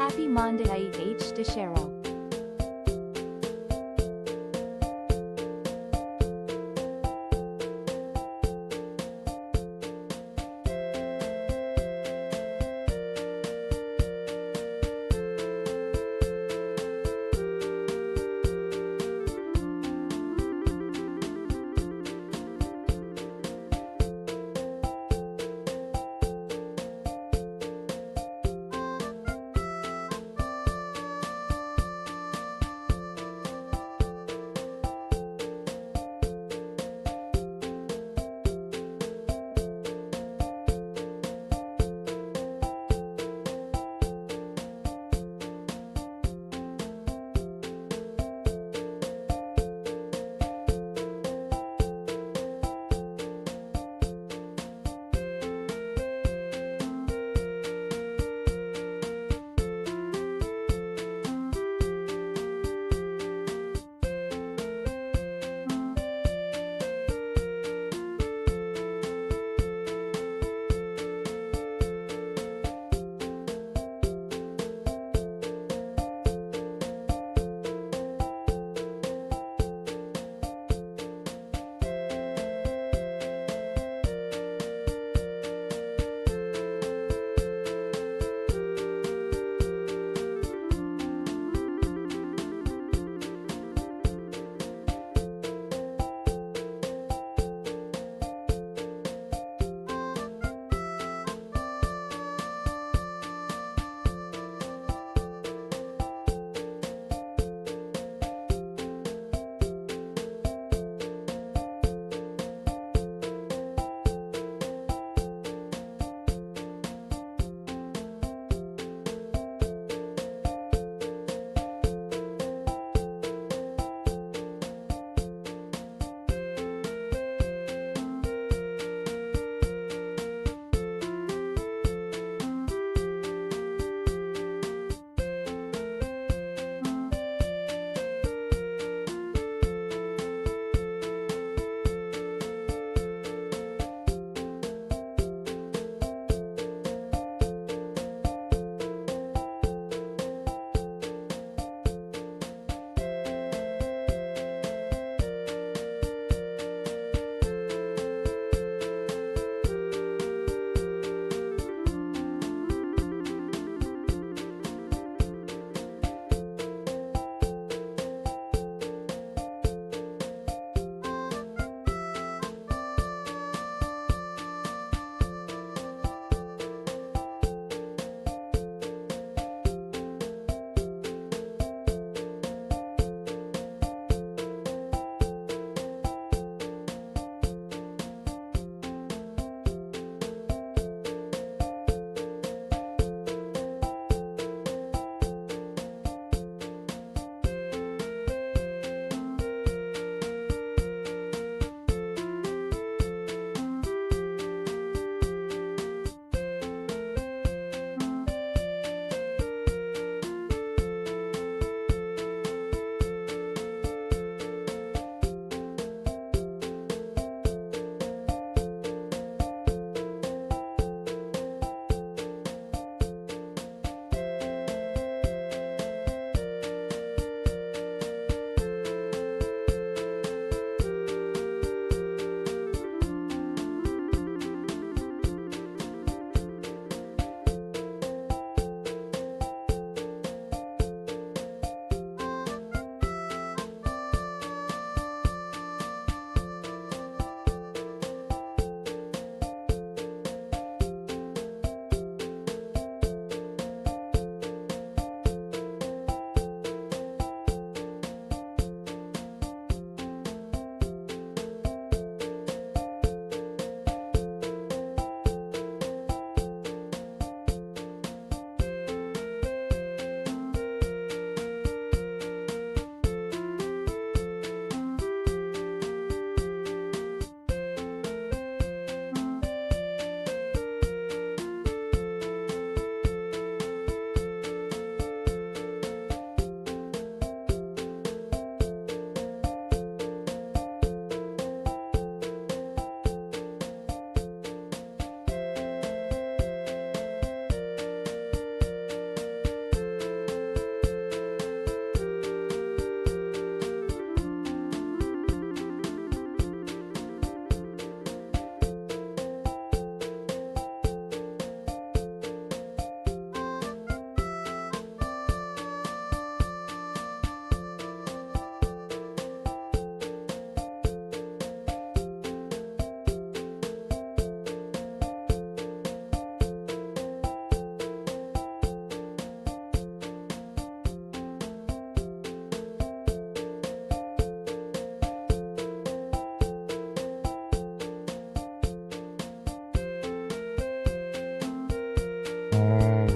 Happy Monday H. DeShero.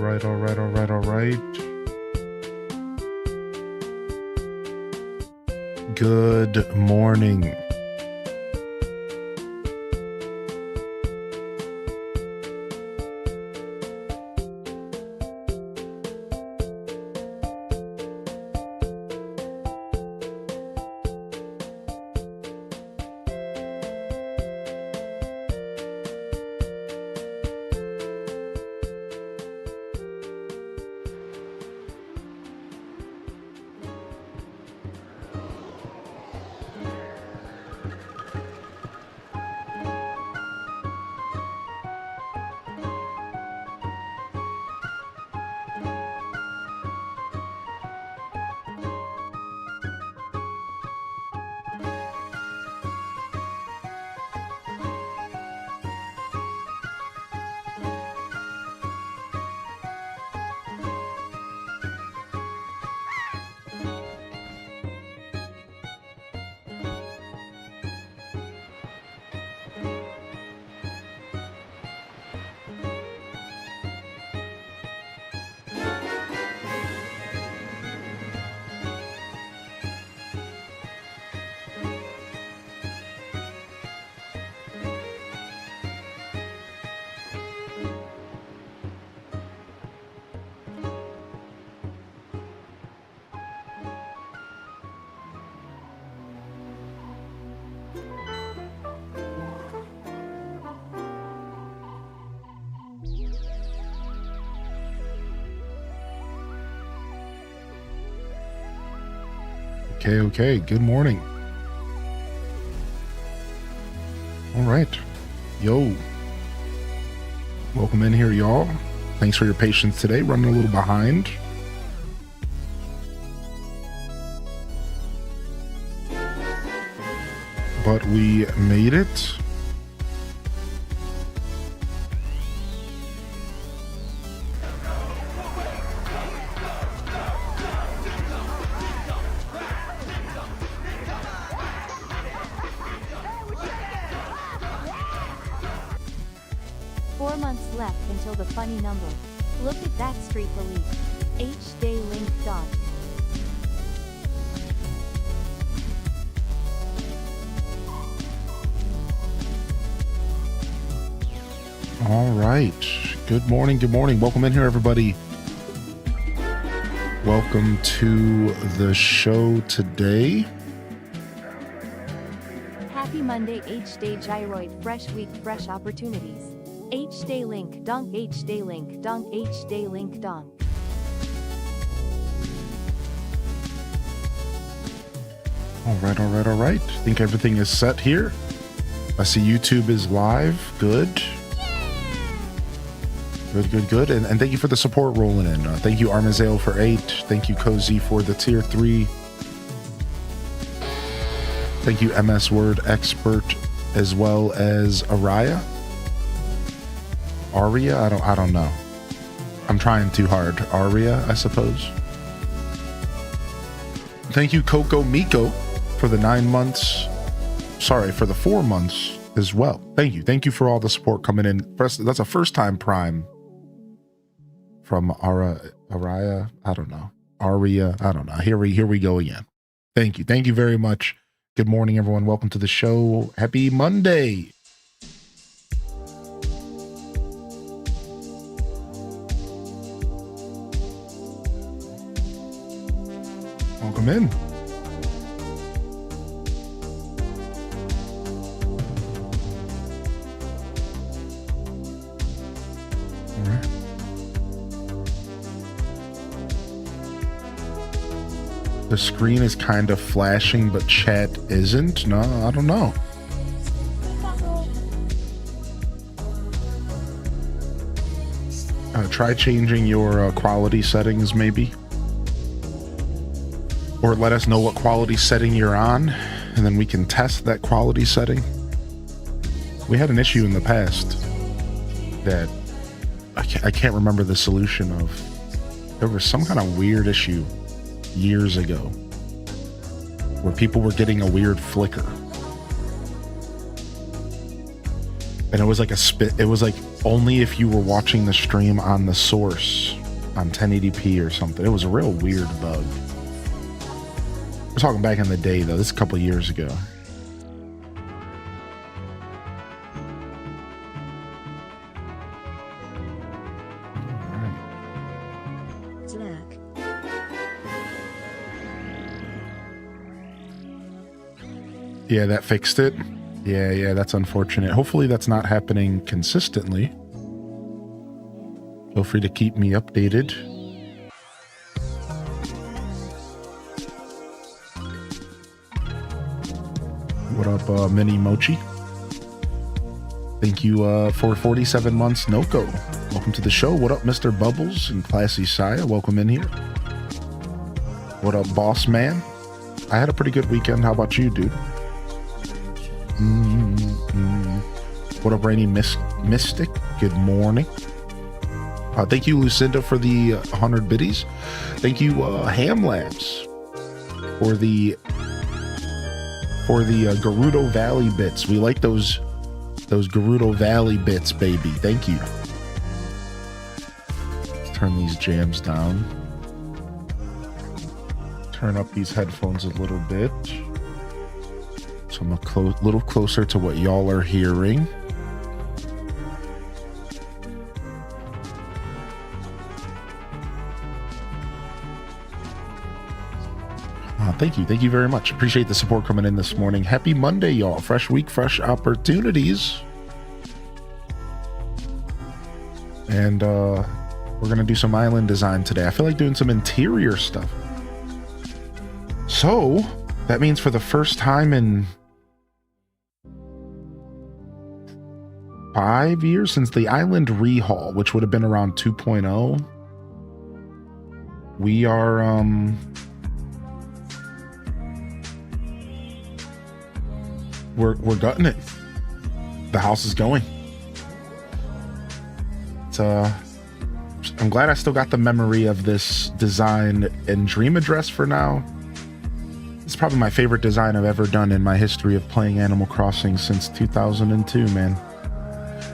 right, all right, all right, all right. Good morning. Okay, good morning. All right. Yo. Welcome in here, y'all. Thanks for your patience today. Running a little behind. But we made it. Left until the funny number. Look at that street belief. H-Day link dot. All right. Good morning. Welcome in here, everybody. Welcome to the show today. Happy Monday, H-Day Gyroid. Fresh week, fresh opportunities. H-Day link donk, H-Day link donk, H-Day link donk. All right. Think everything is set here. I see YouTube is live. Good. Good. And thank you for the support rolling in. Thank you, Armazel, for 8. Thank you, Cozy, for the tier 3. Thank you, MS Word Expert, as well as Aria, I don't know. I'm trying too hard. Aria, I suppose. Thank you, Coco Miko, for the 9 months. Sorry, for the 4 months as well. Thank you for all the support coming in. That's a first time Prime from Aria. I don't know. Aria. I don't know. Here we go again. Thank you very much. Good morning, everyone. Welcome to the show. Happy Monday. Welcome in. All right. The screen is kind of flashing, but chat isn't. No, I don't know. Try changing your quality settings, maybe. Or let us know what quality setting you're on, and then we can test that quality setting. We had an issue in the past that I can't remember the solution of. There was some kind of weird issue years ago where people were getting a weird flicker. And it was like it was like only if you were watching the stream on the source on 1080p or something. It was a real weird bug. We're talking back in the day though. This is a couple years ago. Yeah, that fixed it. Yeah, that's unfortunate. Hopefully that's not happening consistently. Feel free to keep me updated. What up, Mini Mochi? Thank you for 47 months, Noko. Welcome to the show. What up, Mr. Bubbles and Classy Saya? Welcome in here. What up, Boss Man? I had a pretty good weekend. How about you, dude? What up, Rainy Mystic? Good morning. Thank you, Lucinda, for the 100 biddies. Thank you, Ham Labs, for the Gerudo Valley bits. We like those Gerudo Valley bits, baby. Thank you. Let's turn these jams down. Turn up these headphones a little bit. So I'm a little closer to what y'all are hearing. Thank you very much. Appreciate the support coming in this morning. Happy Monday, y'all. Fresh week, fresh opportunities. And we're gonna do some island design today. I feel like doing some interior stuff. So that means for the first time in 5 years since the island rehaul, which would have been around 2.0, we are we're gutting it. The house is going. It's I'm glad I still got the memory of this design and dream address for now. It's probably my favorite design I've ever done in my history of playing Animal Crossing since 2002, man.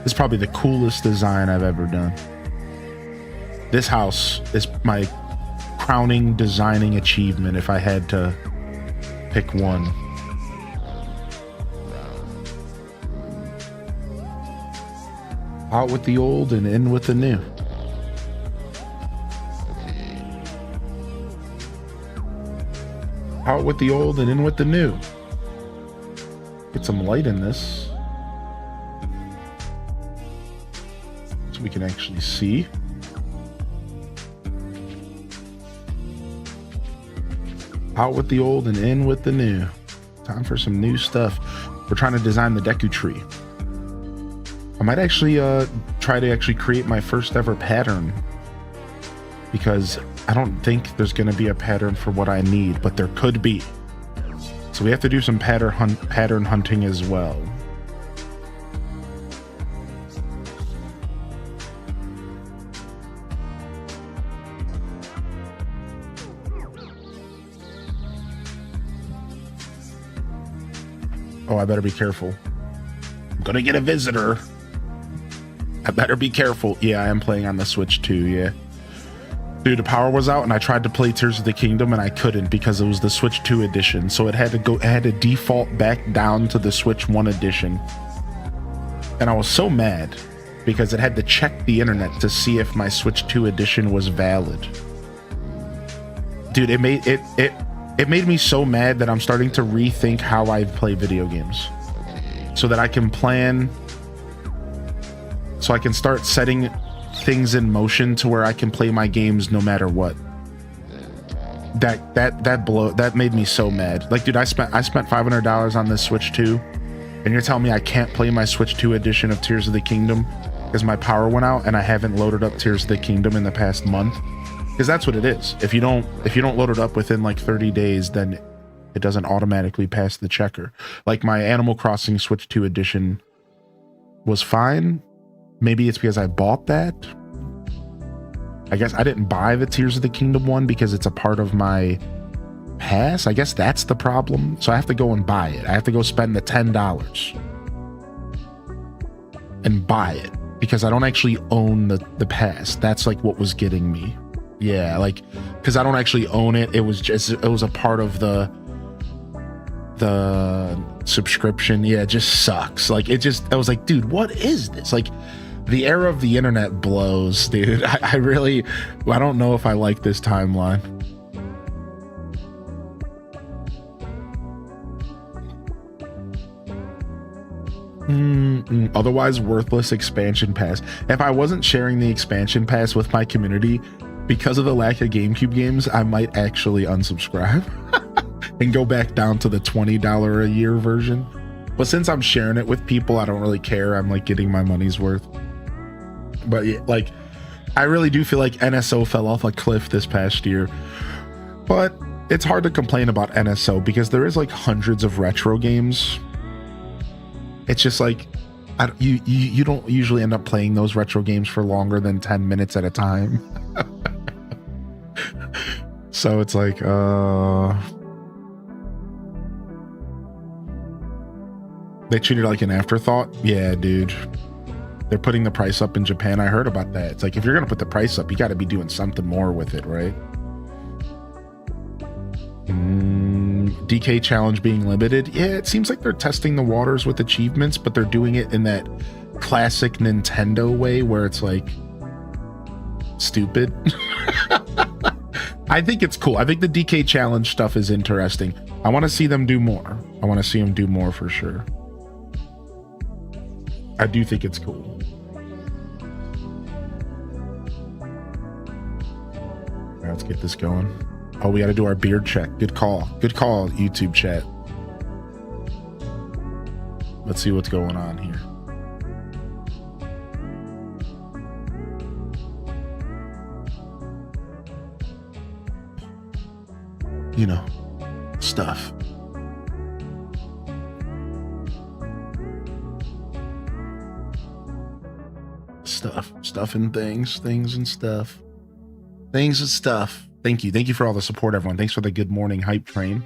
It's probably the coolest design I've ever done. This house is my crowning designing achievement if I had to pick one. Out with the old and in with the new. Out with the old and in with the new. Get some light in this so we can actually see. Out with the old and in with the new. Time for some new stuff. We're trying to design the Deku tree. I might actually try to actually create my first ever pattern, because I don't think there's going to be a pattern for what I need, but there could be. So we have to do some pattern hunting as well. Oh, I better be careful. I'm gonna get a visitor. I better be careful. Yeah, I am playing on the Switch too, yeah. Dude, the power was out and I tried to play Tears of the Kingdom and I couldn't because it was the Switch 2 edition. So it had to default back down to the Switch 1 edition. And I was so mad because it had to check the internet to see if my Switch 2 edition was valid. Dude, it made me so mad that I'm starting to rethink how I play video games, so that I can plan, so I can start setting things in motion to where I can play my games no matter what. That made me so mad. Like, dude, I spent $500 on this Switch 2, and you're telling me I can't play my Switch 2 edition of Tears of the Kingdom because my power went out and I haven't loaded up Tears of the Kingdom in the past month? Because that's what it is. If you don't load it up within like 30 days, then it doesn't automatically pass the checker. Like my Animal Crossing Switch 2 edition was fine. Maybe it's because I bought that. I guess I didn't buy the Tears of the Kingdom one because it's a part of my pass. I guess that's the problem. So I have to go and buy it. I have to go spend the $10. and buy it because I don't actually own the pass. That's like what was getting me. Yeah, like because I don't actually own it. It was a part of the subscription. Yeah, it just sucks. Like I was like, dude, what is this? Like the era of the internet blows, dude. I don't know if I like this timeline. Otherwise worthless expansion pass. If I wasn't sharing the expansion pass with my community because of the lack of GameCube games, I might actually unsubscribe and go back down to the $20 a year version. But since I'm sharing it with people, I don't really care. I'm like getting my money's worth. But yeah, like I really do feel like NSO fell off a cliff this past year. But it's hard to complain about NSO because there is like hundreds of retro games. It's just like you don't usually end up playing those retro games for longer than 10 minutes at a time. So it's like they treat it like an afterthought. Yeah, dude. They're putting the price up in Japan. I heard about that. It's like if you're gonna put the price up, you got to be doing something more with it, right? DK challenge being limited. Yeah, it seems like they're testing the waters with achievements, but they're doing it in that classic Nintendo way where it's like stupid. I think it's cool. I think the DK challenge stuff is interesting. I want to see them do more. I want to see them do more for sure. I do think it's cool. All right, let's get this going. Oh, we got to do our beard check. Good call. Good call, YouTube chat. Let's see what's going on here. You know, stuff. Stuff and things and stuff. Things and stuff. Thank you for all the support, everyone. Thanks for the good morning hype train.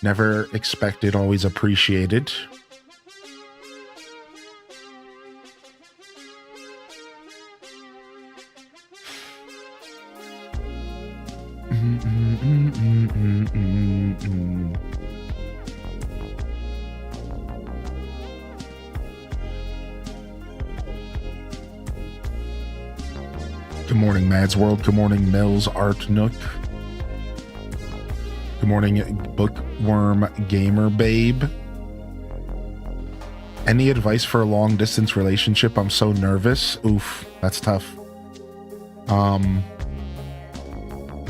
Never expected, always appreciated. Good morning, Mads World. Good morning, Mills Art Nook. Good morning, Bookworm Gamer Babe. Any advice for a long distance relationship? I'm so nervous. Oof, that's tough.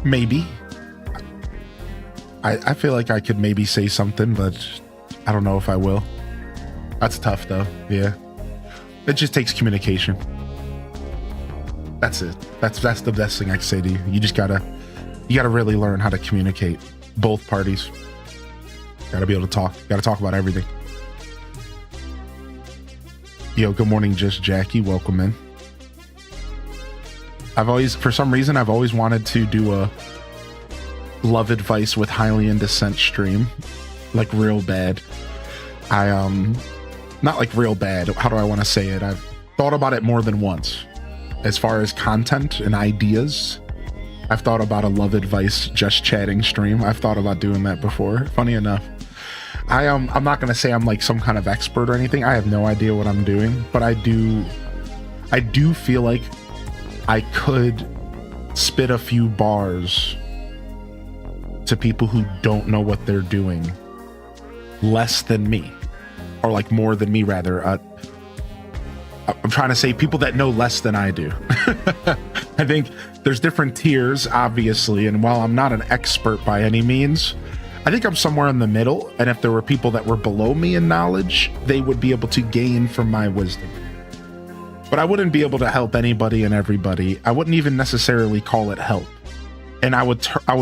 Maybe. I feel like I could maybe say something, but I don't know if I will. That's tough though. Yeah. It just takes communication. That's it. That's the best thing I can say to you. You gotta really learn how to communicate. Both parties. Gotta be able to talk. Gotta talk about everything. Yo, good morning, Just Jackie. Welcome in. For some reason, I've always wanted to do a love advice with Hylian Descent stream. Like real bad. Not like real bad. How do I want to say it? I've thought about it more than once. As far as content and ideas, I've thought about a love advice just chatting stream. I've thought about doing that before. Funny enough. I'm not gonna say I'm like some kind of expert or anything. I have no idea what I'm doing, but I do feel like I could spit a few bars to people who don't know what they're doing less than me, or like more than me rather. I'm trying to say people that know less than I do. I think there's different tiers, obviously, and while I'm not an expert by any means, I think I'm somewhere in the middle, and if there were people that were below me in knowledge, they would be able to gain from my wisdom. But I wouldn't be able to help anybody and everybody. I wouldn't even necessarily call it help. And I would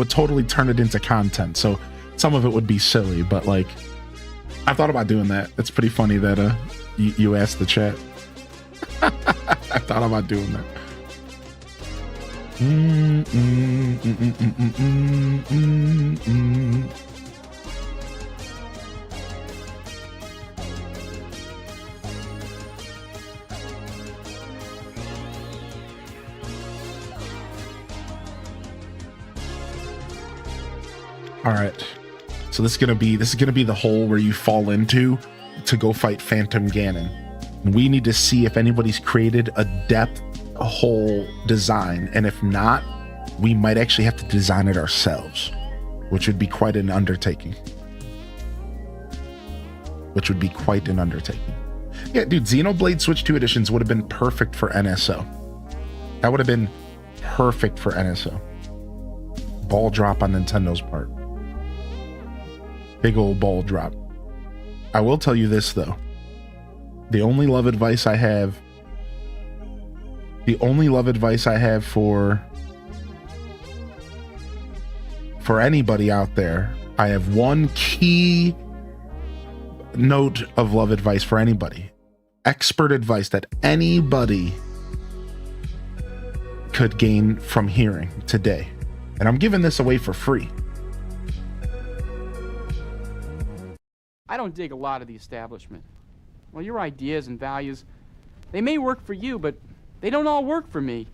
totally turn it into content, so some of it would be silly, but like, I thought about doing that. It's pretty funny that you asked the chat. I thought about doing that. All right. So this is gonna be the hole where you fall into to go fight Phantom Ganon. We need to see if anybody's created a depth hole design, and if not, we might actually have to design it ourselves, which would be quite an undertaking. Yeah, dude, Xenoblade Switch 2 editions would have been perfect for NSO. That would have been perfect for NSO. Ball drop on Nintendo's part. Big old ball drop. I will tell you this, though. The only love advice I have for anybody out there, I have one key note of love advice for anybody. Expert advice that anybody could gain from hearing today. And I'm giving this away for free. I don't dig a lot of the establishment. Well, your ideas and values, they may work for you, but they don't all work for me.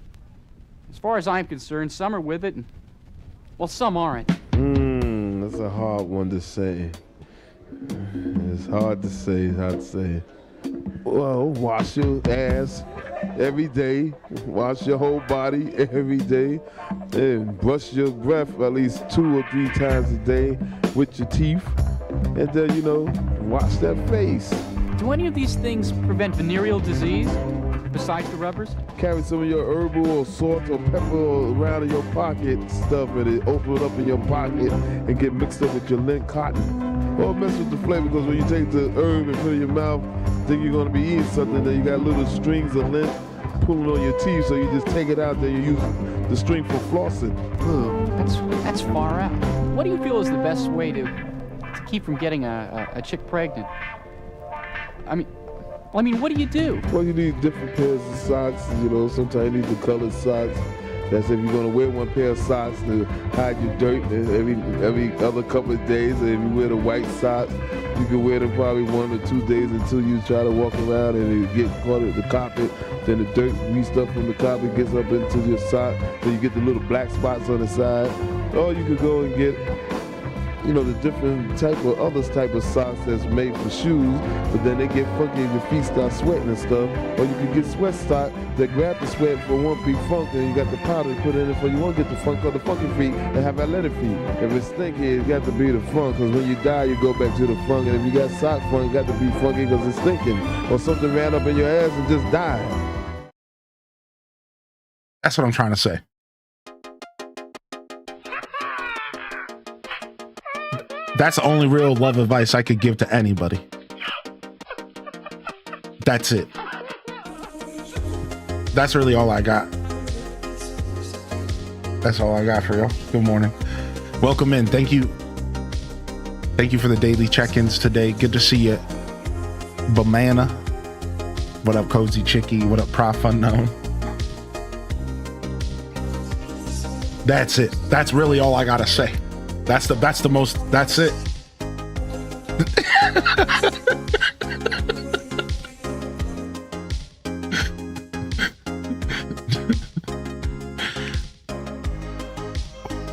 As far as I'm concerned, some are with it, and, well, some aren't. That's a hard one to say. It's hard to say. Well, wash your ass every day. Wash your whole body every day. And brush your breath at least 2 or 3 times a day with your teeth. And then, wash that face. Do any of these things prevent venereal disease, besides the rubbers? Carry some of your herbal or salt or pepper around in your pocket stuff, and it open it up in your pocket and get mixed up with your lint cotton. Or mess with the flavor, because when you take the herb and put it in your mouth, think you're going to be eating something, then you got little strings of lint pulling on your teeth, so you just take it out there, you use the string for flossing. That's far out. What do you feel is the best way to keep from getting a chick pregnant? I mean, what do you do? Well, you need different pairs of socks, sometimes you need the colored socks. That's if you're gonna wear one pair of socks to hide your dirt every other couple of days. And if you wear the white socks, you can wear them probably 1 or 2 days until you try to walk around and it get caught in the carpet. Then the dirt, stuff from the carpet gets up into your sock. Then you get the little black spots on the side. Or you could go and get the different type of socks that's made for shoes, but then they get funky and your feet start sweating and stuff. Or you can get sweat stock that grab the sweat for one big funk, and you got the powder to put in it for you won't get the funk, or the funky feet and have athletic feet. If it's stinky, it's got to be the funk, because when you die, you go back to the funk. And if you got sock funk, it got to be funky because it's stinking. Or something ran up in your ass and just died. That's what I'm trying to say. That's the only real love advice I could give to anybody. That's it. That's really all I got. That's all I got for y'all. Good morning. Welcome in. Thank you. Thank you for the daily check-ins today. Good to see you. Bamana. What up, Cozy Chicky? What up, Prof Unknown? That's it. That's really all I gotta say. That's the most, that's it.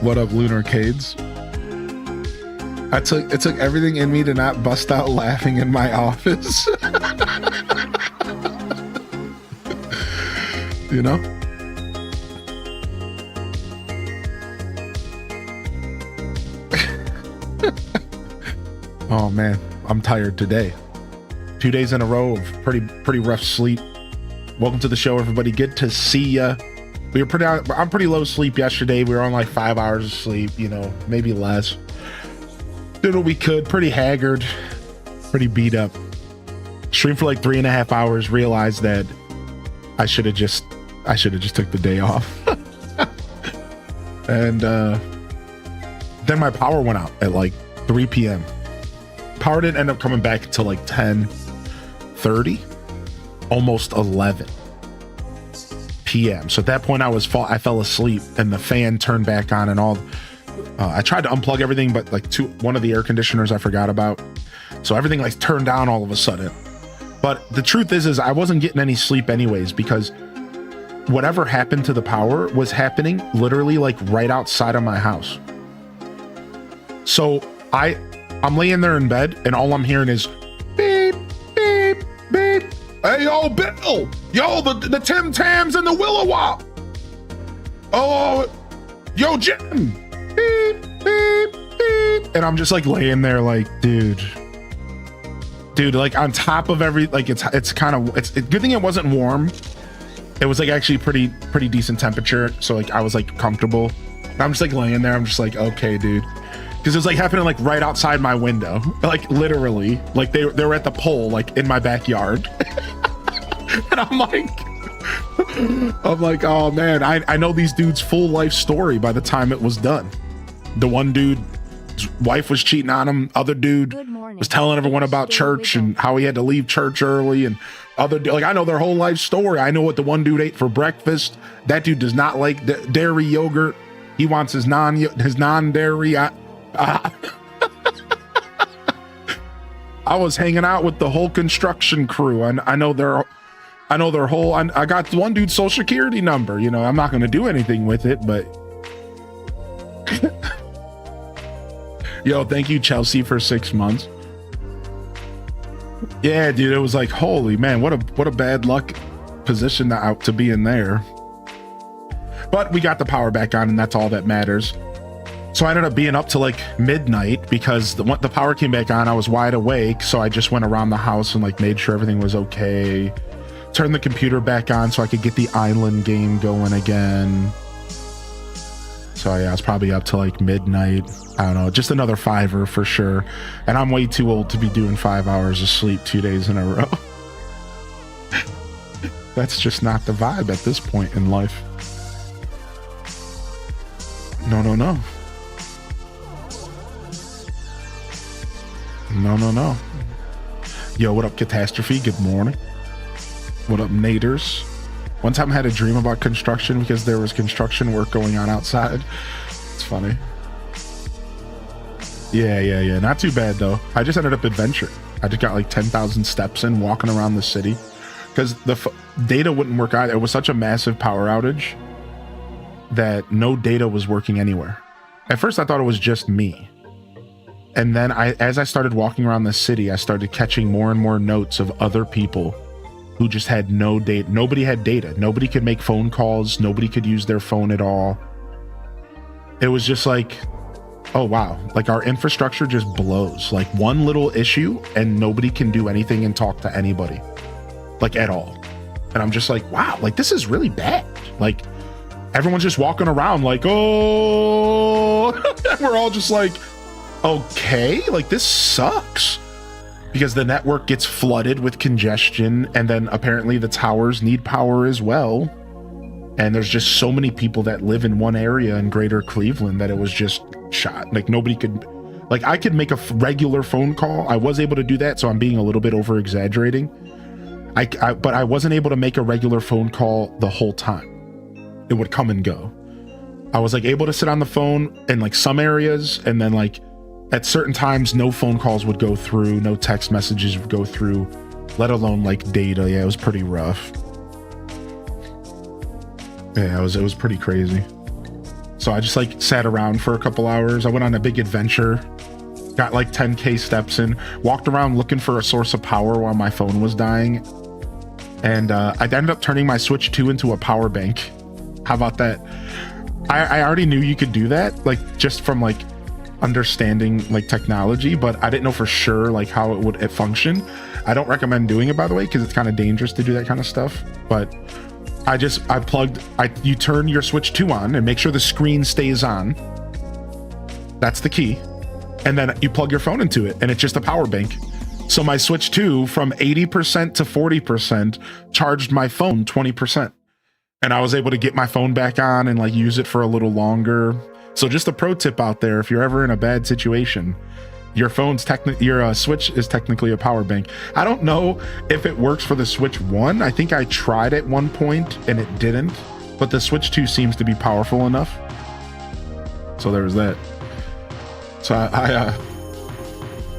What up, Lunar Cades? It took everything in me to not bust out laughing in my office. Oh man, I'm tired today. 2 days in a row of pretty rough sleep. Welcome to the show, everybody. Good to see ya. I'm pretty low sleep yesterday. We were on like 5 hours of sleep, maybe less. Did what we could. Pretty haggard, pretty beat up. Streamed for like 3.5 hours. Realized that I should have just took the day off. And then my power went out at like 3 p.m. Power didn't end up coming back until like 10:30, almost 11 p.m. So at that point I fell asleep, and the fan turned back on and all. I tried to unplug everything, but like one of the air conditioners I forgot about, so everything like turned down all of a sudden. But the truth is I wasn't getting any sleep anyways, because whatever happened to the power was happening literally like right outside of my house. So I'm laying there in bed and all I'm hearing is beep, beep, beep. Hey, yo, Bill. Yo, the Tim Tams and the Willow Wop. Oh, yo, Jim. Beep, beep, beep. And I'm just like laying there like, dude, like on top of every, like it's good thing it wasn't warm. It was like actually pretty decent temperature. So like I was like comfortable. And I'm just like laying there. I'm just like, okay, dude. Because it was like happening like right outside my window, like literally, like they were at the pole, like in my backyard. And I'm like, oh man, I know these dudes' full life story by the time it was done. The one dude, his wife was cheating on him. Other dude was telling everyone about church and how he had to leave church early, and like I know their whole life story. I know what the one dude ate for breakfast. That dude does not like dairy yogurt. He wants his non-dairy. I was hanging out with the whole construction crew, and I know their whole. I got the one dude's social security number. You know, I'm not going to do anything with it, but yo, thank you, Chelsea, for 6 months. Yeah, dude, it was like, holy man, what a bad luck position to be in there. But we got the power back on, and that's all that matters. So I ended up being up to like midnight because the power came back on. I was wide awake, so I just went around the house and like made sure everything was okay. Turned the computer back on so I could get the island game going again. So yeah, I was probably up to like midnight. I don't know, just another 5 for sure. And I'm way too old to be doing 5 hours of sleep 2 days in a row. That's just not the vibe at this point in life. No. No. Yo, what up, Catastrophe? Good morning. What up, Naders? One time I had a dream about construction because there was construction work going on outside. It's funny. Yeah. Not too bad, though. I just ended up adventuring. I just got like 10,000 steps in walking around the city because the data wouldn't work either. It was such a massive power outage that no data was working anywhere. At first, I thought it was just me. And then as I started walking around the city, I started catching more and more notes of other people who just had no data. Nobody had data. Nobody could make phone calls. Nobody could use their phone at all. It was just like, oh wow, like our infrastructure just blows. Like one little issue and nobody can do anything and talk to anybody, like at all. And I'm just like, wow, like this is really bad. Like everyone's just walking around like, oh, and we're all just like, okay, like this sucks. Because the network gets flooded with congestion, and then apparently the towers need power as well. And there's just so many people that live in one area in greater Cleveland that it was just shot. Like nobody could, like I could make a regular phone call. I was able to do that, so I'm being a little bit over exaggerating. But I wasn't able to make a regular phone call the whole time. It would come and go. I was like able to sit on the phone in like some areas, and then like at certain times, no phone calls would go through, no text messages would go through, let alone like data. Yeah, it was pretty rough. Yeah, it was pretty crazy. So I just like sat around for a couple hours. I went on a big adventure, got like 10K steps in, walked around looking for a source of power while my phone was dying. And I ended up turning my Switch 2 into a power bank. How about that? I already knew you could do that, like just from like understanding like technology, but I didn't know for sure like how it would function. I don't recommend doing it, by the way, because it's kind of dangerous to do that kind of stuff. But you turn your Switch 2 on and make sure the screen stays on. That's the key. And then you plug your phone into it and it's just a power bank. So my Switch 2 from 80% to 40% charged my phone 20%. And I was able to get my phone back on and like use it for a little longer. So just a pro tip out there, if you're ever in a bad situation, your Switch is technically a power bank. I don't know if it works for the Switch 1. I think I tried at one point and it didn't, but the Switch 2 seems to be powerful enough. So there was that. So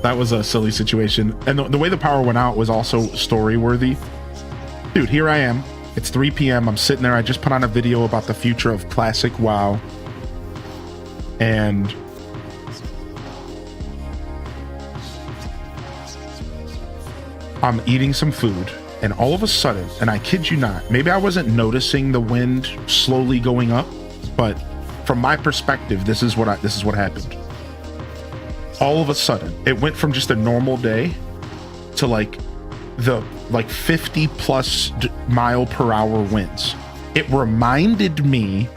that was a silly situation. And the way the power went out was also story worthy. Dude, here I am. It's 3 p.m. I'm sitting there. I just put on a video about the future of classic WoW. And I'm eating some food, and all of a sudden, and I kid you not, maybe I wasn't noticing the wind slowly going up, but from my perspective, this is what happened. All of a sudden, it went from just a normal day to like 50 plus mile per hour winds. It reminded me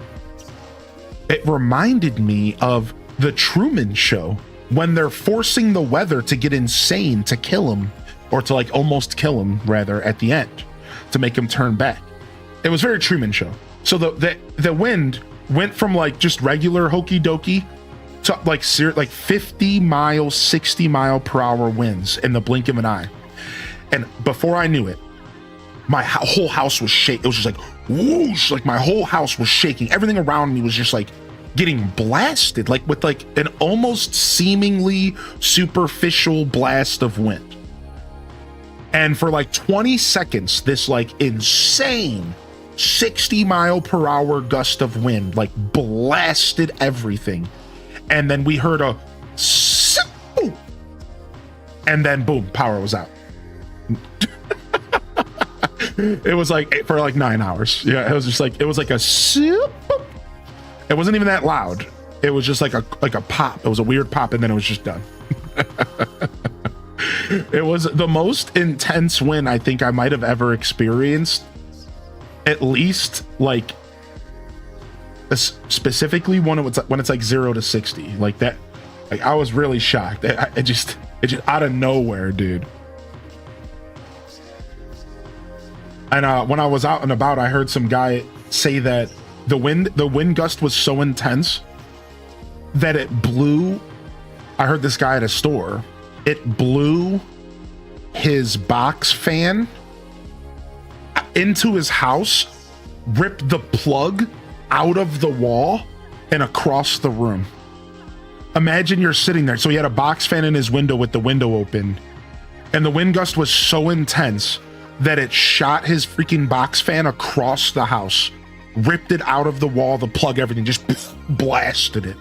of the Truman Show when they're forcing the weather to get insane to kill him, or to like almost kill him rather at the end to make him turn back. It was very Truman Show. So the wind went from like just regular hokey dokey to like 50 miles, 60 mile per hour winds in the blink of an eye. And before I knew it, my whole house was shaking. It was just like whoosh, like my whole house was shaking. Everything around me was just like getting blasted, like with like an almost seemingly superficial blast of wind. And for like 20 seconds, this like insane 60 mile per hour gust of wind like blasted everything. And then we heard a boom, and then boom, power was out. It was like for like 9 hours. Yeah, it was just like, it was like a soup. It wasn't even that loud. It was just like a pop. It was a weird pop, and then it was just done. It was the most intense wind I think I might have ever experienced. At least like specifically when it's like 0 to 60, like that. Like I was really shocked. It just out of nowhere, dude. And when I was out and about, I heard some guy say that the wind gust was so intense that it blew. I heard this guy at a store. It blew his box fan into his house, ripped the plug out of the wall and across the room. Imagine you're sitting there. So he had a box fan in his window with the window open, and the wind gust was so intense that it shot his freaking box fan across the house, ripped it out of the wall, the plug, everything, just blasted it.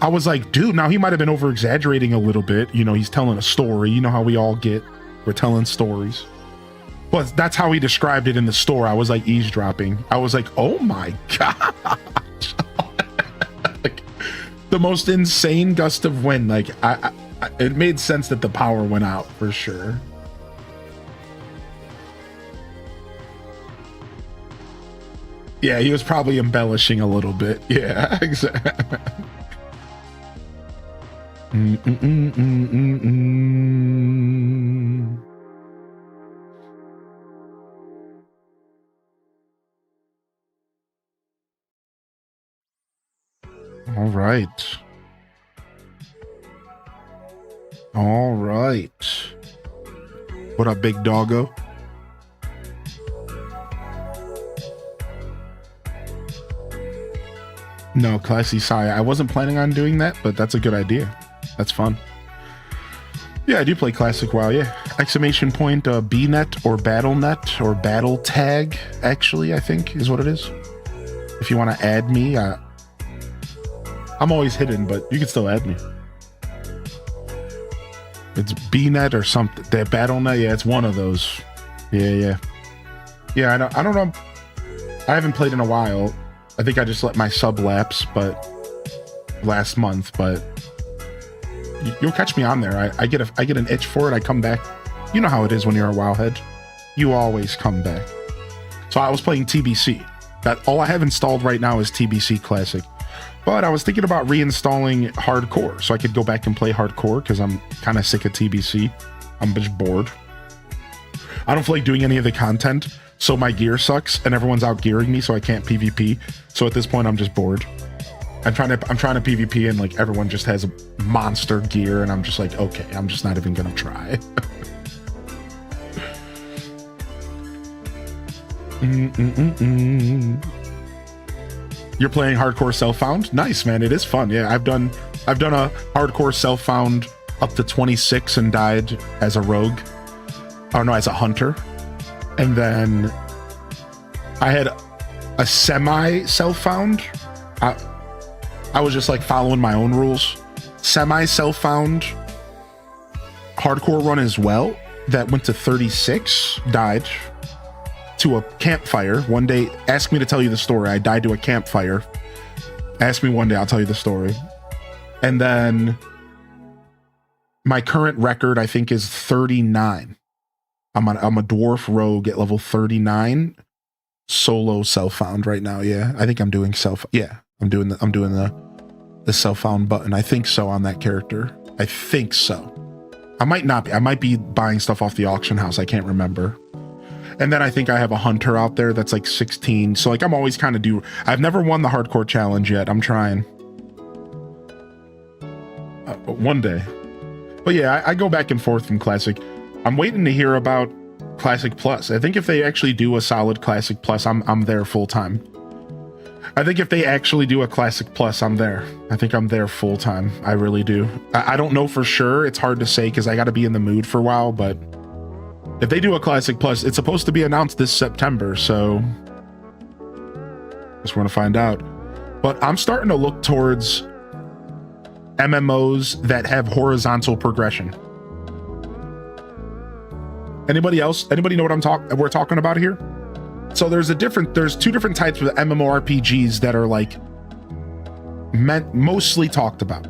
I was like, dude, now he might have been over exaggerating a little bit. You know, he's telling a story. You know how we all get, we're telling stories. But that's how he described it in the store. I was like eavesdropping. I was like, oh my gosh. Like, the most insane gust of wind. Like it made sense that the power went out for sure. Yeah, he was probably embellishing a little bit. Yeah, exactly. All right. All right. What up, big doggo? No, Classy Saya. I wasn't planning on doing that, but that's a good idea. That's fun. Yeah, I do play Classic WoW, yeah. Exclamation point, BNet or BattleNet or Battle Tag, actually, I think is what it is. If you want to add me, I'm always hidden, but you can still add me. It's BNet or something. That BattleNet, yeah, it's one of those. Yeah. Yeah, I don't know. I haven't played in a while. I think I just let my sub lapse, but last month, but you'll catch me on there. I get an itch for it. I come back. You know how it is when you're a WoW head. You always come back. So I was playing TBC. That all I have installed right now is TBC Classic. But I was thinking about reinstalling Hardcore so I could go back and play Hardcore because I'm kind of sick of TBC. I'm just bored. I don't feel like doing any of the content, so my gear sucks and everyone's out gearing me, so I can't PvP. So at this point, I'm just bored. I'm trying to PvP and like everyone just has a monster gear, and I'm just like, okay, I'm just not even gonna try. You're playing Hardcore Self-Found? Nice, man. It is fun. Yeah, I've done a Hardcore Self-Found up to 26 and died as a rogue. Oh no, as a hunter. And then I had a semi Self-Found. I was just like following my own rules. Semi Self-Found hardcore run as well that went to 36, died to a campfire. One day, ask me to tell you the story. I died to a campfire. Ask me one day, I'll tell you the story. And then my current record, I think, is 39. I'm a dwarf rogue at level 39, solo self-found right now. Yeah, I think I'm doing I'm doing the self-found button. I think so on that character. I think so. I might not be. I might be buying stuff off the auction house. I can't remember. And then I think I have a hunter out there that's like 16. So like I'm always kind of I've never won the hardcore challenge yet. I'm trying. One day. But yeah, I go back and forth from Classic. I'm waiting to hear about Classic Plus. I think if they actually do a solid Classic Plus, I'm there full time. I think if they actually do a Classic Plus, I'm there. I think I'm there full time. I really do. I don't know for sure. It's hard to say because I got to be in the mood for a while, but if they do a Classic Plus, it's supposed to be announced this September, so just want to find out. But I'm starting to look towards MMOs that have horizontal progression. Anybody else? Anybody know what we're talking about here? So there's two different types of MMORPGs that are like mostly talked about.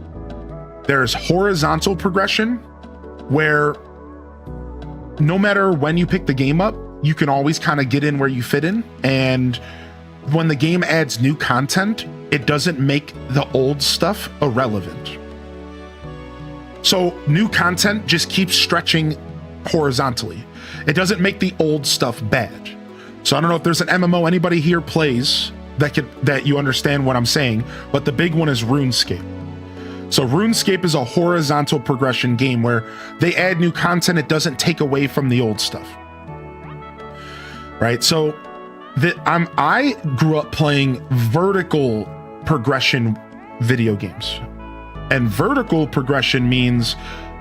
There's horizontal progression, where no matter when you pick the game up, you can always kind of get in where you fit in. And when the game adds new content, it doesn't make the old stuff irrelevant. So new content just keeps stretching horizontally. It doesn't make the old stuff bad. So I don't know if there's an MMO anybody here plays that you understand what I'm saying, but the big one is RuneScape. So RuneScape is a horizontal progression game where they add new content. It doesn't take away from the old stuff. Right? So I grew up playing vertical progression video games. And vertical progression means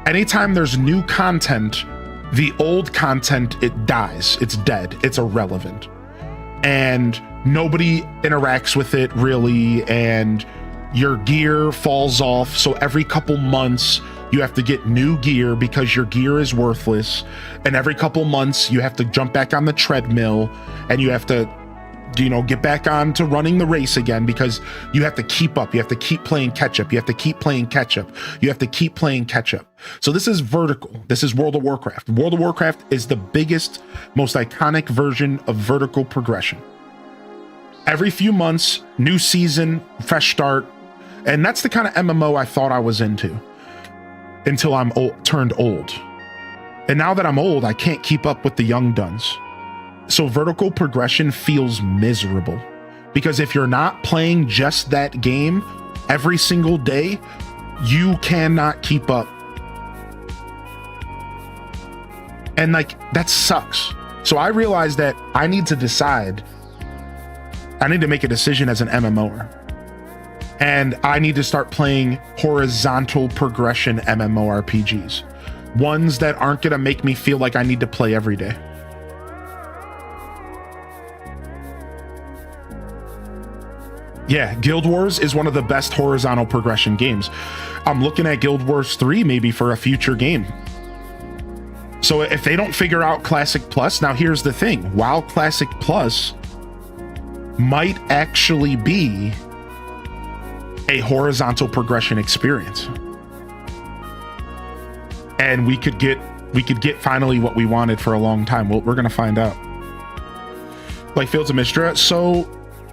anytime there's new content, the old content, it dies. It's dead. It's irrelevant. And nobody interacts with it really, and your gear falls off. So every couple months, you have to get new gear because your gear is worthless. And every couple months, you have to jump back on the treadmill and you have to, get back on to running the race again because you have to keep up. You have to keep playing catch up. You have to keep playing catch up. You have to keep playing catch up. So this is vertical. This is World of Warcraft. World of Warcraft is the biggest, most iconic version of vertical progression. Every few months, new season, fresh start. And that's the kind of MMO I thought I was into until I'm turned old. And now that I'm old, I can't keep up with the young duns. So vertical progression feels miserable because if you're not playing just that game every single day, you cannot keep up. And that sucks. So I realized that I need to make a decision as an MMOer. And I need to start playing horizontal progression MMORPGs. Ones that aren't going to make me feel like I need to play every day. Yeah, Guild Wars is one of the best horizontal progression games. I'm looking at Guild Wars 3 maybe for a future game. So if they don't figure out Classic Plus, now here's the thing. WoW Classic Plus might actually be a horizontal progression experience. And we could get finally what we wanted for a long time. We're going to find out. Like Fields of Mistra. So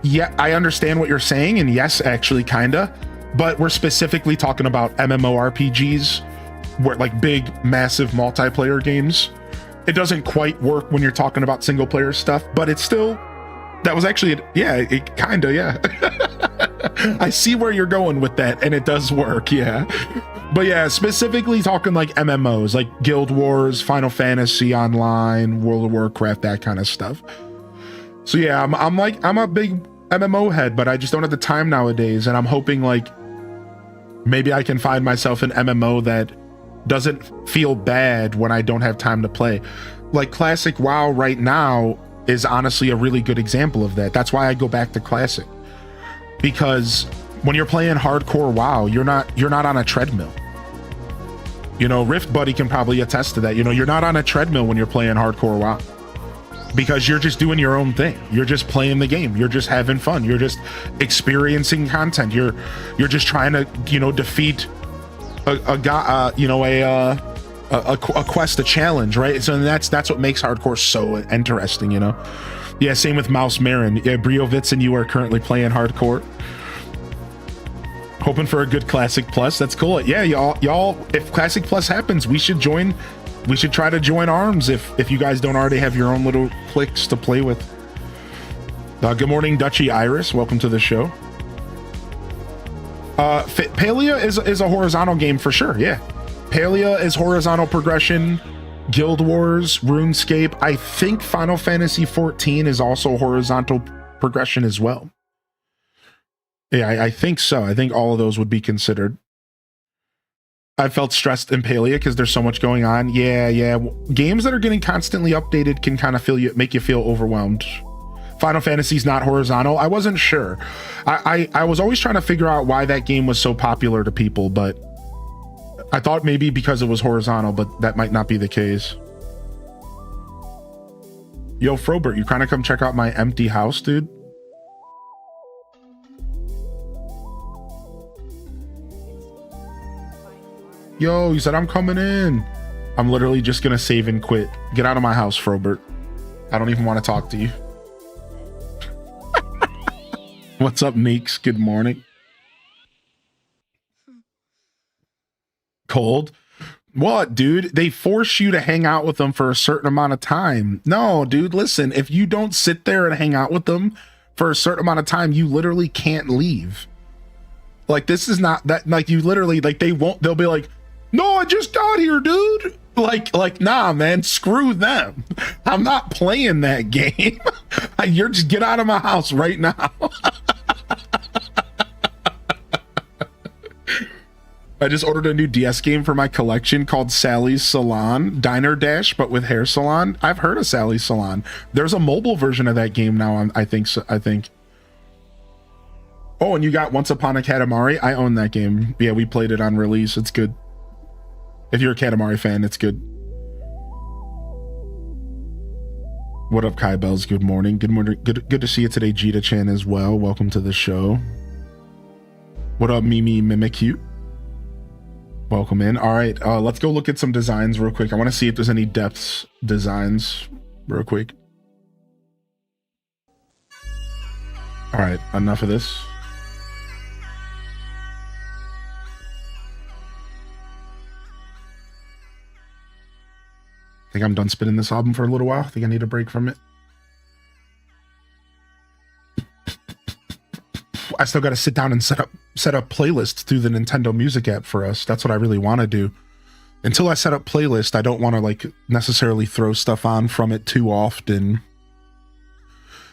yeah, I understand what you're saying, and yes, actually, kinda, but we're specifically talking about MMORPGs, where like big, massive multiplayer games. It doesn't quite work when you're talking about single player stuff, but it's still, that was actually, it kinda, yeah. I see where you're going with that, and it does work, yeah. But yeah, specifically talking like MMOs, like Guild Wars, Final Fantasy Online, World of Warcraft, that kind of stuff. So yeah, I'm a big MMO head, but I just don't have the time nowadays, and I'm hoping like maybe I can find myself an MMO that doesn't feel bad when I don't have time to play. Like Classic WoW right now is honestly a really good example of that. That's why I go back to Classic. Because when you're playing hardcore WoW, you're not on a treadmill. You know, Rift Buddy can probably attest to that. You know, you're not on a treadmill when you're playing hardcore WoW because you're just doing your own thing. You're just playing the game. You're just having fun. You're just experiencing content. You're just trying to, you know, defeat a guy, you know, a quest, a challenge, right? So that's what makes hardcore so interesting, you know. Yeah, same with Mouse Marin. Yeah, Briovitz and you are currently playing hardcore. Hoping for a good Classic Plus. That's cool. Yeah, y'all, if Classic Plus happens, we should try to join arms if you guys don't already have your own little cliques to play with. Good morning, Dutchy Iris. Welcome to the show. Palia is a horizontal game for sure. Yeah, Palia is horizontal progression. Guild Wars, RuneScape. I think Final Fantasy 14 is also horizontal progression as well. Yeah, I think so. I think all of those would be considered. I felt stressed in Palia because there's so much going on. Yeah. Games that are getting constantly updated can kind of make you feel overwhelmed. Final Fantasy's not horizontal. I wasn't sure. I was always trying to figure out why that game was so popular to people, but I thought maybe because it was horizontal, but that might not be the case. Yo, Frobert, you kind of come check out my empty house, dude? Yo, you said I'm coming in. I'm literally just gonna save and quit. Get out of my house, Frobert. I don't even want to talk to you. What's up, Neeks? Good morning. Cold? What, dude? They force you to hang out with them for a certain amount of time. No, dude, listen, if you don't sit there and hang out with them for a certain amount of time, you literally can't leave. Like, this is not that, like, you literally, like, they'll be like, no, I just got here, dude. Like, nah, man, screw them. I'm not playing that game. You're just get out of my house right now. I just ordered a new DS game for my collection called Sally's Salon, Diner Dash, but with hair salon. I've heard of Sally's Salon. There's a mobile version of that game now, I think. Oh, and you got Once Upon a Katamari? I own that game. Yeah, we played it on release. It's good. If you're a Katamari fan, it's good. What up, Kai Bells? Good morning. Good morning. Good to see you today, Jita-chan, as well. Welcome to the show. What up, Mimi Mimikyu? Welcome in. All right, let's go look at some designs real quick. I want to see if there's any depths designs real quick. All right, enough of this. I think I'm done spinning this album for a little while. I think I need a break from it. I still got to sit down and set up playlists through the Nintendo Music app for us. That's what I really want to do. Until I set up playlist, I don't want to like necessarily throw stuff on from it too often.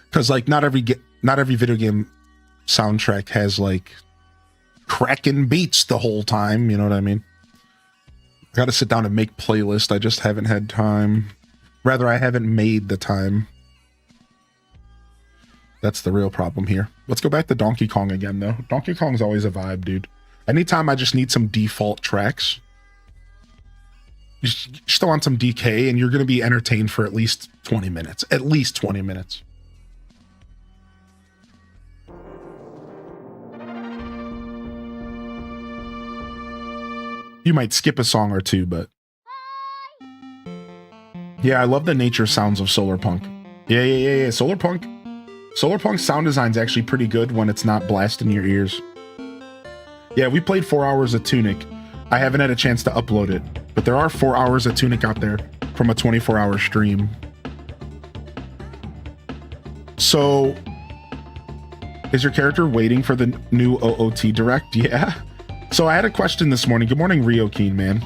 Because like not every video game soundtrack has like cracking beats the whole time. You know what I mean? I got to sit down and make playlist. I just haven't had time. Rather, I haven't made the time. That's the real problem here. Let's go back to Donkey Kong again, though. Donkey Kong's always a vibe, dude. Anytime I just need some default tracks, you just throw on some DK and you're going to be entertained for at least 20 minutes. At least 20 minutes. You might skip a song or two, but... Yeah, I love the nature sounds of Solarpunk. Yeah. Solarpunk's sound design's actually pretty good when it's not blasting your ears. Yeah, we played 4 hours of Tunic. I haven't had a chance to upload it, but there are 4 hours of Tunic out there from a 24-hour stream. So, is your character waiting for the new OOT Direct? Yeah. So I had a question this morning. Good morning, Rio Keen, man.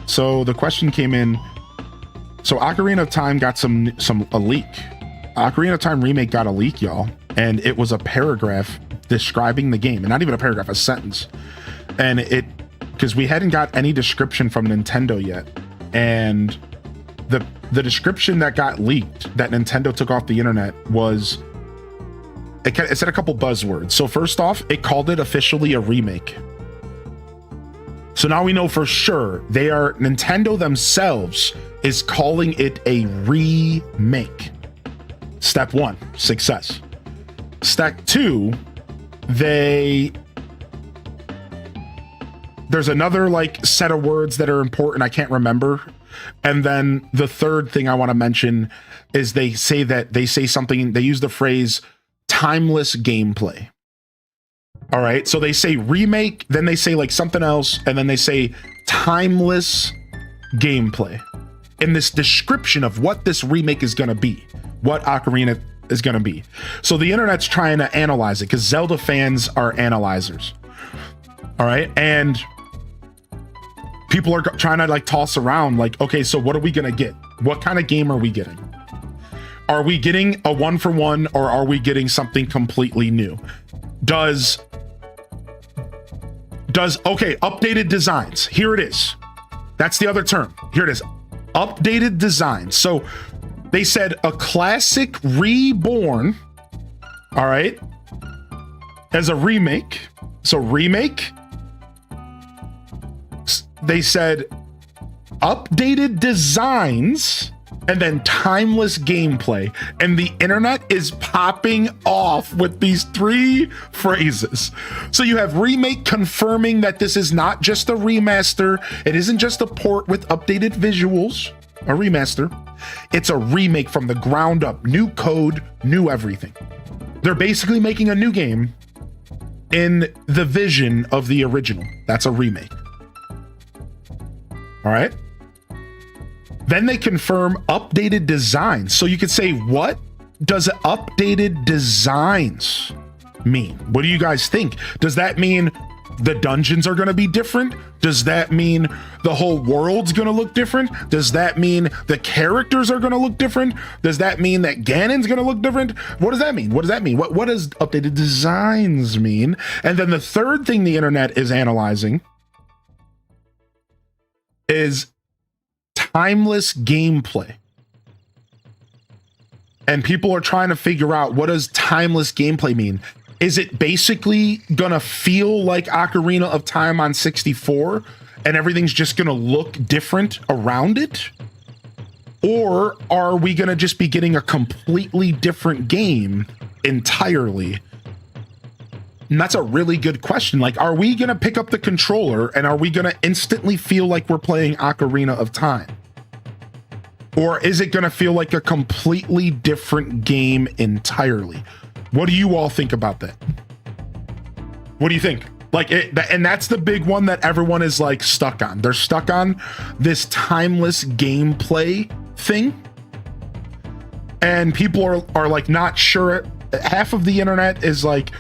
So the question came in. So Ocarina of Time got a leak. Ocarina of Time Remake got a leak, y'all. And it was a paragraph describing the game. And not even a paragraph, a sentence. And because we hadn't got any description from Nintendo yet. And the description that got leaked, that Nintendo took off the internet, was... It said a couple buzzwords. So first off, it called it officially a remake. So now we know for sure Nintendo themselves is calling it a remake. Step 1, success. Step 2, there's another like set of words that are important. I can't remember. And then the third thing I want to mention is they say something, they use the phrase timeless gameplay. All right. So they say remake, then they say like something else, and then they say timeless gameplay in this description of what this remake is going to be, what Ocarina is going to be. So the internet's trying to analyze it because Zelda fans are analyzers. All right. And people are trying to like toss around like, okay, so what are we going to get? What kind of game are we getting? Are we getting a 1-for-1 or are we getting something completely new? Okay, updated designs. Here it is. That's the other term. Here it is. Updated designs. So they said a classic reborn, all right, as a remake. So remake. They said updated designs and then timeless gameplay. And the internet is popping off with these 3 phrases. So you have remake confirming that this is not just a remaster. It isn't just a port with updated visuals, a remaster. It's a remake from the ground up, new code, new everything. They're basically making a new game in the vision of the original. That's a remake. All right. Then they confirm updated designs. So you could say, what does updated designs mean? What do you guys think? Does that mean the dungeons are going to be different? Does that mean the whole world's going to look different? Does that mean the characters are going to look different? Does that mean that Ganon's going to look different? What does that mean? What does that mean? What does updated designs mean? And then the third thing the internet is analyzing is timeless gameplay. And people are trying to figure out, what does timeless gameplay mean? Is it basically gonna feel like Ocarina of Time on 64 and everything's just gonna look different around it? Or are we gonna just be getting a completely different game entirely? And that's a really good question. Like, are we gonna pick up the controller and are we gonna instantly feel like we're playing Ocarina of Time? Or is it gonna feel like a completely different game entirely? What do you all think about that? What do you think? Like, and that's the big one that everyone is like stuck on. They're stuck on this timeless gameplay thing. And people are like not sure. Half of the internet is like,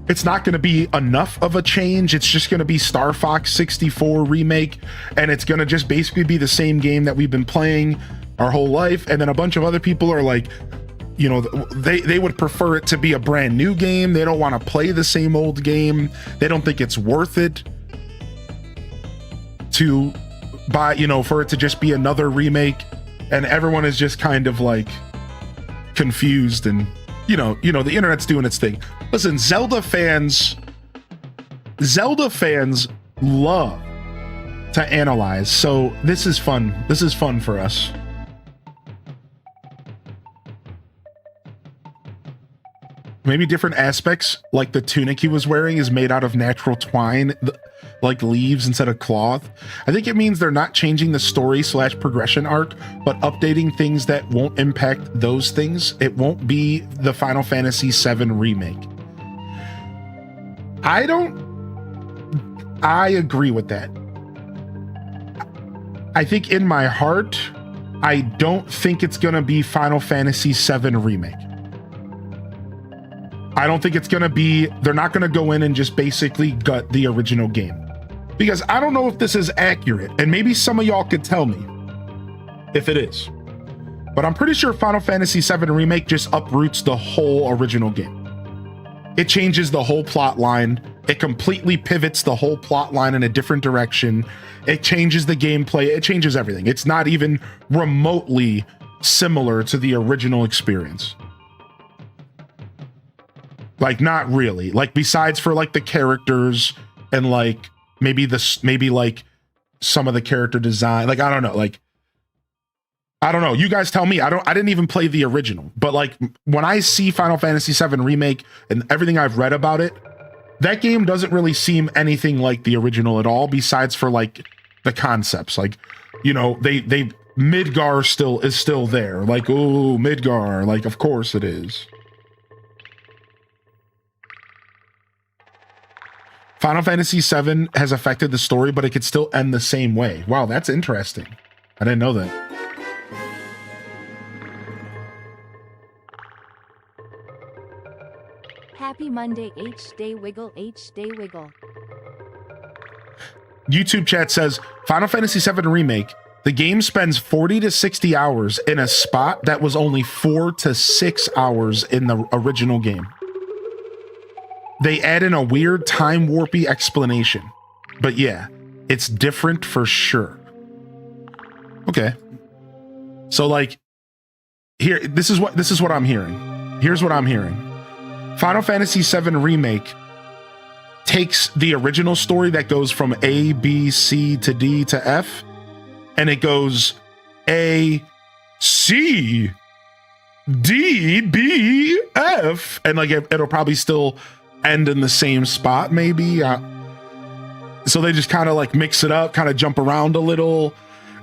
it's not going to be enough of a change. It's just going to be Star Fox 64 remake. And it's going to just basically be the same game that we've been playing our whole life. And then a bunch of other people are like, you know, they would prefer it to be a brand new game. They don't want to play the same old game. They don't think it's worth it to buy, you know, for it to just be another remake. And everyone is just kind of like confused, and you know, the internet's doing its thing. Listen, Zelda fans love to analyze. So this is fun. This is fun for us. Maybe different aspects, like the tunic he was wearing is made out of natural twine, like leaves instead of cloth. I think it means they're not changing the story / progression arc, but updating things that won't impact those things. It won't be the Final Fantasy VII remake. I agree with that. I think in my heart, I don't think it's going to be Final Fantasy VII remake. I don't think it's going to be, they're not going to go in and just basically gut the original game. Because I don't know if this is accurate, and maybe some of y'all could tell me if it is. But I'm pretty sure Final Fantasy VII Remake just uproots the whole original game. It changes the whole plot line. It completely pivots the whole plot line in a different direction. It changes the gameplay. It changes everything. It's not even remotely similar to the original experience. Like, not really. Like, besides for like the characters and like maybe like some of the character design, like I don't know, like I don't know. You guys tell me. I didn't even play the original, but like when I see Final Fantasy VII Remake and everything I've read about it, that game doesn't really seem anything like the original at all, besides for like the concepts. Like, you know, they Midgar is still there. Like, oh, Midgar, like of course it is. Final Fantasy VII has affected the story, but it could still end the same way. Wow, that's interesting. I didn't know that. Happy Monday, Day Wiggle, Day Wiggle. YouTube chat says, Final Fantasy VII Remake, the game spends 40 to 60 hours in a spot that was only 4 to 6 hours in the original game. They add in a weird time warpy explanation. But yeah, it's different for sure. Okay. So like, here, this is what I'm hearing. Here's what I'm hearing. Final Fantasy VII Remake takes the original story that goes from A, B, C to D to F, and it goes A, C, D, B, F, and like it'll probably still end in the same spot, maybe. So they just kind of like mix it up, kind of jump around a little,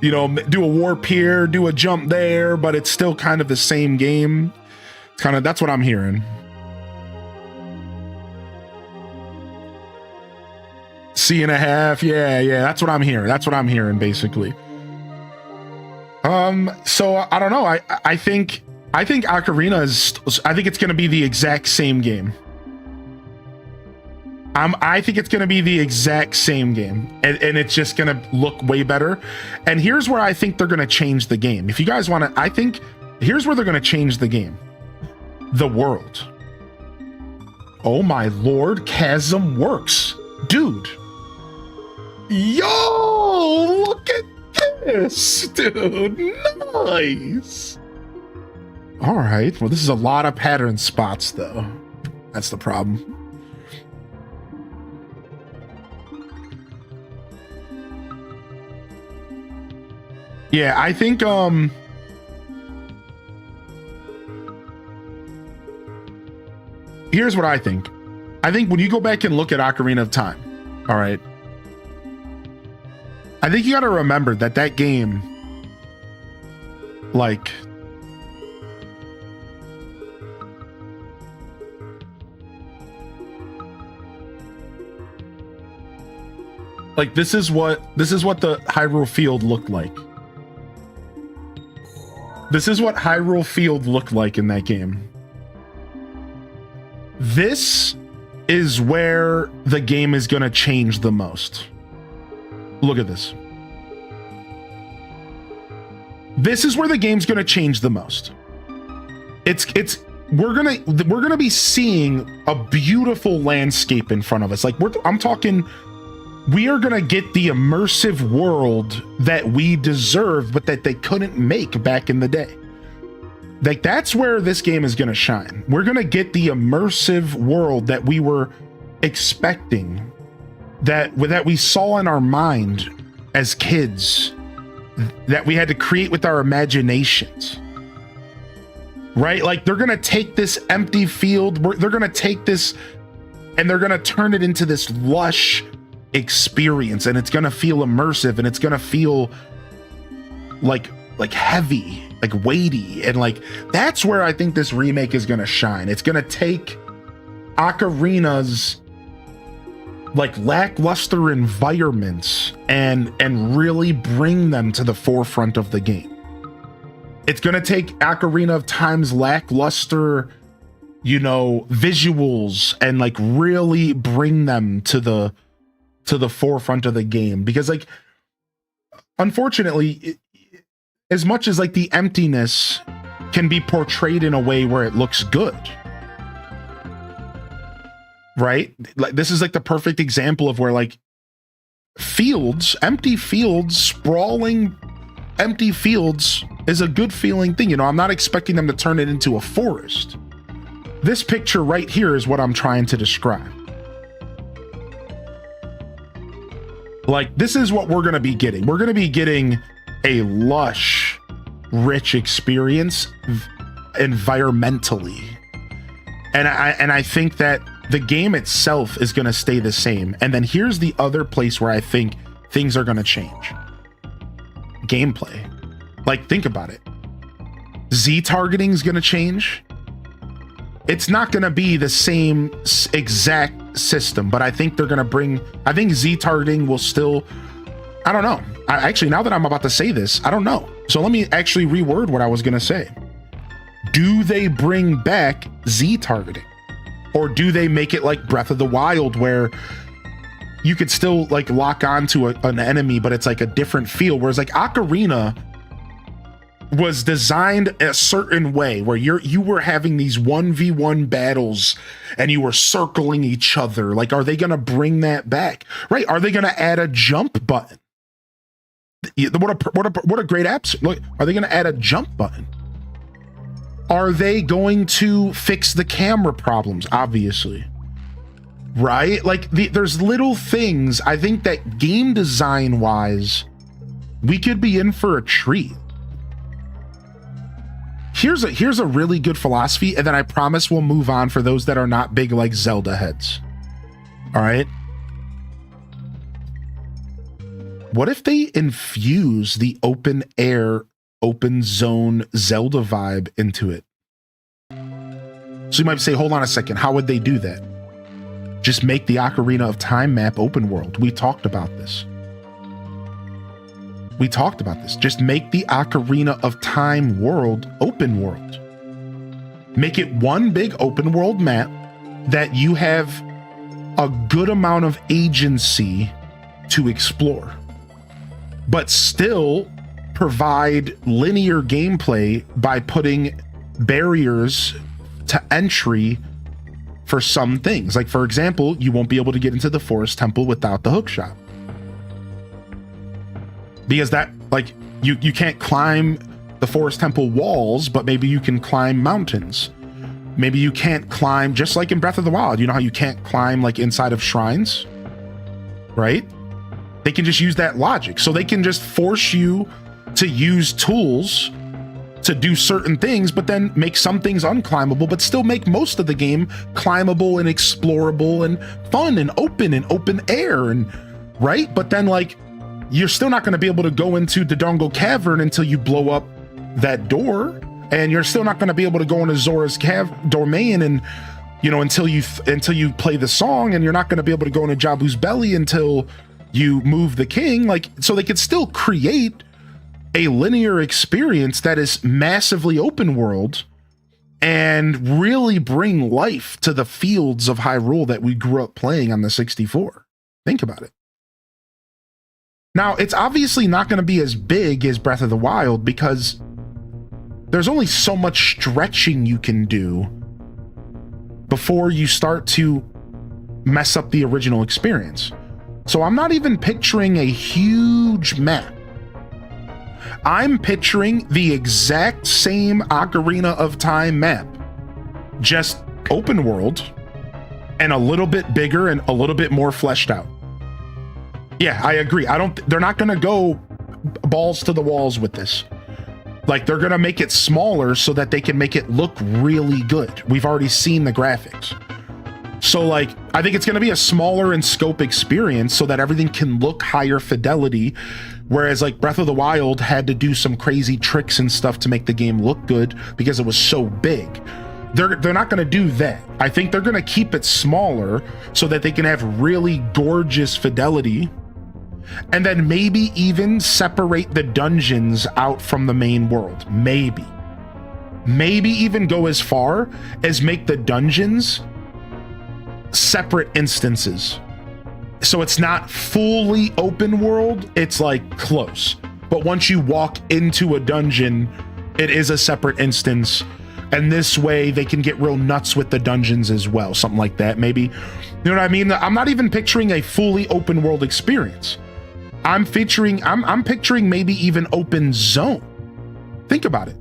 you know, do a warp here, do a jump there, but it's still kind of the same game. It's kind of, that's what I'm hearing. C and a half, yeah, that's what I'm hearing. That's what I'm hearing, basically. So I don't know. I think Ocarina is. I think it's going to be the exact same game. I think it's going to be the exact same game, and it's just going to look way better. And here's where I think they're going to change the game. If you guys want to, I think here's where they're going to change the game. The world. Oh my lord, Chasm works, dude. Yo, look at this, dude. Nice. All right. Well, this is a lot of pattern spots, though. That's the problem. Yeah, I think, here's what I think. I think when you go back and look at Ocarina of Time, all right, I think you got to remember that game, like, this is what the Hyrule Field looked like. This is what Hyrule Field looked like in that game. This is where the game is going to change the most. Look at this. This is where the game's going to change the most. We're going to be seeing a beautiful landscape in front of us. Like I'm talking, we are going to get the immersive world that we deserve, but that they couldn't make back in the day. Like that's where this game is going to shine. We're going to get the immersive world that we were expecting, that we saw in our mind as kids, that we had to create with our imaginations. Right? Like they're going to take this empty field, they're going to take this and they're going to turn it into this lush experience, and it's going to feel immersive, and it's going to feel like heavy, like weighty, and like that's where I think this remake is going to shine. It's going to take Ocarina's like lackluster environments and really bring them to the forefront of the game. It's going to take Ocarina of Time's lackluster, you know, visuals and like really bring them to the forefront of the game, because like unfortunately, as much as like the emptiness can be portrayed in a way where it looks good, right? Like this is like the perfect example of where like empty fields, sprawling empty fields is a good feeling thing. You know, I'm not expecting them to turn it into a forest. This picture right here is what I'm trying to describe. Like, this is what we're going to be getting. We're going to be getting a lush, rich experience environmentally. And I think that the game itself is going to stay the same. And then here's the other place where I think things are going to change. Gameplay. Like, think about it. Z targeting is going to change. It's not going to be the same exact system, but I think they're going to I think Z targeting will still, I don't know. Actually, now that I'm about to say this, I don't know. So let me actually reword what I was going to say. Do they bring back Z targeting? Or do they make it like Breath of the Wild, where you could still like lock onto an enemy, but it's like a different feel? Whereas like Ocarina was designed a certain way where you were having these 1v1 battles and you were circling each other. Like, are they going to bring that back? Right? Are they going to add a jump button? What a great app. Look, are they going to add a jump button? Are they going to fix the camera problems? Obviously. Right? Like, there's little things. I think that game design wise, we could be in for a treat. Here's a really good philosophy, and then I promise we'll move on for those that are not big like Zelda heads. All right. What if they infuse the open air, open zone Zelda vibe into it? So you might say, hold on a second, how would they do that? Just make the Ocarina of Time map open world. We talked about this. Just make the Ocarina of Time world open world. Make it one big open world map that you have a good amount of agency to explore, but still provide linear gameplay by putting barriers to entry for some things. Like, for example, you won't be able to get into the Forest Temple without the hookshot. Because that, like, you can't climb the Forest Temple walls, but maybe you can climb mountains. Maybe you can't climb, just like in Breath of the Wild. You know how you can't climb, like, inside of shrines? Right? They can just use that logic. So they can just force you to use tools to do certain things, but then make some things unclimbable, but still make most of the game climbable and explorable and fun and open air, and right? But then, like, you're still not going to be able to go into Dodongo Cavern until you blow up that door, and you're still not going to be able to go into Zora's domain, and until you play the song, and you're not going to be able to go into Jabu's belly until you move the king. Like, so they could still create a linear experience that is massively open world and really bring life to the fields of Hyrule that we grew up playing on the 64. Think about it. Now, it's obviously not going to be as big as Breath of the Wild because there's only so much stretching you can do before you start to mess up the original experience. So I'm not even picturing a huge map. I'm picturing the exact same Ocarina of Time map, just open world and a little bit bigger and a little bit more fleshed out. Yeah, I agree. They're not going to go balls to the walls with this. Like, they're going to make it smaller so that they can make it look really good. We've already seen the graphics. So, like, I think it's going to be a smaller in scope experience so that everything can look higher fidelity. Whereas, like, Breath of the Wild had to do some crazy tricks and stuff to make the game look good because it was so big. They're not going to do that. I think they're going to keep it smaller so that they can have really gorgeous fidelity. And then maybe even separate the dungeons out from the main world. Maybe even go as far as make the dungeons separate instances. So it's not fully open world, it's like close. But once you walk into a dungeon, it is a separate instance. And this way they can get real nuts with the dungeons as well. Something like that, maybe. You know what I mean? I'm not even picturing a fully open world experience. I'm picturing maybe even open zone. Think about it.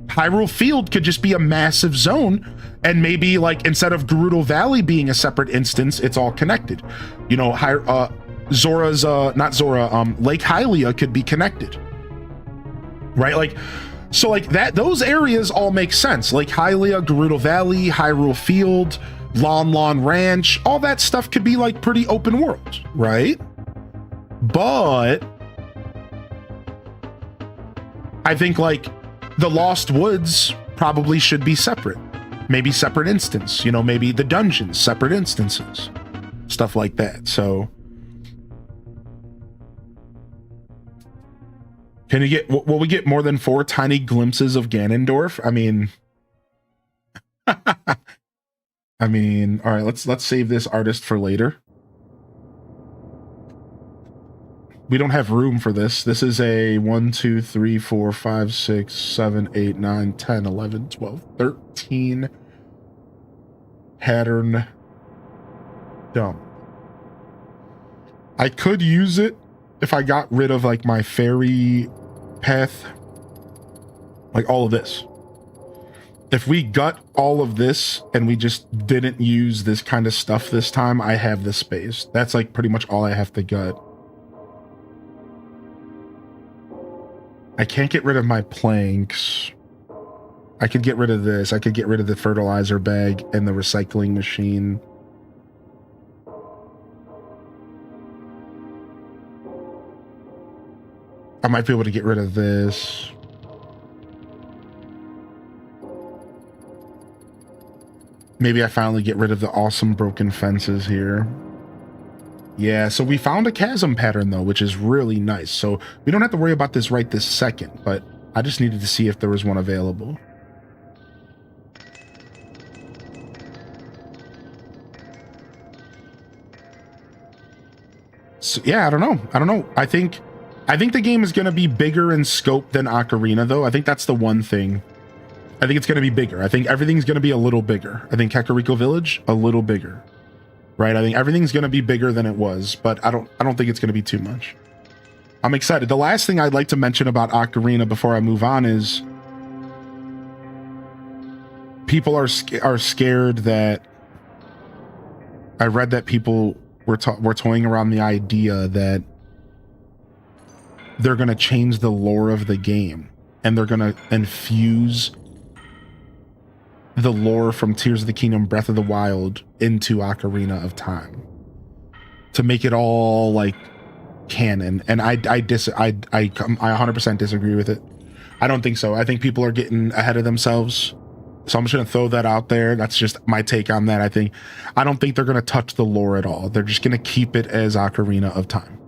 Hyrule Field could just be a massive zone, and maybe, like, instead of Gerudo Valley being a separate instance, it's all connected. You know, Zora's not Zora, Lake Hylia could be connected, right? Like, so like that, those areas all make sense. Lake Hylia, Gerudo Valley, Hyrule Field, Lon Lon Ranch, all that stuff could be like pretty open world, right? But I think like the Lost Woods probably should be separate. Maybe separate instance, you know, maybe the dungeons, separate instances, stuff like that. So can you get, will we get more than 4 tiny glimpses of Ganondorf? I mean, I mean, all right, let's save this artist for later. We don't have room for this. This is a 1, 2, 3, 4, 5, 6, 7, 8, 9, 10, 11, 12, 13 pattern dump. I could use it if I got rid of like my fairy path, like all of this. If we gut all of this and we just didn't use this kind of stuff this time, I have the space. That's like pretty much all I have to gut. I can't get rid of my planks. I could get rid of this. I could get rid of the fertilizer bag and the recycling machine. I might be able to get rid of this. Maybe I finally get rid of the awesome broken fences here. Yeah, so we found a chasm pattern though, which is really nice. So we don't have to worry about this right this second, but I just needed to see if there was one available. So yeah, I don't know. I think the game is going to be bigger in scope than Ocarina though. I think that's the one thing. I think it's going to be bigger. I think everything's going to be a little bigger. I think Kakariko Village a little bigger. Right? I think everything's going to be bigger than it was, but I don't think it's going to be too much. I'm excited. The last thing I'd like to mention about Ocarina before I move on is people are scared that I read that people were toying around the idea that they're going to change the lore of the game and they're going to infuse the lore from Tears of the Kingdom, Breath of the Wild into Ocarina of Time to make it all like canon. And I 100% disagree with it. I don't think so. I think people are getting ahead of themselves. So I'm just going to throw that out there. That's just my take on that. I don't think they're going to touch the lore at all. They're just going to keep it as Ocarina of Time.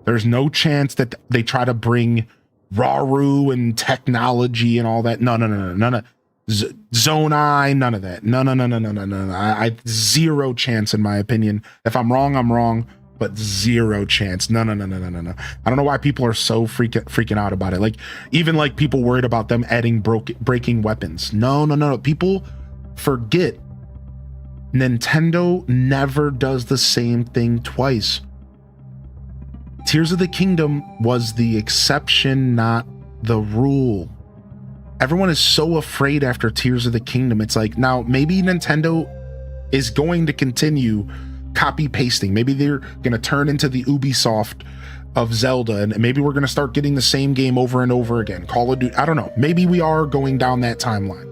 There's no chance that they try to bring Raru and technology and all that. No. Zonai, none of that. No. I zero chance in my opinion. If I'm wrong, I'm wrong, but zero chance. No. I don't know why people are so freaking out about it. Like even like people worried about them adding breaking weapons. No. People forget Nintendo never does the same thing twice. Tears of the Kingdom was the exception, not the rule. Everyone is so afraid after Tears of the Kingdom. It's like, now maybe Nintendo is going to continue copy pasting. Maybe they're going to turn into the Ubisoft of Zelda, and maybe we're going to start getting the same game over and over again. Call of Duty, I don't know. Maybe we are going down that timeline.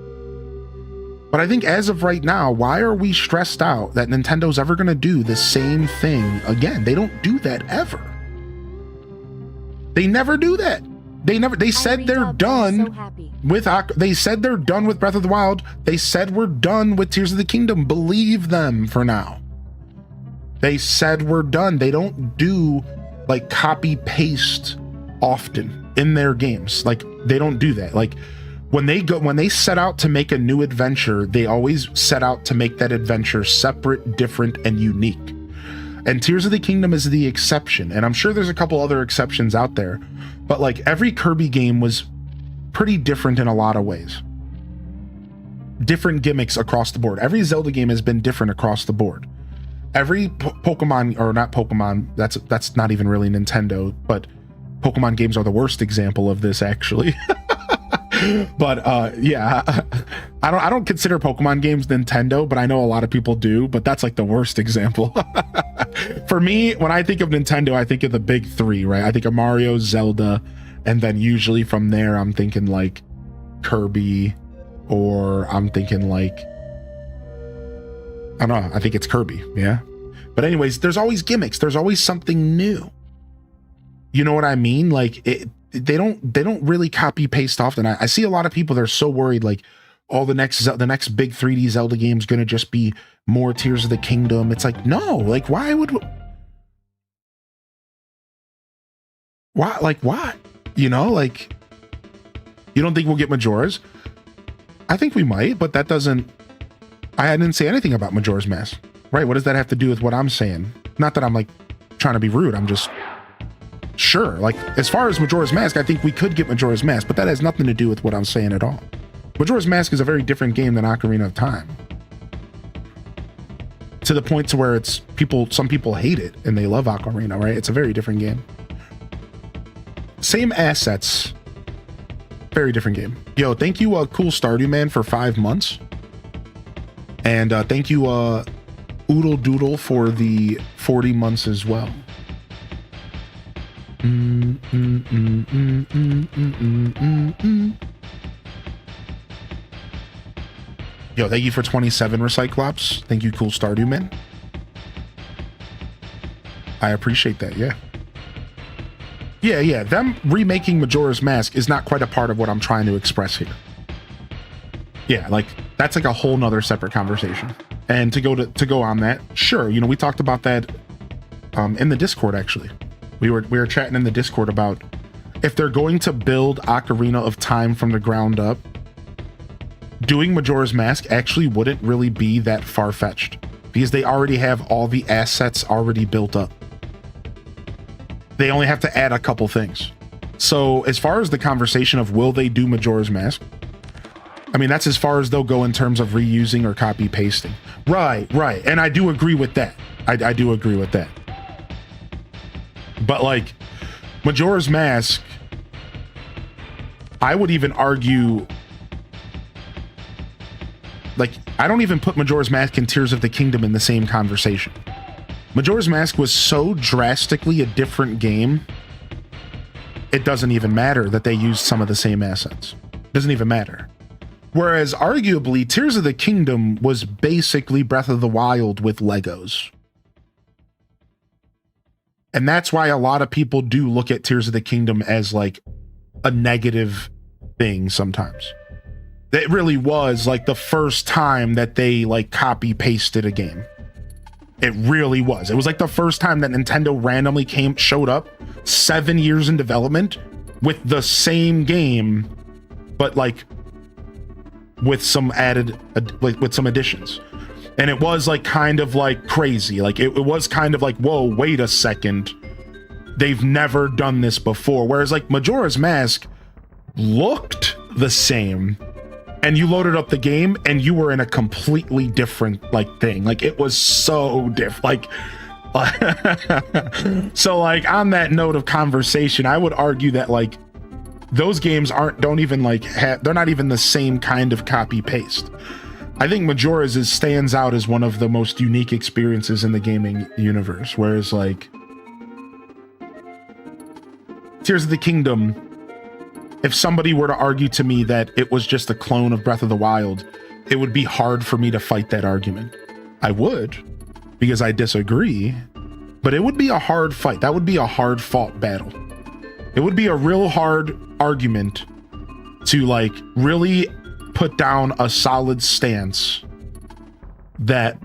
But I think as of right now, why are we stressed out that Nintendo's ever going to do the same thing again? They don't do that ever. They never do that. They said they're done with, they said they're done with Breath of the Wild. They said we're done with Tears of the Kingdom. Believe them for now. They said we're done. They don't do like copy paste often in their games. Like they don't do that. Like when they set out to make a new adventure, they always set out to make that adventure separate, different, and unique. And Tears of the Kingdom is the exception. And I'm sure there's a couple other exceptions out there, but like every Kirby game was pretty different in a lot of ways. Different gimmicks across the board. Every Zelda game has been different across the board. Every Pokemon, or not Pokemon, that's not even really Nintendo, but Pokemon games are the worst example of this actually. But yeah, I don't consider Pokemon games Nintendo, but I know a lot of people do, but that's like the worst example. For me, when I think of Nintendo, I think of the big three, right? I think of Mario, Zelda, and then usually from there I'm thinking like Kirby, or I'm thinking like, I don't know, I think it's Kirby, yeah. But anyways, there's always gimmicks, there's always something new. You know what I mean? Like they don't really copy paste often. I see a lot of people, they're so worried like, oh, the next big 3D Zelda game is gonna just be more Tears of the Kingdom. It's like, no, like why? You know, like, you don't think we'll get Majora's? I think we might, but that doesn't, I didn't say anything about Majora's Mask, right? What does that have to do with what I'm saying? Not that I'm like trying to be rude, I'm just, sure, like as far as Majora's Mask, I think we could get Majora's Mask, but that has nothing to do with what I'm saying at all. Majora's Mask is a very different game than Ocarina of Time. To the point to where it's some people hate it and they love Ocarina, right? It's a very different game. Same assets, very different game. Yo, thank you, Cool Stardew Man, for 5 months. And thank you, Oodle Doodle, for the 40 months as well. Yo, thank you for 27 Recyclops. Thank you, Cool Stardew Man. I appreciate that, yeah. Yeah, them remaking Majora's Mask is not quite a part of what I'm trying to express here. Yeah, like, that's like a whole nother separate conversation. And to go on that, sure, you know, we talked about that in the Discord, actually. We were chatting in the Discord about if they're going to build Ocarina of Time from the ground up, doing Majora's Mask actually wouldn't really be that far-fetched, because they already have all the assets already built up. They only have to add a couple things. So as far as the conversation of will they do Majora's Mask, I mean, that's as far as they'll go in terms of reusing or copy pasting. Right. And I do agree with that. I do agree with that. But like Majora's Mask, I would even argue, like, I don't even put Majora's Mask and Tears of the Kingdom in the same conversation. Majora's Mask was so drastically a different game, it doesn't even matter that they used some of the same assets. It doesn't even matter. Whereas arguably, Tears of the Kingdom was basically Breath of the Wild with Legos. And that's why a lot of people do look at Tears of the Kingdom as like a negative thing sometimes. It really was like the first time that they like copy pasted a game. It really was. It was like the first time that Nintendo randomly showed up 7 years in development with the same game, but like with some with some additions. And it was like kind of like crazy. Like it was kind of like, whoa, wait a second. They've never done this before. Whereas like Majora's Mask looked the same, and you loaded up the game and you were in a completely different like thing. Like it was so different. Like so like on that note of conversation, I would argue that like those games don't even like they're not even the same kind of copy paste. I think Majora's stands out as one of the most unique experiences in the gaming universe, whereas like Tears of the Kingdom, if somebody were to argue to me that it was just a clone of Breath of the Wild, it would be hard for me to fight that argument. I would, because I disagree, but it would be a hard fight. That would be a hard fought battle. It would be a real hard argument to like really put down a solid stance that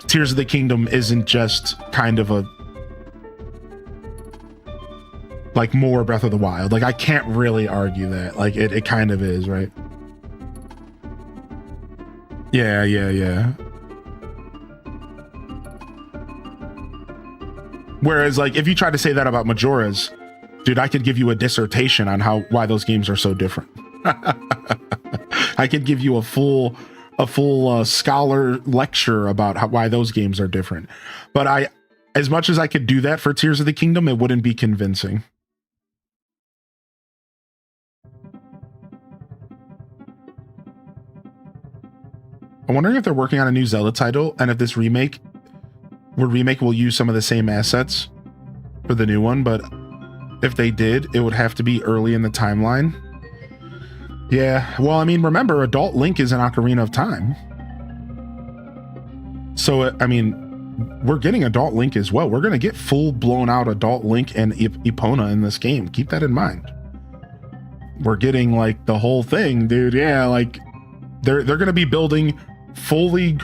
Tears of the Kingdom isn't just kind of a like more Breath of the Wild. Like I can't really argue that. Like it kind of is, right? Yeah. Whereas like if you try to say that about Majora's, dude, I could give you a dissertation on why those games are so different. I could give you a full scholar lecture about why those games are different. But as much as I could do that for Tears of the Kingdom, it wouldn't be convincing. I'm wondering if they're working on a new Zelda title, and if this remake will use some of the same assets for the new one, but if they did, it would have to be early in the timeline. Yeah, well, I mean, remember, Adult Link is an Ocarina of Time. So, I mean, we're getting Adult Link as well. We're going to get full blown out Adult Link and Epona in this game. Keep that in mind. We're getting like the whole thing, dude. Yeah, like they're going to be building fully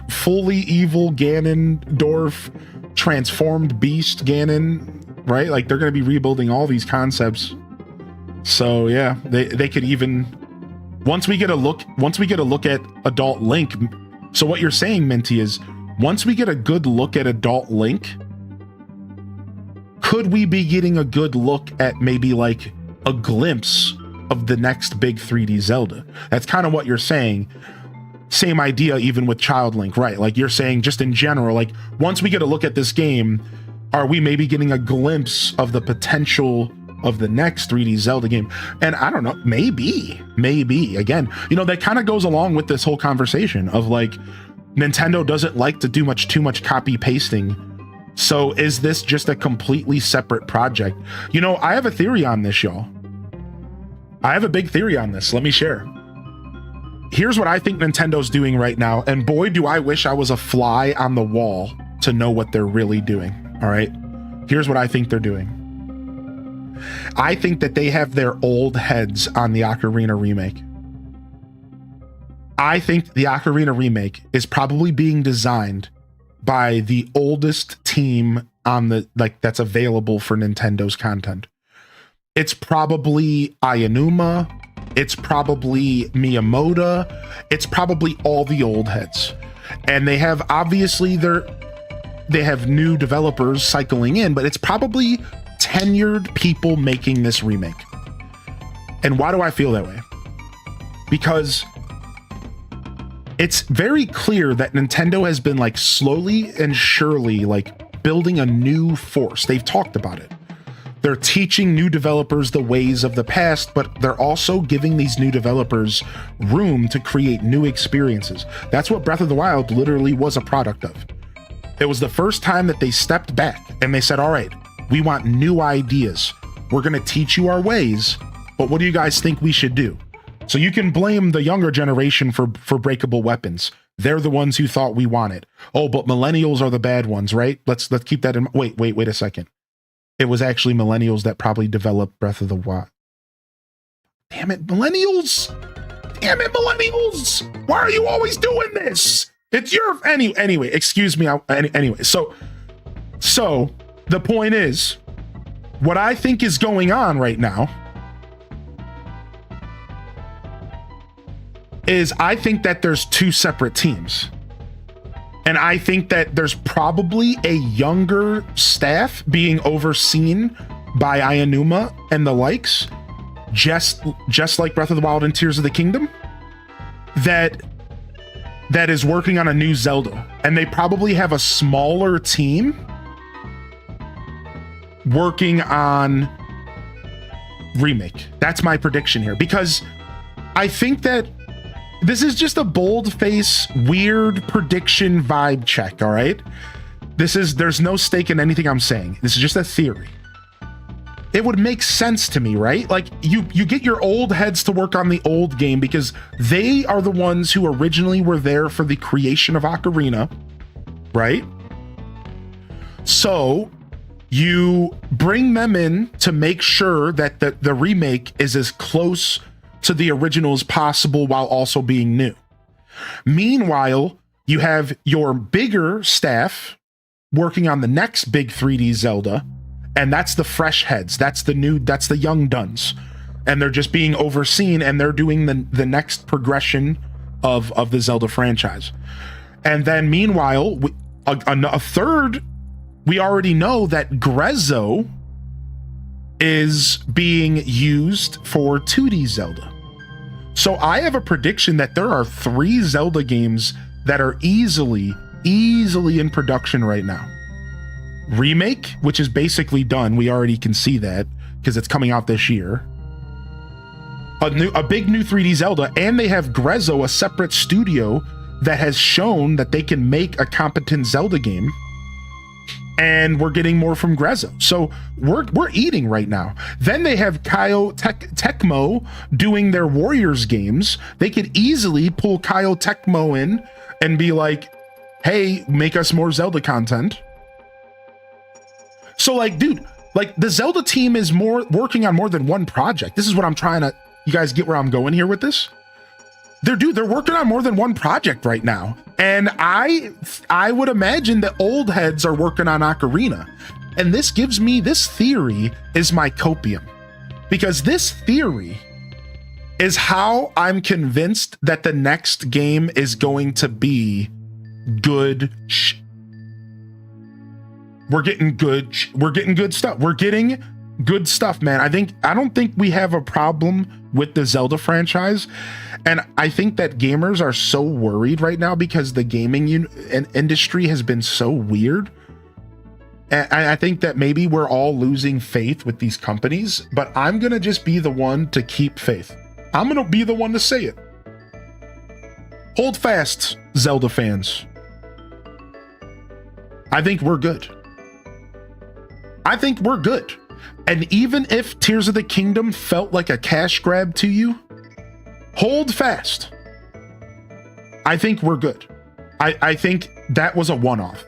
evil Ganondorf, transformed beast Ganon, right? Like they're going to be rebuilding all these concepts. So yeah, they could even once we get a look at Adult Link. So what you're saying, Minty, is once we get a good look at Adult Link, could we be getting a good look at maybe like a glimpse of the next big 3D Zelda? That's kind of what you're saying. Same idea even with Child Link, right? Like you're saying just in general, like once we get a look at this game, are we maybe getting a glimpse of the potential of the next 3D Zelda game? And I don't know, maybe. Again, you know, that kind of goes along with this whole conversation of like, Nintendo doesn't like to do too much copy pasting. So is this just a completely separate project? You know, I have a theory on this, y'all. I have a big theory on this. Let me share. Here's what I think Nintendo's doing right now. And boy, do I wish I was a fly on the wall to know what they're really doing. All right. Here's what I think they're doing. I think that they have their old heads on the Ocarina remake. I think the Ocarina remake is probably being designed by the oldest team on the, like, that's available for Nintendo's content. It's probably Aonuma, it's probably Miyamoto, it's probably all the old heads. And they have, obviously, they have new developers cycling in, but it's probably tenured people making this remake. And why do I feel that way? Because it's very clear that Nintendo has been like slowly and surely like building a new force. They've talked about it. They're teaching new developers the ways of the past, but they're also giving these new developers room to create new experiences. That's what Breath of the Wild literally was a product of. It was the first time that they stepped back and they said, all right, we want new ideas. We're going to teach you our ways, but what do you guys think we should do? So you can blame the younger generation for breakable weapons. They're the ones who thought we wanted. Oh, but millennials are the bad ones, right? Let's keep that in. Wait a second. It was actually millennials that probably developed Breath of the Wild. Damn it, millennials! Damn it, millennials! Why are you always doing this? It's your anyway. Excuse me. Anyway, so the point is, what I think is going on right now is I think that there's two separate teams. And I think that there's probably a younger staff being overseen by Aonuma and the likes, just like Breath of the Wild and Tears of the Kingdom, that is working on a new Zelda. And they probably have a smaller team working on remake. That's my prediction here, because I think that this is just a bold-face, weird prediction vibe check, all right? There's no stake in anything I'm saying. This is just a theory. It would make sense to me, right? Like, you get your old heads to work on the old game because they are the ones who originally were there for the creation of Ocarina, right? So you bring them in to make sure that the remake is as close to the original as possible while also being new. Meanwhile, you have your bigger staff working on the next big 3D Zelda, and that's the fresh heads. That's the young duns. And they're just being overseen, and they're doing the next progression of the Zelda franchise. And then meanwhile, a third, we already know that Grezzo is being used for 2D Zelda. So I have a prediction that there are 3 Zelda games that are easily in production right now. Remake, which is basically done. We already can see that because it's coming out this year. A big new 3D Zelda, and they have Grezzo, a separate studio that has shown that they can make a competent Zelda game, and we're getting more from Grezzo. So we're eating right now. Then they have Tecmo doing their Warriors games. They could easily pull Tecmo in and be like, hey, make us more Zelda content. So like, dude, like the Zelda team is working on more than one project. This is what I'm trying to, you guys get where I'm going here with this? They're working on more than one project right now. And I would imagine that old heads are working on Ocarina. And this theory is my copium. Because this theory is how I'm convinced that the next game is going to be good. We're getting good stuff. We're getting good stuff, man. I don't think we have a problem with the Zelda franchise. And I think that gamers are so worried right now because the gaming industry has been so weird. And I think that maybe we're all losing faith with these companies, but I'm going to just be the one to keep faith. I'm going to be the one to say it. Hold fast, Zelda fans. I think we're good. I think we're good. And even if Tears of the Kingdom felt like a cash grab to you, hold fast. I think we're good. I think that was a one-off.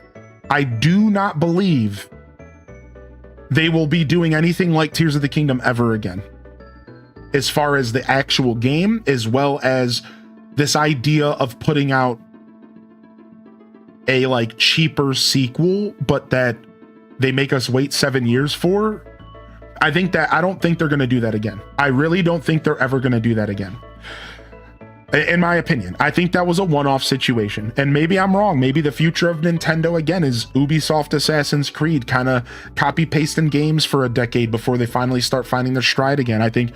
I do not believe they will be doing anything like Tears of the Kingdom ever again, as far as the actual game, as well as this idea of putting out a like cheaper sequel, but that they make us wait 7 years for. I don't think they're going to do that again. I really don't think they're ever going to do that again. In my opinion, I think that was a one-off situation. And maybe I'm wrong. Maybe the future of Nintendo again is Ubisoft Assassin's Creed, kind of copy-pasting games for a decade before they finally start finding their stride again. I think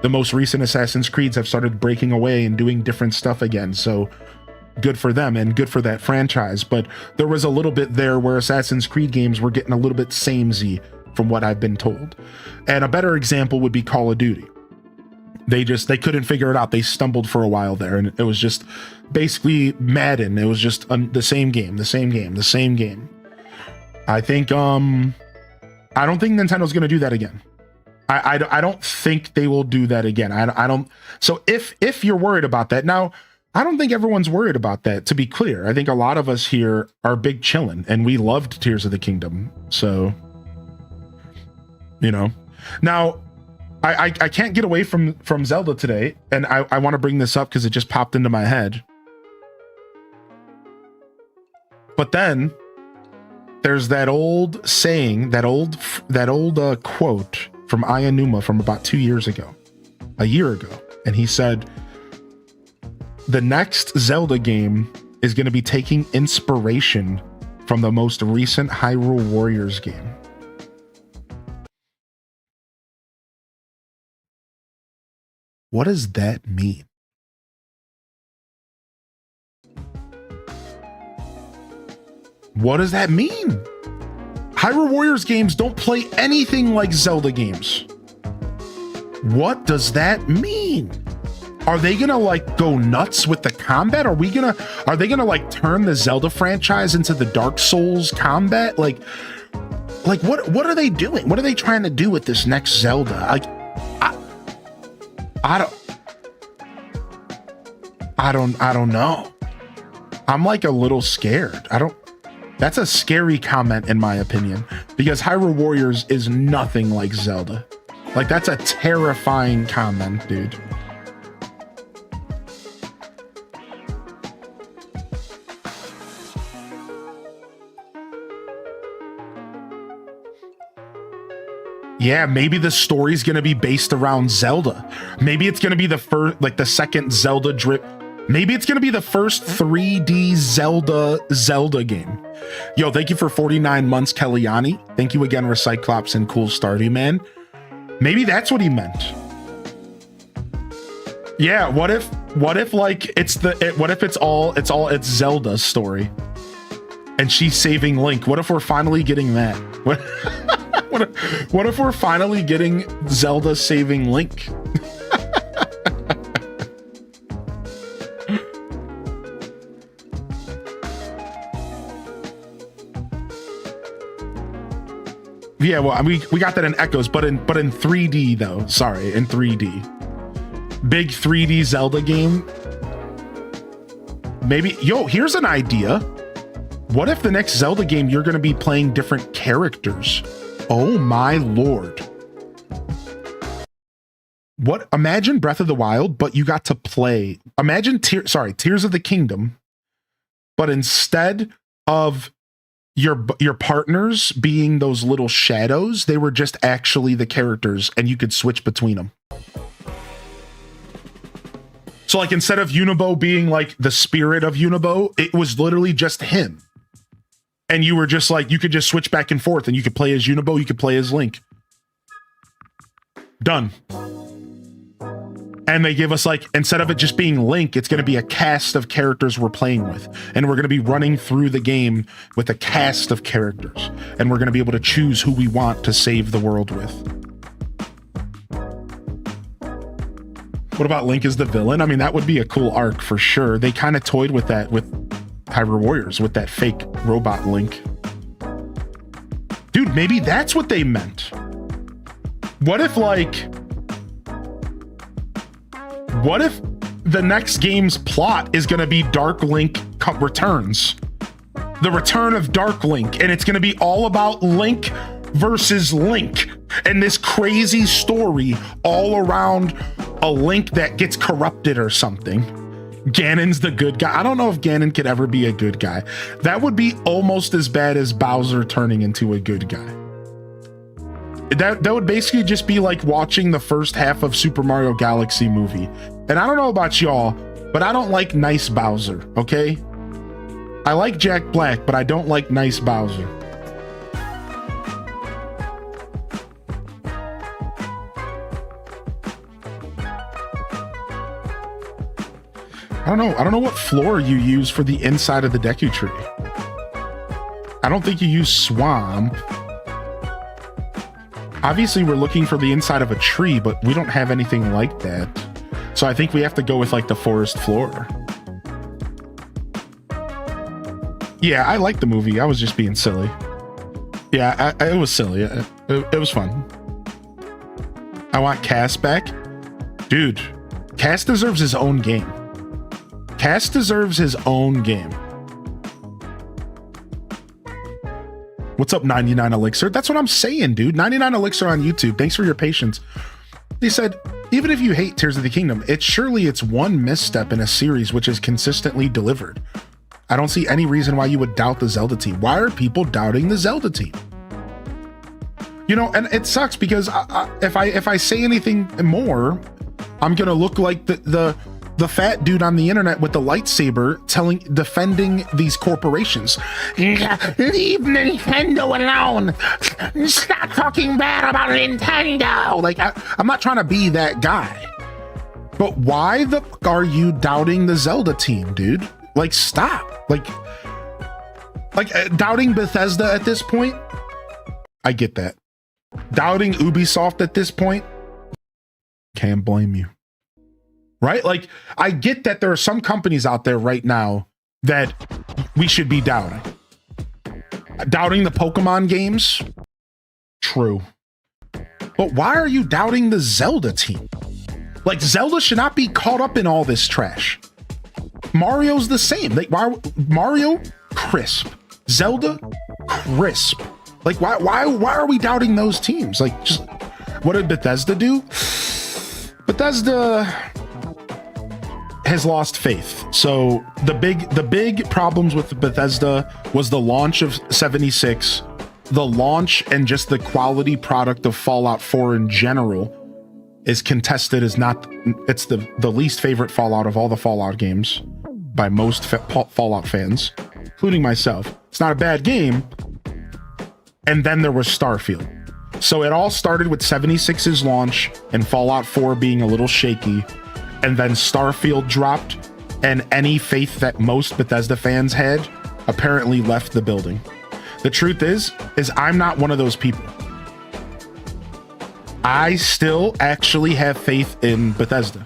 the most recent Assassin's Creeds have started breaking away and doing different stuff again. So good for them and good for that franchise. But there was a little bit there where Assassin's Creed games were getting a little bit samey from what I've been told. And a better example would be Call of Duty. They couldn't figure it out. They stumbled for a while there, and it was just basically Madden. It was just the same game. I think I don't think Nintendo's going to do that again. I don't think they will do that again. I don't. So if you're worried about that, now I don't think everyone's worried about that. To be clear, I think a lot of us here are big chillin', and we loved Tears of the Kingdom. So, now. I can't get away from Zelda today, and I want to bring this up because it just popped into my head. But then there's that old saying, that old quote from Ayanuma from about a year ago, and he said, the next Zelda game is going to be taking inspiration from the most recent Hyrule Warriors game. What does that mean? What does that mean? Hyrule Warriors games don't play anything like Zelda games. What does that mean? Are they gonna like go nuts with the combat? Are they gonna like turn the Zelda franchise into the Dark Souls combat? Like what are they doing? What are they trying to do with this next Zelda? Like, I don't know. I'm like a little scared. That's a scary comment in my opinion, because Hyrule Warriors is nothing like Zelda. Like, that's a terrifying comment, dude. Yeah, maybe the story's gonna be based around Zelda. Maybe it's gonna be the second Zelda drip. Maybe it's gonna be the first 3D Zelda game. Yo, thank you for 49 months, Kellyanni. Thank you again, Recyclops and Cool Starvey Man. Maybe that's what he meant. Yeah, what if like it's Zelda's story and she's saving Link? What if we're finally getting that? What if we're finally getting Zelda saving Link? Yeah, well, we got that in Echoes, but in 3D though. Sorry, in 3D. Big 3D Zelda game. Maybe, yo, here's an idea. What if the next Zelda game you're going to be playing different characters? Oh my lord. What? Imagine Breath of the Wild, but you got to play. Imagine Tears of the Kingdom, but instead of your partners being those little shadows, they were just actually the characters, and you could switch between them. So like instead of Unibo being like the spirit of Unibo, it was literally just him. And you were just like, you could just switch back and forth, and you could play as Unibo, you could play as Link. Done. And they give us like, instead of it just being Link, it's going to be a cast of characters we're playing with. And we're going to be running through the game with a cast of characters. And we're going to be able to choose who we want to save the world with. What about Link as the villain? I mean, that would be a cool arc for sure. They kind of toyed with that with Hyrule Warriors, with that fake robot Link. Dude, maybe that's what they meant. What if the next game's plot is going to be Dark Link Returns? The return of Dark Link, and it's going to be all about Link versus Link, and this crazy story all around a Link that gets corrupted or something. Ganon's the good guy. I don't know if Ganon could ever be a good guy. That would be almost as bad as Bowser turning into a good guy. That would basically just be like watching the first half of Super Mario Galaxy movie. And I don't know about y'all, but I don't like nice Bowser, okay? I like Jack Black, but I don't like nice Bowser. I don't know what floor you use for the inside of the Deku Tree. I don't think you use swamp. Obviously, we're looking for the inside of a tree, but we don't have anything like that. So I think we have to go with like the forest floor. Yeah, I like the movie. I was just being silly. Yeah, it was silly. It was fun. I want Cass back. Dude, Cass deserves his own game. Cass deserves his own game. What's up, 99 Elixir? That's what I'm saying, dude. 99 Elixir on YouTube. Thanks for your patience. They said, even if you hate Tears of the Kingdom, it's one misstep in a series which is consistently delivered. I don't see any reason why you would doubt the Zelda team. Why are people doubting the Zelda team? You know, and it sucks because if I say anything more, I'm gonna look like the fat dude on the internet with the lightsaber defending these corporations. Leave Nintendo alone. Stop talking bad about Nintendo. Like, I'm not trying to be that guy. But why the fuck are you doubting the Zelda team, dude? Like, stop. Like doubting Bethesda at this point? I get that. Doubting Ubisoft at this point? Can't blame you. Right? Like, I get that there are some companies out there right now that we should be doubting. Doubting the Pokemon games? True. But why are you doubting the Zelda team? Like, Zelda should not be caught up in all this trash. Mario's the same. Like, Mario, crisp. Zelda, crisp. Like, why are we doubting those teams? Like, just, what did Bethesda do? Bethesda has lost faith. So the big problems with Bethesda was the launch of 76, the launch and just the quality product of Fallout 4 in general is contested as it's the least favorite Fallout of all the Fallout games by most Fallout fans, including myself. It's not a bad game. And then there was Starfield. So it all started with 76's launch and Fallout 4 being a little shaky. And then Starfield dropped, and any faith that most Bethesda fans had apparently left the building. The truth is I'm not one of those people. I still actually have faith in Bethesda.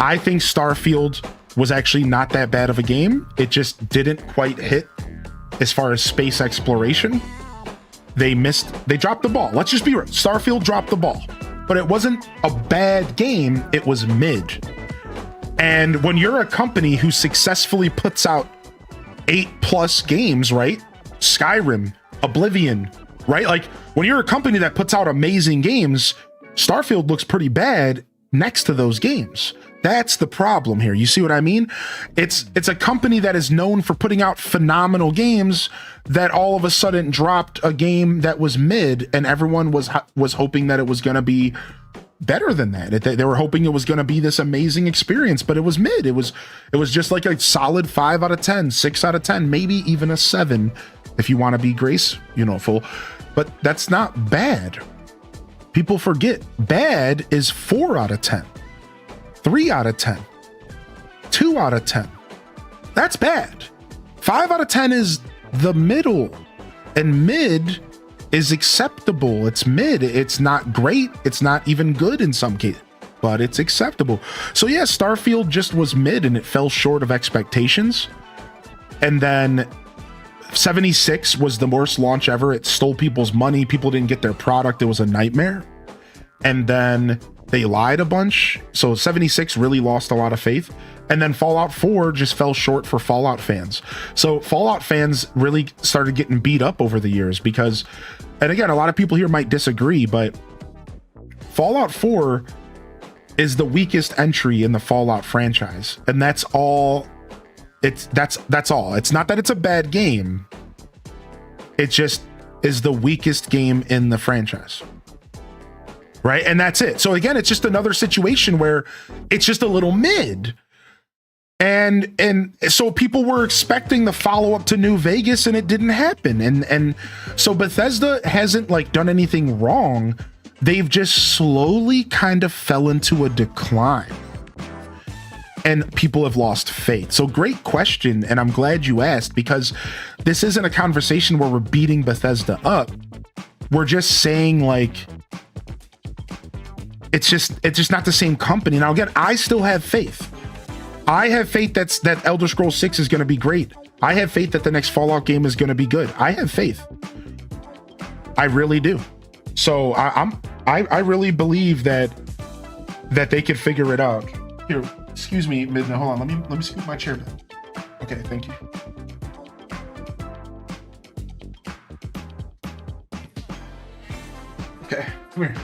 I think Starfield was actually not that bad of a game. It just didn't quite hit as far as space exploration. They dropped the ball. Let's just be real. Starfield dropped the ball, but it wasn't a bad game. It was mid. And when you're a company who successfully puts out 8+ games, right? Skyrim, Oblivion, right? Like when you're a company that puts out amazing games, Starfield looks pretty bad next to those games. That's the problem here. You see what I mean? It's a company that is known for putting out phenomenal games that all of a sudden dropped a game that was mid, and everyone was hoping that it was going to be better than that. They were hoping it was going to be this amazing experience, but it was mid. It was just like a solid 5 out of 10, 6 out of 10, maybe even a 7 if you want to be full. But that's not bad. People forget bad is 4 out of 10. 3 out of 10, 2 out of 10. That's bad. 5 out of 10 is the middle, and mid is acceptable. It's mid. It's not great. It's not even good in some cases, but it's acceptable. So yeah, Starfield just was mid and it fell short of expectations. And then 76 was the worst launch ever. It stole people's money. People didn't get their product. It was a nightmare. And then they lied a bunch. So 76 really lost a lot of faith. And then Fallout 4 just fell short for Fallout fans. So Fallout fans really started getting beat up over the years because, and again, a lot of people here might disagree, but Fallout 4 is the weakest entry in the Fallout franchise. And that's all. That's all. It's not that it's a bad game. It just is the weakest game in the franchise. Right? And that's it. So again, it's just another situation where it's just a little mid. And so people were expecting the follow-up to New Vegas and it didn't happen. And so Bethesda hasn't like done anything wrong. They've just slowly kind of fell into a decline. And people have lost faith. So great question. And I'm glad you asked, because this isn't a conversation where we're beating Bethesda up. We're just saying like, it's just not the same company. Now, again, I still have faith. I have faith that Elder Scrolls 6 is going to be great. I have faith that the next Fallout game is going to be good. I have faith. I really do. So I really believe that they could figure it out. Here, excuse me, Midna. Hold on. Let me scoot my chair back. Okay, thank you. Okay, come here.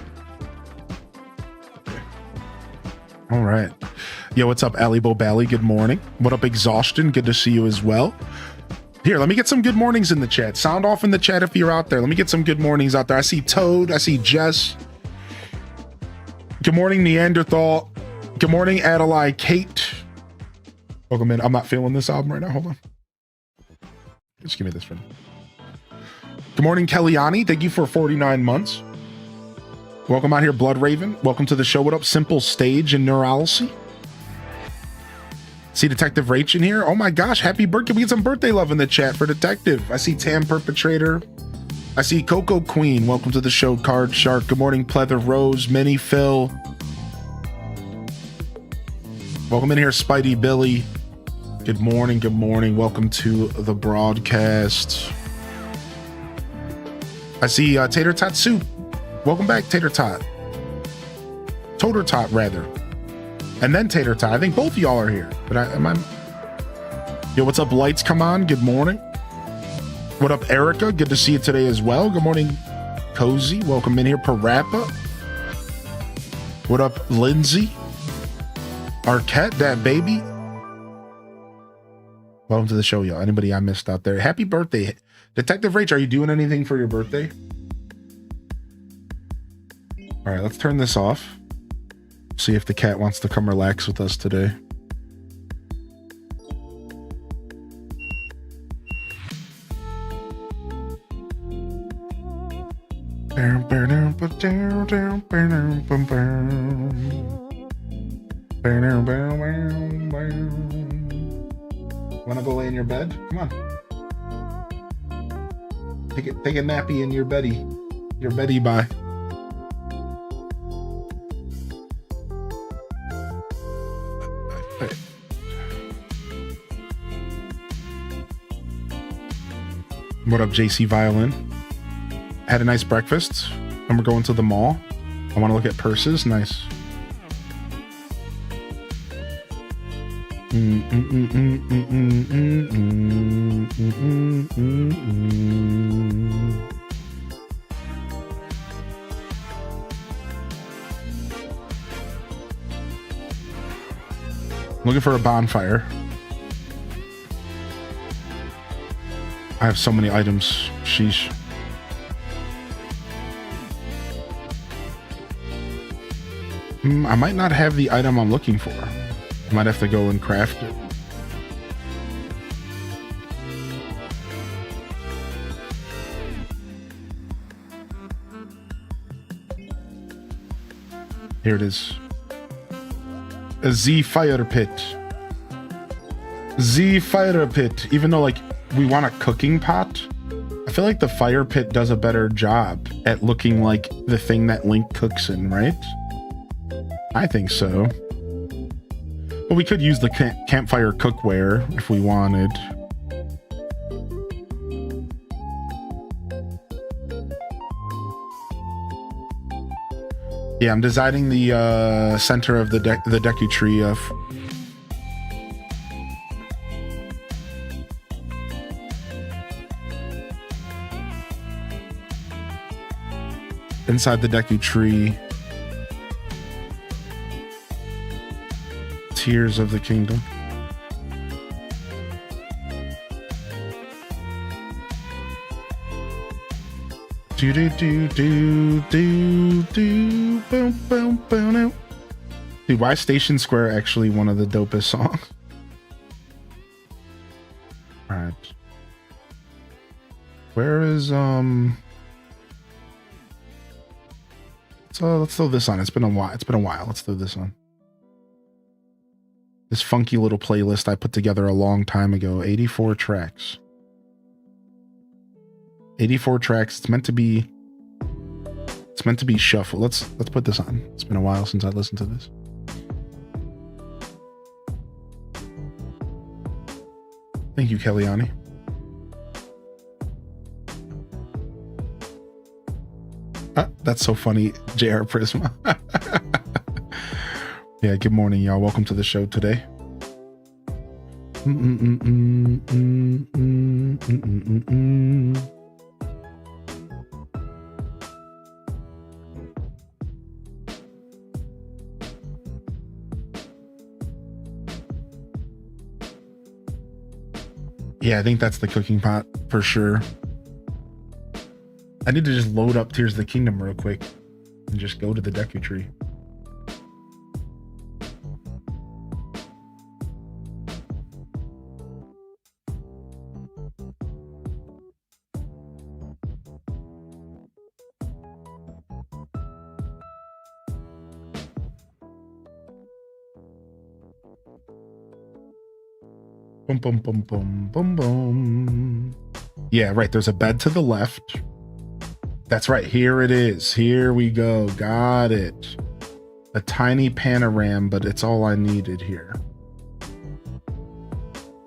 All right. Yo, what's up, Ali Bobally? Good morning. What up, Exhaustion? Good to see you as well. Here, let me get some good mornings in the chat. Sound off in the chat if you're out there. Let me get some good mornings out there. I see Toad. I see Jess. Good morning, Neanderthal. Good morning, Adelaide Kate. Welcome in. I'm not feeling this album right now. Hold on. Just give me this one. Good morning, Kellyanne. Thank you for 49 months. Welcome out here, Blood Raven. Welcome to the show. What up, Simple Stage and Neurology? See Detective Rach in here. Oh my gosh, happy birthday. We get some birthday love in the chat for Detective. I see Tam Perpetrator. I see Coco Queen. Welcome to the show, Card Shark. Good morning, Pleather Rose, Minnie Phil. Welcome in here, Spidey Billy. Good morning, good morning. Welcome to the broadcast. I see Tater Tot Soup. Welcome back, Tater Tot. Toter Tot, rather. And then Tater Tot. I think both of y'all are here. But Yo, what's up, Lights? Come on. Good morning. What up, Erica? Good to see you today as well. Good morning, Cozy. Welcome in here, Parappa. What up, Lindsay? Arquette, that baby. Welcome to the show, y'all. Anybody I missed out there? Happy birthday. Detective Rach, are you doing anything for your birthday? All right, let's turn this off. See if the cat wants to come relax with us today. Wanna go lay in your bed? Come on. Take a nappy in your beddy. Your beddy bye. What up, JC Violin? had a nice breakfast, and we're going to the mall. I want to look at purses. Nice. Looking for a bonfire. I have so many items. Sheesh. I might not have the item I'm looking for. I might have to go and craft it. Here it is. A Z fire pit. Z fire pit. Even though, like, we want a cooking pot, I feel like the fire pit does a better job at looking like the thing that Link cooks in, right? I think so. But we could use the campfire cookware if we wanted. Yeah, I'm designing the center of the Deku tree of. Inside the Deku tree. Tears of the Kingdom. Do do do do do do boom boom boom boom. Dude, why is Station Square actually one of the dopest songs? Alright. Where is let's throw this on. It's been a while. Let's throw this on. This funky little playlist I put together a long time ago. 84 tracks. 84 tracks. It's meant to be shuffle. Let's put this on. It's been a while since I listened to this. Thank you, Kellyanne. That's so funny, JR Prisma. Yeah, good morning, y'all. Welcome to the show today. Yeah, I think that's the cooking pot for sure. I need to just load up Tears of the Kingdom real quick and just go to the Deku tree. Boom, boom, boom, boom, boom, boom. Yeah, right. There's a bed to the left. That's right. Here it is. Here we go. Got it. A tiny panorama, but it's all I needed here.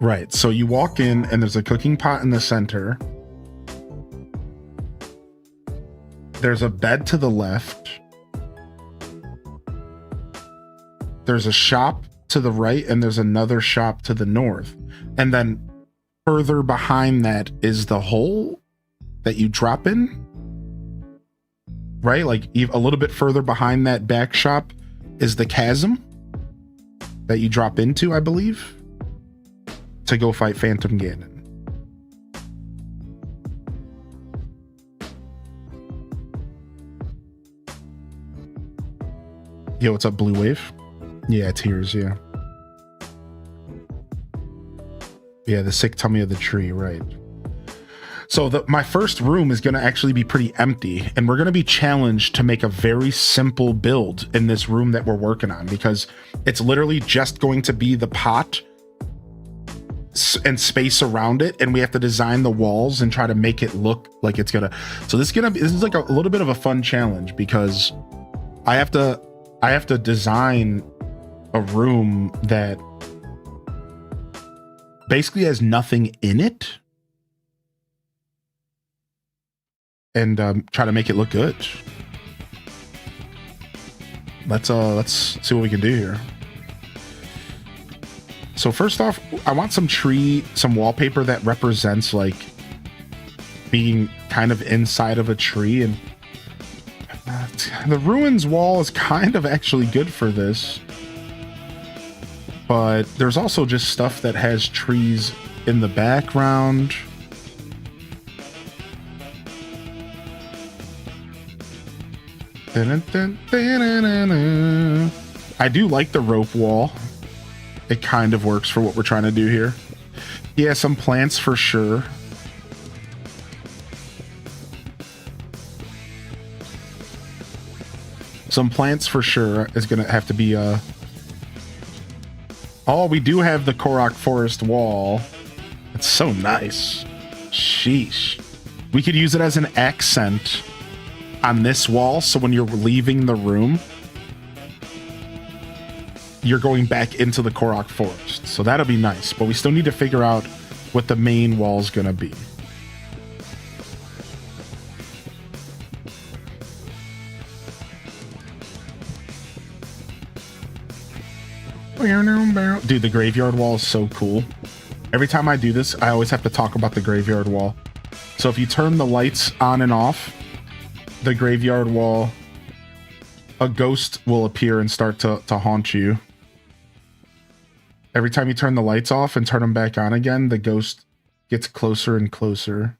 Right. So you walk in and there's a cooking pot in the center. There's a bed to the left. There's a shop to the right and there's another shop to the north. And then further behind that is the hole that you drop in. Right? Like a little bit further behind that back shop is the chasm that you drop into, I believe, to go fight Phantom Ganon. Yo, what's up, Blue Wave? Yeah, Tears, yeah. Yeah, the sick tummy of the tree, right. So my first room is going to actually be pretty empty, and we're going to be challenged to make a very simple build in this room that we're working on, because it's literally just going to be the pot and space around it, and we have to design the walls and try to make it look like it's gonna. So this is like a little bit of a fun challenge, because I have to design a room that basically has nothing in it. and try to make it look good. Let's see what we can do here. So first off, I want some wallpaper that represents like being kind of inside of a tree, and the ruins wall is kind of actually good for this. But there's also just stuff that has trees in the background. I do like the rope wall. It kind of works for what we're trying to do here. Yeah, some plants for sure. Some plants for sure is going to have to be Oh, we do have the Korok Forest wall. It's so nice. Sheesh. We could use it as an accent on this wall, so when you're leaving the room, you're going back into the Korok Forest. So that'll be nice, but we still need to figure out what the main wall's gonna be. Dude, the graveyard wall is so cool. Every time I do this, I always have to talk about the graveyard wall. So if you turn the lights on and off, the graveyard wall, a ghost will appear and start to haunt you. Every time you turn the lights off and turn them back on again, the ghost gets closer and closer.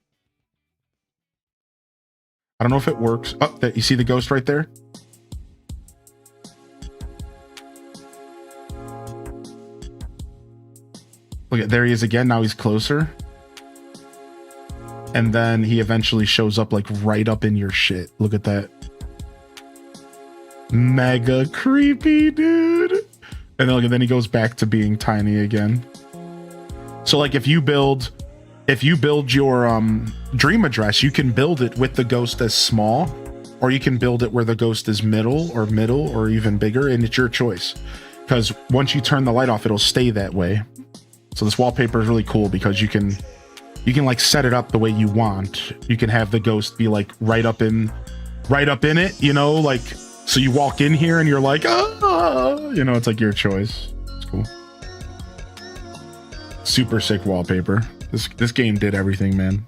I don't know if it works. Oh, you see the ghost right there? Look at, there he is again. Now he's closer. And then he eventually shows up like right up in your shit. Look at that. Mega creepy, dude. And then, look, and then he goes back to being tiny again. So like if you build your dream address, you can build it with the ghost as small, or you can build it where the ghost is middle or even bigger, and it's your choice. Because once you turn the light off, it'll stay that way. So this wallpaper is really cool because you can like set it up the way you want. You can have the ghost be like right up in it, you know, like, so you walk in here and you're like, ah, you know, it's like your choice. It's cool. Super sick wallpaper. This game did everything, man.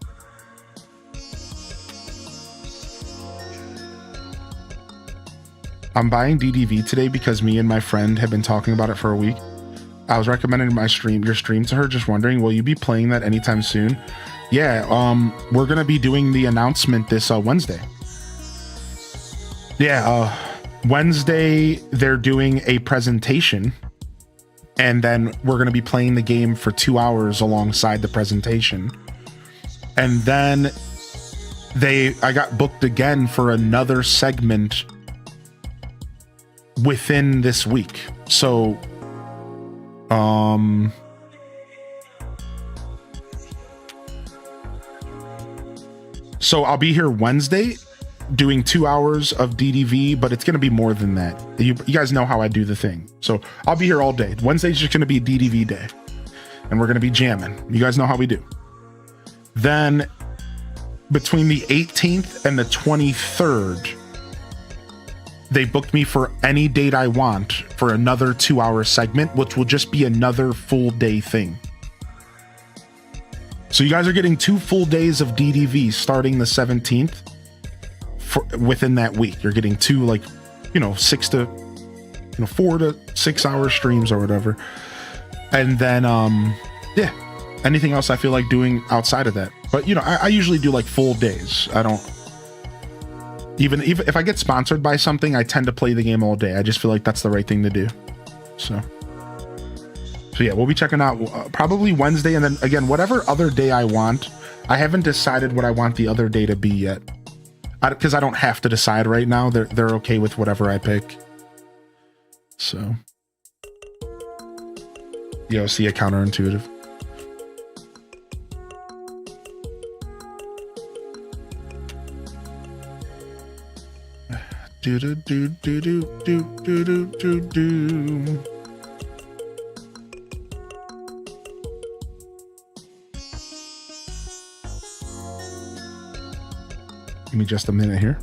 I'm buying DDV today because me and my friend have been talking about it for a week. I was recommending your stream to her, just wondering, will you be playing that anytime soon? Yeah, we're gonna be doing the announcement this Wednesday. Yeah, Wednesday they're doing a presentation, and then we're gonna be playing the game for 2 hours alongside the presentation. And then I got booked again for another segment within this week. So I'll be here Wednesday doing 2 hours of DDV, but it's going to be more than that. You guys know how I do the thing. So I'll be here all day. Wednesday's just going to be DDV day, and we're going to be jamming. You guys know how we do. Then between the 18th and the 23rd, they booked me for any date I want for another 2 hour segment, which will just be another full day thing. So you guys are getting 2 full days of DDV starting the 17th within that week. You're getting 2, like, 4 to 6 hour streams or whatever. And then, yeah, anything else I feel like doing outside of that. But, I usually do like full days. I don't, even if I get sponsored by something, I tend to play the game all day. I just feel like that's the right thing to do. So yeah, we'll be checking out probably Wednesday, and then again, whatever other day I want. I haven't decided what I want the other day to be yet, because I don't have to decide right now. They're okay with whatever I pick. So see a counterintuitive. Do do do do do do do do do. Give me just a minute here.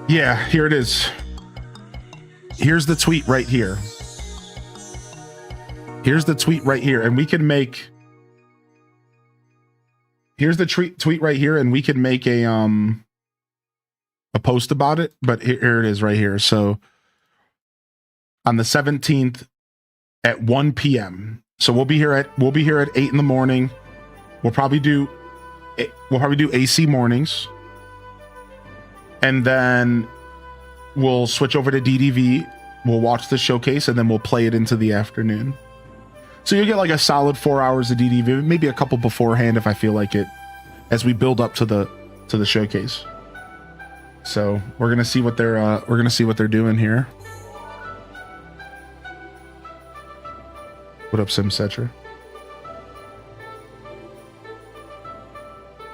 Yeah, here it is. Here's the tweet right here. Here's the tweet right here. And we can make... Here's the tweet right here, and we can make a post about it. But here it is right here. So on the 17th at 1 p.m. So we'll be here at 8 in the morning. We'll probably do AC mornings. And then we'll switch over to DDV. We'll watch the showcase, and then we'll play it into the afternoon. So you'll get like a solid 4 hours of DDV, maybe a couple beforehand if I feel like it, as we build up to the showcase. So we're gonna see what they're doing here. What up, Simsetcher?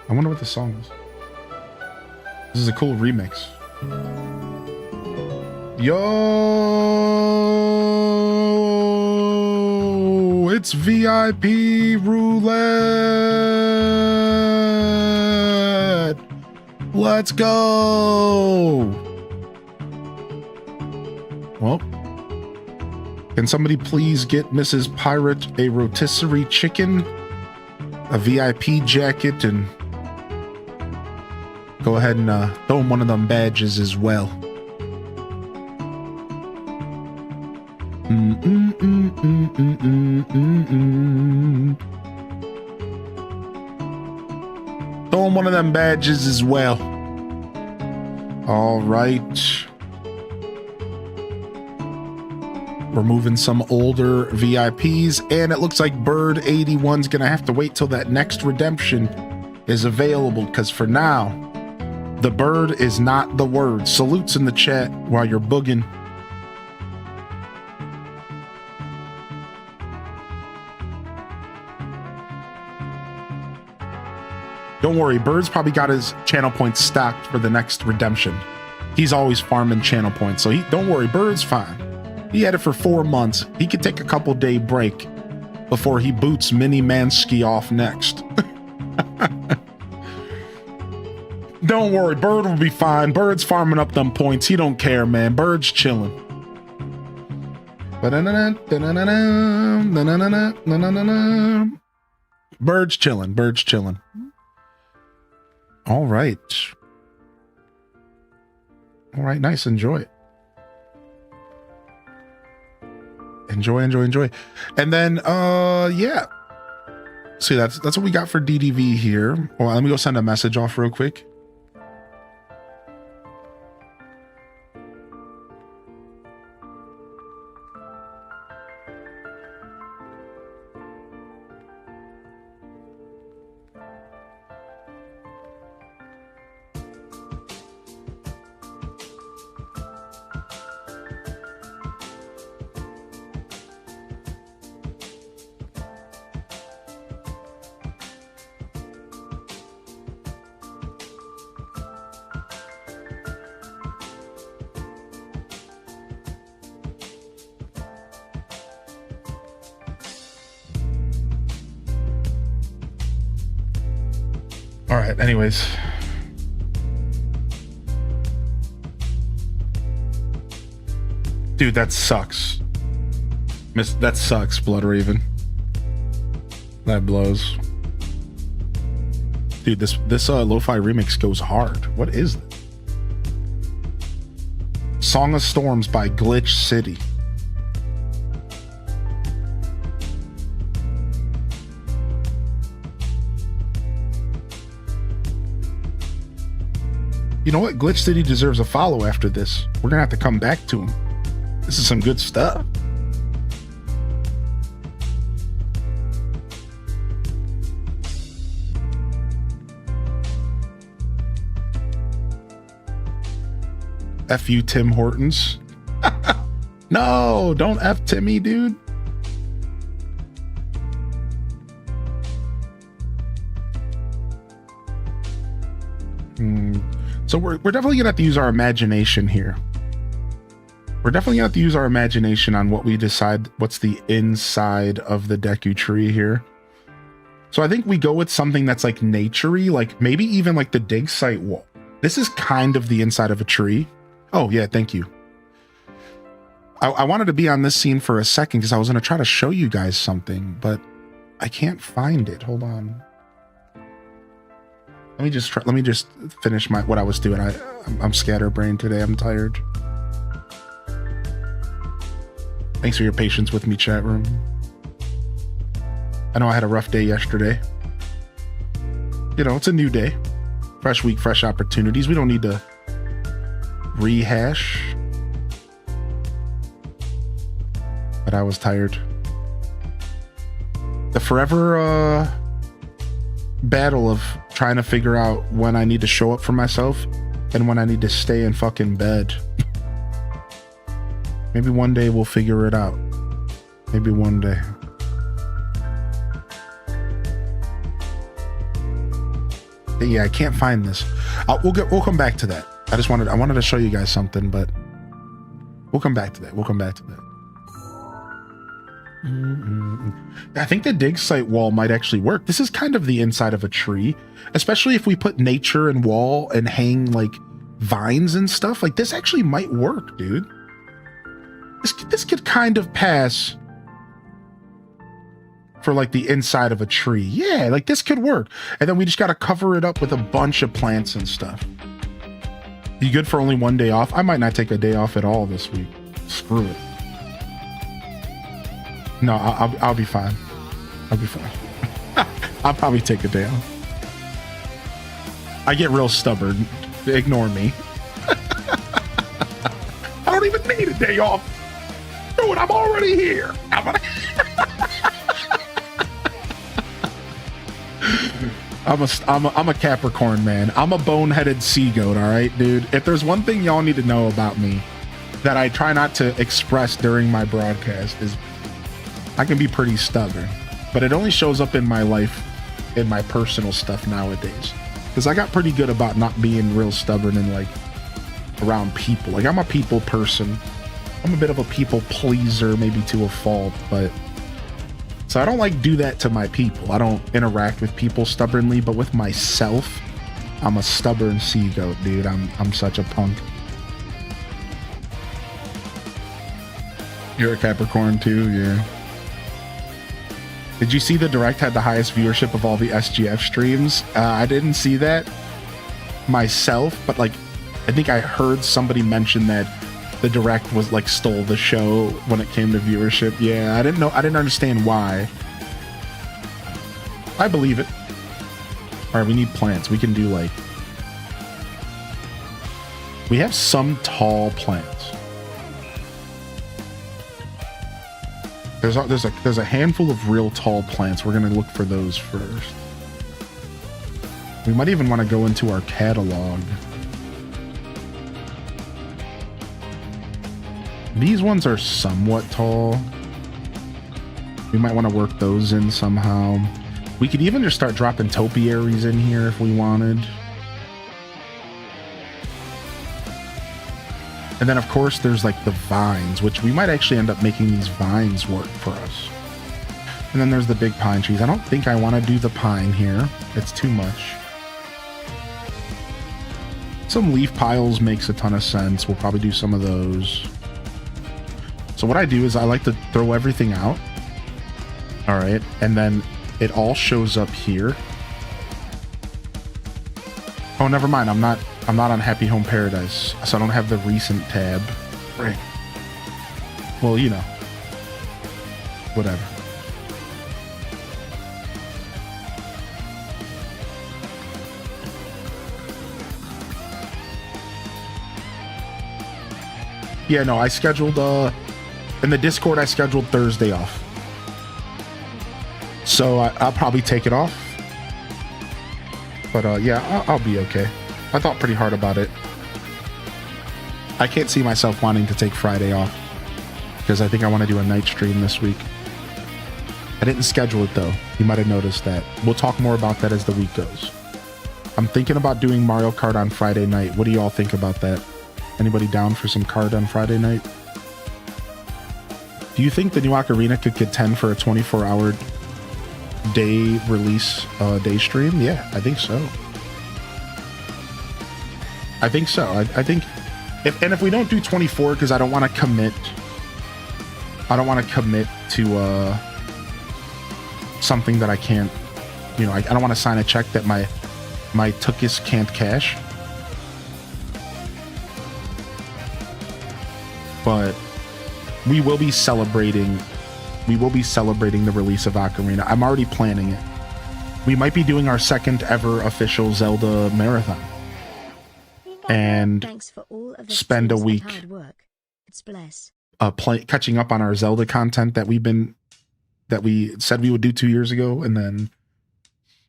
I wonder what the song is. This is a cool remix. Yo, it's VIP roulette. Let's go. Well, can somebody please get Mrs. Pirate a rotisserie chicken, a VIP jacket, and go ahead and throw him one of them badges as well. Throw him one of them badges as well. All right. We're moving some older VIPs, and it looks like Bird 81's gonna have to wait till that next redemption is available, because for now, the bird is not the word. Salutes in the chat while you're booging. Don't worry, Bird's probably got his channel points stacked for the next redemption. He's always farming channel points, so don't worry, Bird's fine. He had it for 4 months. He could take a couple day break before he boots Mini Mansky off next. Don't worry, Bird will be fine. Bird's farming up them points. He don't care, man. Bird's chilling. Bird's chilling. Bird's chilling. All right. All right, nice. Enjoy it. Enjoy. And then, yeah. See, that's what we got for DDV here. Well, let me go send a message off real quick. All right, anyways. Dude, that sucks. That sucks, Blood Raven. That blows. Dude, this lo-fi remix goes hard. What is this? Song of Storms by Glitch City. You know what? Glitch City deserves a follow after this. We're gonna have to come back to him. This is some good stuff. F you, Tim Hortons. No, don't F Timmy, dude. So we're definitely gonna have to use our imagination here. We're definitely gonna have to use our imagination on what we decide what's the inside of the Deku tree here. So I think we go with something that's like nature-y, like maybe even like the dig site wall. This is kind of the inside of a tree. Oh yeah, thank you. I wanted to be on this scene for a second because I was gonna try to show you guys something, but I can't find it. Hold on. Let me just finish what I was doing. I'm scatterbrained today. I'm tired. Thanks for your patience with me, chat room. I know I had a rough day yesterday. You know, it's a new day. Fresh week, fresh opportunities. We don't need to rehash. But I was tired. The forever battle of trying to figure out when I need to show up for myself and when I need to stay in fucking bed. Maybe one day we'll figure it out. Maybe one day. Yeah, I can't find this. We'll come back to that. I wanted to show you guys something, but we'll come back to that. I think the dig site wall might actually work. This is kind of the inside of a tree, especially if we put nature and wall and hang like vines and stuff. Like this actually might work, dude. This could kind of pass for like the inside of a tree. Yeah, like this could work. And then we just got to cover it up with a bunch of plants and stuff. You good for only one day off? I might not take a day off at all this week. Screw it. No, I'll be fine. I'll be fine. I'll probably take a day off. I get real stubborn. Ignore me. I don't even need a day off. Dude, I'm already here. I'm a Capricorn, man. I'm a boneheaded sea goat, all right, dude? If there's one thing y'all need to know about me that I try not to express during my broadcast is I can be pretty stubborn, but it only shows up in my life, in my personal stuff nowadays. Because I got pretty good about not being real stubborn and like around people. Like I'm a people person. I'm a bit of a people pleaser, maybe to a fault, but so I don't like do that to my people. I don't interact with people stubbornly, but with myself, I'm a stubborn sea goat, dude. I'm such a punk. You're a Capricorn too, yeah. Did you see the Direct had the highest viewership of all the SGF streams? I didn't see that myself, but like, I think I heard somebody mention that the Direct was like stole the show when it came to viewership. Yeah, I didn't understand why. I believe it. All right, we need plants. We can do like, we have some tall plants. There's a handful of real tall plants. We're gonna look for those first. We might even want to go into our catalog. These ones are somewhat tall. We might want to work those in somehow. We could even just start dropping topiaries in here if we wanted. And then of course there's like the vines, which we might actually end up making these vines work for us. And then there's the big pine trees. I don't think I want to do the pine here. It's too much. Some leaf piles makes a ton of sense. We'll probably do some of those. So what I do is I like to throw everything out. All right. And then it all shows up here. Oh, never mind. I'm not on Happy Home Paradise, so I don't have the recent tab. Right. Well, you know. Whatever. Yeah, no, I scheduled, in the Discord, I scheduled Thursday off. So I'll probably take it off. But yeah, I'll be okay. I thought pretty hard about it. I can't see myself wanting to take Friday off because I think I want to do a night stream this week. I didn't schedule it though. You might have noticed that. We'll talk more about that as the week goes. I'm thinking about doing Mario Kart on Friday night. What do you all think about that? Anybody down for some kart on Friday night? Do you think the new Ocarina could contend for a 24-hour day release day stream? Yeah, I think so. I think so. I think if we don't do 24, because I don't want to commit. I don't want to commit to something that I can't. You know, I don't want to sign a check that my Tukis can't cash. But we will be celebrating. We will be celebrating the release of Ocarina. I'm already planning it. We might be doing our second ever official Zelda marathon. And thanks for all of the spend a week hard work. It's blessed. Catching up on our Zelda content that we said we would do 2 years ago, and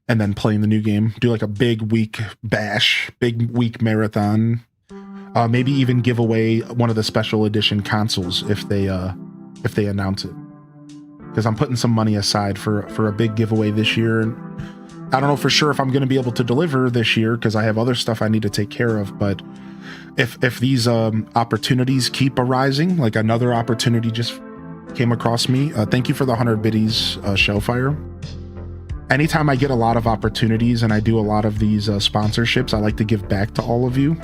then playing the new game. Do like a big week bash, big week marathon. Maybe even give away one of the special edition consoles if they announce it. Because I'm putting some money aside for a big giveaway this year. And I don't know for sure if I'm going to be able to deliver this year because I have other stuff I need to take care of. But if these opportunities keep arising, like another opportunity just came across me. Thank you for the 100 biddies, Shellfire. Anytime I get a lot of opportunities and I do a lot of these sponsorships, I like to give back to all of you.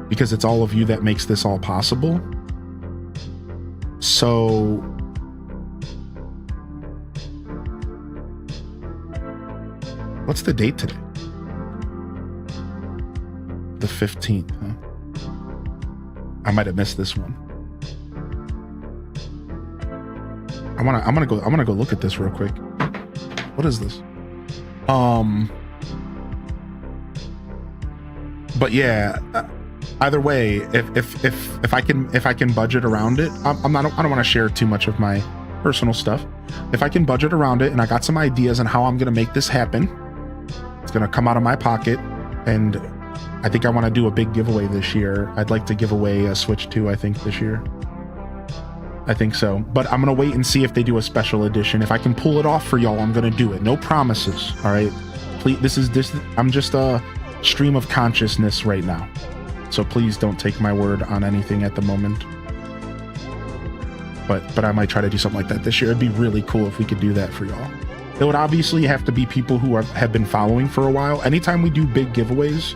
Because it's all of you that makes this all possible. So what's the date today? The 15th, huh? I might have missed this one. I'm gonna go look at this real quick. What is this? But yeah, either way, if I can budget around it, I don't want to share too much of my personal stuff. If I can budget around it and I got some ideas on how I'm gonna make this happen, it's gonna come out of my pocket, and I think I want to do a big giveaway this year. I'd like to give away a Switch 2, I think, this year. I think so. But I'm gonna wait and see if they do a special edition. If I can pull it off for y'all, I'm gonna do it. No promises. All right. Please, I'm just a stream of consciousness right now. So please don't take my word on anything at the moment. But I might try to do something like that this year. It'd be really cool if we could do that for y'all. It would obviously have to be people who have been following for a while. Anytime we do big giveaways,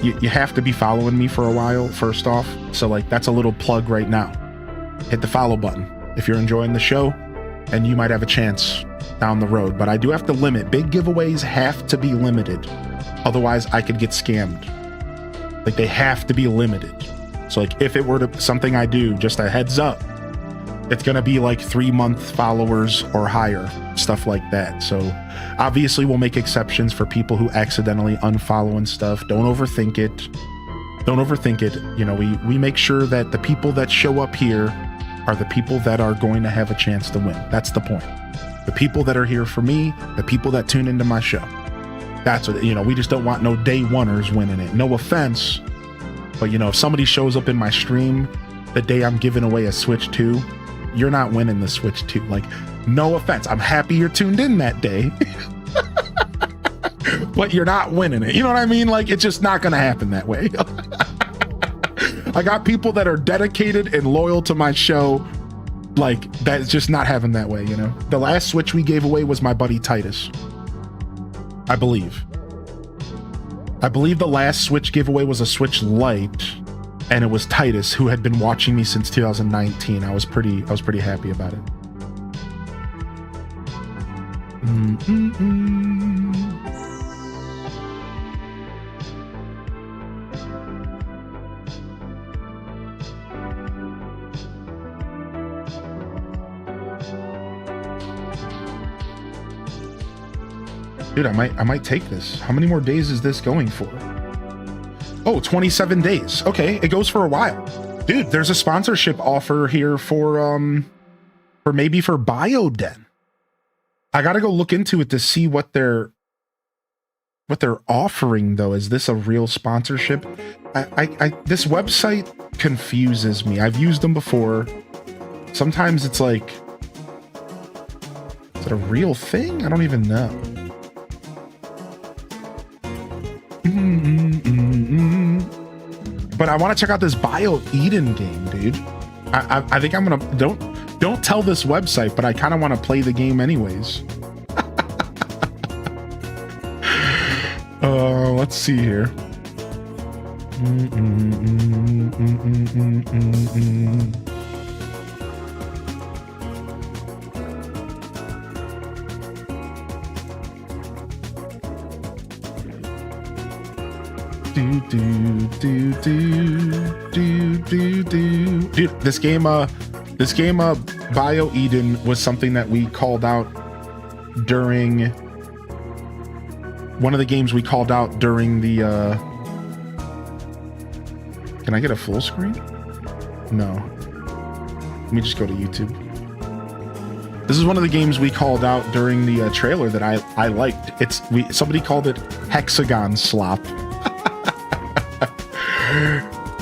you have to be following me for a while, first off. So like, that's a little plug right now. Hit the follow button if you're enjoying the show, and you might have a chance down the road. But I do have to limit. Big giveaways have to be limited. Otherwise, I could get scammed. Like, they have to be limited. So like, if it were to something I do, just a heads up, it's going to be like 3-month followers or higher, stuff like that. So obviously we'll make exceptions for people who accidentally unfollow and stuff. Don't overthink it. Don't overthink it. You know, we make sure that the people that show up here are the people that are going to have a chance to win. That's the point. The people that are here for me, the people that tune into my show. That's what, you know, we just don't want no day oneers winning it. No offense, but you know, if somebody shows up in my stream the day I'm giving away a Switch 2, you're not winning the Switch 2. Like, no offense. I'm happy you're tuned in that day. But you're not winning it. You know what I mean? Like, it's just not going to happen that way. I got people that are dedicated and loyal to my show. Like, that's just not having that way, you know? The last Switch we gave away was my buddy Titus. I believe the last Switch giveaway was a Switch Lite, and it was Titus, who had been watching me since 2019. I was pretty happy about it. Dude, I might take this. How many more days is this going for? Oh, 27 days. Okay, it goes for a while. Dude, there's a sponsorship offer here for maybe for Bioden. I gotta go look into it to see what they're offering though. Is this a real sponsorship? this website confuses me. I've used them before. Sometimes it's like, is it a real thing? I don't even know. But I want to check out this Bio Eden game, dude. I think I'm gonna don't tell this website, but I kind of want to play the game anyways. Let's see here. Dude, this game Bio Eden was something that we called out during one of the games we called out during the can I get a full screen? No. Let me just go to YouTube. This is one of the games we called out during the trailer that I liked. Somebody called it Hexagon Slop.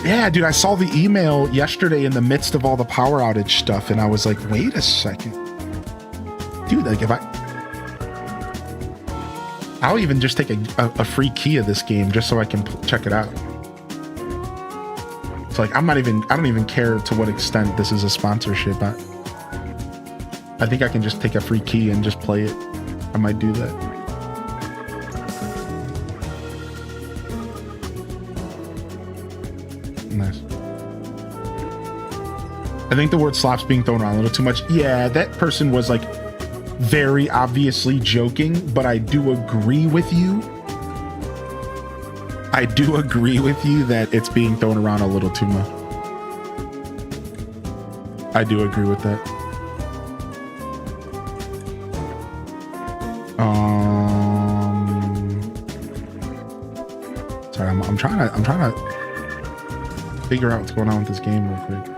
Yeah, dude, I saw the email yesterday in the midst of all the power outage stuff, and I was like, wait a second. Dude, like, I'll even just take a free key of this game just so I can check it out. It's like, I don't even care to what extent this is a sponsorship. I think I can just take a free key and just play it. I might do that. Nice. I think the word slop's being thrown around a little too much. Yeah, that person was like very obviously joking, but I do agree with you. I do agree with you that it's being thrown around a little too much. I do agree with that. Sorry, I'm trying to figure out what's going on with this game real quick.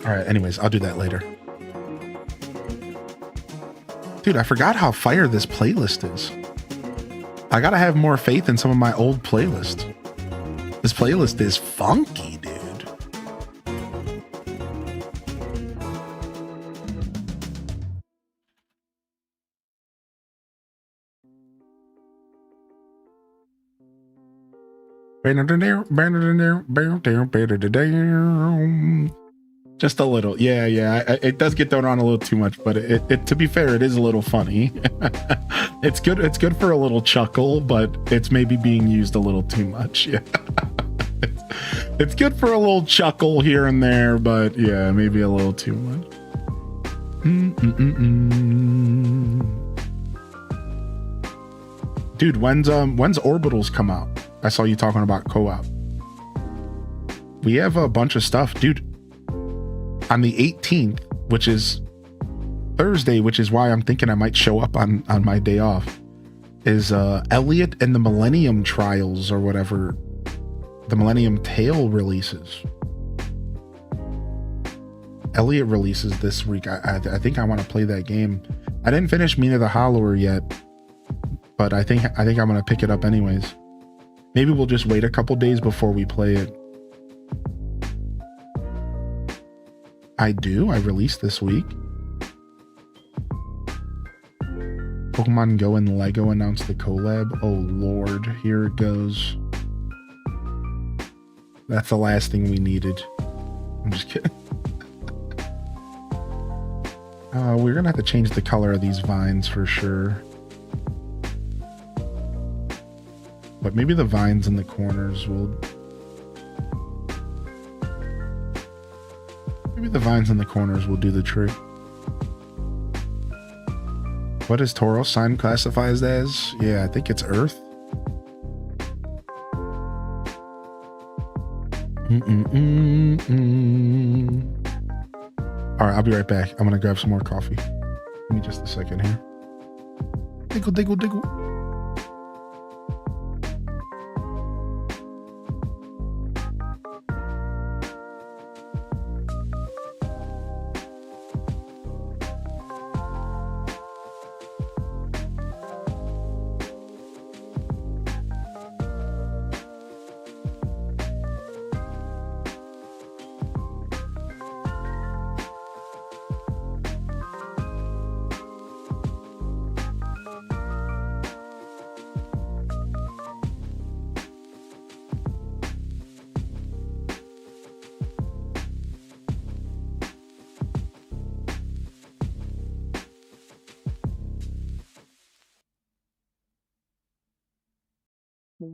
All right, anyways, I'll do that later. Dude, I forgot how fire this playlist is. I gotta have more faith in some of my old playlists. This playlist is funky, dude. Just a little. Yeah. It does get thrown on a little too much, but it to be fair, it is a little funny. It's good for a little chuckle, but it's maybe being used a little too much. Yeah. It's good for a little chuckle here and there, but yeah, maybe a little too much. Dude, when's Orbitals come out? I saw you talking about co-op. We have a bunch of stuff, dude. On the 18th, which is Thursday, which is why I'm thinking I might show up on my day off, is Elliot and the Millennium Trials or whatever. The Millennium Tale releases. Elliot releases this week. I think I want to play that game. I didn't finish Mina the Hollower yet, but I think I'm gonna pick it up anyways. Maybe we'll just wait a couple days before we play it. I released this week. Pokemon Go and Lego announced the collab. Oh lord, here it goes. That's the last thing we needed. I'm just kidding. We're gonna have to change the color of these vines for sure. But maybe the vines in the corners will... Maybe the vines in the corners will do the trick. What is Tauros sign classified as? Yeah, I think it's Earth. Alright, I'll be right back. I'm gonna grab some more coffee. Give me just a second here. Diggle, diggle, diggle. The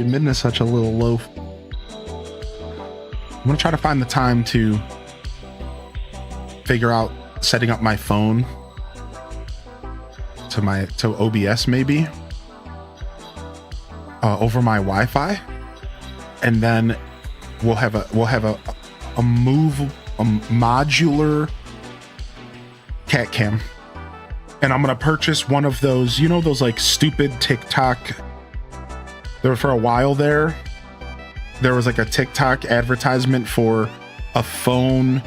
mid is such a little low. I'm gonna try to find the time to figure out setting up my phone to OBS maybe over my Wi-Fi, and then we'll have a modular cat cam, and I'm gonna purchase one of those, you know, those like stupid TikTok. There for a while there was like a TikTok advertisement for a phone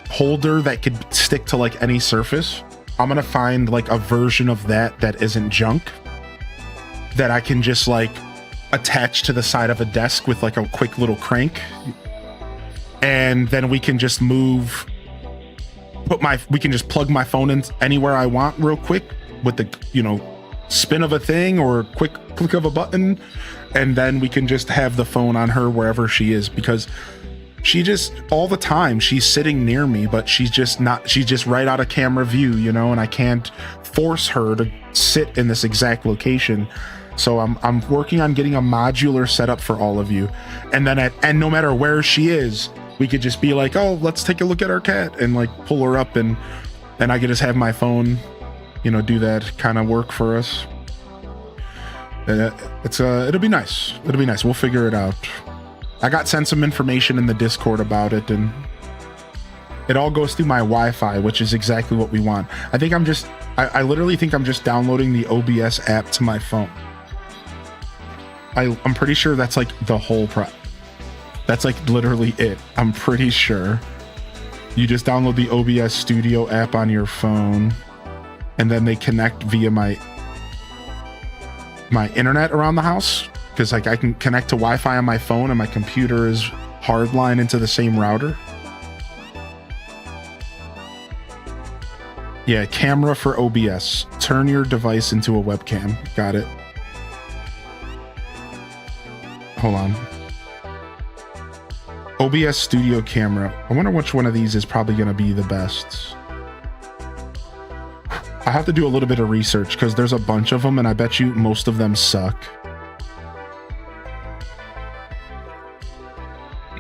holder that could stick to like any surface. I'm gonna find like a version of that isn't junk, that I can just like attach to the side of a desk with like a quick little crank, and then we can just we can just plug my phone in anywhere I want real quick with the, you know, spin of a thing or quick click of a button, and then we can just have the phone on her wherever she is, because she just all the time she's sitting near me, but she's just right out of camera view, you know, and I can't force her to sit in this exact location. So I'm working on getting a modular setup for all of you, and then and no matter where she is, we could just be like, oh, let's take a look at our cat, and like pull her up, and I could just have my phone, you know, do that kind of work for us. It'll be nice. It'll be nice. We'll figure it out. I got sent some information in the Discord about it, and it all goes through my Wi-Fi, which is exactly what we want. I think I literally think I'm just downloading the OBS app to my phone. I'm pretty sure that's like the whole that's like literally it. I'm pretty sure you just download the OBS Studio app on your phone, and then they connect via my internet around the house, because like I can connect to Wi-Fi on my phone and my computer is hardline into the same router. Yeah, camera for OBS. Turn your device into a webcam. Got it. Hold on. OBS Studio camera. I wonder which one of these is probably going to be the best. I have to do a little bit of research because there's a bunch of them, and I bet you most of them suck.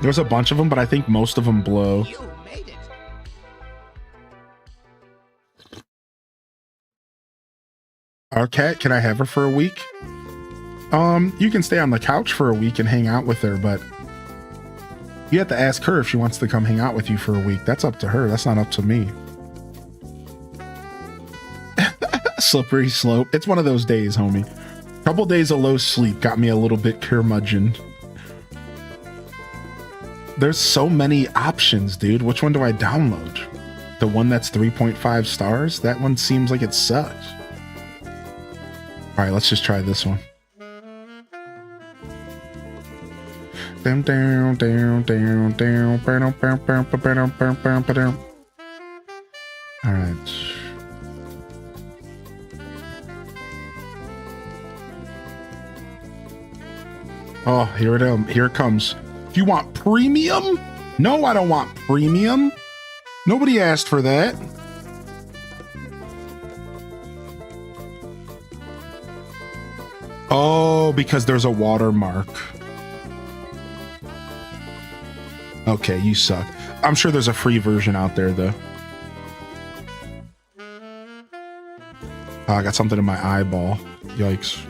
There's a bunch of them, but I think most of them blow. You made it. Our cat, can I have her for a week? You can stay on the couch for a week and hang out with her, but you have to ask her if she wants to come hang out with you for a week. That's up to her. That's not up to me. Slippery slope. It's one of those days, homie. Couple days of low sleep got me a little bit curmudgeoned. There's so many options, dude. Which one do I download? The one that's 3.5 stars? That one seems like it sucks. All right, let's just try this one. Down, down, down, down, down, down, down, down, down. All right. Oh, here it comes. Do you want premium? No, I don't want premium. Nobody asked for that. Oh, because there's a watermark. Okay, you suck. I'm sure there's a free version out there, though. Oh, I got something in my eyeball. Yikes.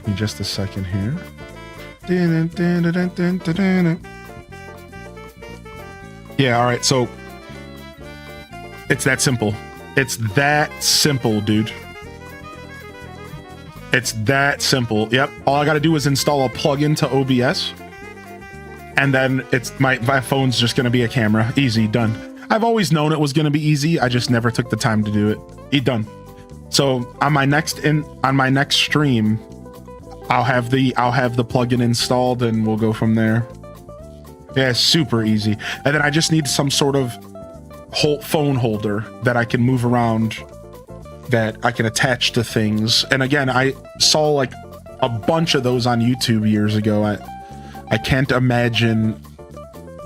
In just a second here. Yeah, all right. So it's that simple. It's that simple, dude. It's that simple. Yep. All I got to do is install a plugin to OBS, and then it's my phone's just going to be a camera. Easy, done. I've always known it was going to be easy. I just never took the time to do it. Done. So on my next stream, I'll have the plugin installed, and we'll go from there. Yeah, super easy. And then I just need some sort of phone holder that I can move around, that I can attach to things. And again, I saw like a bunch of those on YouTube years ago. I can't imagine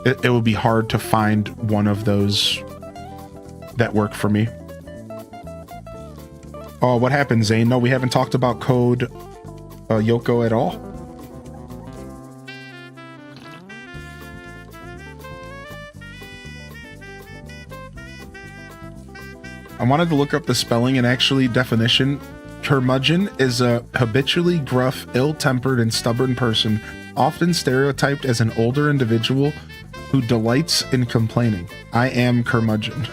it would be hard to find one of those that work for me. Oh, what happened, Zane? No, we haven't talked about code Yoko at all. I wanted to look up the spelling and actually definition. Curmudgeon is a habitually gruff, ill-tempered, and stubborn person, often stereotyped as an older individual who delights in complaining. I am curmudgeon.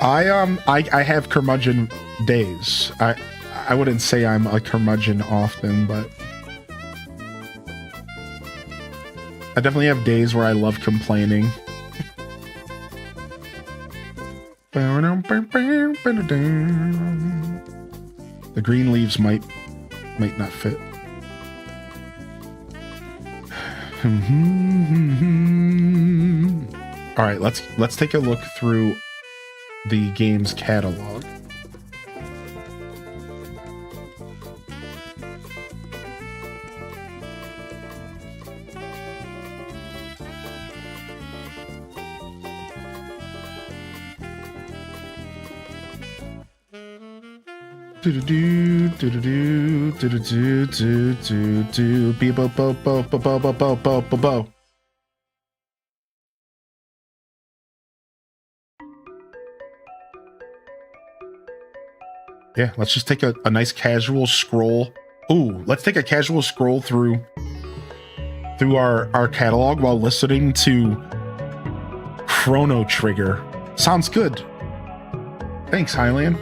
I have curmudgeon days. I wouldn't say I'm a curmudgeon often, but I definitely have days where I love complaining. The green leaves might not fit. All right, let's take a look through the game's catalog. Yeah, let's just take a nice casual scroll. Ooh, let's take a casual scroll through our catalog while listening to Chrono Trigger. Sounds good. Thanks, Highland.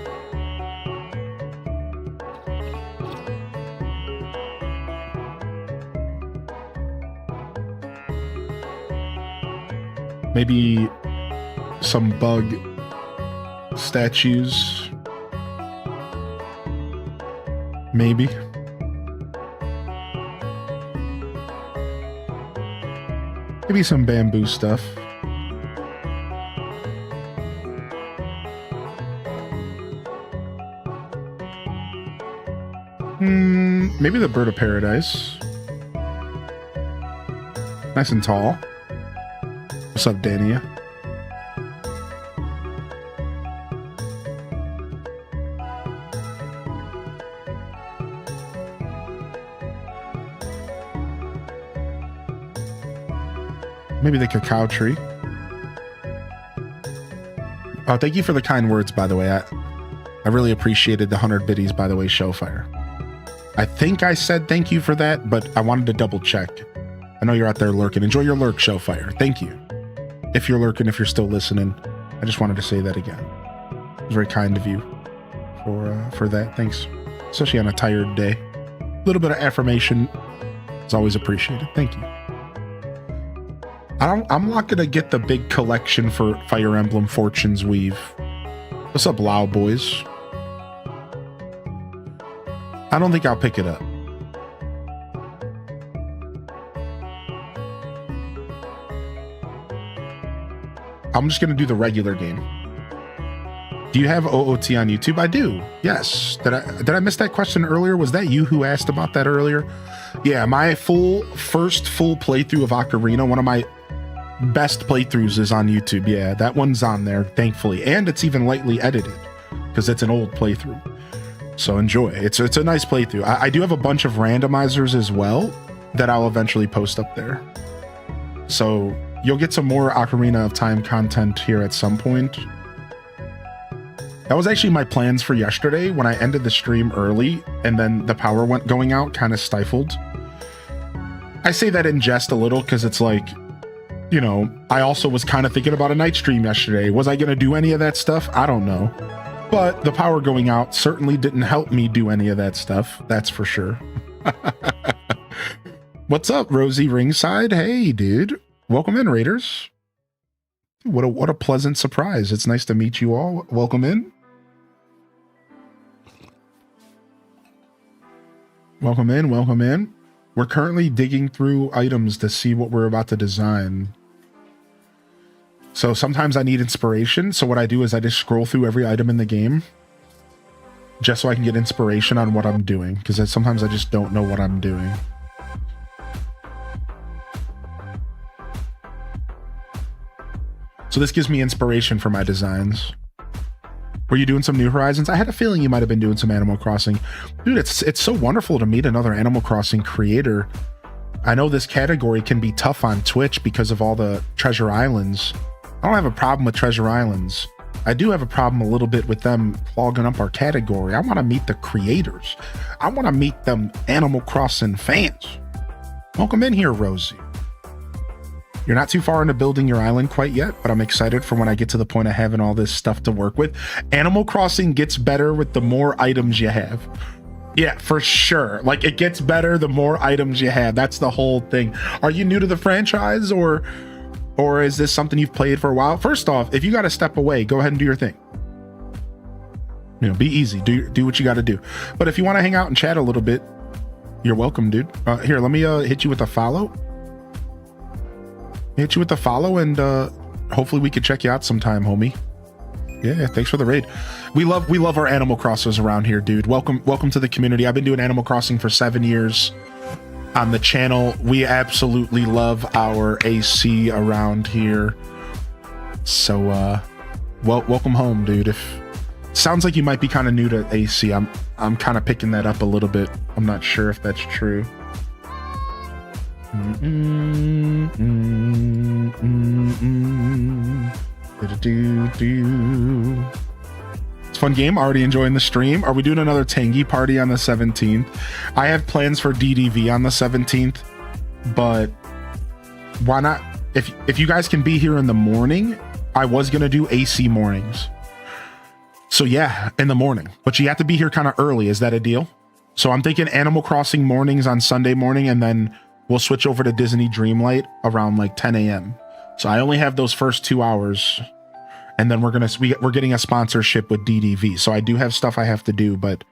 Maybe some bug statues. Maybe. Maybe some bamboo stuff. Maybe the bird of paradise. Nice and tall. What's up, Dania? Maybe the cacao tree. Oh, thank you for the kind words, by the way. I really appreciated the 100 biddies, by the way, Showfire. I think I said thank you for that, but I wanted to double check. I know you're out there lurking. Enjoy your lurk, Showfire. Thank you. If you're lurking, if you're still listening, I just wanted to say that again. It was very kind of you for that. Thanks. Especially on a tired day. A little bit of affirmation is always appreciated. Thank you. I'm not gonna get the big collection for Fire Emblem Fortune's Weave. What's up, Lao boys? I don't think I'll pick it up. I'm just gonna do the regular game. Do you have OOT on YouTube? I do. Yes. Did I miss that question earlier? Was that you who asked about that earlier? Yeah, my first full playthrough of Ocarina, one of my best playthroughs is on YouTube. Yeah, that one's on there, thankfully. And it's even lightly edited because it's an old playthrough. So enjoy. It's a nice playthrough. I do have a bunch of randomizers as well that I'll eventually post up there. So you'll get some more Ocarina of Time content here at some point. That was actually my plans for yesterday when I ended the stream early and then the power went going out, kind of stifled. I say that in jest a little because it's like, you know, I also was kind of thinking about a night stream yesterday. Was I going to do any of that stuff? I don't know. But the power going out certainly didn't help me do any of that stuff. That's for sure. What's up, Rosie Ringside? Hey, dude. Welcome in, Raiders. What a pleasant surprise. It's nice to meet you all. Welcome in. Welcome in, welcome in. We're currently digging through items to see what we're about to design. So sometimes I need inspiration. So what I do is I just scroll through every item in the game just so I can get inspiration on what I'm doing. Because sometimes I just don't know what I'm doing. So this gives me inspiration for my designs. Were you doing some New Horizons? I had a feeling you might have been doing some Animal Crossing. Dude, it's so wonderful to meet another Animal Crossing creator. I know this category can be tough on Twitch because of all the Treasure Islands. I don't have a problem with Treasure Islands. I do have a problem a little bit with them clogging up our category. I want to meet the creators. I want to meet them Animal Crossing fans. Welcome in here, Rosie. You're not too far into building your island quite yet, but I'm excited for when I get to the point of having all this stuff to work with. Animal Crossing gets better with the more items you have. Yeah, for sure. Like, it gets better the more items you have. That's the whole thing. Are you new to the franchise, or is this something you've played for a while? First off, if you got to step away, go ahead and do your thing. You know, be easy. Do what you got to do. But if you want to hang out and chat a little bit, you're welcome, dude. Here, let me hit you with a follow. Hit you with the follow, and hopefully we could check you out sometime, homie. Yeah, thanks for the raid. We love our Animal Crossers around here, dude. Welcome to the community. I've been doing Animal Crossing for 7 years on the channel. We absolutely love our AC around here. So welcome home, dude. If sounds like you might be kind of new to AC, I'm kind of picking that up a little bit. I'm not sure if that's true. It's a fun game. Already enjoying the stream. Are we doing another Tangy party on the 17th? I have plans for DDV on the 17th, but why not? If you guys can be here in the morning, I was gonna do AC mornings. So yeah, in the morning, but you have to be here kind of early. Is that a deal? So I'm thinking Animal Crossing mornings on Sunday morning, and then we'll switch over to Disney Dreamlight around like 10 a.m. So I only have those first 2 hours, and then we're getting a sponsorship with DDV. So I do have stuff I have to do, but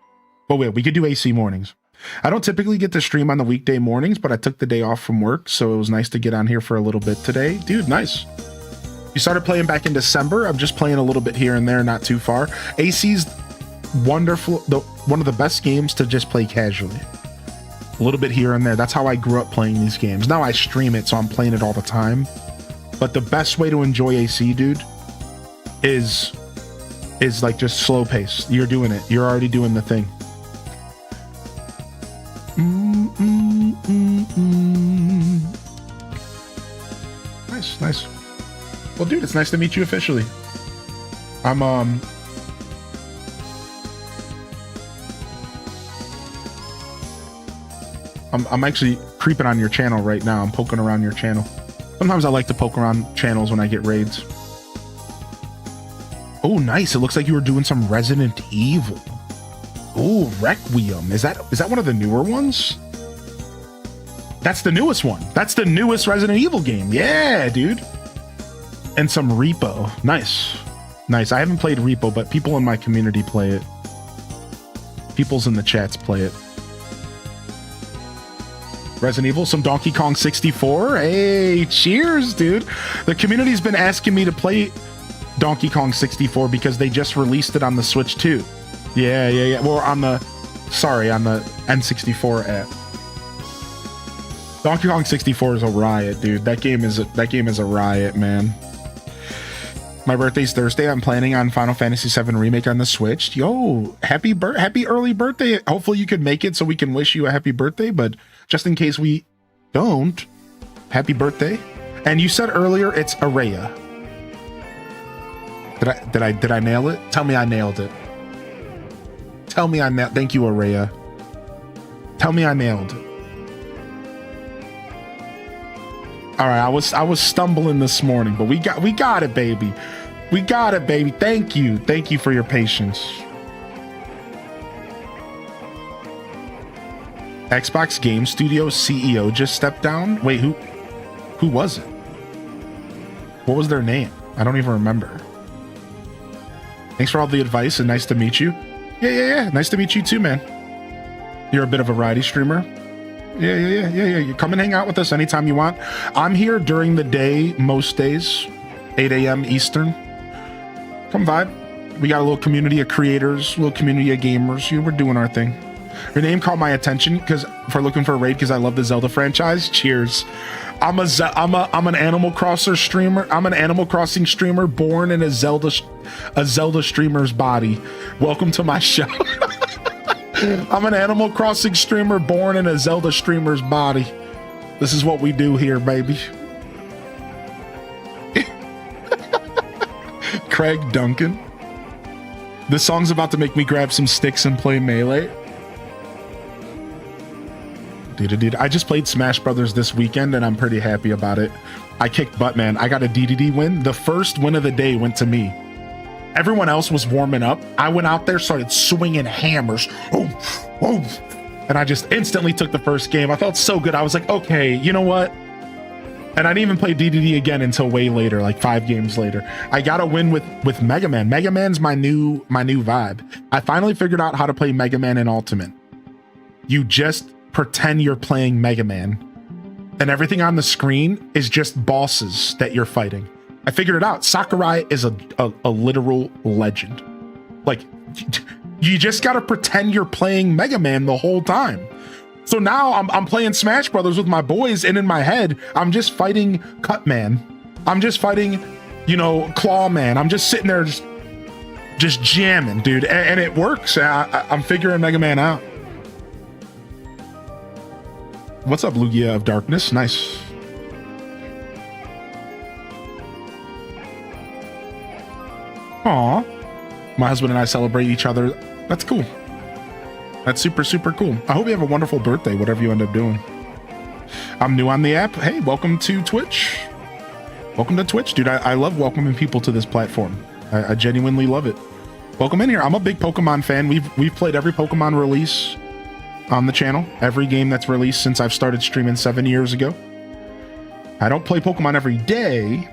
wait, we could do AC mornings. I don't typically get to stream on the weekday mornings, but I took the day off from work, so it was nice to get on here for a little bit today. Dude, nice. You started playing back in December. I'm just playing a little bit here and there, not too far. AC's wonderful, one of the best games to just play casually. A little bit here and there. That's how I grew up playing these games. Now I stream it, so I'm playing it all the time. But the best way to enjoy AC, dude, is like just slow pace. You're doing it. You're already doing the thing. Nice. Well, dude, it's nice to meet you officially. I'm actually creeping on your channel right now. I'm poking around your channel. Sometimes I like to poke around channels when I get raids. Oh, nice. It looks like you were doing some Resident Evil. Oh, Requiem. Is that one of the newer ones? That's the newest one. That's the newest Resident Evil game. Yeah, dude. And some Repo. Nice. I haven't played Repo, but people in my community play it. People's in the chats play it. Resident Evil, some Donkey Kong 64. Hey, cheers, dude. The community's been asking me to play Donkey Kong 64 because they just released it on the Switch too. Yeah. Well, on the N64 app. Donkey Kong 64 is a riot, dude. That game is a riot, man. My birthday's Thursday. I'm planning on Final Fantasy VII Remake on the Switch. Yo, happy early birthday. Hopefully you can make it so we can wish you a happy birthday, but just in case we don't, happy birthday. And you said earlier it's Araya. Did I nail it? Tell me I nailed it. Tell me I nailed. Thank you, Araya. Tell me I nailed it. All right, I was stumbling this morning, but we got it, baby. We got it, baby. Thank you for your patience. Xbox Game Studios CEO just stepped down. Wait, who was it? What was their name? I don't even remember. Thanks for all the advice and nice to meet you. Yeah. Nice to meet you too, man. You're a bit of a variety streamer. Yeah. You come and hang out with us anytime you want. I'm here during the day, most days, 8 a.m. Eastern. Come vibe. We got a little community of creators, a little community of gamers. We're doing our thing. Your name caught my attention for looking for a raid because I love the Zelda franchise. Cheers. I'm an Animal Crossing streamer. I'm an Animal Crossing streamer born in a Zelda streamer's body. Welcome to my show. I'm an Animal Crossing streamer born in a Zelda streamer's body. This is what we do here, baby. Craig Duncan. This song's about to make me grab some sticks and play Melee. Dude, I just played Smash Brothers this weekend and I'm pretty happy about it. I kicked butt, man. I got a DDD win. The first win of the day went to me. Everyone else was warming up. I went out there, started swinging hammers. And I just instantly took the first game. I felt so good. I was like, okay, you know what? And I didn't even play DDD again until way later, like 5 games later. I got a win with Mega Man. Mega Man's my new vibe. I finally figured out how to play Mega Man in Ultimate. You just pretend you're playing Mega Man, and everything on the screen is just bosses that you're fighting. I figured it out. Sakurai is a literal legend. Like, you just gotta pretend you're playing Mega Man the whole time. So now I'm playing Smash Brothers with my boys, and in my head, I'm just fighting Cut Man. I'm just fighting, Claw Man. I'm just sitting there just jamming, dude. And it works. I'm figuring Mega Man out. What's up, Lugia of Darkness? Nice. Aw. My husband and I celebrate each other. That's cool. That's super, super cool. I hope you have a wonderful birthday, whatever you end up doing. I'm new on the app. Hey, welcome to Twitch. Welcome to Twitch, dude. I love welcoming people to this platform. I genuinely love it. Welcome in here. I'm a big Pokemon fan. We've played every Pokemon release on the channel, every game that's released since I've started streaming 7 years ago. I don't play Pokemon every day,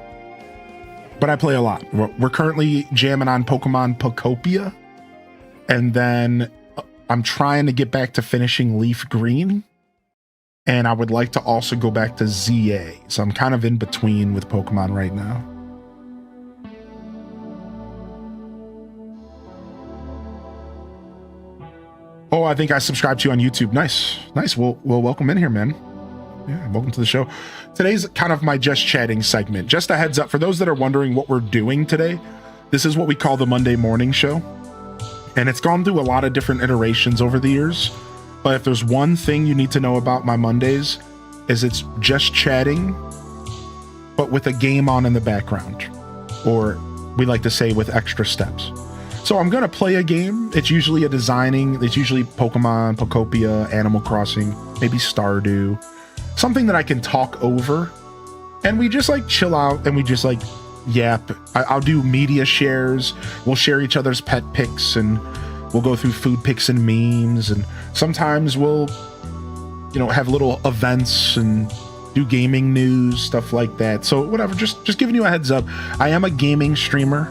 but I play a lot. We're currently jamming on Pokemon Pokopia, and then I'm trying to get back to finishing Leaf Green, and I would like to also go back to ZA, so I'm kind of in between with Pokemon right now. Oh, I think I subscribed to you on YouTube. Nice. Well, welcome in here, man. Yeah, welcome to the show. Today's kind of my just chatting segment. Just a heads up for those that are wondering what we're doing today. This is what we call the Monday morning show. And it's gone through a lot of different iterations over the years. But if there's one thing you need to know about my Mondays, is it's just chatting, but with a game on in the background. Or we like to say with extra steps. So I'm going to play a game. It's usually it's usually Pokemon, Pokopia, Animal Crossing, maybe Stardew, something that I can talk over. And we just like chill out and we just like yap. I'll do media shares. We'll share each other's pet pics and we'll go through food pics and memes. And sometimes we'll, have little events and do gaming news, stuff like that. So whatever, just giving you a heads up. I am a gaming streamer.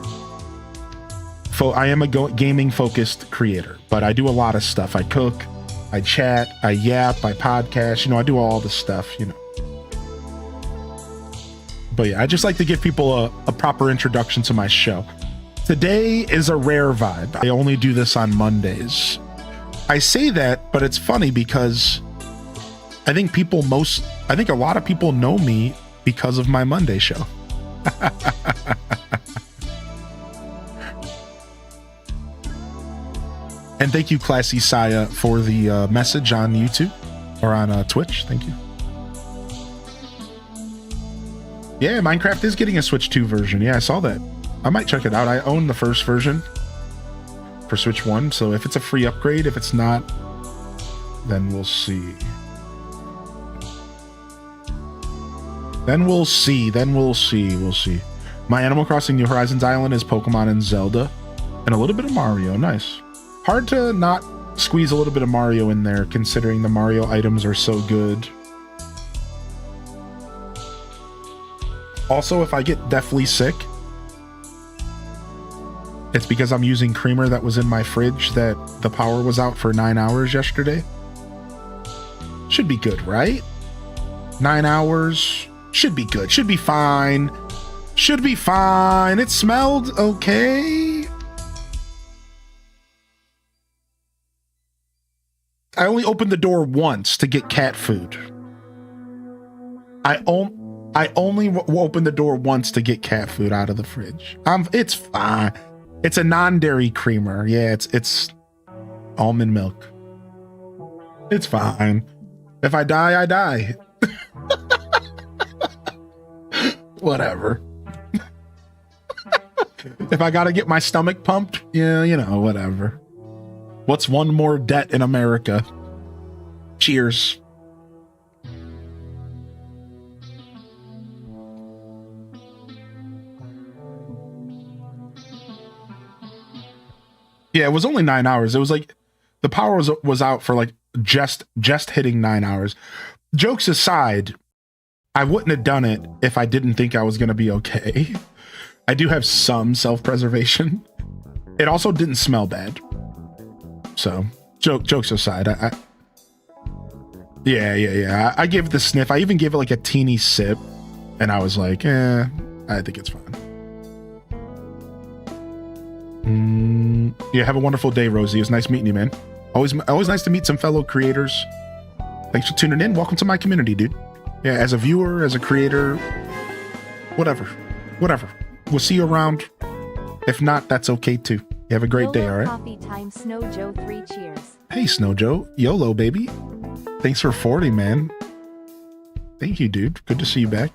I am a gaming focused creator, but I do a lot of stuff. I cook, I chat, I yap, I podcast, I do all this stuff, But yeah, I just like to give people a proper introduction to my show. Today is a rare vibe. I only do this on Mondays. I say that, but it's funny because I think a lot of people know me because of my Monday show. And thank you, Classy Saya, for the message on YouTube or on Twitch. Thank you. Yeah, Minecraft is getting a Switch 2 version. Yeah, I saw that. I might check it out. I own the first version for Switch 1, so if it's a free upgrade, if it's not, then we'll see. We'll see. My Animal Crossing New Horizons island is Pokemon and Zelda, and a little bit of Mario. Nice. Hard to not squeeze a little bit of Mario in there, considering the Mario items are so good. Also, if I get deathly sick, it's because I'm using creamer that was in my fridge that the power was out for 9 hours yesterday. Should be good, right? 9 hours. Should be good. Should be fine. Should be fine. It smelled okay. I only opened the door once to get cat food. I only opened the door once to get cat food out of the fridge. It's fine. It's a non-dairy creamer. Yeah, it's almond milk. It's fine. If I die, I die. Whatever. If I gotta get my stomach pumped, yeah, whatever. What's one more debt in America? Cheers. Yeah, it was only 9 hours. It was like the power was out for like just hitting 9 hours. Jokes aside, I wouldn't have done it if I didn't think I was going to be okay. I do have some self-preservation. It also didn't smell bad. So, jokes aside, yeah. I gave it the sniff. I even gave it like a teeny sip, and I was like, I think it's fine. Yeah, have a wonderful day, Rosie. It was nice meeting you, man. Always nice to meet some fellow creators. Thanks for tuning in. Welcome to my community, dude. Yeah, as a viewer, as a creator, whatever. We'll see you around. If not, that's okay too. You have a great day, all right? Coffee time, Snow Joe 3 cheers. Hey, Snow Joe. YOLO, baby. Thanks for 40, man. Thank you, dude. Good to see you back.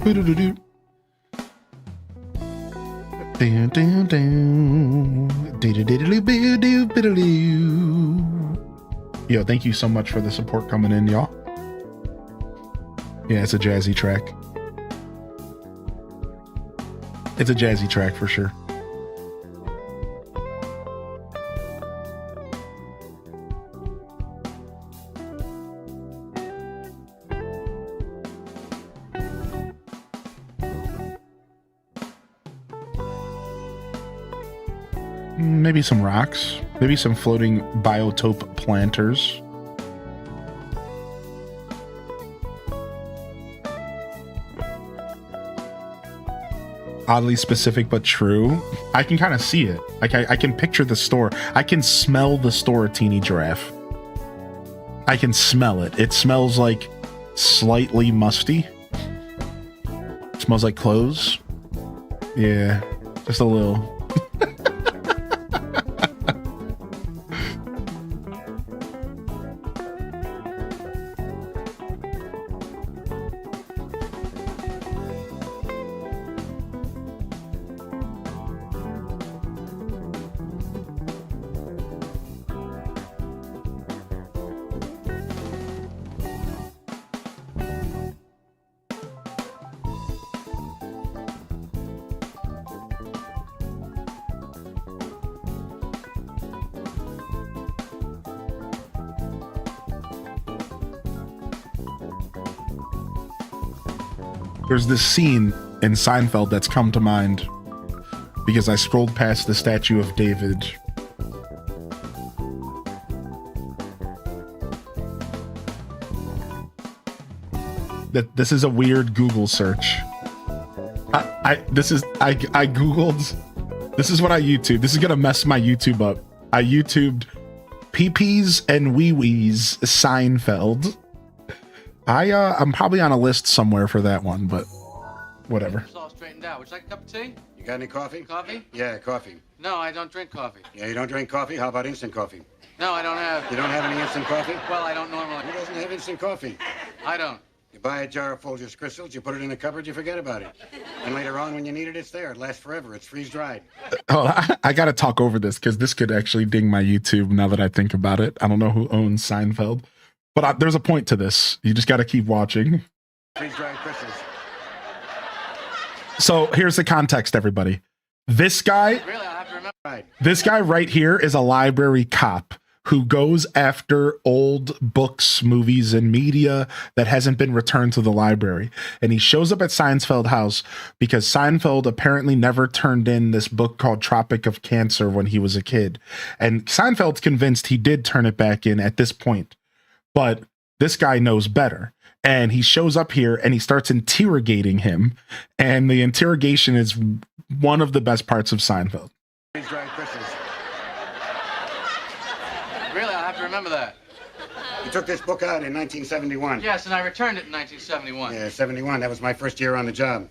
Boo-doo-doo-doo. Yo, thank you so much for the support coming in, y'all. Yeah, it's a jazzy track. It's a jazzy track for sure. Maybe some rocks, maybe some floating biotope planters. Oddly specific, but true. I can kind of see it. Like I can picture the store. I can smell the store, Teeny Giraffe. I can smell it. It smells like slightly musty. It smells like clothes. Yeah, just a little. There's this scene in Seinfeld that's come to mind because I scrolled past the statue of David. That this is a weird Google search. I googled. This is what I YouTubed. This is gonna mess my YouTube up. I YouTubed Pee-Pees and Wee-Wees Seinfeld. I'm probably on a list somewhere for that one, but whatever. It's all straightened out. Would you like a cup of tea? You got any coffee? Coffee? Yeah, coffee. No, I don't drink coffee. Yeah, you don't drink coffee? How about instant coffee? No, I don't have. You don't have any instant coffee? Well, I don't normally. Who doesn't have instant coffee? I don't. You buy a jar of Folgers Crystals, you put it in the cupboard, you forget about it. And later on, when you need it, it's there. It lasts forever. It's freeze-dried. Oh, I gotta talk over this because this could actually ding my YouTube now that I think about it. I don't know who owns Seinfeld, but there's a point to this. You just gotta keep watching. Freeze-dried crystals. So here's the context, everybody. This guy, Really, I'll have to remember. Right. this guy right here is a library cop who goes after old books, movies, and media that hasn't been returned to the library. And he shows up at Seinfeld house because Seinfeld apparently never turned in this book called Tropic of Cancer when he was a kid. And Seinfeld's convinced he did turn it back in at this point. But this guy knows better. And he shows up here and he starts interrogating him. And the interrogation is one of the best parts of Seinfeld. Freeze-dried crystals. Really, I'll have to remember that. You took this book out in 1971. Yes, and I returned it in 1971. Yeah, 71. That was my first year on the job.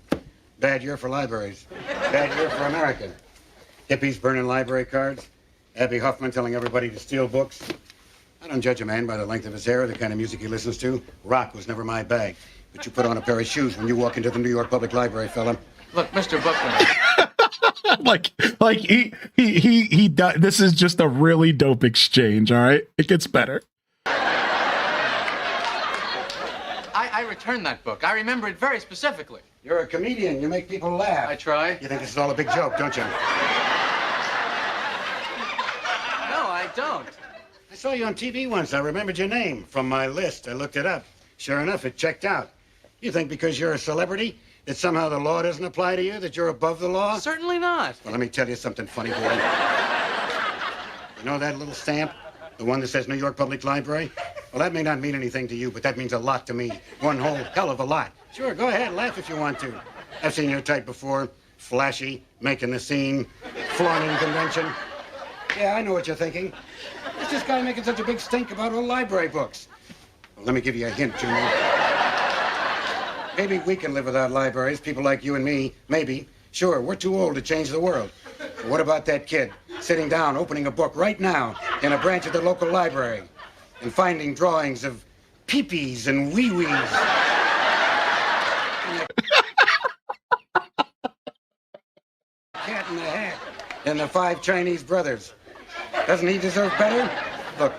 Bad year for libraries. Bad year for America. Hippies burning library cards. Abby Hoffman telling everybody to steal books. I don't judge a man by the length of his hair or the kind of music he listens to. Rock was never my bag. But you put on a pair of shoes when you walk into the New York Public Library, fella. Look, Mr. Bookman. like he does. This is just a really dope exchange. All right, it gets better. I returned that book. I remember it very specifically. You're a comedian. You make people laugh. I try. You think this is all a big joke, don't you? No, I don't. I saw you on TV once. I remembered your name from my list. I looked it up. Sure enough, it checked out. You think because you're a celebrity that somehow the law doesn't apply to you, that you're above the law? Certainly not. Well, let me tell you something funny, boy. You know that little stamp? The one that says New York Public Library? Well, that may not mean anything to you, but that means a lot to me. One whole hell of a lot. Sure, go ahead, laugh if you want to. I've seen your type before. Flashy, making the scene, flaunting convention. Yeah, I know what you're thinking. What's this guy making such a big stink about old library books? Well, let me give you a hint, Junior. Maybe we can live without libraries, people like you and me. Maybe. Sure, we're too old to change the world. But what about that kid sitting down, opening a book right now in a branch of the local library and finding drawings of Pee-Pees and Wee-Wees? Cat in the Hat and the Five Chinese Brothers. Doesn't he deserve better? Look,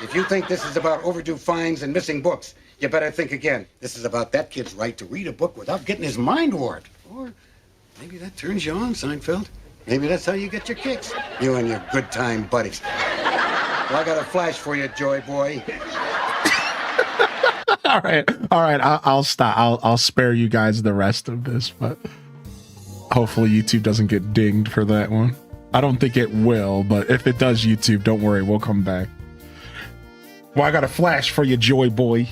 if you think this is about overdue fines and missing books, you better think again. This is about that kid's right to read a book without getting his mind warped. Or maybe that turns you on, Seinfeld. Maybe that's how you get your kicks. You and your good time buddies. Well, I got a flash for you, Joy Boy. All right. I'll stop. I'll spare you guys the rest of this, but hopefully YouTube doesn't get dinged for that one. I don't think it will, but if it does, YouTube, don't worry, we'll come back. Well, I got a flash for you, Joy Boy.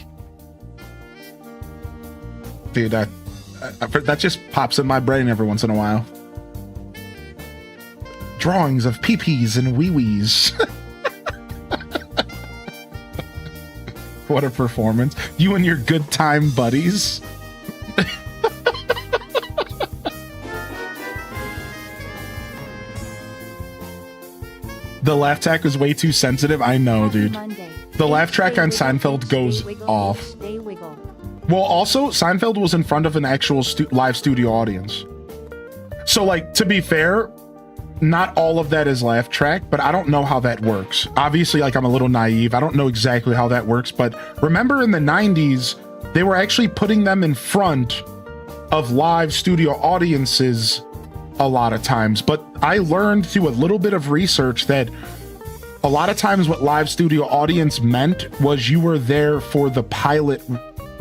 Dude, that just pops in my brain every once in a while. Drawings of Pee-Pees and Wee-Wees. What a performance. You and your good time buddies. The laugh track is way too sensitive. I know, dude. The laugh track on Seinfeld goes off. Well, also, Seinfeld was in front of an actual live studio audience. So, like, to be fair, not all of that is laugh track, but I don't know how that works. Obviously, like, I'm a little naive. I don't know exactly how that works, but remember in the 90s, they were actually putting them in front of live studio audiences a lot of times. But I learned through a little bit of research that a lot of times what live studio audience meant was you were there for the pilot,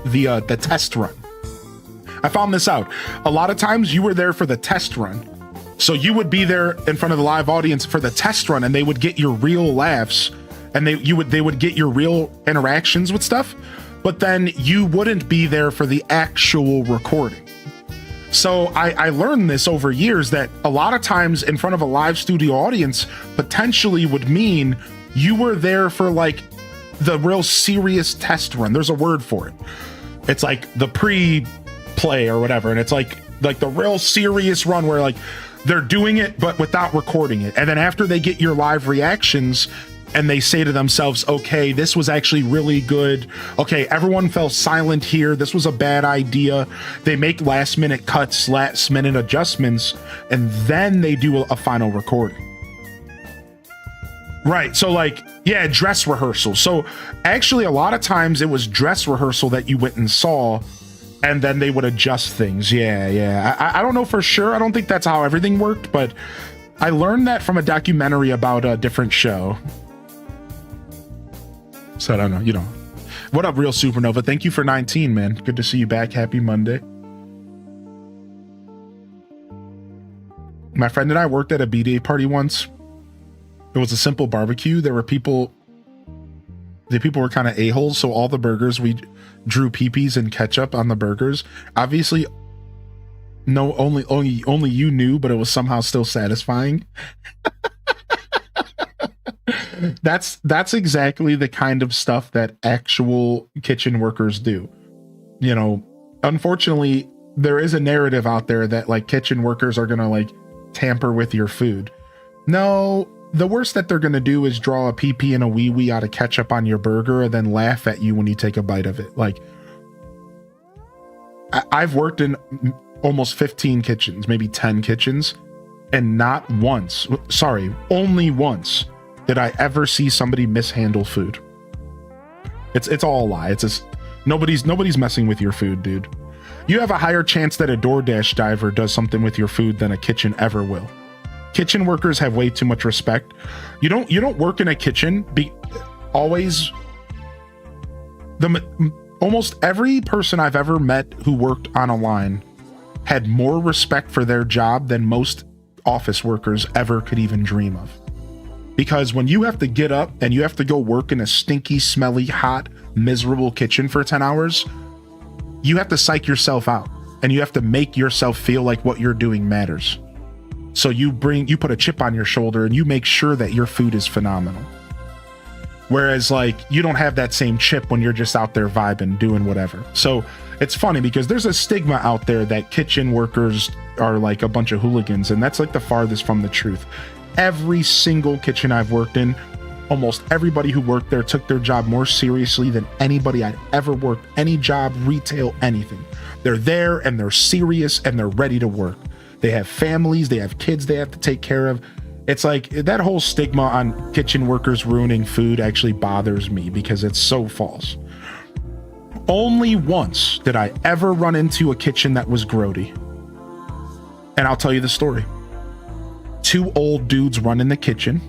the test run. I found this out. A lot of times you were there for the test run. So you would be there in front of the live audience for the test run, and they would get your real laughs, and they would get your real interactions with stuff, but then you wouldn't be there for the actual recording. So I learned this over years, that a lot of times in front of a live studio audience potentially would mean you were there for like the real serious test run. There's a word for it. It's like the pre-play or whatever, and it's like the real serious run where like they're doing it but without recording it. And then after they get your live reactions and they say to themselves, okay, this was actually really good. Okay, everyone fell silent here. This was a bad idea. They make last minute cuts, last minute adjustments, and then they do a final recording. Right. So like, yeah, dress rehearsal. So actually a lot of times it was dress rehearsal that you went and saw, and then they would adjust things. Yeah. I don't know for sure. I don't think that's how everything worked, but I learned that from a documentary about a different show. So I don't know, you know. What up, Real Supernova? Thank you for 19, man. Good to see you back. Happy Monday. My friend and I worked at a B-Day party once. It was a simple barbecue. There were people, the people were kind of a-holes, so all the burgers, we drew peepees and ketchup on the burgers. Obviously, no, only you knew, but it was somehow still satisfying. That's exactly the kind of stuff that actual kitchen workers do. You know, unfortunately, there is a narrative out there that like kitchen workers are gonna like tamper with your food. No, the worst that they're gonna do is draw a pee-pee and a wee-wee out of ketchup on your burger and then laugh at you when you take a bite of it. Like, I've worked in almost 15 kitchens, maybe 10 kitchens, and not once, only once did I ever see somebody mishandle food. It's all a lie. It's just nobody's messing with your food, dude. You have a higher chance that a DoorDash driver does something with your food than a kitchen ever will. Kitchen workers have way too much respect. You don't work in a kitchen. Almost every person I've ever met who worked on a line had more respect for their job than most office workers ever could even dream of. Because when you have to get up and you have to go work in a stinky, smelly, hot, miserable kitchen for 10 hours, you have to psych yourself out and you have to make yourself feel like what you're doing matters. So you put a chip on your shoulder and you make sure that your food is phenomenal. Whereas like you don't have that same chip when you're just out there vibing, doing whatever. So it's funny because there's a stigma out there that kitchen workers are like a bunch of hooligans, and that's like the farthest from the truth. Every single kitchen I've worked in, almost everybody who worked there took their job more seriously than anybody I'd ever worked, any job, retail, anything. They're there and they're serious and they're ready to work. They have families, they have kids they have to take care of. It's like that whole stigma on kitchen workers ruining food actually bothers me because it's so false. Only once did I ever run into a kitchen that was grody. And I'll tell you the story. Two old dudes running the kitchen,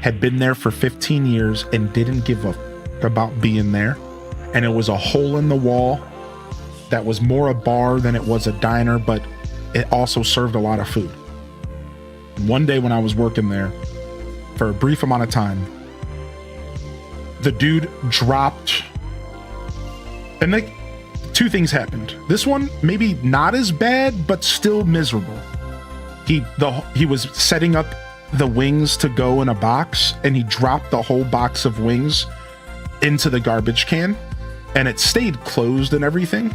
had been there for 15 years and didn't give a f- about being there. And it was a hole in the wall that was more a bar than it was a diner, but it also served a lot of food. One day when I was working there for a brief amount of time, the dude dropped, and like two things happened. This one maybe not as bad, but still miserable. He was setting up the wings to go in a box, and he dropped the whole box of wings into the garbage can, and it stayed closed and everything.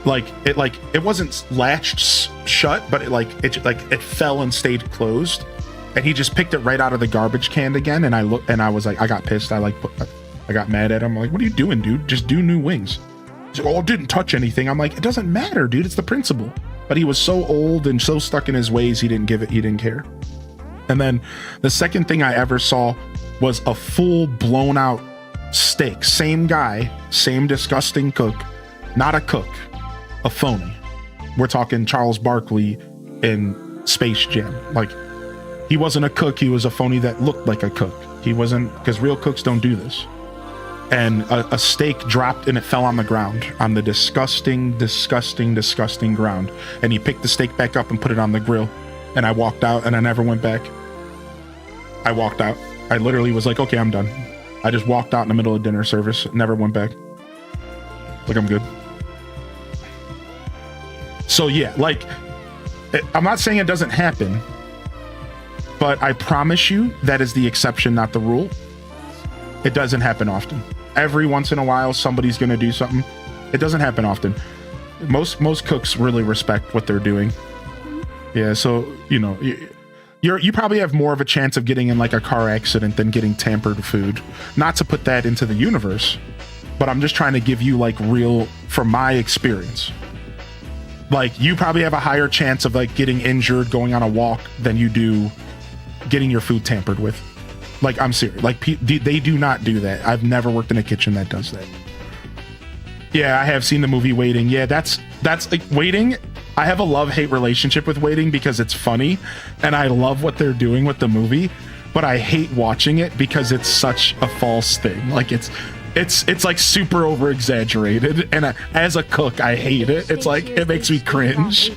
It wasn't latched shut, but it fell and stayed closed. And he just picked it right out of the garbage can again. And I was like, I got pissed. I got mad at him. I'm like, what are you doing, dude? Just do new wings. He's like, oh, it didn't touch anything. I'm like, it doesn't matter, dude. It's the principle. But he was so old and so stuck in his ways, he didn't care. And then the second thing I ever saw was a full blown out steak. Same guy, same disgusting cook, not a cook, a phony. We're talking Charles Barkley in Space Jam. Like, he wasn't a cook, he was a phony that looked like a cook. He wasn't, because real cooks don't do this. And a steak dropped and it fell on the ground, on the disgusting ground. And he picked the steak back up and put it on the grill. and I walked out and I never went back. I walked out. I literally was like, okay, I'm done. I just walked out in the middle of dinner service, never went back. Like, I'm good. So yeah, like, I'm not saying it doesn't happen, but I promise you that is the exception, not the rule. It doesn't happen often. Every once in a while, somebody's going to do something. It doesn't happen often. Most cooks really respect what they're doing. Yeah, so, you know, you probably have more of a chance of getting in like a car accident than getting tampered food. Not to put that into the universe, but I'm just trying to give you like real, from my experience. Like, you probably have a higher chance of like getting injured going on a walk than you do getting your food tampered with. Like, I'm serious. Like, they do not do that. I've never worked in a kitchen that does that. Yeah, I have seen the movie Waiting. Yeah, that's like Waiting. I have a love-hate relationship with Waiting because it's funny and I love what they're doing with the movie, but I hate watching it because it's such a false thing. Like, it's like super over exaggerated, and as a cook I hate it. It's like, it makes me cringe.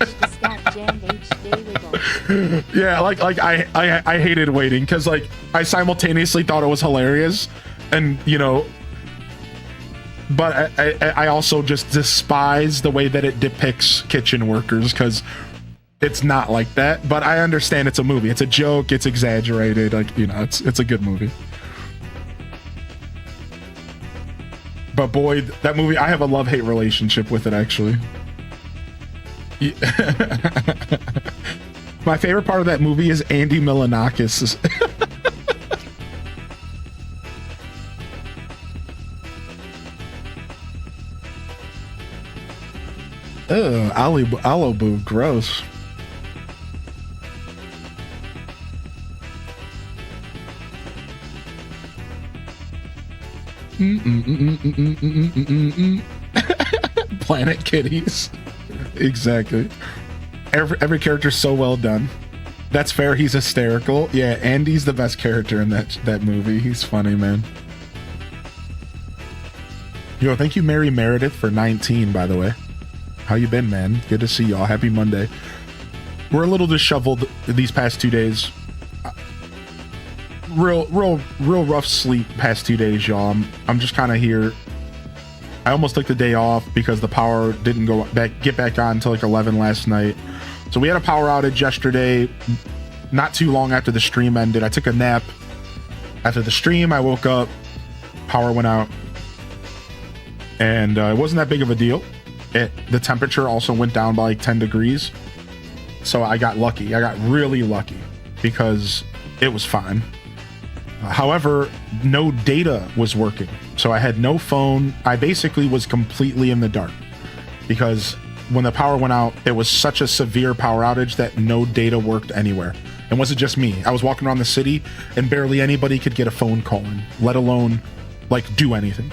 Yeah, like I hated Waiting because like I simultaneously thought it was hilarious, and you know, but I also just despise the way that it depicts kitchen workers because it's not like that. But I understand it's a movie, it's a joke, it's exaggerated, like, you know, it's a good movie. But boy, that movie, I have a love-hate relationship with it, actually. Yeah. My favorite part of that movie is Andy Milonakis. Ugh, Alibu, gross. Planet Kitties. Exactly. Every character's so well done. That's fair. He's hysterical. Yeah, Andy's the best character in that movie. He's funny, man. Yo, thank you, Mary Meredith, for 19, by the way. How you been, man? Good to see y'all. Happy Monday. We're a little disheveled these past 2 days. Real rough sleep past 2 days, y'all. I'm just kind of here. I almost took the day off because the power didn't get back on until like 11 last night. So we had a power outage yesterday, not too long after the stream ended. I took a nap after the stream. I woke up, power went out, and it wasn't that big of a deal. The temperature also went down by like 10 degrees. So I got lucky. I got really lucky because it was fine. However, no data was working. So I had no phone. I basically was completely in the dark because when the power went out, it was such a severe power outage that no data worked anywhere. It wasn't just me. I was walking around the city and barely anybody could get a phone call in, let alone like do anything.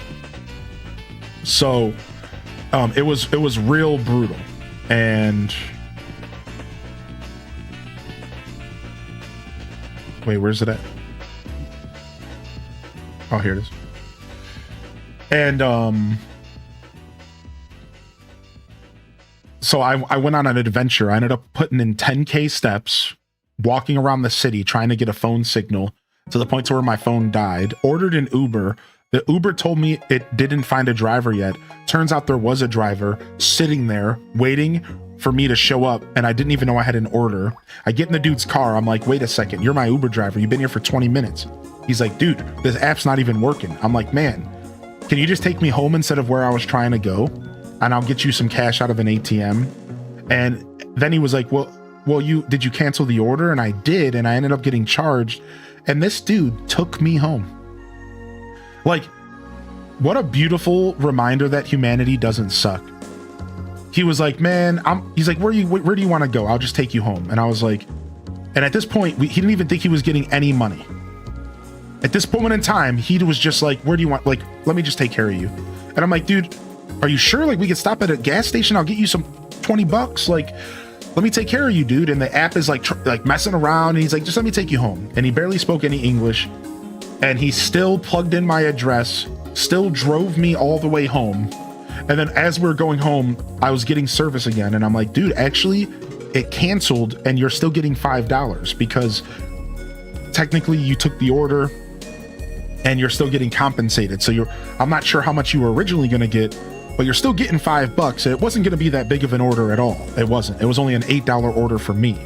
So it was real brutal. And wait, where's it at? Oh, here it is. And so I went on an adventure. I ended up putting in 10K steps, walking around the city trying to get a phone signal to the point to where my phone died. Ordered an Uber. The Uber told me it didn't find a driver yet. Turns out there was a driver sitting there waiting for me to show up, and I didn't even know I had an order. I get in the dude's car. I'm like, wait a second, you're my Uber driver. You've been here for 20 minutes. He's like, dude, this app's not even working. I'm like, man, can you just take me home instead of where I was trying to go? And I'll get you some cash out of an ATM. And then he was like, well, did you cancel the order? And I did, and I ended up getting charged. And this dude took me home. Like, what a beautiful reminder that humanity doesn't suck. He was like, man, he's like, where do you want to go? I'll just take you home. And I was like, and at this point, he didn't even think he was getting any money. At this point in time, he was just like, where do you want, like, let me just take care of you. And I'm like, dude, are you sure? Like, we could stop at a gas station. I'll get you some $20. Like, let me take care of you, dude. And the app is like messing around. And he's like, just let me take you home. And he barely spoke any English. And he still plugged in my address, still drove me all the way home. And then as we were going home, I was getting service again. And I'm like, dude, actually, it canceled and you're still getting $5 because technically you took the order and you're still getting compensated. So I'm not sure how much you were originally going to get, but you're still getting $5. It wasn't going to be that big of an order at all. It wasn't. It was only an $8 order for me.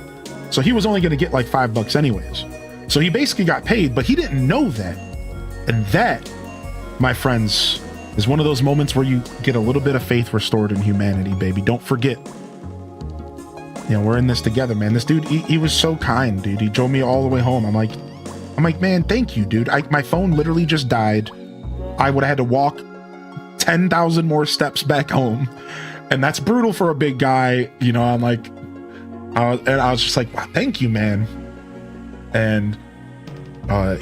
So he was only going to get like $5 anyways. So he basically got paid, but he didn't know that. And that, my friends, is one of those moments where you get a little bit of faith restored in humanity, baby. Don't forget. You know, we're in this together, man. This dude, he was so kind, dude. He drove me all the way home. I'm like, man, thank you, dude. My phone literally just died. I would have had to walk 10,000 more steps back home. And that's brutal for a big guy. You know, I'm like, I was just like, wow, thank you, man. And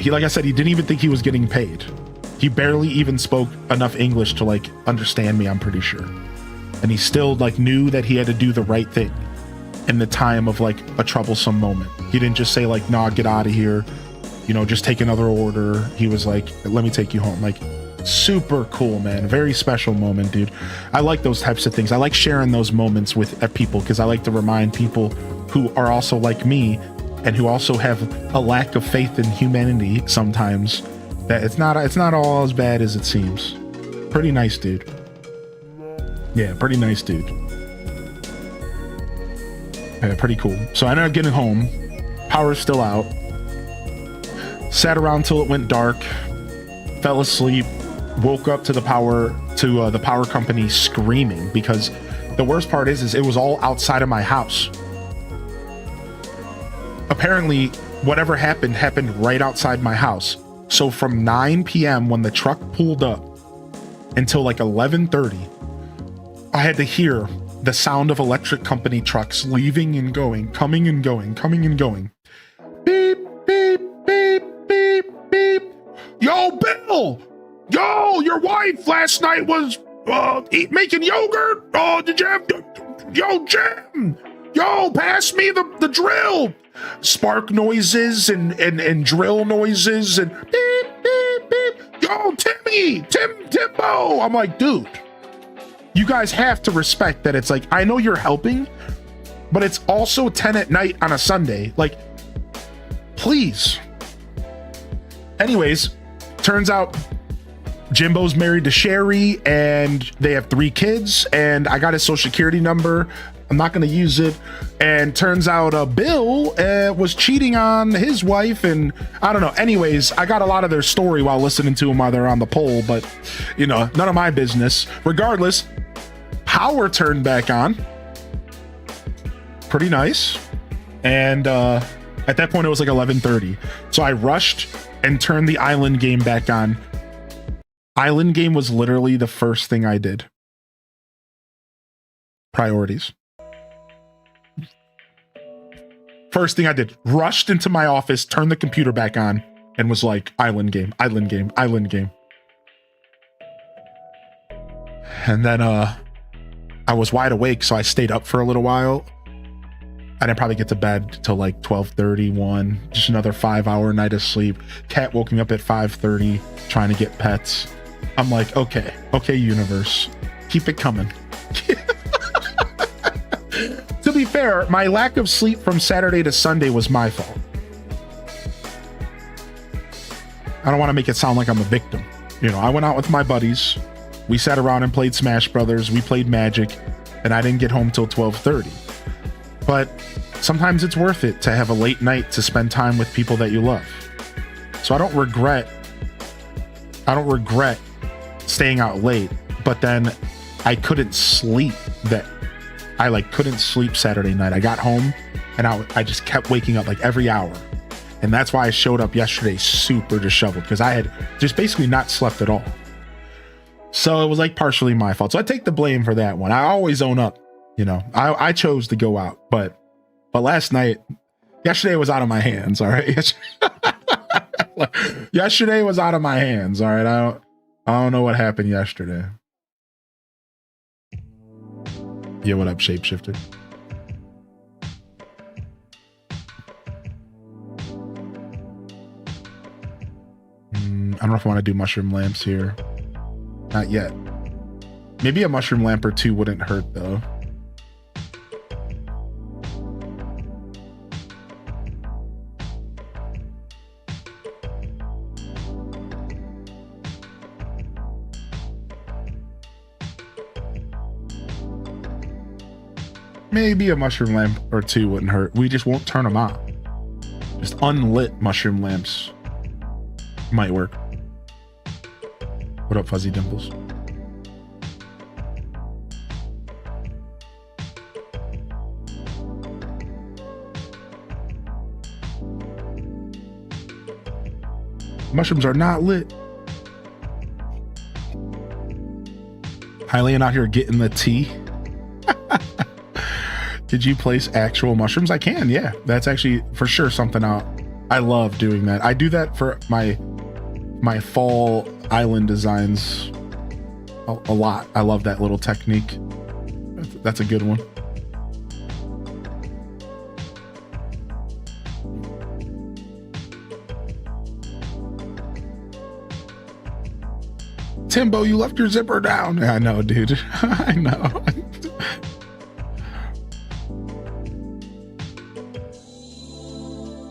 he, like I said, he didn't even think he was getting paid. He barely even spoke enough English to like understand me, I'm pretty sure. And he still like knew that he had to do the right thing in the time of like a troublesome moment. He didn't just say like, nah, get out of here. You know, just take another order. He was like, let me take you home. Like, super cool, man. Very special moment, dude. I like those types of things. I like sharing those moments with people because I like to remind people who are also like me and who also have a lack of faith in humanity sometimes, that it's not all as bad as it seems. Pretty nice dude. Yeah, pretty nice dude. Yeah, pretty cool. So I ended up getting home. Power's still out. Sat around till it went dark. Fell asleep. Woke up to the power company screaming, because the worst part is it was all outside of my house. Apparently, whatever happened right outside my house. So from 9 p.m. when the truck pulled up until like 11:30, I had to hear the sound of electric company trucks leaving and going, coming and going, coming and going. Beep, beep, beep, beep, beep. Yo, Bill! Yo, your wife last night was making yogurt. Oh, did you have... Yo, Jim! Yo, pass me the drill! Spark noises and drill noises and beep, beep, beep. Yo, Timbo! I'm like, dude, you guys have to respect that it's like, I know you're helping, but it's also 10 at night on a Sunday. Like, please. Anyways, turns out Jimbo's married to Sherry and they have 3 kids, and I got his social security number. I'm not going to use it. And turns out Bill was cheating on his wife, and I don't know. Anyways, I got a lot of their story while listening to them while they're on the pole, but you know, none of my business. Regardless, power turned back on. Pretty nice. And at that point it was like 11:30. So I rushed and turned the island game back on. Island game was literally the first thing I did. Priorities. First thing I did, rushed into my office, turned the computer back on, and was like, island game, island game, island game. And then I was wide awake, so I stayed up for a little while. I didn't probably get to bed till like 12:31, just another 5-hour night of sleep. Cat woke me up at 5:30, trying to get pets. I'm like, okay, universe, keep it coming. To be fair, my lack of sleep from Saturday to Sunday was my fault. I don't want to make it sound like I'm a victim. You know, I went out with my buddies. We sat around and played Smash Brothers. We played Magic, and I didn't get home till 12:30. But sometimes it's worth it to have a late night to spend time with people that you love. So I don't regret staying out late, but then I couldn't sleep couldn't sleep Saturday night. I got home and I just kept waking up like every hour. And that's why I showed up yesterday super disheveled, because I had just basically not slept at all. So it was like partially my fault. So I take the blame for that one. I always own up, you know. I chose to go out, but yesterday was out of my hands, all right? Yesterday was out of my hands, all right? I don't know what happened yesterday. Yeah, what up, shapeshifter? I don't know if I want to do mushroom lamps here. Not yet. Maybe a mushroom lamp or two wouldn't hurt though. Maybe a mushroom lamp or two wouldn't hurt. We just won't turn them on. Just unlit mushroom lamps might work. What up, Fuzzy Dimples? Mushrooms are not lit. Hylian out here getting the tea. Did you place actual mushrooms? I can, yeah. That's actually for sure something I love doing that. I do that for my fall island designs a lot. I love that little technique. That's a good one. Timbo, you left your zipper down. Yeah, I know, dude. I know.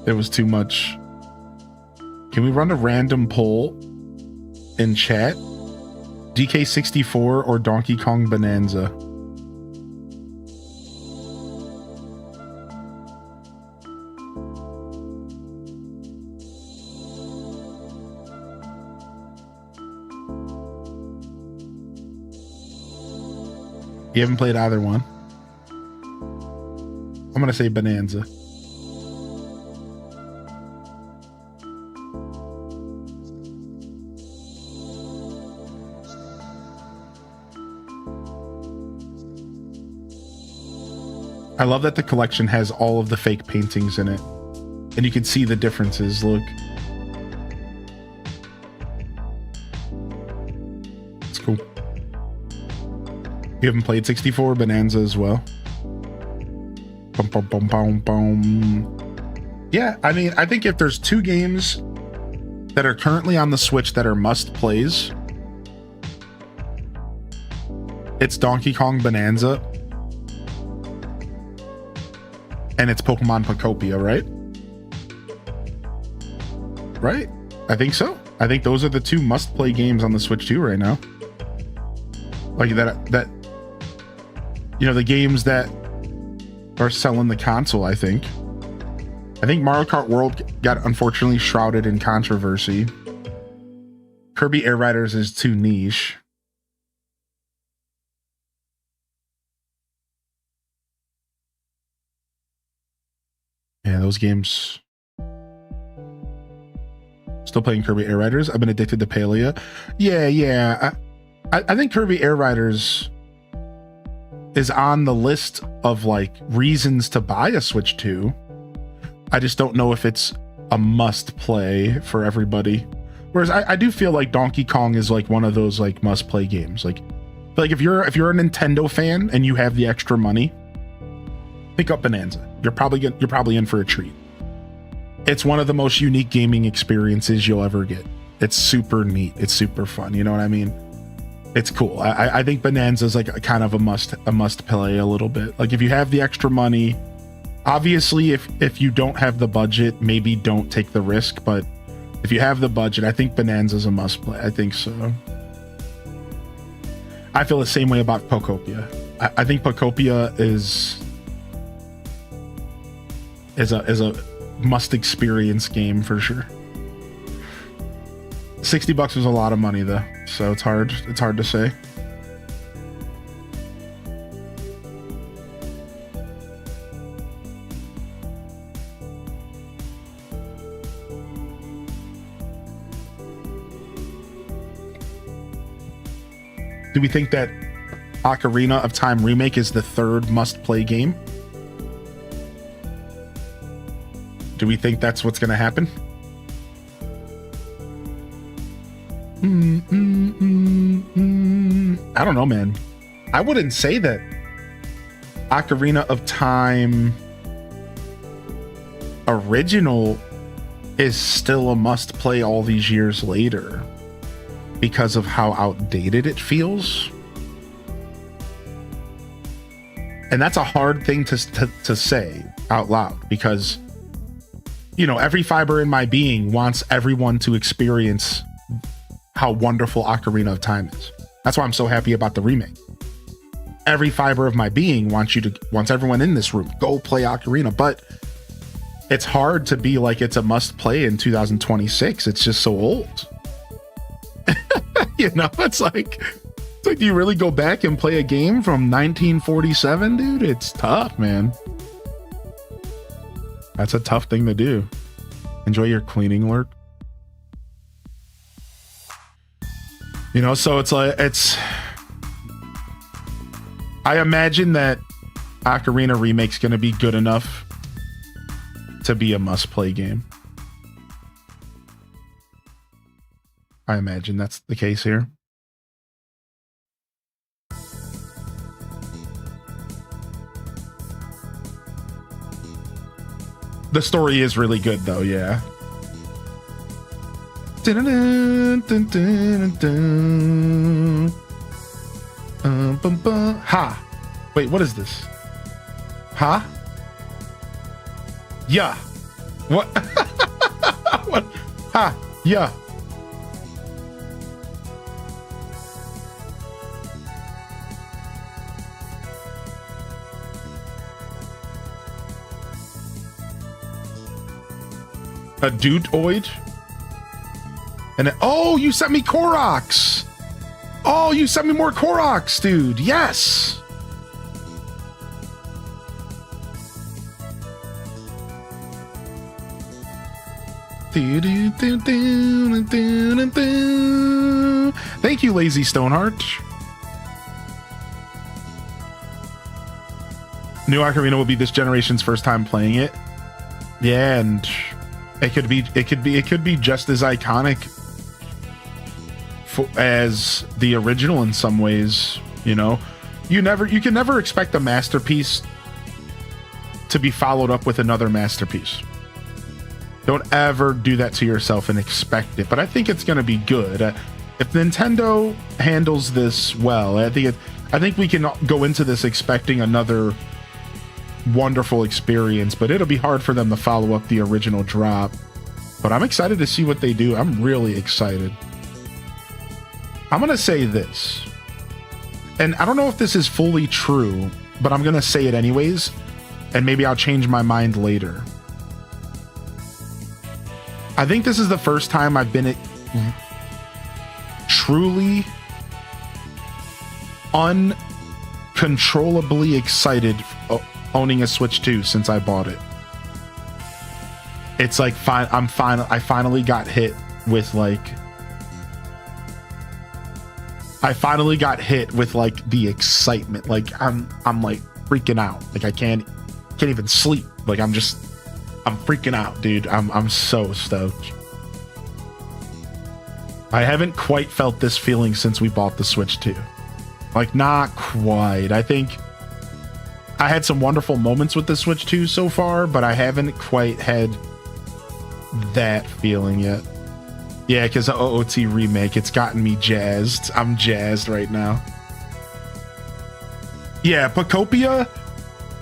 It was too much. Can we run a random poll in chat? DK64 or Donkey Kong Bonanza? You haven't played either one? I'm gonna say Bonanza. I love that the collection has all of the fake paintings in it. And you can see the differences, look. It's cool. You haven't played 64 Bonanza as well? Bum, bum, bum, bum, bum. Yeah, I mean, I think if there's two games that are currently on the Switch that are must-plays, it's Donkey Kong Bonanza and it's Pokemon Pocopia, right? Right? I think so. I think those are the two must-play games on the Switch 2 right now. Like that, you know, the games that are selling the console, I think. I think Mario Kart World got unfortunately shrouded in controversy. Kirby Air Riders is too niche. Yeah, those games. Still playing Kirby Air Riders. I've been addicted to Palia. Yeah. I think Kirby Air Riders is on the list of like reasons to buy a Switch 2. I just don't know if it's a must play for everybody. Whereas I do feel like Donkey Kong is like one of those like must play games. Like if you're a Nintendo fan and you have the extra money, pick up Bonanza. You're probably in for a treat. It's one of the most unique gaming experiences you'll ever get. It's super neat. It's super fun. You know what I mean? It's cool. I think Bonanza is like a kind of a must play a little bit. Like if you have the extra money, obviously if you don't have the budget, maybe don't take the risk. But if you have the budget, I think Bonanza is a must play. I think so. I feel the same way about Pocopia. I think Pocopia is a must experience game for sure. $60 was a lot of money though, so it's hard to say. Do we think that Ocarina of Time Remake is the third must-play game? Do we think that's what's going to happen? I don't know, man. I wouldn't say that Ocarina of Time Original is still a must-play all these years later because of how outdated it feels. And that's a hard thing to say out loud because, you know, every fiber in my being wants everyone to experience how wonderful Ocarina of Time is. That's why I'm so happy about the remake. every fiber of my being wants everyone in this room, go play Ocarina. But it's hard to be like it's a must play in 2026. It's just so old. You know, it's like, do you really go back and play a game from 1947, dude? It's tough, man. That's a tough thing to do. Enjoy your cleaning lurk. You know, so it's like, I imagine that Ocarina Remake's going to be good enough to be a must-play game. I imagine that's the case here. The story is really good, though, yeah. Ha! Wait, what is this? Huh? Yeah. What? What? Ha! Yeah. A dudeoid? And oh, you sent me Koroks! Oh, you sent me more Koroks, dude. Yes. Thank you, Lazy Stoneheart. New Ocarina will be this generation's first time playing it. Yeah, and it could be just as iconic as the original in some ways. You know, you can never expect a masterpiece to be followed up with another masterpiece. Don't ever do that to yourself and expect it. But I think it's going to be good. If Nintendo handles this well, I think we can go into this expecting another wonderful experience, but it'll be hard for them to follow up the original drop. But I'm excited to see what they do. I'm really excited. I'm going to say this, and I don't know if this is fully true, but I'm going to say it anyways, and maybe I'll change my mind later. I think this is the first time I've been truly uncontrollably excited owning a Switch 2 since I bought it. It's like I finally got hit with like the excitement. Like I'm like freaking out. Like I can't even sleep. Like I'm freaking out, dude. I'm so stoked. I haven't quite felt this feeling since we bought the Switch 2. Like not quite. I think I had some wonderful moments with the Switch 2 so far, but I haven't quite had that feeling yet. Yeah, because the OOT remake, it's gotten me jazzed. I'm jazzed right now. Yeah, Pocopia,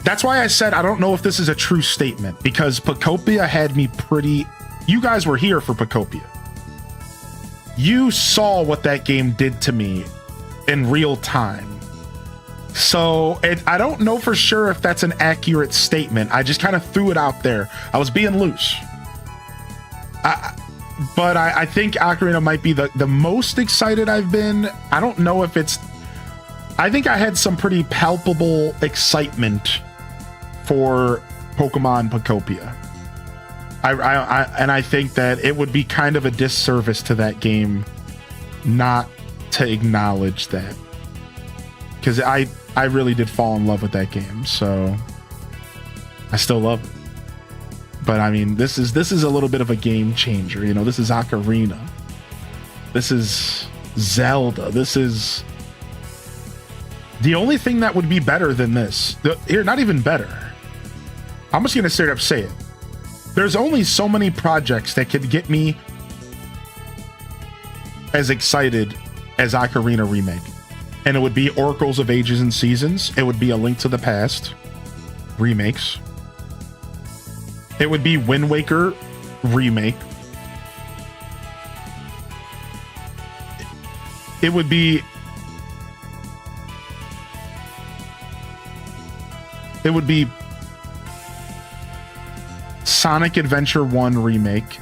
that's why I said I don't know if this is a true statement, because Pocopia had me pretty... You guys were here for Pocopia. You saw what that game did to me in real time. So I don't know for sure if that's an accurate statement. I just kind of threw it out there. I was being loose. But I think Ocarina might be the most excited I've been. I don't know if it's... I think I had some pretty palpable excitement for Pokemon Pocopia. I think that it would be kind of a disservice to that game not to acknowledge that. Because I really did fall in love with that game, so I still love it. But I mean, this is a little bit of a game changer. You know, this is Ocarina. This is Zelda. This is the only thing that would be better than this. Here, not even better. I'm just gonna straight up say it. There's only so many projects that could get me as excited as Ocarina Remake. And it would be Oracles of Ages and Seasons. It would be A Link to the Past remakes. It would be Wind Waker remake. It would be Sonic Adventure 1 remake.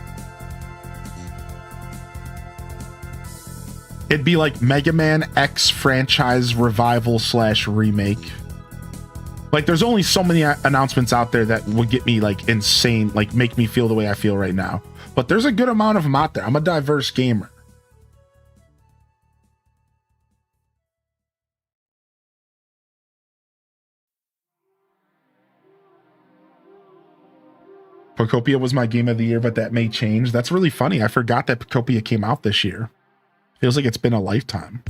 It'd be like Mega Man X franchise revival / remake. Like, there's only so many announcements out there that would get me like insane, like make me feel the way I feel right now. But there's a good amount of them out there. I'm a diverse gamer. Pocopia was my game of the year, but that may change. That's really funny. I forgot that Pocopia came out this year. Feels like it's been a lifetime.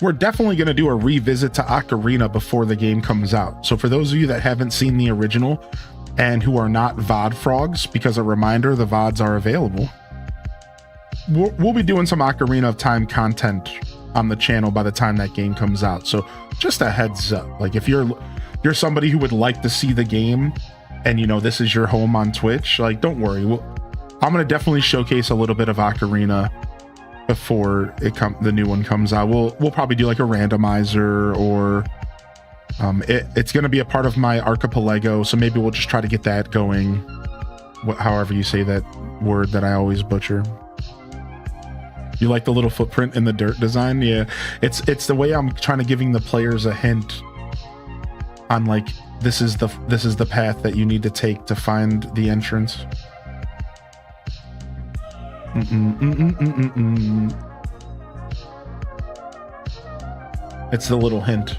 We're definitely going to do a revisit to Ocarina before the game comes out. So for those of you that haven't seen the original and who are not VOD frogs, because a reminder, the VODs are available. We'll be doing some Ocarina of Time content on the channel by the time that game comes out. So just a heads up, like if you're somebody who would like to see the game and you know this is your home on Twitch, like don't worry. I'm going to definitely showcase a little bit of Ocarina before the new one comes out. We'll probably do like a randomizer, or it's going to be a part of my Archipelago, so maybe we'll just try to get that going. However you say that word that I always butcher. You like the little footprint in the dirt design? Yeah, it's the way I'm trying to giving the players a hint on like this is the path that you need to take to find the entrance. It's the little hint.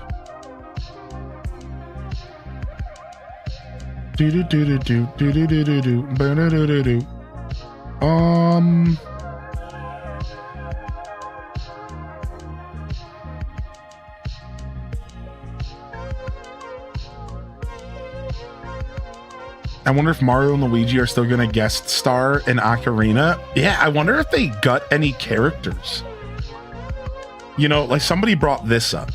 I wonder if Mario and Luigi are still going to guest star in Ocarina. Yeah, I wonder if they gut any characters. You know, like somebody brought this up,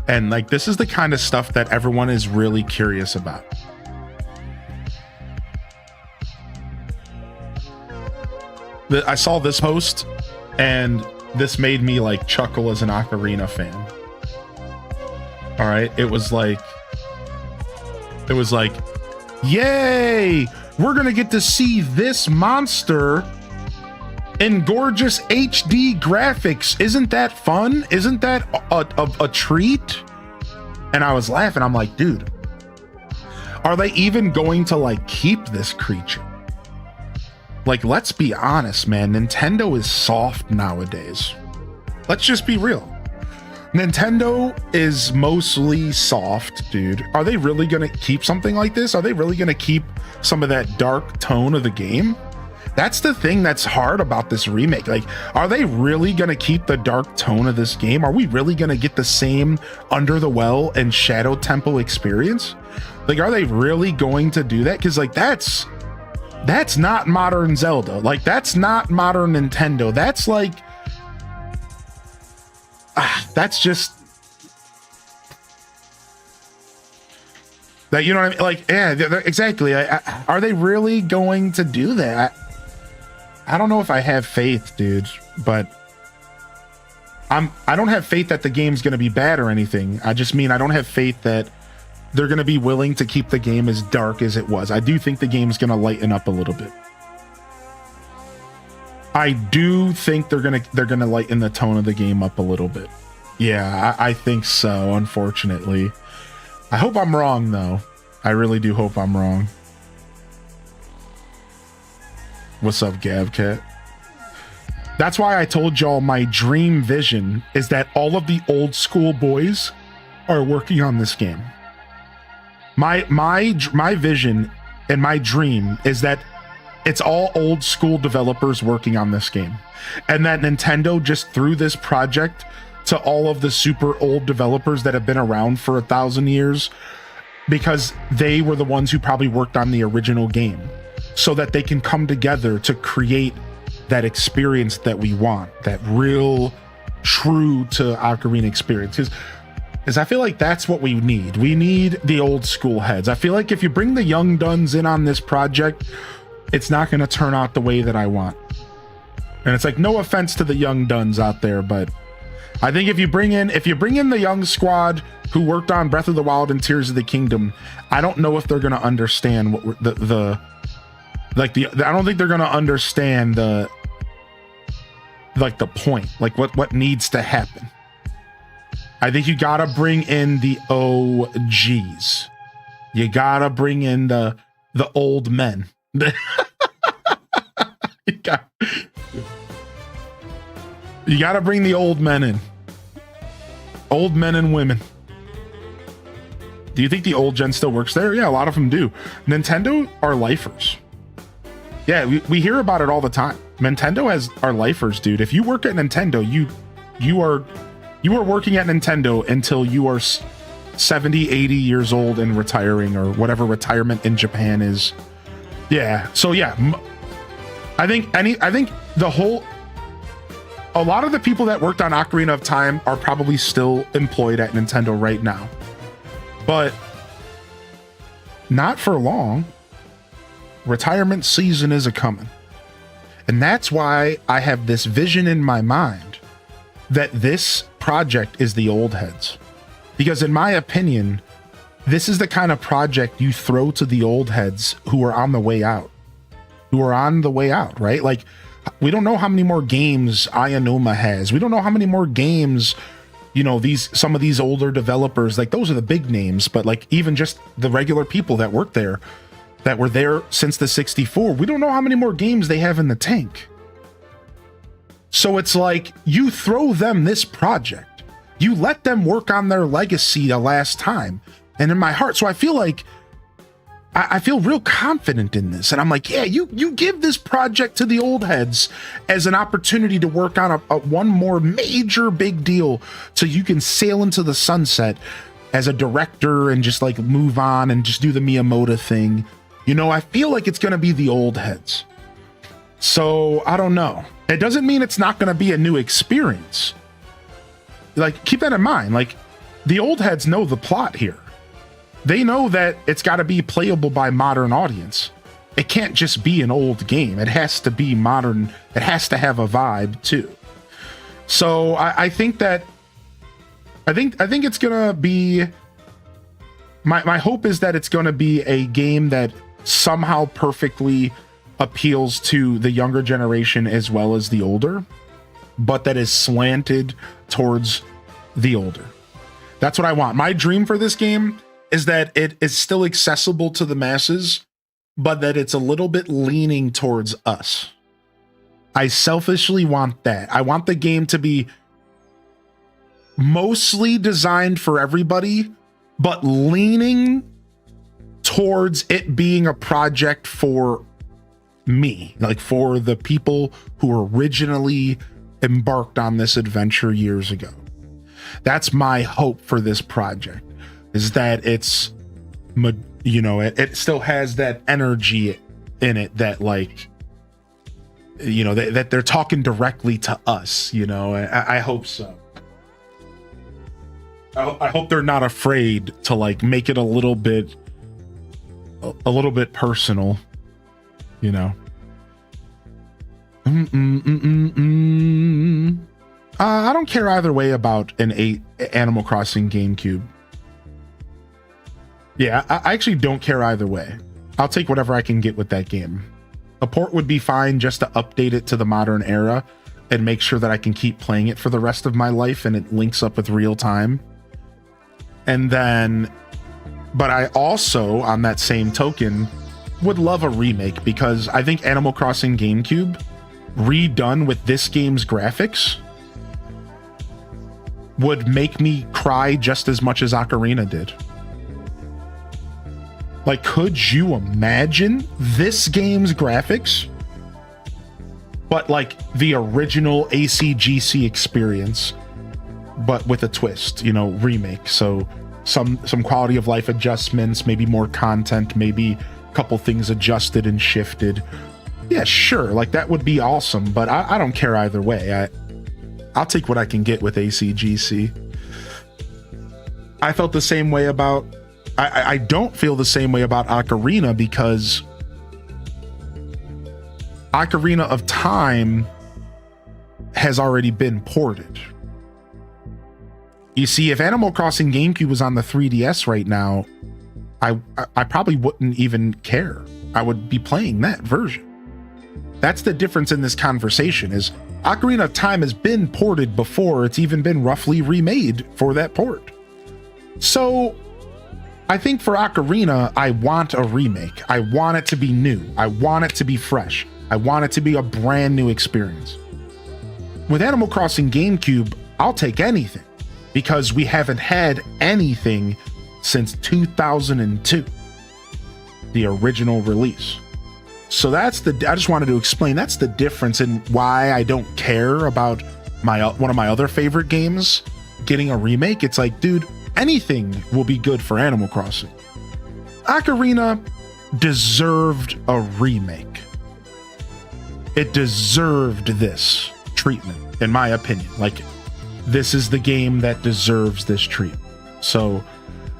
and like this is the kind of stuff that everyone is really curious about. I saw this post, and this made me like chuckle as an Ocarina fan. All right, it was like, yay! We're gonna get to see this monster in gorgeous HD graphics. Isn't that fun? Isn't that a treat? And I was laughing. I'm like, dude, are they even going to like keep this creature? Like, let's be honest, man. Nintendo is soft nowadays. Let's just be real. Nintendo is mostly soft, dude. Are they really gonna keep something like this? Are they really gonna keep some of that dark tone of the game? That's the thing that's hard about this remake. Like, are they really gonna keep the dark tone of this game? Are we really gonna get the same Under the Well and Shadow Temple experience? Like, are they really going to do that? Because like that's not modern Zelda. Like, that's not modern Nintendo. That's like that's just that, you know what I mean? Like, yeah, exactly. Are they really going to do that? I don't know if I have faith, dude, but I don't have faith that the game's going to be bad or anything. I just mean I don't have faith that they're going to be willing to keep the game as dark as it was. I do think the game's going to lighten up a little bit. I do think they're gonna lighten the tone of the game up a little bit. Yeah, I think so, unfortunately. I hope I'm wrong, though. I really do hope I'm wrong. What's up, Gavcat? That's why I told y'all my dream vision is that all of the old school boys are working on this game. My vision and my dream is that it's all old school developers working on this game, and that Nintendo just threw this project to all of the super old developers that have been around for 1,000 years because they were the ones who probably worked on the original game, so that they can come together to create that experience that we want, that real, true to Ocarina experience. Because I feel like that's what we need. We need the old school heads. I feel like if you bring the young duns in on this project, it's not going to turn out the way that I want. And it's like, no offense to the young duns out there, but I think if you bring in the young squad who worked on Breath of the Wild and Tears of the Kingdom, I don't know if they're gonna understand what I don't think they're gonna understand the point, like what needs to happen. I think you gotta bring in the OGs. You gotta bring in the old men. You gotta bring the old men in. Old men and women. Do you think the old gen still works there? Yeah, a lot of them do. Nintendo are lifers. Yeah, we hear about it all the time. Nintendo are lifers, dude. If you work at Nintendo, you are working at Nintendo until you are 70, 80 years old and retiring, or whatever retirement in Japan is. Yeah. So yeah, I think a lot of the people that worked on Ocarina of Time are probably still employed at Nintendo right now, but not for long. Retirement season is a-coming. And that's why I have this vision in my mind that this project is the old heads. Because in my opinion, this is the kind of project you throw to the old heads who are on the way out. Right? Like, we don't know how many more games Ayanuma has. We don't know how many more games, some of these older developers, like those are the big names, but like even just the regular people that work there, that were there since the 64, we don't know how many more games they have in the tank. So it's like, you throw them this project, you let them work on their legacy the last time. And in my heart, so I feel like, I feel real confident in this. And I'm like, yeah, you give this project to the old heads as an opportunity to work on a one more major big deal so you can sail into the sunset as a director and just like move on and just do the Miyamoto thing. I feel like it's going to be the old heads. So I don't know. It doesn't mean it's not going to be a new experience. Like, keep that in mind. Like, the old heads know the plot here. They know that it's got to be playable by modern audience. It can't just be an old game. It has to be modern. It has to have a vibe too. So I think it's gonna be. My hope is that it's gonna be a game that somehow perfectly appeals to the younger generation as well as the older, but that is slanted towards the older. That's what I want. My dream for this game is that it is still accessible to the masses, but that it's a little bit leaning towards us. I selfishly want that. I want the game to be mostly designed for everybody, but leaning towards it being a project for me, like for the people who originally embarked on this adventure years ago. That's my hope for this project. Is that it's, it still has that energy in it that like, that they're talking directly to us, I hope so. I hope they're not afraid to like make it a little bit personal, I don't care either way about an Animal Crossing GameCube. Yeah, I actually don't care either way. I'll take whatever I can get with that game. A port would be fine just to update it to the modern era and make sure that I can keep playing it for the rest of my life and it links up with real time. And then, but I also, on that same token, would love a remake because I think Animal Crossing GameCube redone with this game's graphics would make me cry just as much as Ocarina did. Like, could you imagine this game's graphics, but like the original ACGC experience, but with a twist, remake? So some quality of life adjustments, maybe more content, maybe a couple things adjusted and shifted. Yeah, sure. Like, that would be awesome, but I don't care either way. I'll take what I can get with ACGC. I felt the same way about... I don't feel the same way about Ocarina because Ocarina of Time has already been ported. You see, if Animal Crossing GameCube was on the 3DS right now, I probably wouldn't even care. I would be playing that version. That's the difference in this conversation, is Ocarina of Time has been ported before it's even been roughly remade for that port. So I think for Ocarina, I want a remake. I want it to be new. I want it to be fresh. I want it to be a brand new experience. With Animal Crossing GameCube, I'll take anything, because we haven't had anything since 2002, the original release. So I just wanted to explain, that's the difference in why I don't care about one of my other favorite games getting a remake. It's like, dude, anything will be good for Animal Crossing. Ocarina deserved a remake. It deserved this treatment, in my opinion. Like, this is the game that deserves this treatment. So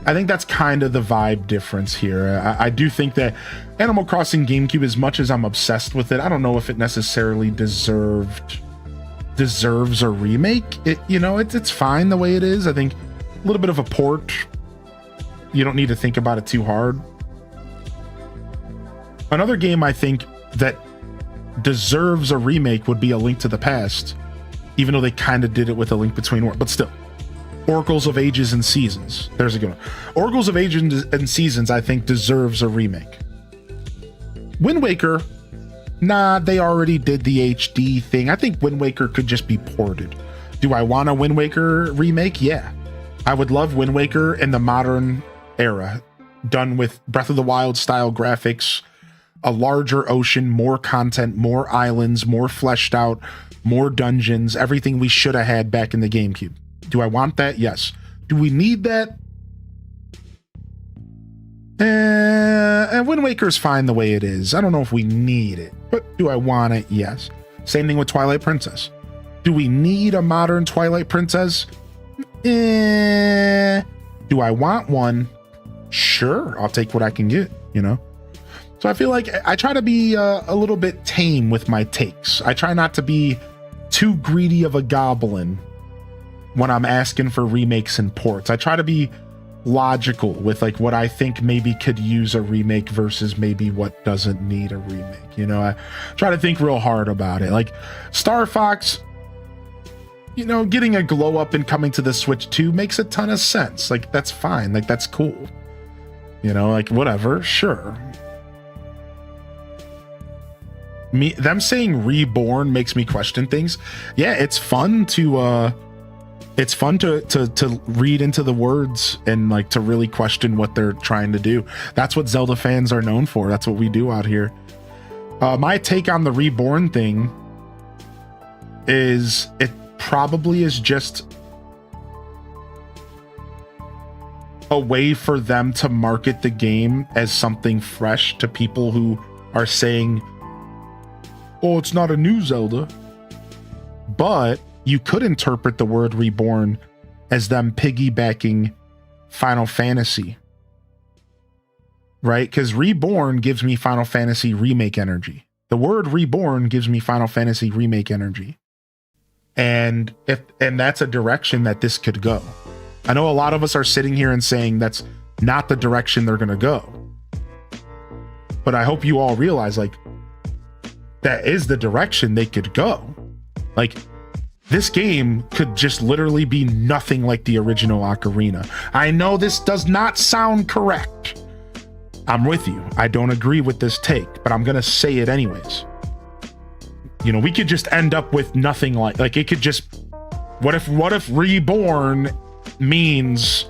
I think that's kind of the vibe difference here. I do think that Animal Crossing GameCube, as much as I'm obsessed with it, I don't know if it necessarily deserves a remake. It's fine the way it is. I think a little bit of a port. You don't need to think about it too hard. Another game I think that deserves a remake would be A Link to the Past, even though they kind of did it with A Link Between Worlds, but still. Oracles of Ages and Seasons. There's a good one. Oracles of Ages and Seasons, I think, deserves a remake. Wind Waker, nah, they already did the HD thing. I think Wind Waker could just be ported. Do I want a Wind Waker remake? Yeah. I would love Wind Waker in the modern era, done with Breath of the Wild style graphics, a larger ocean, more content, more islands, more fleshed out, more dungeons, everything we should have had back in the GameCube. Do I want that? Yes. Do we need that? And Wind Waker's fine the way it is. I don't know if we need it, but do I want it? Yes. Same thing with Twilight Princess. Do we need a modern Twilight Princess? Do I want one? Sure, I'll take what I can get, So I feel like I try to be a little bit tame with my takes. I try not to be too greedy of a goblin when I'm asking for remakes and ports. I try to be logical with like what I think maybe could use a remake versus maybe what doesn't need a remake. I try to think real hard about it. Like Star Fox, getting a glow up and coming to the Switch 2 makes a ton of sense. Like, that's fine. Like, that's cool. Like whatever, sure. Them saying reborn makes me question things. Yeah, it's fun to read into the words and like to really question what they're trying to do. That's what Zelda fans are known for. That's what we do out here. My take on the reborn thing is it probably is just a way for them to market the game as something fresh to people who are saying, oh, it's not a new Zelda. But you could interpret the word reborn as them piggybacking Final Fantasy, right? Because reborn gives me Final Fantasy remake energy. The word reborn gives me Final Fantasy remake energy. And that's a direction that this could go. I know a lot of us are sitting here and saying that's not the direction they're going to go. But I hope you all realize, like, that is the direction they could go. Like, this game could just literally be nothing like the original Ocarina. I know this does not sound correct. I'm with you. I don't agree with this take, but I'm going to say it anyways. We could just end up with nothing like it could just, what if reborn means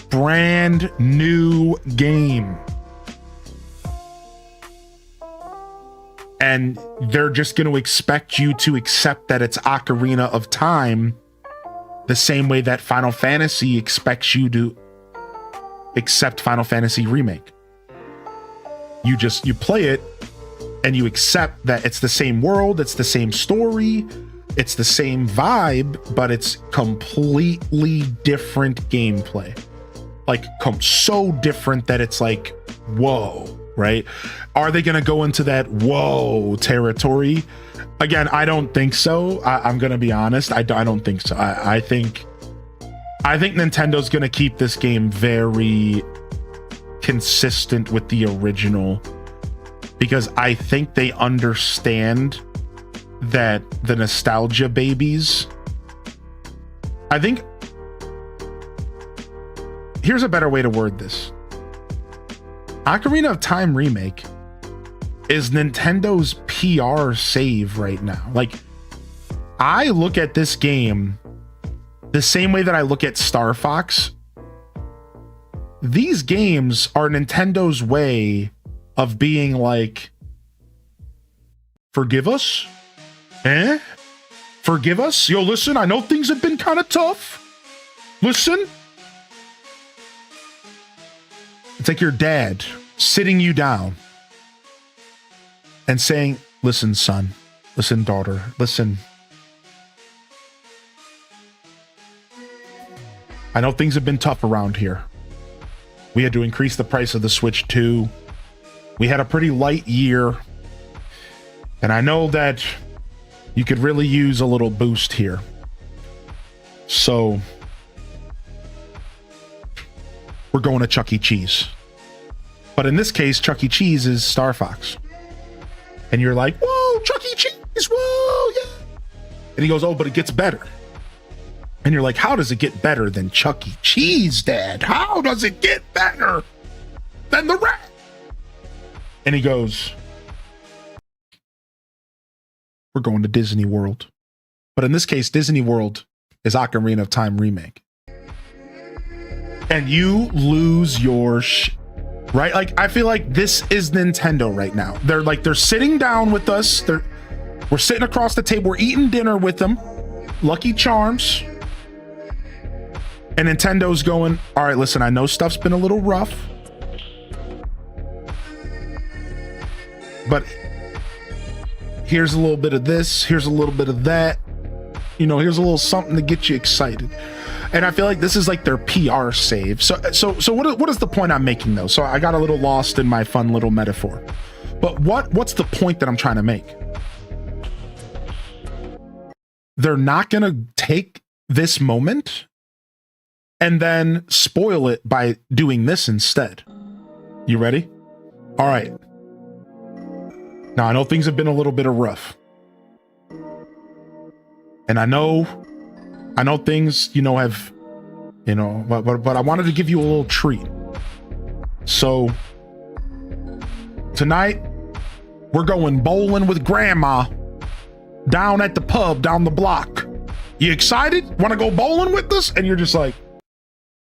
brand new game? And they're just going to expect you to accept that it's Ocarina of Time the same way that Final Fantasy expects you to accept Final Fantasy Remake. You play it and you accept that it's the same world, it's the same story, it's the same vibe, but it's completely different gameplay. Like, so different that it's like, whoa, right? Are they going to go into that whoa territory? Again, I don't think so. I'm going to be honest. I don't think so. I think Nintendo's going to keep this game very consistent with the original, because I think they understand that the nostalgia babies, I think, here's a better way to word this. Ocarina of Time Remake is Nintendo's PR save right now. Like, I look at this game the same way that I look at Star Fox. These games are Nintendo's way of being like, forgive us? Forgive us? Yo, listen, I know things have been kind of tough. Listen. It's like your dad sitting you down and saying, listen, son, listen, daughter, listen. I know things have been tough around here. We had to increase the price of the Switch 2. We had a pretty light year. And I know that you could really use a little boost here. So we're going to Chuck E. Cheese. But in this case, Chuck E. Cheese is Star Fox. And you're like, whoa, Chuck E. Cheese, whoa, yeah. And he goes, oh, but it gets better. And you're like, how does it get better than Chuck E. Cheese, Dad? How does it get better than the rat? And he goes, we're going to Disney World. But in this case, Disney World is Ocarina of Time Remake. And you lose your right? Like, I feel like this is Nintendo right now. They're sitting down with us. We're sitting across the table. We're eating dinner with them. Lucky Charms. And Nintendo's going, all right, listen, I know stuff's been a little rough, but here's a little bit of this. Here's a little bit of that. You know, here's a little something to get you excited. And I feel like this is like their PR save. So what is the point I'm making though? So I got a little lost in my fun little metaphor. But what's the point that I'm trying to make? They're not going to take this moment and then spoil it by doing this instead. You ready? All right. Now, I know things have been a little bit of rough. And I know things, you know, have, you know, but I wanted to give you a little treat. So tonight, we're going bowling with Grandma down at the pub down the block. You excited? Want to go bowling with us? And you're just like,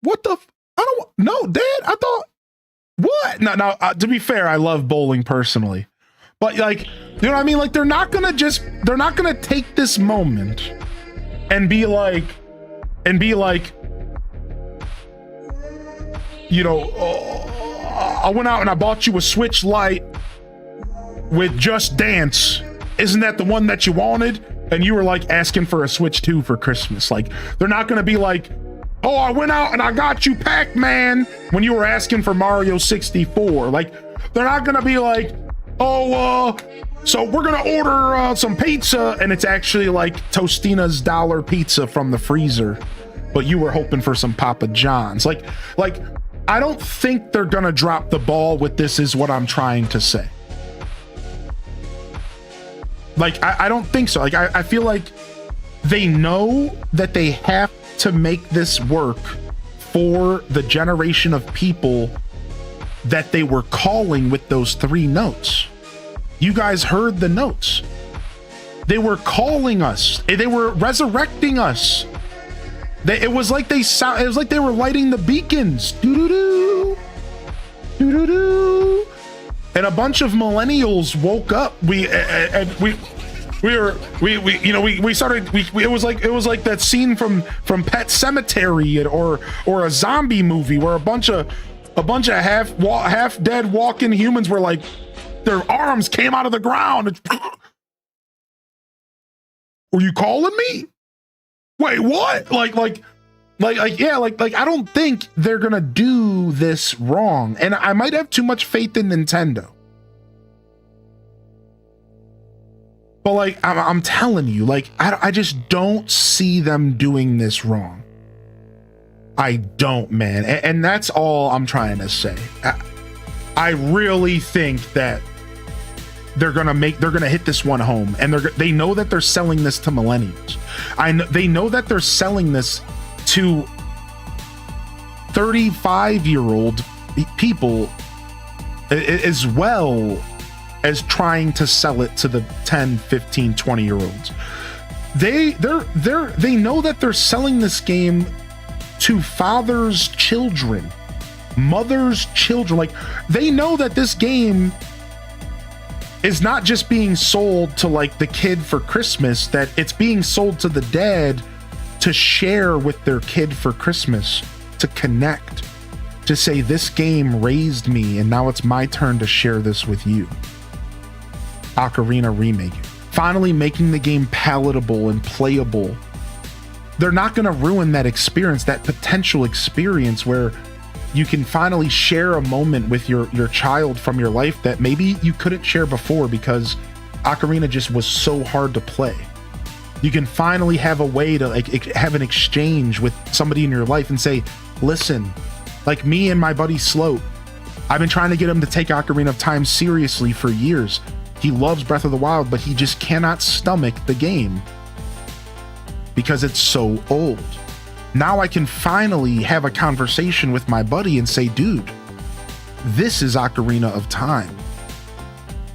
what the? I don't know, Dad. I thought, what? Now, to be fair, I love bowling personally, but like, you know what I mean? Like, they're not gonna take this moment and be like, you know, I went out and I bought you a Switch Lite with Just Dance. Isn't that the one that you wanted? And you were like asking for a Switch 2 for Christmas. Like, they're not gonna be like, oh, I went out and I got you Pac-Man when you were asking for Mario 64. Like, they're not gonna be like, oh, so we're gonna order some pizza, and it's actually like Tostina's dollar pizza from the freezer, but you were hoping for some Papa John's. Like, I don't think they're gonna drop the ball with this, is what I'm trying to say. Like, I don't think so. Like, I feel like they know that they have to make this work for the generation of people that they were calling with those 3 notes. You guys heard the notes. They were calling us. They were resurrecting us. It was like they were lighting the beacons. Doo-doo-doo. Doo-doo-doo. And a bunch of millennials woke up. It was like that scene from Pet Sematary or a zombie movie where a bunch of half dead walking humans were like, their arms came out of the ground. Were you calling me? Wait, what? Like Like I don't think they're gonna do this wrong, and I might have too much faith in Nintendo. But like I'm telling you, like I just don't see them doing this wrong. I don't, man, and that's all I'm trying to say. I really think that they're gonna hit this one home, and they know that they're selling this to millennials. They know that they're selling this to 35-year-old people as well as trying to sell it to the 10, 15, 20-year-olds. They know that they're selling this game to fathers' children, mothers' children. Like, they know that this game is not just being sold to like the kid for Christmas, that it's being sold to the dad to share with their kid for Christmas, to connect, to say, this game raised me and now it's my turn to share this with you. Ocarina Remake, finally making the game palatable and playable. They're not going to ruin that experience, that potential experience where you can finally share a moment with your child from your life that maybe you couldn't share before because Ocarina just was so hard to play. You can finally have a way to like have an exchange with somebody in your life and say, listen, like me and my buddy Sloat, I've been trying to get him to take Ocarina of Time seriously for years. He loves Breath of the Wild, but he just cannot stomach the game because it's so old. Now I can finally have a conversation with my buddy and say, dude, this is Ocarina of Time.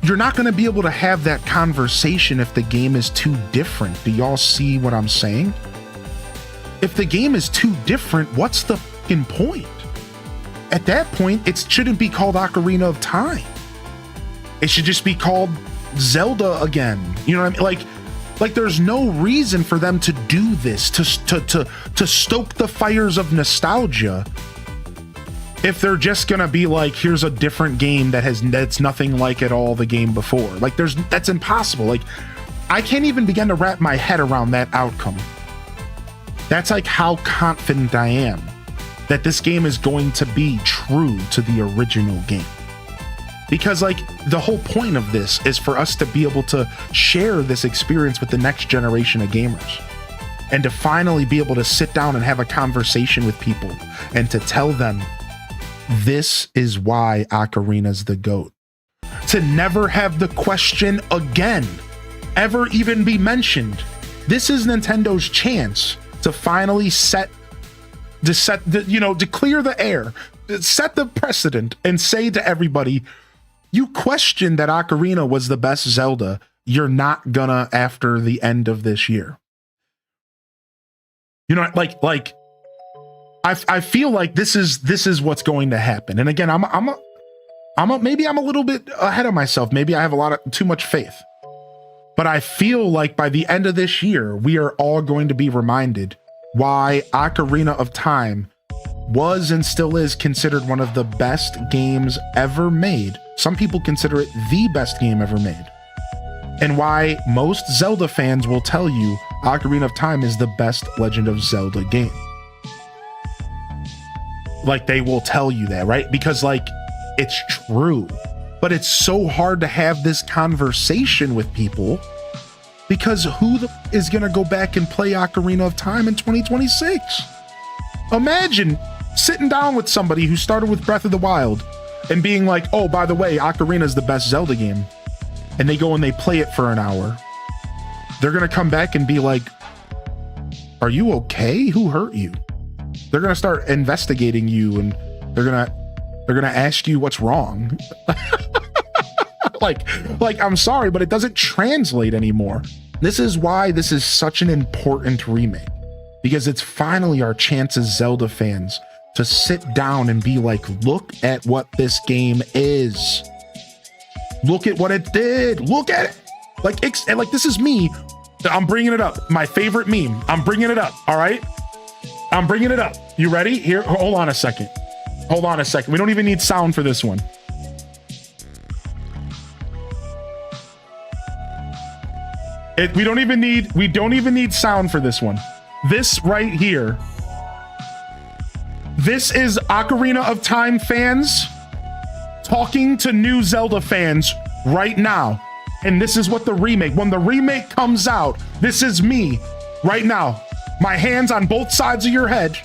You're not going to be able to have that conversation if the game is too different. Do y'all see what I'm saying? If the game is too different, what's the fucking point? At that point, it shouldn't be called Ocarina of Time. It should just be called Zelda again. You know what I mean? Like there's no reason for them to do this, to stoke the fires of nostalgia, if they're just gonna be like, here's a different game that's nothing like at all the game before. Like that's impossible. Like I can't even begin to wrap my head around that outcome. That's like how confident I am that this game is going to be true to the original game. Because like the whole point of this is for us to be able to share this experience with the next generation of gamers, and to finally be able to sit down and have a conversation with people and to tell them this is why Ocarina's the GOAT. To never have the question again ever even be mentioned. This is Nintendo's chance to finally to clear the air, set the precedent, and say to everybody, you questioned that Ocarina was the best Zelda, you're not gonna after the end of this year. You know, like I feel like this is what's going to happen. And again, maybe I'm a little bit ahead of myself. Maybe I have too much faith. But I feel like by the end of this year, we are all going to be reminded why Ocarina of Time was and still is considered one of the best games ever made. Some people consider it the best game ever made. And why most Zelda fans will tell you Ocarina of Time is the best Legend of Zelda game. Like, they will tell you that, right? Because, like, it's true. But it's so hard to have this conversation with people because who is going to go back and play Ocarina of Time in 2026? Imagine sitting down with somebody who started with Breath of the Wild and being like, oh, by the way, Ocarina is the best Zelda game. And they go and they play it for an hour. They're going to come back and be like, are you okay? Who hurt you? They're going to start investigating you, and they're going to ask you what's wrong. like I'm sorry, but it doesn't translate anymore. This is why this is such an important remake, because it's finally our chance as Zelda fans to sit down and be like, look at what this game is. Look at what it did. Look at it. Like this is me. I'm bringing it up. My favorite meme. I'm bringing it up. All right. I'm bringing it up. You ready? Here. Hold on a second. Hold on a second. We don't even need sound for this one. We don't even need sound for this one. This right here This is Ocarina of Time fans talking to new Zelda fans right now. And this is what the remake, when the remake comes out, this is me right now. My hands on both sides of your head.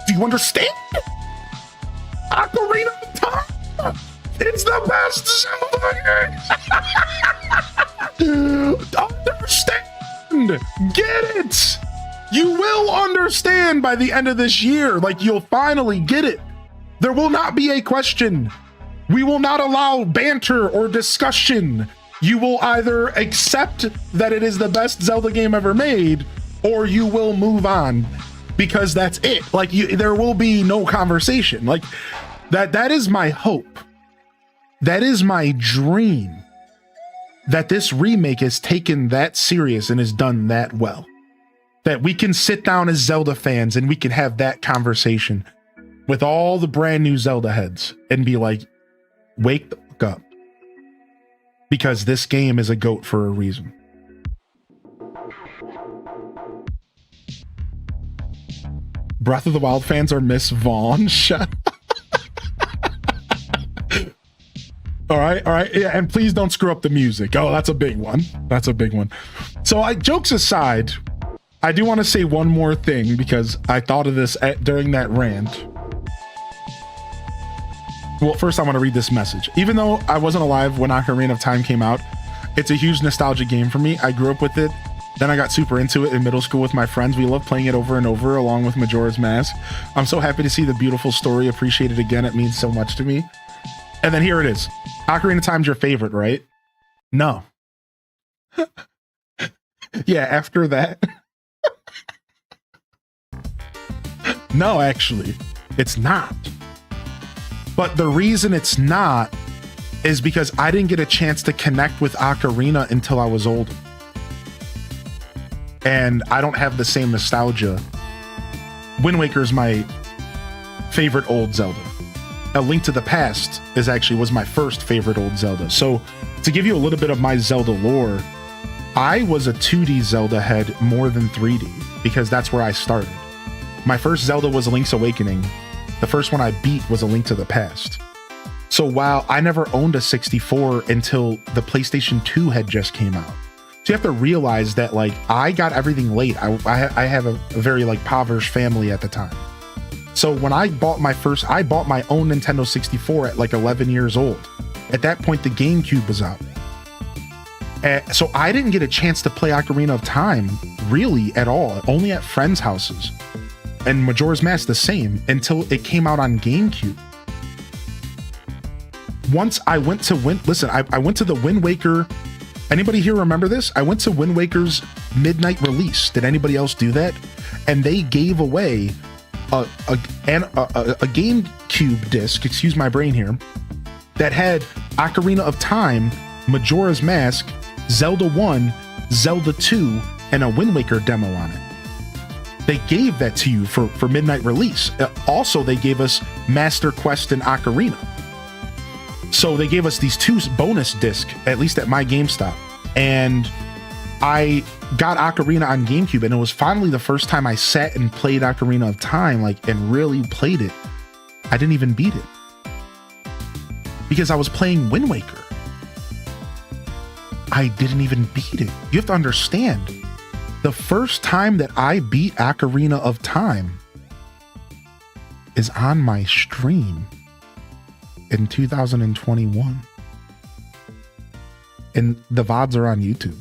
Do you understand? Ocarina of Time. It's the best Zelda game. Understand. Get it. You will understand by the end of this year. Like, you'll finally get it. There will not be a question. We will not allow banter or discussion. You will either accept that it is the best Zelda game ever made, or you will move on, because that's it. Like, there will be no conversation. Like, that is my hope. That is my dream, that this remake is taken that serious and is done that well. That we can sit down as Zelda fans and we can have that conversation with all the brand new Zelda heads and be like, wake the fuck up. Because this game is a GOAT for a reason. Breath of the Wild fans are Miss Vaughn. All right. Yeah, and please don't screw up the music. Oh, that's a big one. That's a big one. So, jokes aside, I do want to say one more thing because I thought of this during that rant. Well, first I want to read this message. Even though I wasn't alive when Ocarina of Time came out, it's a huge nostalgia game for me. I grew up with it. Then I got super into it in middle school with my friends. We love playing it over and over along with Majora's Mask. I'm so happy to see the beautiful story appreciated again. It means so much to me. And then here it is. Ocarina of Time's your favorite, right? No. Yeah, after that. No, actually, it's not. But the reason it's not is because I didn't get a chance to connect with Ocarina until I was older. And I don't have the same nostalgia. Wind Waker is my favorite old Zelda. A Link to the Past was my first favorite old Zelda. So to give you a little bit of my Zelda lore, I was a 2D Zelda head more than 3D because that's where I started. My first Zelda was Link's Awakening. The first one I beat was A Link to the Past. So while I never owned a 64 until the PlayStation 2 had just came out. So you have to realize that, like, I got everything late. I have a very, like, impoverished family at the time. So when I bought my own Nintendo 64 at like 11 years old. At that point, the GameCube was out. So I didn't get a chance to play Ocarina of Time really at all, only at friends' houses. And Majora's Mask the same until it came out on GameCube. Once I went to I went to the Wind Waker. Anybody here remember this? I went to Wind Waker's midnight release. Did anybody else do that? And they gave away a GameCube disc, excuse my brain here, that had Ocarina of Time, Majora's Mask, Zelda 1, Zelda 2, and a Wind Waker demo on it. They gave that to you for midnight release. Also, they gave us Master Quest and Ocarina. So they gave us these two bonus discs, at least at my GameStop. And I got Ocarina on GameCube, and it was finally the first time I sat and played Ocarina of Time, and really played it. I didn't even beat it. Because I was playing Wind Waker. I didn't even beat it. You have to understand, the first time that I beat Ocarina of Time is on my stream in 2021. And the VODs are on YouTube.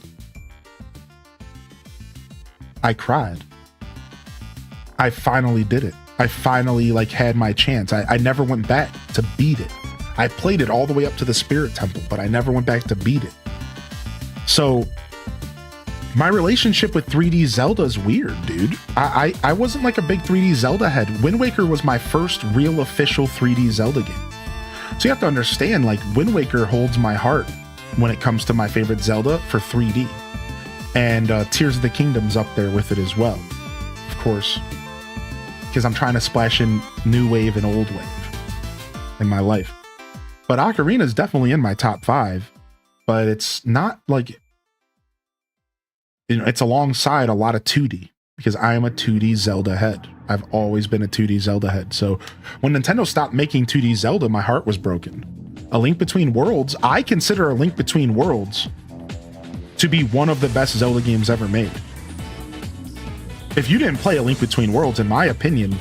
I cried. I finally did it. I finally had my chance. I never went back to beat it. I played it all the way up to the Spirit Temple, but I never went back to beat it. So my relationship with 3D Zelda is weird, dude. I wasn't like a big 3D Zelda head. Wind Waker was my first real official 3D Zelda game. So you have to understand, Wind Waker holds my heart when it comes to my favorite Zelda for 3D. And Tears of the Kingdom's up there with it as well, of course, because I'm trying to splash in new wave and old wave in my life. But Ocarina is definitely in my top 5, but it's not it's alongside a lot of 2D because I am a 2D Zelda head. I've always been a 2D Zelda head. So when Nintendo stopped making 2D Zelda, my heart was broken. A Link Between Worlds, I consider A Link Between Worlds to be one of the best Zelda games ever made. If you didn't play A Link Between Worlds, in my opinion,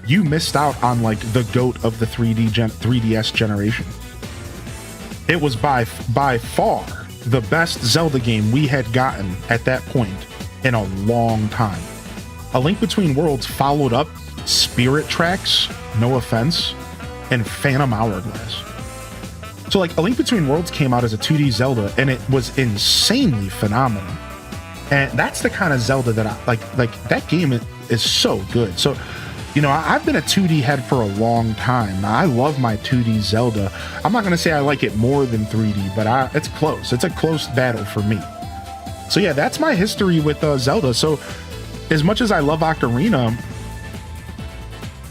you missed out on like the GOAT of the 3DS generation. It was by far the best Zelda game we had gotten at that point in a long time. A Link Between Worlds followed up Spirit Tracks, no offense, and Phantom Hourglass. So like A Link Between Worlds came out as a 2D Zelda and it was insanely phenomenal. And that's the kind of Zelda that I like that game is so good. So, you know, I've been a 2D head for a long time. I love my 2D Zelda. I'm not going to say I like it more than 3D, but it's close. It's a close battle for me. So yeah, that's my history with Zelda. So as much as I love Ocarina,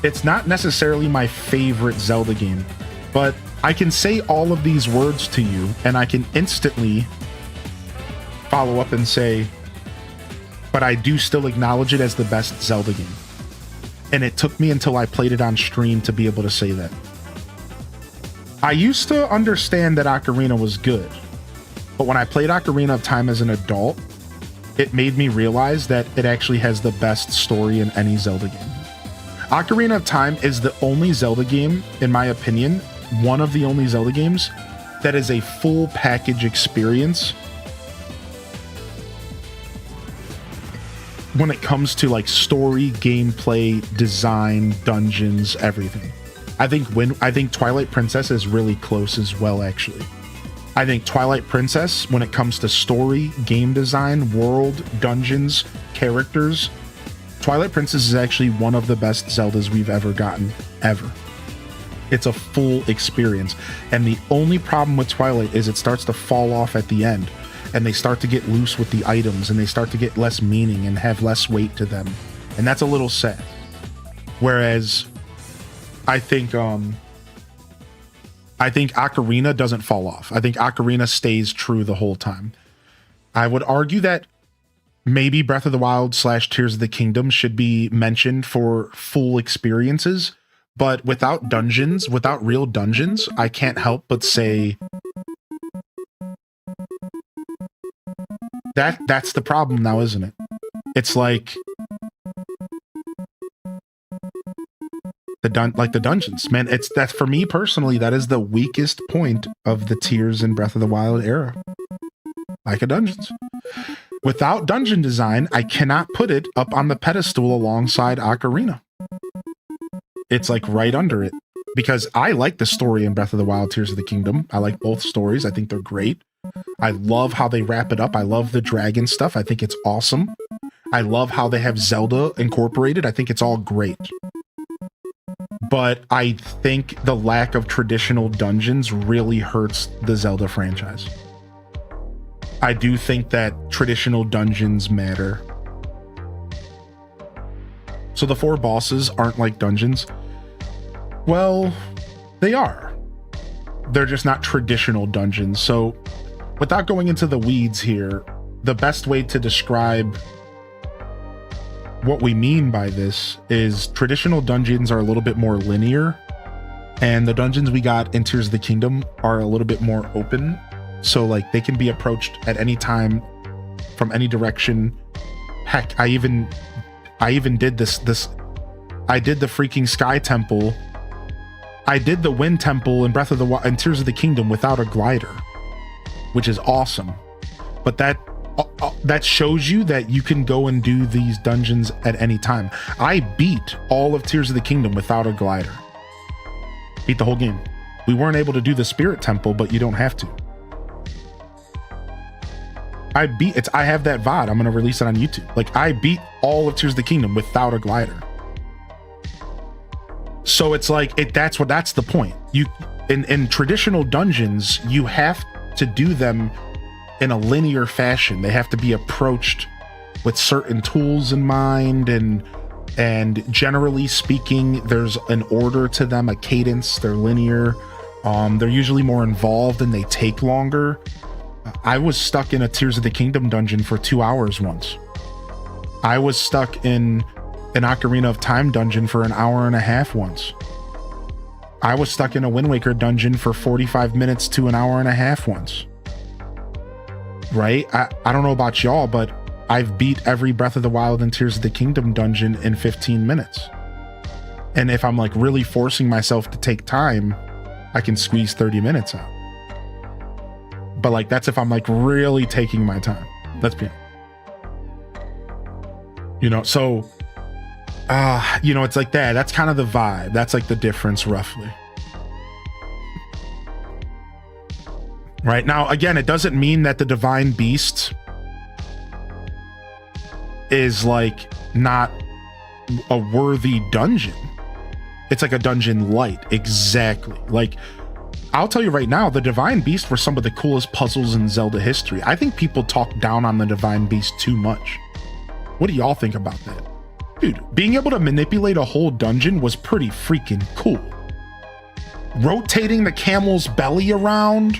it's not necessarily my favorite Zelda game, but I can say all of these words to you and I can instantly follow up and say, but I do still acknowledge it as the best Zelda game. And it took me until I played it on stream to be able to say that. I used to understand that Ocarina was good, but when I played Ocarina of Time as an adult, it made me realize that it actually has the best story in any Zelda game. Ocarina of Time is the only Zelda game, in my opinion, one of the only Zelda games that is a full package experience when it comes to like story, gameplay, design, dungeons, everything. I think Twilight Princess is really close as well, actually. I think Twilight Princess, when it comes to story, game design, world, dungeons, characters, Twilight Princess is actually one of the best Zeldas we've ever gotten, ever. It's a full experience. And the only problem with Twilight is it starts to fall off at the end. And they start to get loose with the items and they start to get less meaning and have less weight to them. And that's a little sad. Whereas I think Ocarina doesn't fall off. I think Ocarina stays true the whole time. I would argue that maybe Breath of the Wild / Tears of the Kingdom should be mentioned for full experiences, but without dungeons, without real dungeons, I can't help but say that's the problem now, isn't it? It's like the dungeons, man. It's that for me personally, that is the weakest point of the Tears and Breath of the Wild era. Like a dungeons. Without dungeon design, I cannot put it up on the pedestal alongside Ocarina. It's like right under it. Because I like the story in Breath of the Wild, Tears of the Kingdom. I like both stories. I think they're great. I love how they wrap it up. I love the dragon stuff. I think it's awesome. I love how they have Zelda incorporated. I think it's all great. But I think the lack of traditional dungeons really hurts the Zelda franchise. I do think that traditional dungeons matter. So the 4 bosses aren't like dungeons. Well, they are. They're just not traditional dungeons. So without going into the weeds here, the best way to describe what we mean by this is traditional dungeons are a little bit more linear, and the dungeons we got in Tears of the Kingdom are a little bit more open. So like they can be approached at any time from any direction. Heck, I even did this. I did the freaking Sky Temple. I did the Wind Temple in Breath of the Wild and Tears of the Kingdom without a glider, which is awesome. But that shows you that you can go and do these dungeons at any time. I beat all of Tears of the Kingdom without a glider. Beat the whole game. We weren't able to do the Spirit Temple, but you don't have to. I have that VOD. I'm going to release it on YouTube. Like, I beat all of Tears of the Kingdom without a glider. So it's like, that's the point. You in traditional dungeons, you have to do them in a linear fashion. They have to be approached with certain tools in mind, and generally speaking, there's an order to them, a cadence. They're linear. They're usually more involved and they take longer. I was stuck in a Tears of the Kingdom dungeon for 2 hours once. I was stuck in an Ocarina of Time dungeon for an hour and a half once. I was stuck in a Wind Waker dungeon for 45 minutes to an hour and a half once. Right? I don't know about y'all, but I've beat every Breath of the Wild and Tears of the Kingdom dungeon in 15 minutes. And if I'm like really forcing myself to take time, I can squeeze 30 minutes out. But like, that's if I'm like really taking my time. Let's be honest. You know, so, you know, it's like that. That's kind of the vibe. That's like the difference roughly. Right now, again, it doesn't mean that the Divine Beast is like not a worthy dungeon. It's like a dungeon light. Exactly. Like, I'll tell you right now, the Divine Beast were some of the coolest puzzles in Zelda history. I think people talk down on the Divine Beast too much. What do y'all think about that? Dude, being able to manipulate a whole dungeon was pretty freaking cool. Rotating the camel's belly around,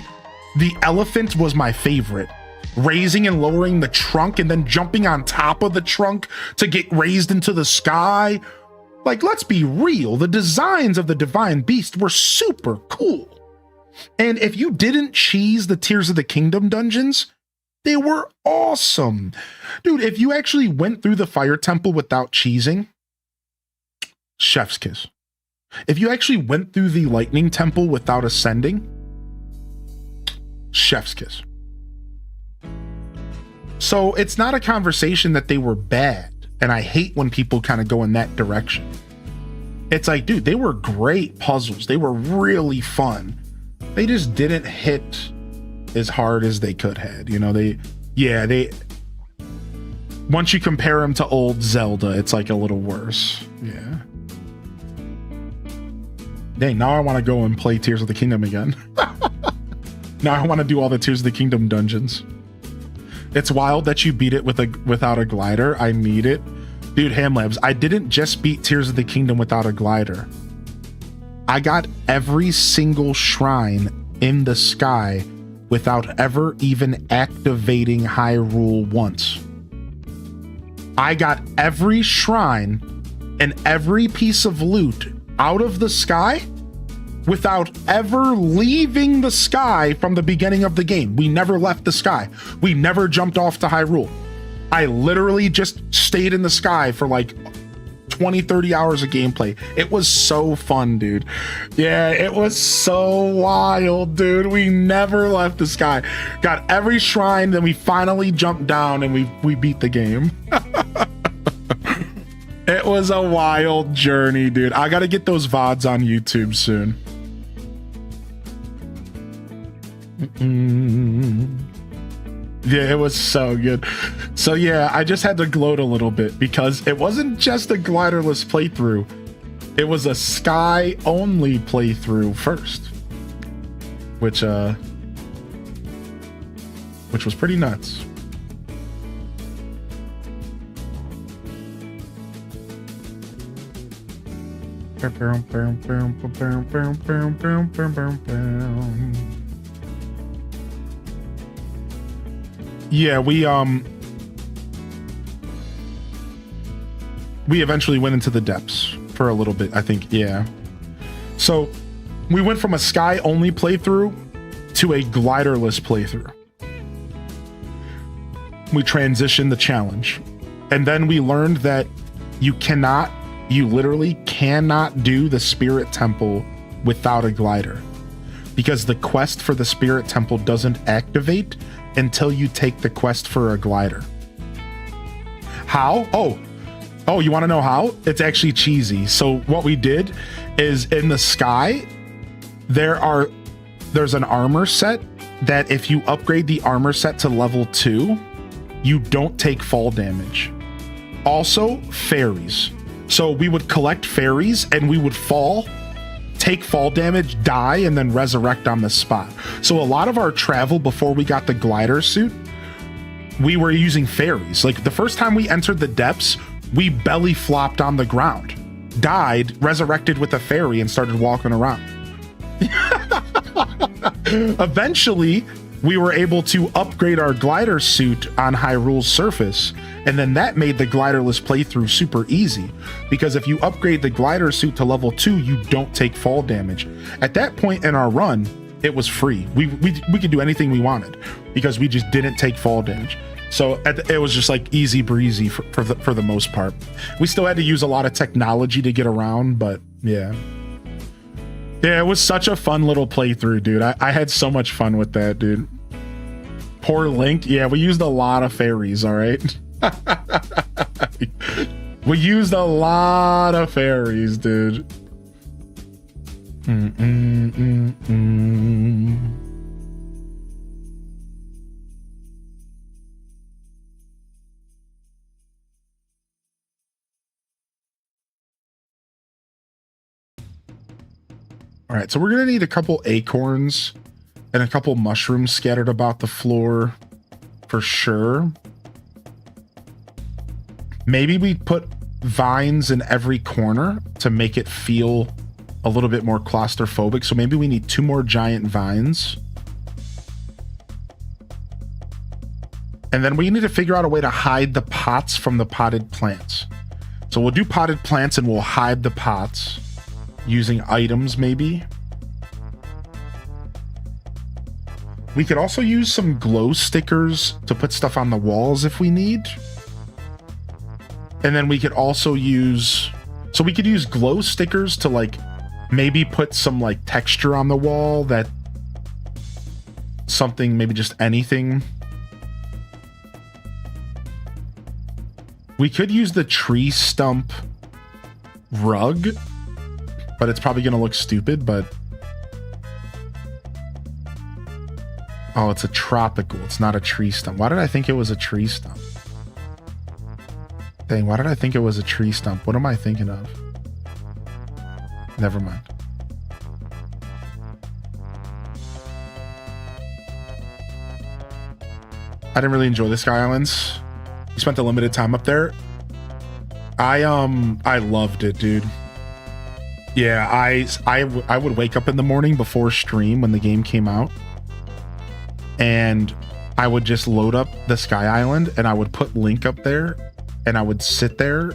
the elephant was my favorite. Raising and lowering the trunk and then jumping on top of the trunk to get raised into the sky. Like, let's be real, the designs of the Divine Beast were super cool. And if you didn't cheese the Tears of the Kingdom dungeons, they were awesome. Dude, if you actually went through the Fire Temple without cheesing, chef's kiss. If you actually went through the Lightning Temple without ascending, chef's kiss. So it's not a conversation that they were bad. And I hate when people kind of go in that direction. It's like, dude, they were great puzzles. They were really fun. They just didn't hit as hard as they could have. You know, once you compare them to old Zelda, it's like a little worse. Yeah. Dang, now I want to go and play Tears of the Kingdom again. Now I want to do all the Tears of the Kingdom dungeons. It's wild that you beat it without a glider. I need it. Dude, Hamlabs, I didn't just beat Tears of the Kingdom without a glider. I got every single shrine in the sky without ever even activating Hyrule once. I got every shrine and every piece of loot out of the sky without ever leaving the sky from the beginning of the game. We never left the sky. We never jumped off to Hyrule. I literally just stayed in the sky for like 20, 30 hours of gameplay. It was so fun, dude. Yeah, it was so wild, dude. We never left the sky. Got every shrine, then we finally jumped down and we beat the game. It was a wild journey, dude. I gotta get those VODs on YouTube soon. Yeah, it was so good. So yeah, I just had to gloat a little bit because it wasn't just a gliderless playthrough. It was a sky only playthrough first, which was pretty nuts. Yeah, we eventually went into the depths for a little bit, I think. Yeah. So we went from a sky only playthrough to a gliderless playthrough. We transitioned the challenge, and then we learned that you literally cannot do the Spirit Temple without a glider, because the quest for the Spirit Temple doesn't activate until you take the quest for a glider. How? Oh, you want to know how? It's actually cheesy. So what we did is in the sky, there's an armor set that if you upgrade the armor set to level 2, you don't take fall damage. Also, fairies. So we would collect fairies and we would fall, take fall damage, die, and then resurrect on the spot. So a lot of our travel before we got the glider suit, we were using fairies. Like the first time we entered the depths, we belly flopped on the ground, died, resurrected with a fairy, and started walking around. Eventually, we were able to upgrade our glider suit on Hyrule's surface, and then that made the gliderless playthrough super easy, because if you upgrade the glider suit to level 2, you don't take fall damage. At that point in our run, it was free. We could do anything we wanted because we just didn't take fall damage. So it was just like easy breezy for the most part. We still had to use a lot of technology to get around, but yeah. Yeah, it was such a fun little playthrough, dude. I had so much fun with that, dude. Poor Link. Yeah, we used a lot of fairies, all right? We used a lot of fairies, dude. All right, so we're gonna need a couple acorns and a couple mushrooms scattered about the floor for sure. Maybe we put vines in every corner to make it feel a little bit more claustrophobic. So maybe we need 2 more giant vines. And then we need to figure out a way to hide the pots from the potted plants. So we'll do potted plants and we'll hide the pots using items maybe. We could also use some glow stickers to put stuff on the walls if we need. And then we could also use, so we could use glow stickers to like maybe put some like texture on the wall, that something, maybe just anything. We could use the tree stump rug, but it's probably going to look stupid, but oh, it's a tropical. It's not a tree stump. Why did I think it was a tree stump? Dang, why did I think it was a tree stump? What am I thinking of? Never mind. I didn't really enjoy the Sky Islands. You spent a limited time up there. I loved it, dude. Yeah, I would wake up in the morning before stream when the game came out, and I would just load up the Sky Island and I would put Link up there and I would sit there,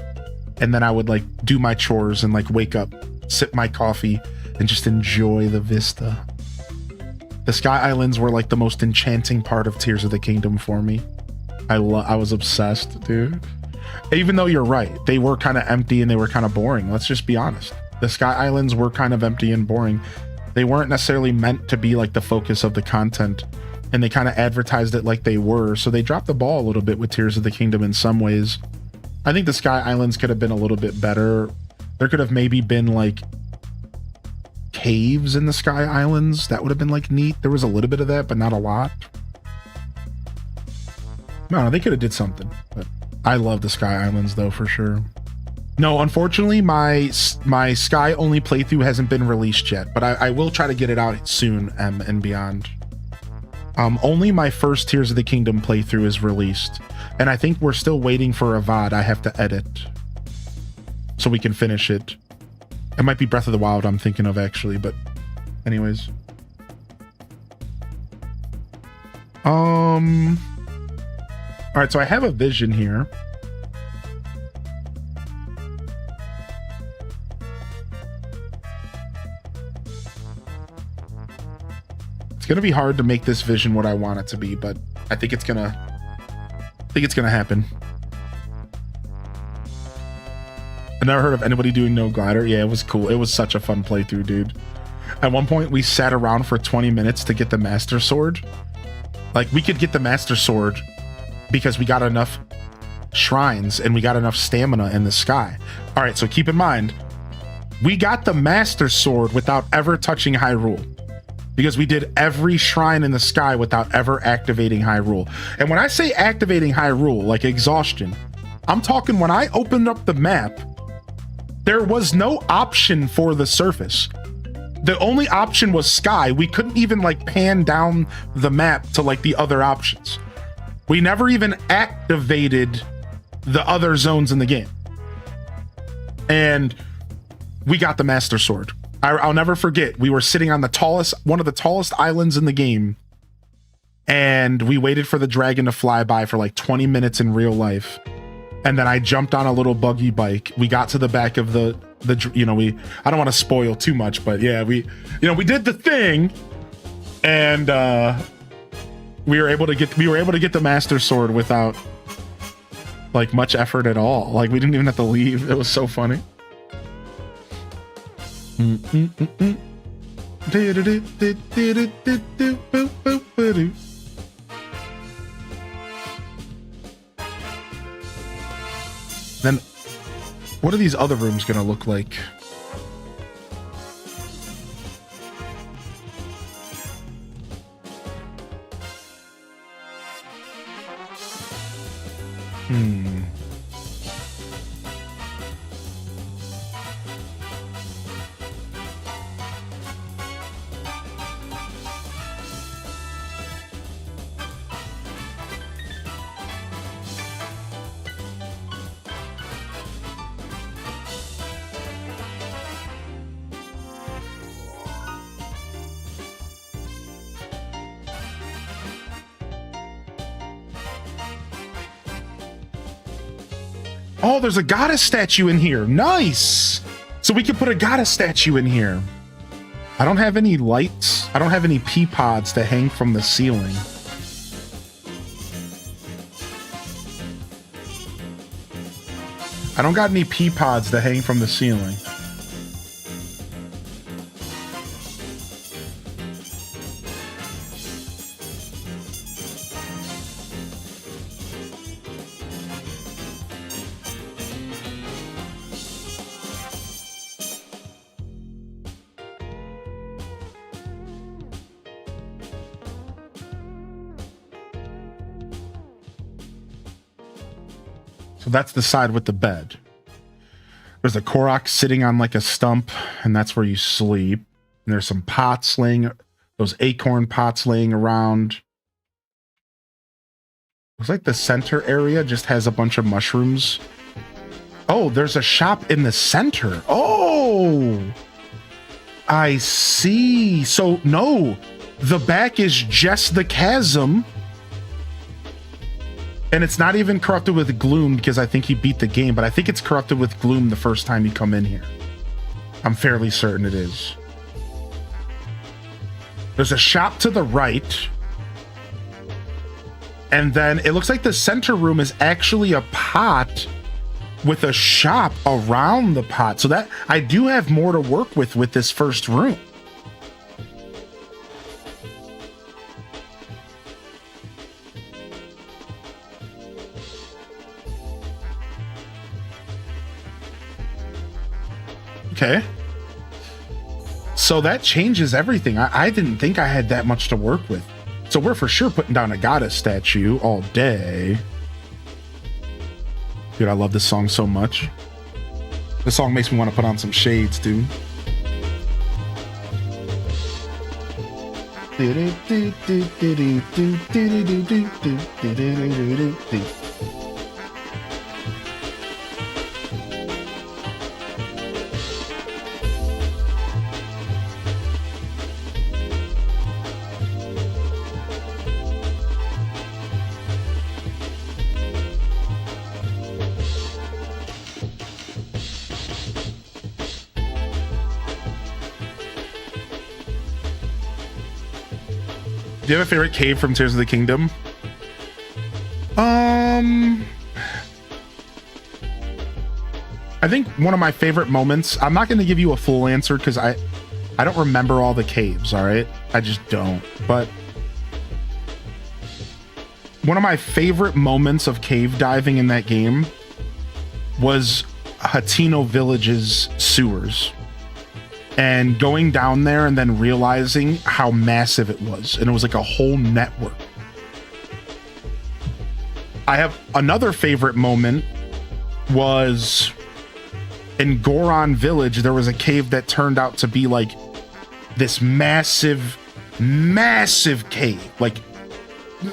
and then I would like do my chores and like wake up, sip my coffee, and just enjoy the vista. The Sky Islands were like the most enchanting part of Tears of the Kingdom for me. I was obsessed, dude. Even though you're right, they were kind of empty and they were kind of boring. Let's just be honest. The Sky Islands were kind of empty and boring. They weren't necessarily meant to be like the focus of the content, and they kind of advertised it like they were. So they dropped the ball a little bit with Tears of the Kingdom in some ways. I think the Sky Islands could have been a little bit better. There could have maybe been like caves in the Sky Islands. That would have been like neat. There was a little bit of that, but not a lot. No, they could have did something, but I love the Sky Islands though, for sure. No, unfortunately, my Sky only playthrough hasn't been released yet, but I will try to get it out soon, and beyond. Only my first Tears of the Kingdom playthrough is released, and I think we're still waiting for a VOD I have to edit so we can finish it. It might be Breath of the Wild I'm thinking of, actually, but anyways. All right, so I have a vision here. It's gonna be hard to make this vision what I want it to be, but I think it's gonna happen. I never heard of anybody doing no glider. Yeah, it was cool. It was such a fun playthrough, dude. At one point, we sat around for 20 minutes to get the Master Sword. Like, we could get the Master Sword because we got enough shrines and we got enough stamina in the sky. All right, so keep in mind, we got the Master Sword without ever touching Hyrule, because we did every shrine in the sky without ever activating Hyrule. And when I say activating Hyrule, like exhaustion, I'm talking when I opened up the map, there was no option for the surface. The only option was sky. We couldn't even like pan down the map to like the other options. We never even activated the other zones in the game. And we got the Master Sword. I'll never forget, we were sitting on the tallest, one of the tallest islands in the game, and we waited for the dragon to fly by for like 20 minutes in real life. And then I jumped on a little buggy bike. We got to the back of the I don't want to spoil too much, but yeah, we did the thing, and we were able to get the Master Sword without like much effort at all. Like we didn't even have to leave. It was so funny. Then what are these other rooms gonna look like? Oh, there's a goddess statue in here. Nice. So we could put a goddess statue in here. I don't have any lights. I don't have any pea pods to hang from the ceiling. I don't got any pea pods to hang from the ceiling. So that's the side with the bed. There's a Korok sitting on like a stump, and that's where you sleep. And there's some pots laying, those acorn pots laying around. Looks like the center area just has a bunch of mushrooms. Oh, there's a shop in the center. Oh, I see. So no, the back is just the chasm. And it's not even corrupted with gloom because I think he beat the game, but I think it's corrupted with gloom the first time you come in here. I'm fairly certain it is. There's a shop to the right. And then it looks like the center room is actually a pot with a shop around the pot. So that I do have more to work with this first room. Okay. So that changes everything. I didn't think I had that much to work with. So we're for sure putting down a goddess statue all day. Dude, I love this song so much. This song makes me want to put on some shades, dude. Do you have a favorite cave from Tears of the Kingdom? I think one of my favorite moments, I'm not going to give you a full answer because I don't remember all the caves, all right? I just don't. But one of my favorite moments of cave diving in that game was Hateno Village's sewers. And going down there and then realizing how massive it was. And it was like a whole network. I have another favorite moment was in Goron Village. There was a cave that turned out to be like this massive cave. Like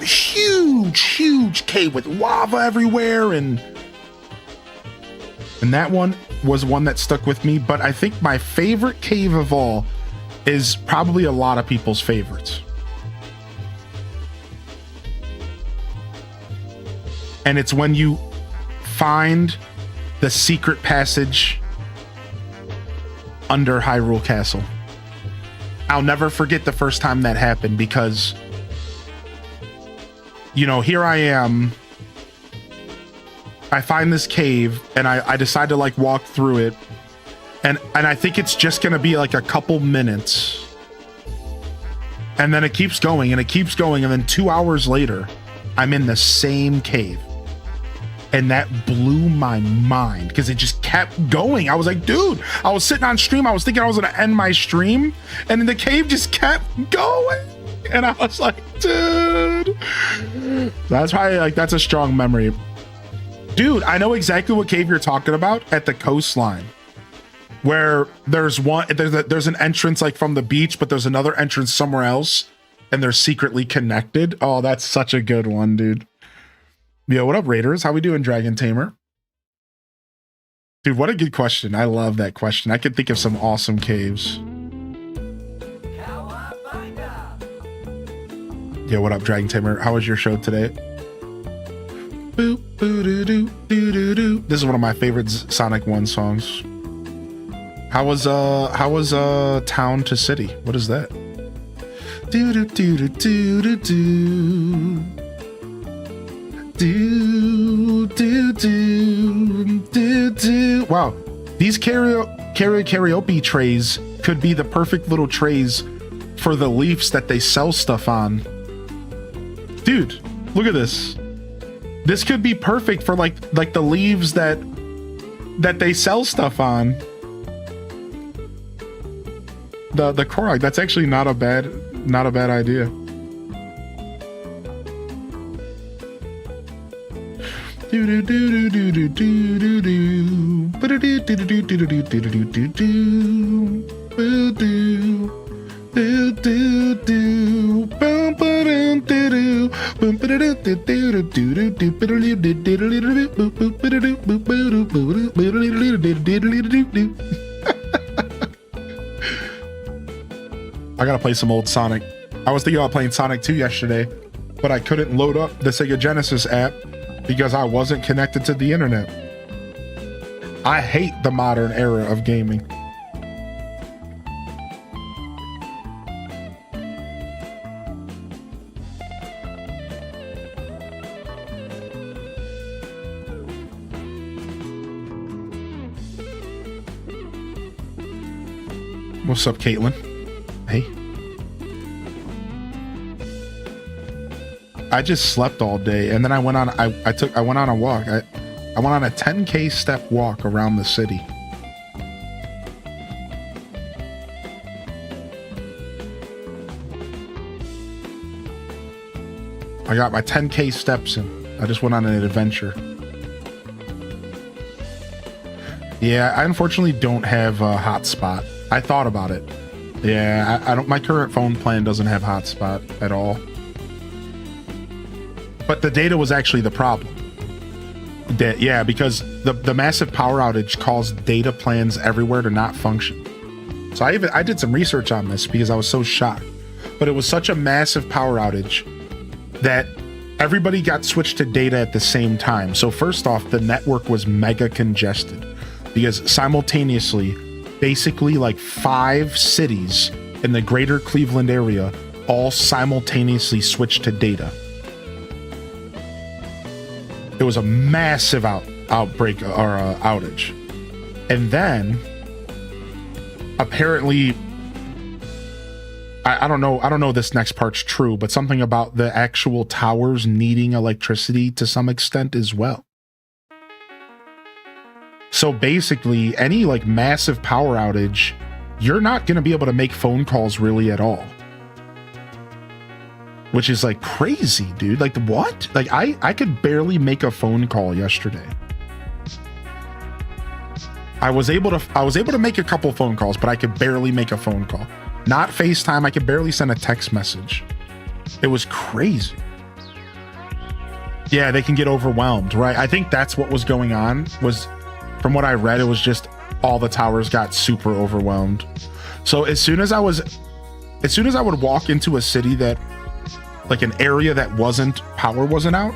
huge cave with lava everywhere. And that one was one that stuck with me, but I think my favorite cave of all is probably a lot of people's favorites. And it's when you find the secret passage under Hyrule Castle. I'll never forget the first time that happened because, you know, here I am. I find this cave and I decide to like walk through it. And I think it's just going to be like a couple minutes. And then it keeps going and it keeps going. And then 2 hours later, I'm in the same cave. And that blew my mind because it just kept going. I was like, dude, I was sitting on stream. I was thinking I was going to end my stream. And then the cave just kept going. And I was like, dude. That's why, like, that's a strong memory. Dude, I know exactly what cave you're talking about at the coastline. Where there's an entrance like from the beach, but there's another entrance somewhere else. And they're secretly connected. Oh, that's such a good one, dude. Yo, what up, Raiders? How we doing, Dragon Tamer? Dude, what a good question. I love that question. I could think of some awesome caves. Yo, what up, Dragon Tamer? How was your show today? Boop, boo, doo, doo, doo, doo, doo. This is one of my favorite Sonic 1 songs. How was Town to City? What is that? Do do do do do do do. Do, do, do, do, do. Wow, these karaoke trays could be the perfect little trays for the leaves that they sell stuff on. Dude, look at this. This could be perfect for like the leaves that they sell stuff on. The Korok. That's actually not a bad idea. Do do do do do do do do do do do do do do do do do do do do bum ba do do bum ba do do do do do do. I gotta play some old Sonic. I was thinking about playing Sonic 2 yesterday, but I couldn't load up the Sega Genesis app because I wasn't connected to the internet. I hate the modern era of gaming. What's up, Caitlin? Hey. I just slept all day and then I went on I went on a walk. I went on a 10K step walk around the city. I got my 10K steps in. I just went on an adventure. Yeah, I unfortunately don't have a hotspot. I thought about it. Yeah, I don't. My current phone plan doesn't have hotspot at all. But the data was actually the problem. Yeah, because the massive power outage caused data plans everywhere to not function. So I did some research on this because I was so shocked. But it was such a massive power outage that everybody got switched to data at the same time. So first off, the network was mega congested because simultaneously, basically like 5 cities in the greater Cleveland area all simultaneously switched to data. It was a massive outbreak or outage. And then apparently, I don't know this next part's true, but something about the actual towers needing electricity to some extent as well. So basically, any like massive power outage, you're not going to be able to make phone calls really at all. Which is like crazy, dude. Like what? Like I could barely make a phone call yesterday. I was able to make a couple phone calls, but I could barely make a phone call. Not FaceTime, I could barely send a text message. It was crazy. Yeah, they can get overwhelmed, right? I think that's what was going on. Was from what I read, it was just all the towers got super overwhelmed. So as soon as I would walk into a city that like an area that power wasn't out,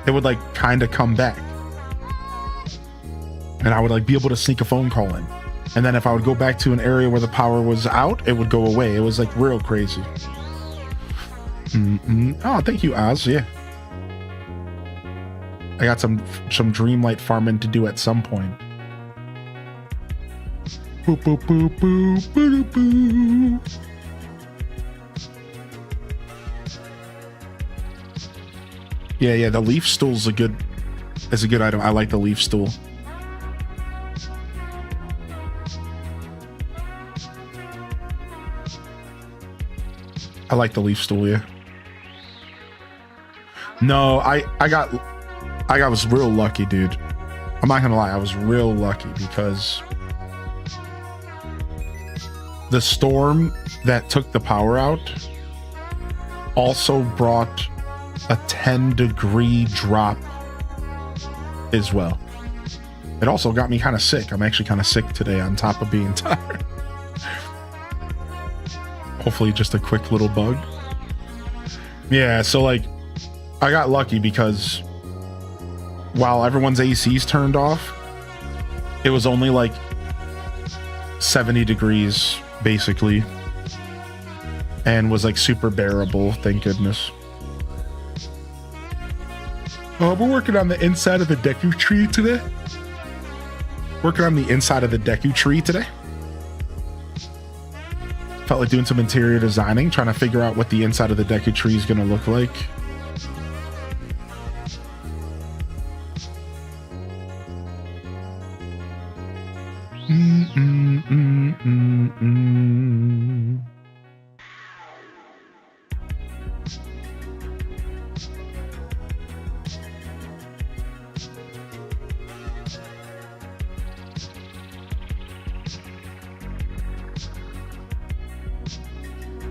it would like kind of come back. And I would like be able to sneak a phone call in. And then if I would go back to an area where the power was out, it would go away. It was like real crazy. Oh, thank you, Oz. Yeah. I got some Dreamlight farming to do at some point. Boop, boop, boop, boop, boop, boop. Yeah, the leaf stool's a good item. I like the leaf stool. I like the leaf stool, yeah. No, I was real lucky, dude. I'm not gonna lie, I was real lucky because the storm that took the power out also brought a 10-degree drop as well. It also got me kind of sick. I'm actually kind of sick today on top of being tired. Hopefully just a quick little bug. Yeah, so like I got lucky because while everyone's AC's turned off, it was only like 70 degrees basically and was like super bearable, thank goodness. We're working on the inside of the Deku tree today. Felt like doing some interior designing, trying to figure out what the inside of the Deku tree is going to look like.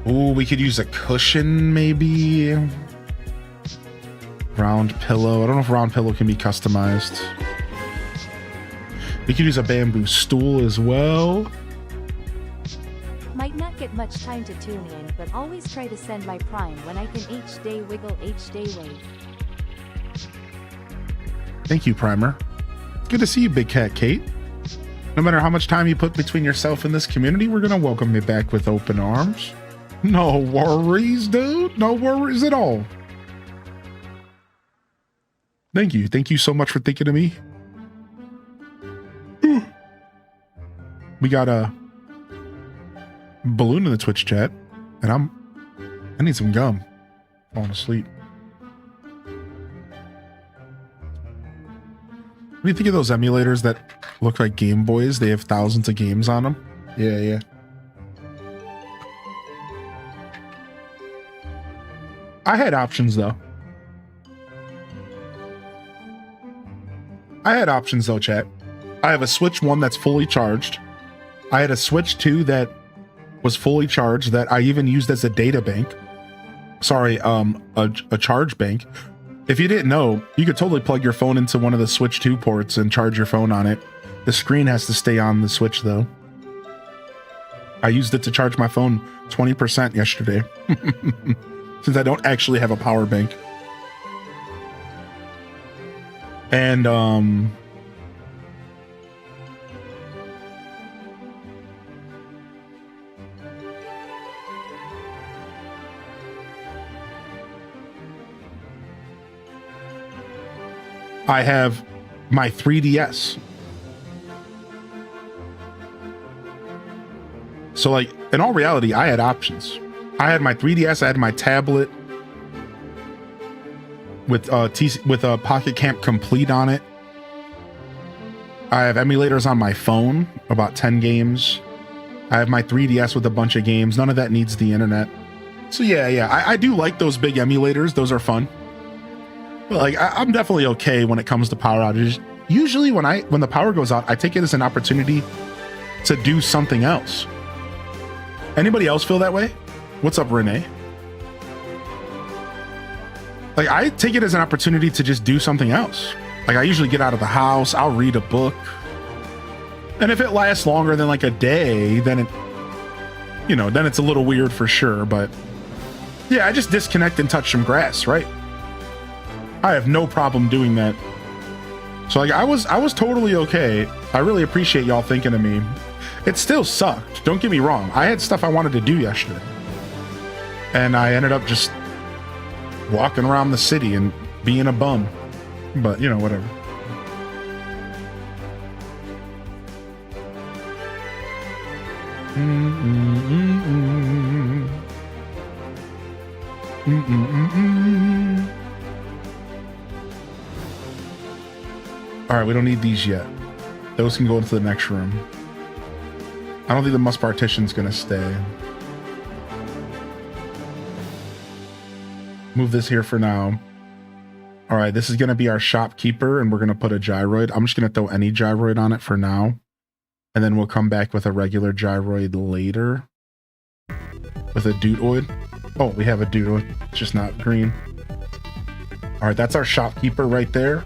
Ooh, we could use a cushion, maybe. Round pillow. I don't know if round pillow can be customized. We could use a bamboo stool as well. Might not get much time to tune in, but always try to send my Prime when I can. H-Day Wiggle, H-Day Wave. Thank you, Primer. Good to see you, Big Cat Kate. No matter how much time you put between yourself and this community, we're going to welcome you back with open arms. No worries, dude. No worries at all. Thank you. Thank you so much for thinking of me. We got a balloon in the Twitch chat, and I need some gum. Falling asleep. What do you think of those emulators that look like Game Boys? They have thousands of games on them. Yeah. I had options though. Chat. I have a Switch 1 that's fully charged. I had a Switch 2 that was fully charged that I even used as a data bank. Sorry, a charge bank. If you didn't know, you could totally plug your phone into one of the Switch 2 ports and charge your phone on it. The screen has to stay on the Switch though. I used it to charge my phone 20% yesterday. Since I don't actually have a power bank. And I have my 3DS. So like in all reality, I had options. I had my 3DS, I had my tablet with a Pocket Camp Complete on it. I have emulators on my phone, about 10 games. I have my 3DS with a bunch of games. None of that needs the internet. So yeah, I do like those big emulators. Those are fun. But like, I'm definitely okay when it comes to power outages. Usually when the power goes out, I take it as an opportunity to do something else. Anybody else feel that way? What's up, Renee? Like, I take it as an opportunity to just do something else. Like, I usually get out of the house, I'll read a book. And if it lasts longer than like a day, then then it's a little weird for sure. But yeah, I just disconnect and touch some grass, right? I have no problem doing that. So like I was totally okay. I really appreciate y'all thinking of me. It still sucked. Don't get me wrong. I had stuff I wanted to do yesterday. And I ended up just walking around the city and being a bum. But, you know, whatever. All right, we don't need these yet. Those can go into the next room. I don't think the must partition's gonna stay. Move this here for now. All right, this is gonna be our shopkeeper, and we're gonna put a gyroid. I'm just gonna throw any gyroid on it for now, and then we'll come back with a regular gyroid later. With a dutoid. Oh, we have a dutoid. It's just not green. All right, that's our shopkeeper right there.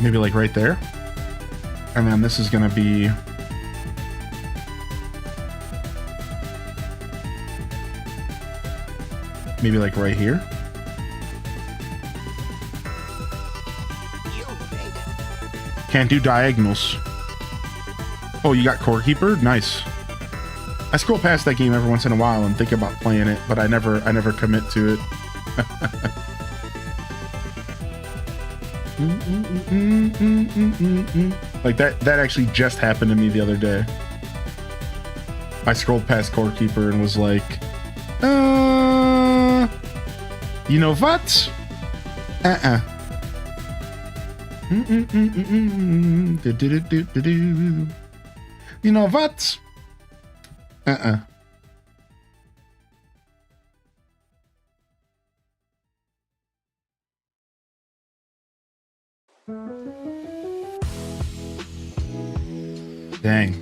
Maybe like right there. And then this is going to be maybe like right here. Can't do diagonals. Oh, you got Core Keeper? Nice. I scroll past that game every once in a while and think about playing it, but I never commit to it. Like that actually just happened to me the other day. I scrolled past Core Keeper and was like, you know what? You know what? Dang.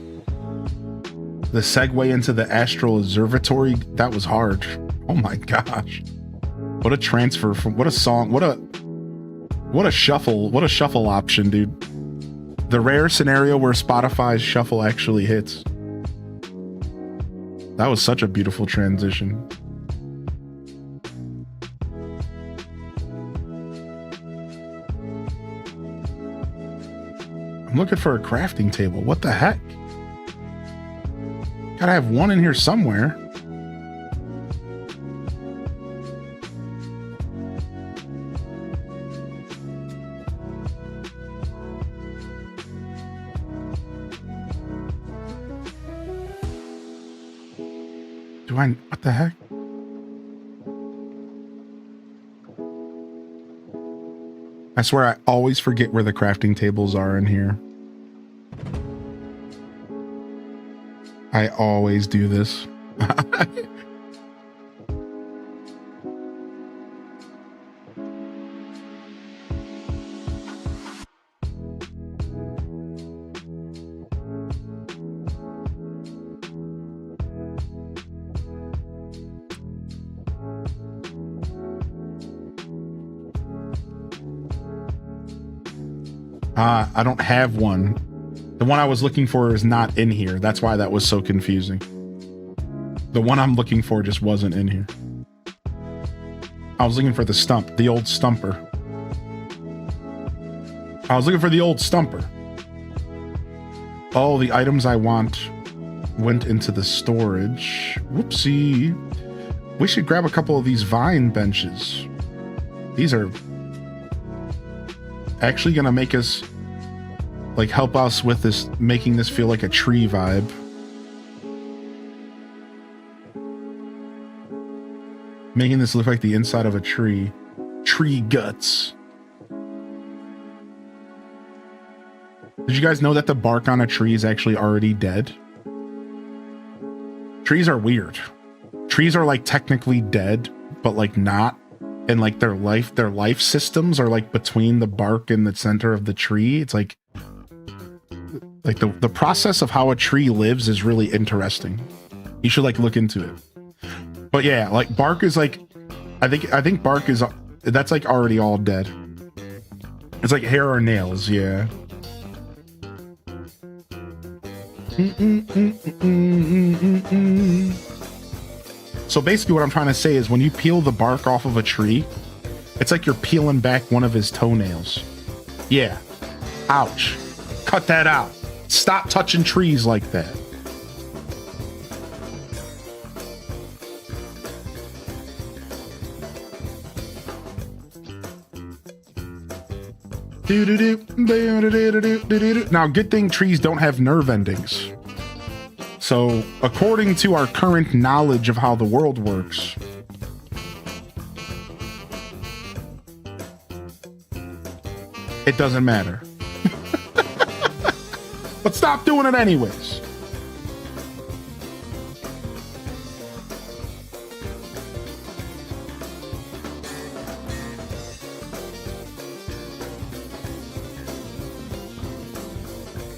The segue into the Astral Observatory, that was hard. Oh my gosh. What a transfer from what a song, what a shuffle option, dude. The rare scenario where Spotify's shuffle actually hits. That was such a beautiful transition. I'm looking for a crafting table. What the heck? Gotta have one in here somewhere. What the heck? I swear I always forget where the crafting tables are in here. I always do this. I don't have one. The one I was looking for is not in here. That's why that was so confusing. The one I'm looking for just wasn't in here. I was looking for the stump, the old stumper. I was looking for the old stumper. all the items I want went into the storage. Whoopsie. We should grab a couple of these vine benches. These are actually gonna make us, like, help us with this, making this feel like a tree vibe. Making this look like the inside of a tree. Tree guts. Did you guys know that the bark on a tree is actually already dead? Trees are weird. Trees are like technically dead, but like not. And like their life systems are like between the bark and the center of the tree. It's like the process of how a tree lives is really interesting. You should like look into it. But yeah, like bark is like, I think bark is, that's like already all dead. It's like hair or nails, yeah. So basically what I'm trying to say is when you peel the bark off of a tree, it's like you're peeling back one of his toenails. Yeah. Ouch. Cut that out. Stop touching trees like that. Now, good thing trees don't have nerve endings. So, according to our current knowledge of how the world works, it doesn't matter. But stop doing it anyways.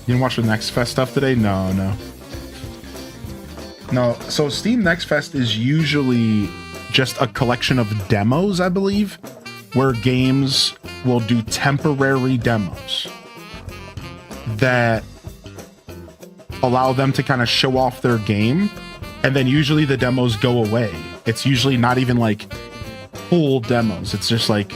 You didn't watch the Next Fest stuff today? No. So Steam Next Fest is usually just a collection of demos, I believe, where games will do temporary demos that allow them to kind of show off their game, and then usually the demos go away. It's usually not even like full demos. It's just like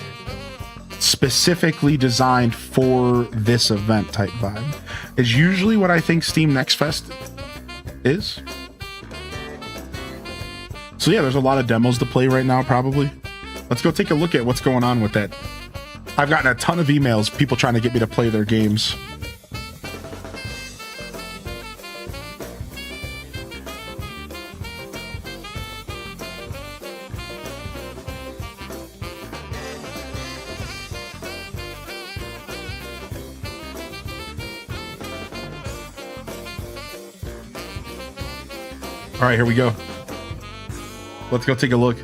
specifically designed for this event type vibe. Is usually what I think Steam Next Fest is. So yeah, there's a lot of demos to play right now, probably. Let's go take a look at what's going on with that. I've gotten a ton of emails, people trying to get me to play their games. All right, here we go. Let's go take a look.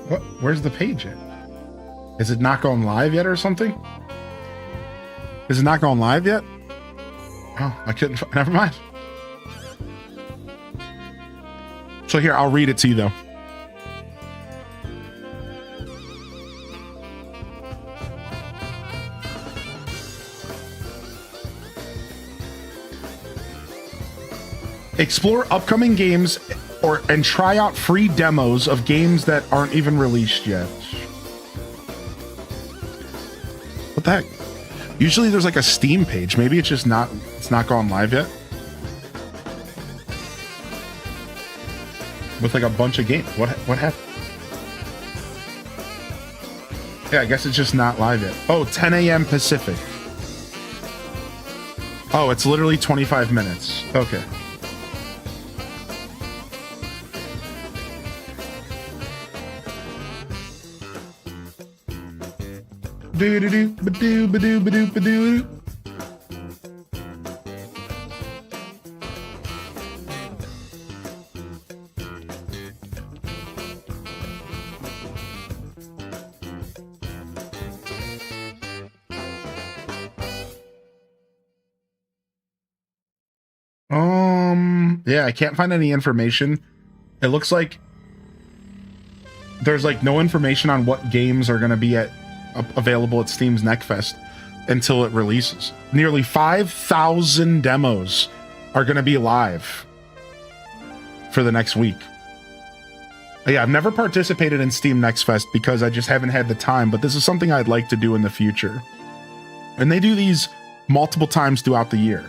What? Where's the page at? Is it not going live yet or something? Is it not going live yet? Oh, I couldn't. Never mind. So here, I'll read it to you though. Explore upcoming games and try out free demos of games that aren't even released yet. What the heck? Usually there's like a Steam page. Maybe it's just not, it's not gone live yet. With like a bunch of games. What happened? Yeah, I guess it's just not live yet. Oh, 10 a.m. Pacific. Oh, it's literally 25 minutes. Okay. Do-do-do, ba-do, ba-do, ba-do, ba-do. Yeah, I can't find any information. It looks like there's like no information on what games are going to be available at Steam's Next Fest. until it releases. Nearly 5,000 demos are going to be live for the next week. Yeah, I've never participated in Steam Next Fest because I just haven't had the time, but this is something I'd like to do in the future. And they do these multiple times throughout the year.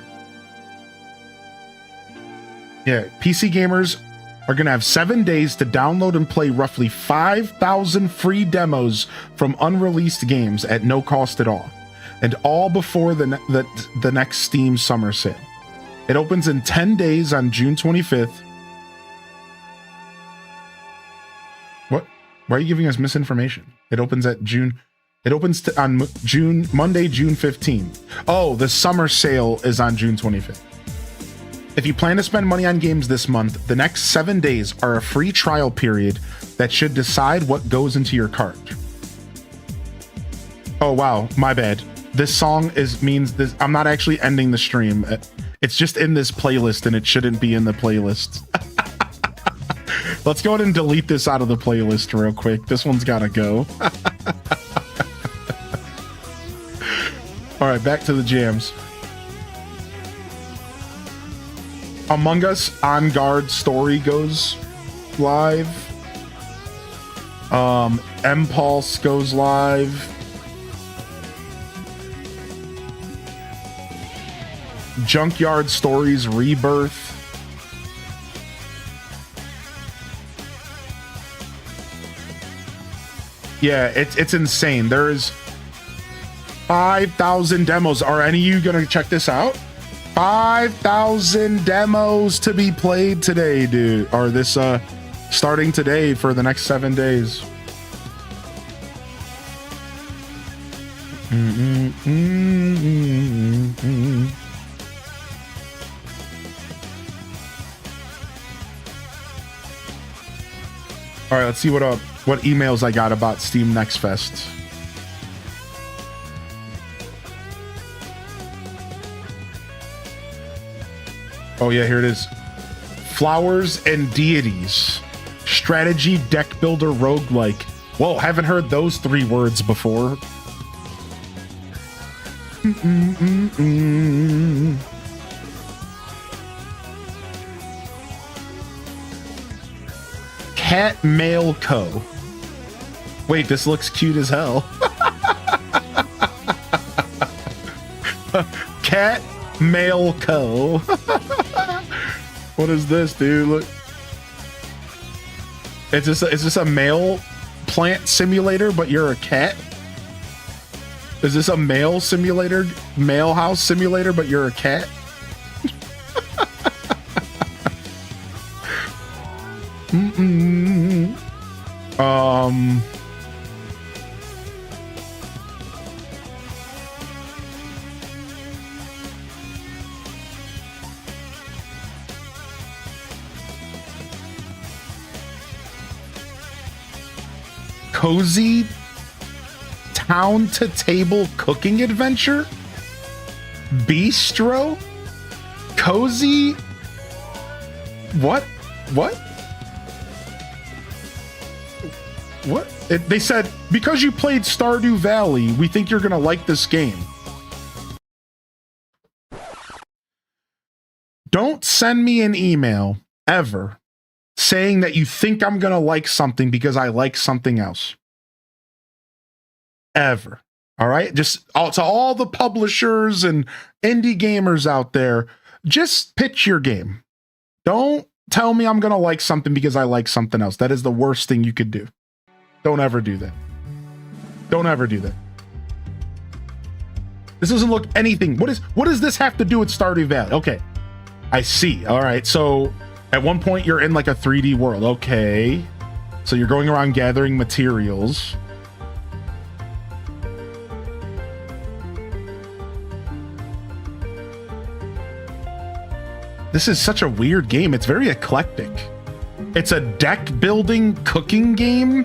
Yeah, PC gamers are going to have 7 days to download and play roughly 5,000 free demos from unreleased games at no cost at all. And all before the next Steam summer sale. It opens in 10 days on June 25th. What? Why are you giving us misinformation? It opens at June. It opens on Monday, June 15th. Oh, the summer sale is on June 25th. If you plan to spend money on games this month, the next 7 days are a free trial period that should decide what goes into your cart. Oh, wow. My bad. This song means this. I'm not actually ending the stream. It's just in this playlist and it shouldn't be in the playlist. Let's go ahead and delete this out of the playlist real quick. This one's gotta go. All right, back to the jams. Among Us On Guard story goes live. M-Pulse goes live. Junkyard Stories Rebirth. Yeah, it's insane. There's 5,000 demos. Are any of you gonna check this out? 5,000 demos to be played today, dude. Or this starting today for the next 7 days. All right, let's see what emails I got about Steam Next Fest. Oh yeah, here it is. Flowers and Deities. Strategy deck builder roguelike. Whoa, haven't heard those 3 words before. Cat Mail Co. Wait, this looks cute as hell. Cat Mail Co. What is this, dude? Look. Is this a mail plant simulator, but you're a cat? Is this a mail simulator, mail house simulator, but you're a cat? Cozy Town to Table Cooking Adventure? Bistro? Cozy? What? They said, because you played Stardew Valley, we think you're gonna like this game. Don't send me an email, ever, saying that you think I'm gonna like something because I like something else. Ever. All right? Just to all the publishers and indie gamers out there, just pitch your game. Don't tell me I'm gonna like something because I like something else. That is the worst thing you could do. Don't ever do that. Don't ever do that. This doesn't look anything. What does this have to do with Stardew Valley? Okay. I see. All right. So at one point you're in like a 3D world. Okay. So you're going around gathering materials. This is such a weird game. It's very eclectic. It's a deck building cooking game.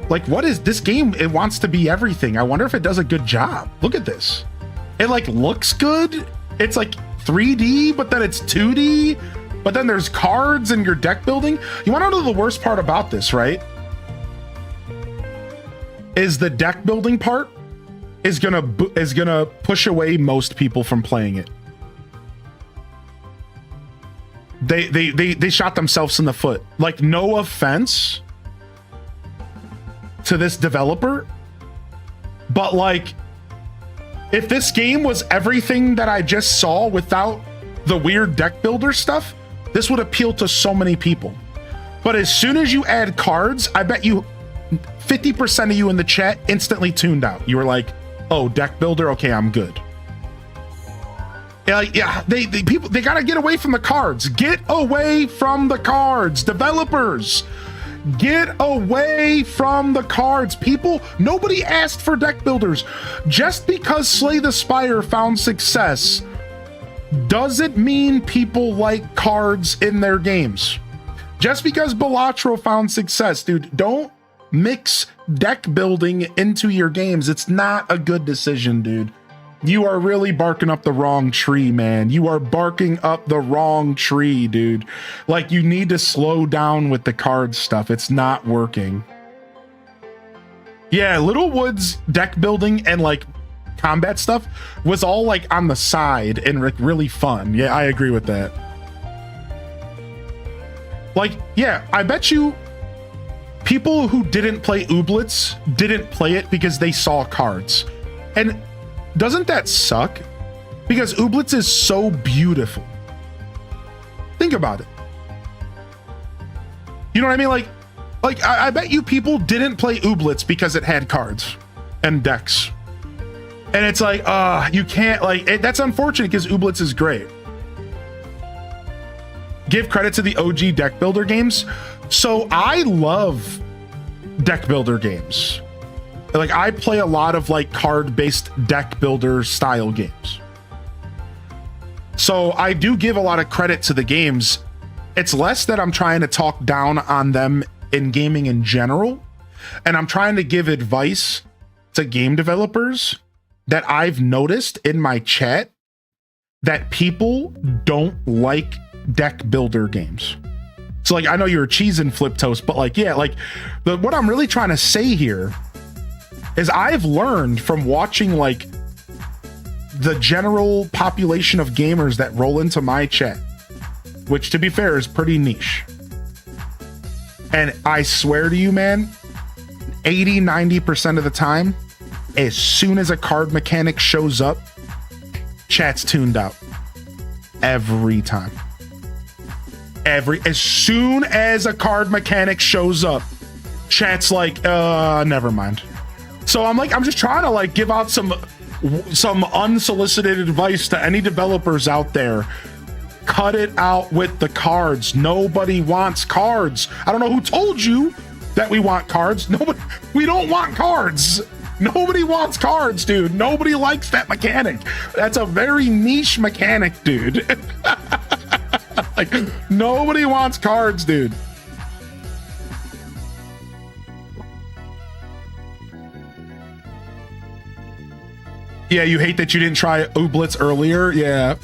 Like, what is this game? It wants to be everything. I wonder if it does a good job. Look at this. It like looks good. It's like 3D, but then it's 2D. But then there's cards and your deck building. You want to know the worst part about this, right? Is the deck building part. is gonna push away most people from playing it. They shot themselves in the foot. Like, no offense to this developer, but like, if this game was everything that I just saw without the weird deck builder stuff, this would appeal to so many people. But as soon as you add cards, I bet you 50% of you in the chat instantly tuned out. You were like, oh, deck builder, okay, I'm good. Yeah, they gotta get away from the cards. Get away from the cards, developers. Get away from the cards. People, nobody asked for deck builders. Just because Slay the Spire found success doesn't mean people like cards in their games. Just because Balatro found success, dude, don't mix deck building into your games. It's not a good decision, dude. You are really barking up the wrong tree, man. You are barking up the wrong tree, dude. Like, you need to slow down with the card stuff. It's not working. Yeah, Littlewood's deck building and like combat stuff was all like on the side and really fun. Yeah, I agree with that. Like, yeah, I bet you people who didn't play Ooblets didn't play it because they saw cards. And doesn't that suck? Because Ooblets is so beautiful. Think about it. You know what I mean? Like I bet you people didn't play Ooblets because it had cards and decks. And it's like, you can't, like, that's unfortunate because Ooblets is great. Give credit to the OG deck builder games. So I love deck builder games. Like, I play a lot of like card-based deck builder style games. So I do give a lot of credit to the games. It's less that I'm trying to talk down on them in gaming in general. And I'm trying to give advice to game developers that I've noticed in my chat that people don't like deck builder games. So like, I know you're a cheese and flip toast, but like, yeah, like what I'm really trying to say here is I've learned from watching like the general population of gamers that roll into my chat, which to be fair is pretty niche. And I swear to you, man, 80-90% of the time, as soon as a card mechanic shows up, chat's tuned out. Every time. As soon as a card mechanic shows up, chat's like, never mind. So I'm just trying to like give out some unsolicited advice to any developers out there. Cut it out with the cards. Nobody wants cards. I don't know who told you that we want cards. We don't want cards. Nobody wants cards, dude. Nobody likes that mechanic. That's a very niche mechanic, dude. Like, nobody wants cards, dude. Yeah, you hate that you didn't try Ooblets earlier? Yeah.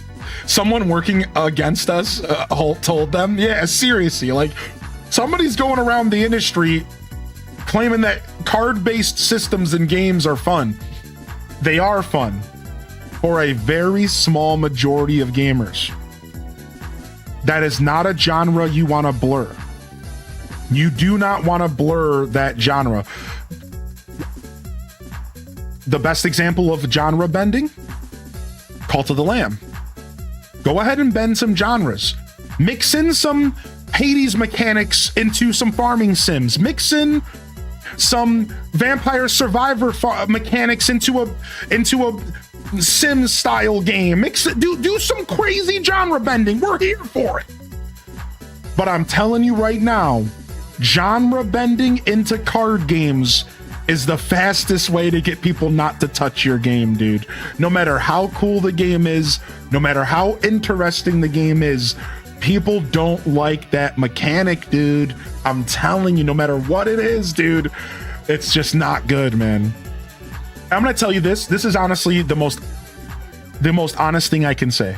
Someone working against us told them. Yeah, seriously. Like, somebody's going around the industry claiming that card-based systems and games are fun. They are fun for a very small majority of gamers. That is not a genre you want to blur. You do not want to blur that genre. The best example of genre bending? Cult of the Lamb. Go ahead and bend some genres. Mix in some Hades mechanics into some farming sims. Mix in some Vampire Survivor mechanics into a Sims style game. Do some crazy genre bending. We're here for it. But I'm telling you right now, genre bending into card games is the fastest way to get people not to touch your game, dude. No matter how cool the game is, no matter how interesting the game is, people don't like that mechanic, dude. I'm telling you, no matter what it is, dude, it's just not good, man. I'm gonna tell you this. This is honestly the most honest thing I can say.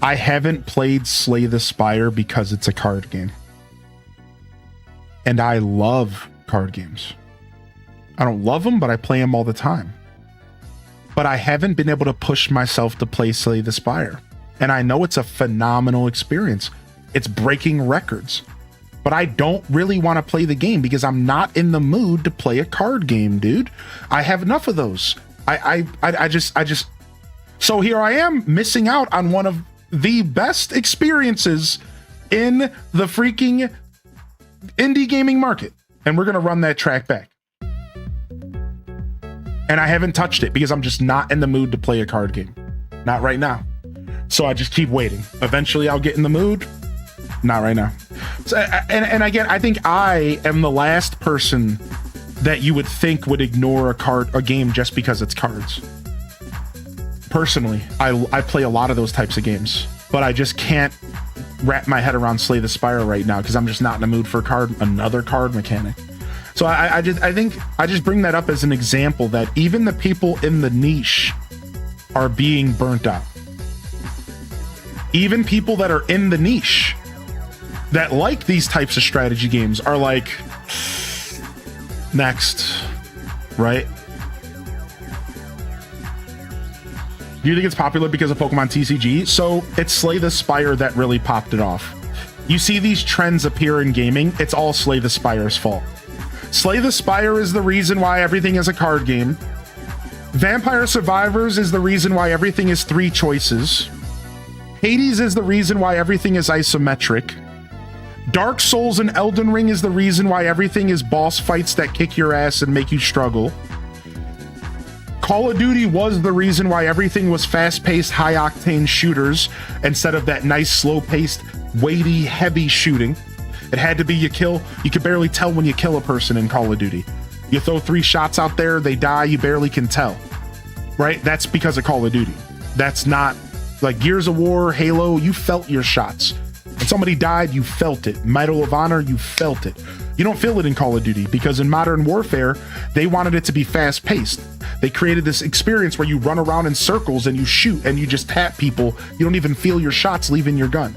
I haven't played Slay the Spire because it's a card game. And I love card games. I don't love them, but I play them all the time. But I haven't been able to push myself to play Slay the Spire. And I know it's a phenomenal experience. It's breaking records. But I don't really want to play the game because I'm not in the mood to play a card game, dude. I have enough of those. I just so here I am missing out on one of the best experiences in the freaking indie gaming market. And we're going to run that track back. And I haven't touched it because I'm just not in the mood to play a card game. Not right now. So I just keep waiting. Eventually I'll get in the mood. Not right now. So, and again, I think I am the last person that you would think would ignore a game just because it's cards. Personally, I play a lot of those types of games, but I just can't wrap my head around Slay the Spire right now because I'm just not in the mood for another card mechanic. So I think I just bring that up as an example that even the people in the niche are being burnt out. Even people that are in the niche that like these types of strategy games are like, next, right? Do you think it's popular because of Pokemon TCG? So it's Slay the Spire that really popped it off. You see these trends appear in gaming, it's all Slay the Spire's fault. Slay the Spire is the reason why everything is a card game. Vampire Survivors is the reason why everything is 3 choices. Hades is the reason why everything is isometric. Dark Souls and Elden Ring is the reason why everything is boss fights that kick your ass and make you struggle. Call of Duty was the reason why everything was fast-paced, high-octane shooters instead of that nice, slow-paced, weighty, heavy shooting. It had to be you could barely tell when you kill a person in Call of Duty. You throw 3 shots out there, they die, you barely can tell. Right? That's because of Call of Duty. That's not like Gears of War, Halo, you felt your shots. When somebody died, you felt it. Medal of Honor, you felt it. You don't feel it in Call of Duty because in Modern Warfare, they wanted it to be fast-paced. They created this experience where you run around in circles and you shoot and you just tap people. You don't even feel your shots leaving your gun.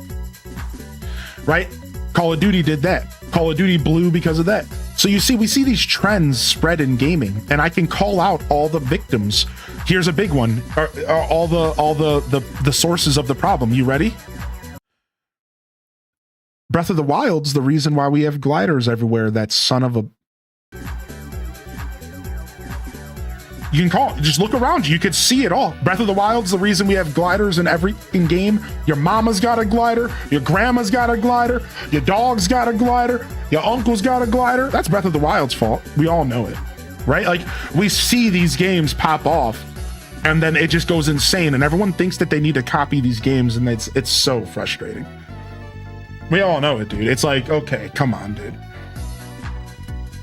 Right? Call of Duty did that. Call of Duty blew because of that. So we see these trends spread in gaming, and I can call out all the victims. Here's a big one. All the sources of the problem. You ready? Breath of the Wild's the reason why we have gliders everywhere. That son of a... You can call it. Just look around you. You could see it all. Breath of the Wild's the reason we have gliders in every game. Your mama's got a glider. Your grandma's got a glider. Your dog's got a glider. Your uncle's got a glider. That's Breath of the Wild's fault. We all know it, right? Like, we see these games pop off and then it just goes insane and everyone thinks that they need to copy these games and it's so frustrating. We all know it, dude. It's like, okay, come on, dude.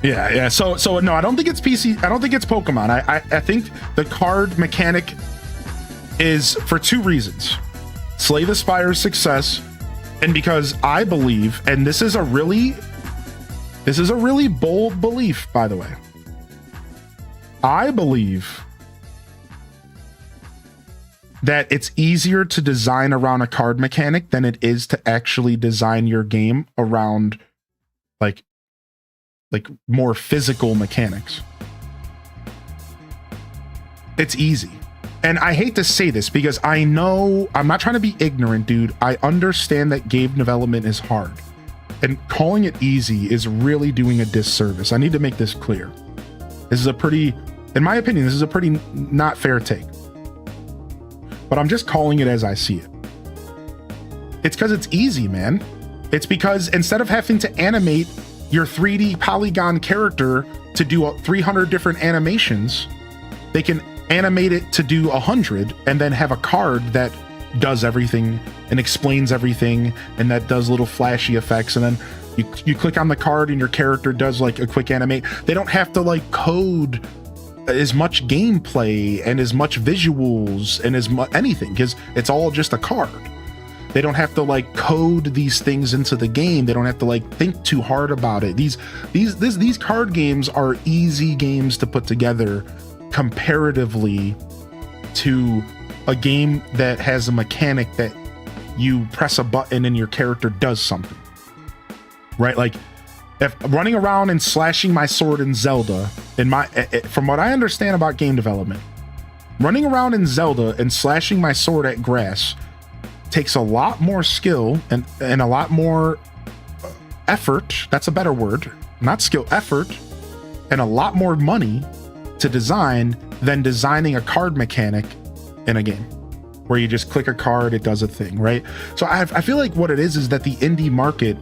Yeah. So no, I don't think it's PC. I don't think it's Pokemon. I think the card mechanic is for 2 reasons. Slay the Spire's success, and because I believe, and this is a really bold belief, by the way. I believe that it's easier to design around a card mechanic than it is to actually design your game around like more physical mechanics. It's easy. And I hate to say this because I know I'm not trying to be ignorant, dude. I understand that game development is hard. And calling it easy is really doing a disservice. I need to make this clear. In my opinion, this is a pretty not fair take. But I'm just calling it as I see it. It's because it's easy, man. It's because instead of having to animate your 3D polygon character to do 300 different animations, they can animate it to do 100 and then have a card that does everything and explains everything and that does little flashy effects, and then you click on the card and your character does like a quick animate. They don't have to like code as much gameplay and as much visuals and as much anything because it's all just a card. They don't have to like code these things into the game. They don't have to like think too hard about it. These card games are easy games to put together comparatively to a game that has a mechanic that you press a button and your character does something. Right? Like if running around and slashing my sword in Zelda From what I understand about game development, running around in Zelda and slashing my sword at grass takes a lot more skill and a lot more effort. That's a better word. Not skill, effort, and a lot more money to design than designing a card mechanic in a game where you just click a card, it does a thing, right? So I feel like what it is that the indie market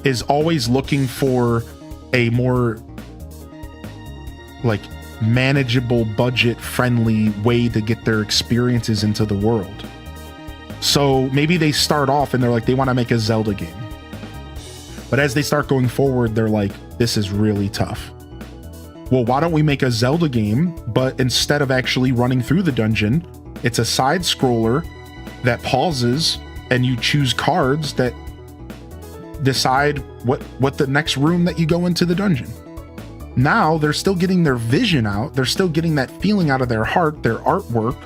is always looking for a more like manageable, budget friendly way to get their experiences into the world. So maybe they start off and they're like, they want to make a Zelda game. But as they start going forward, they're like, this is really tough. Well, why don't we make a Zelda game, but instead of actually running through the dungeon, it's a side scroller that pauses and you choose cards that decide what the next room that you go into the dungeon. Now they're still getting their vision out, they're still getting that feeling out of their heart, their artwork,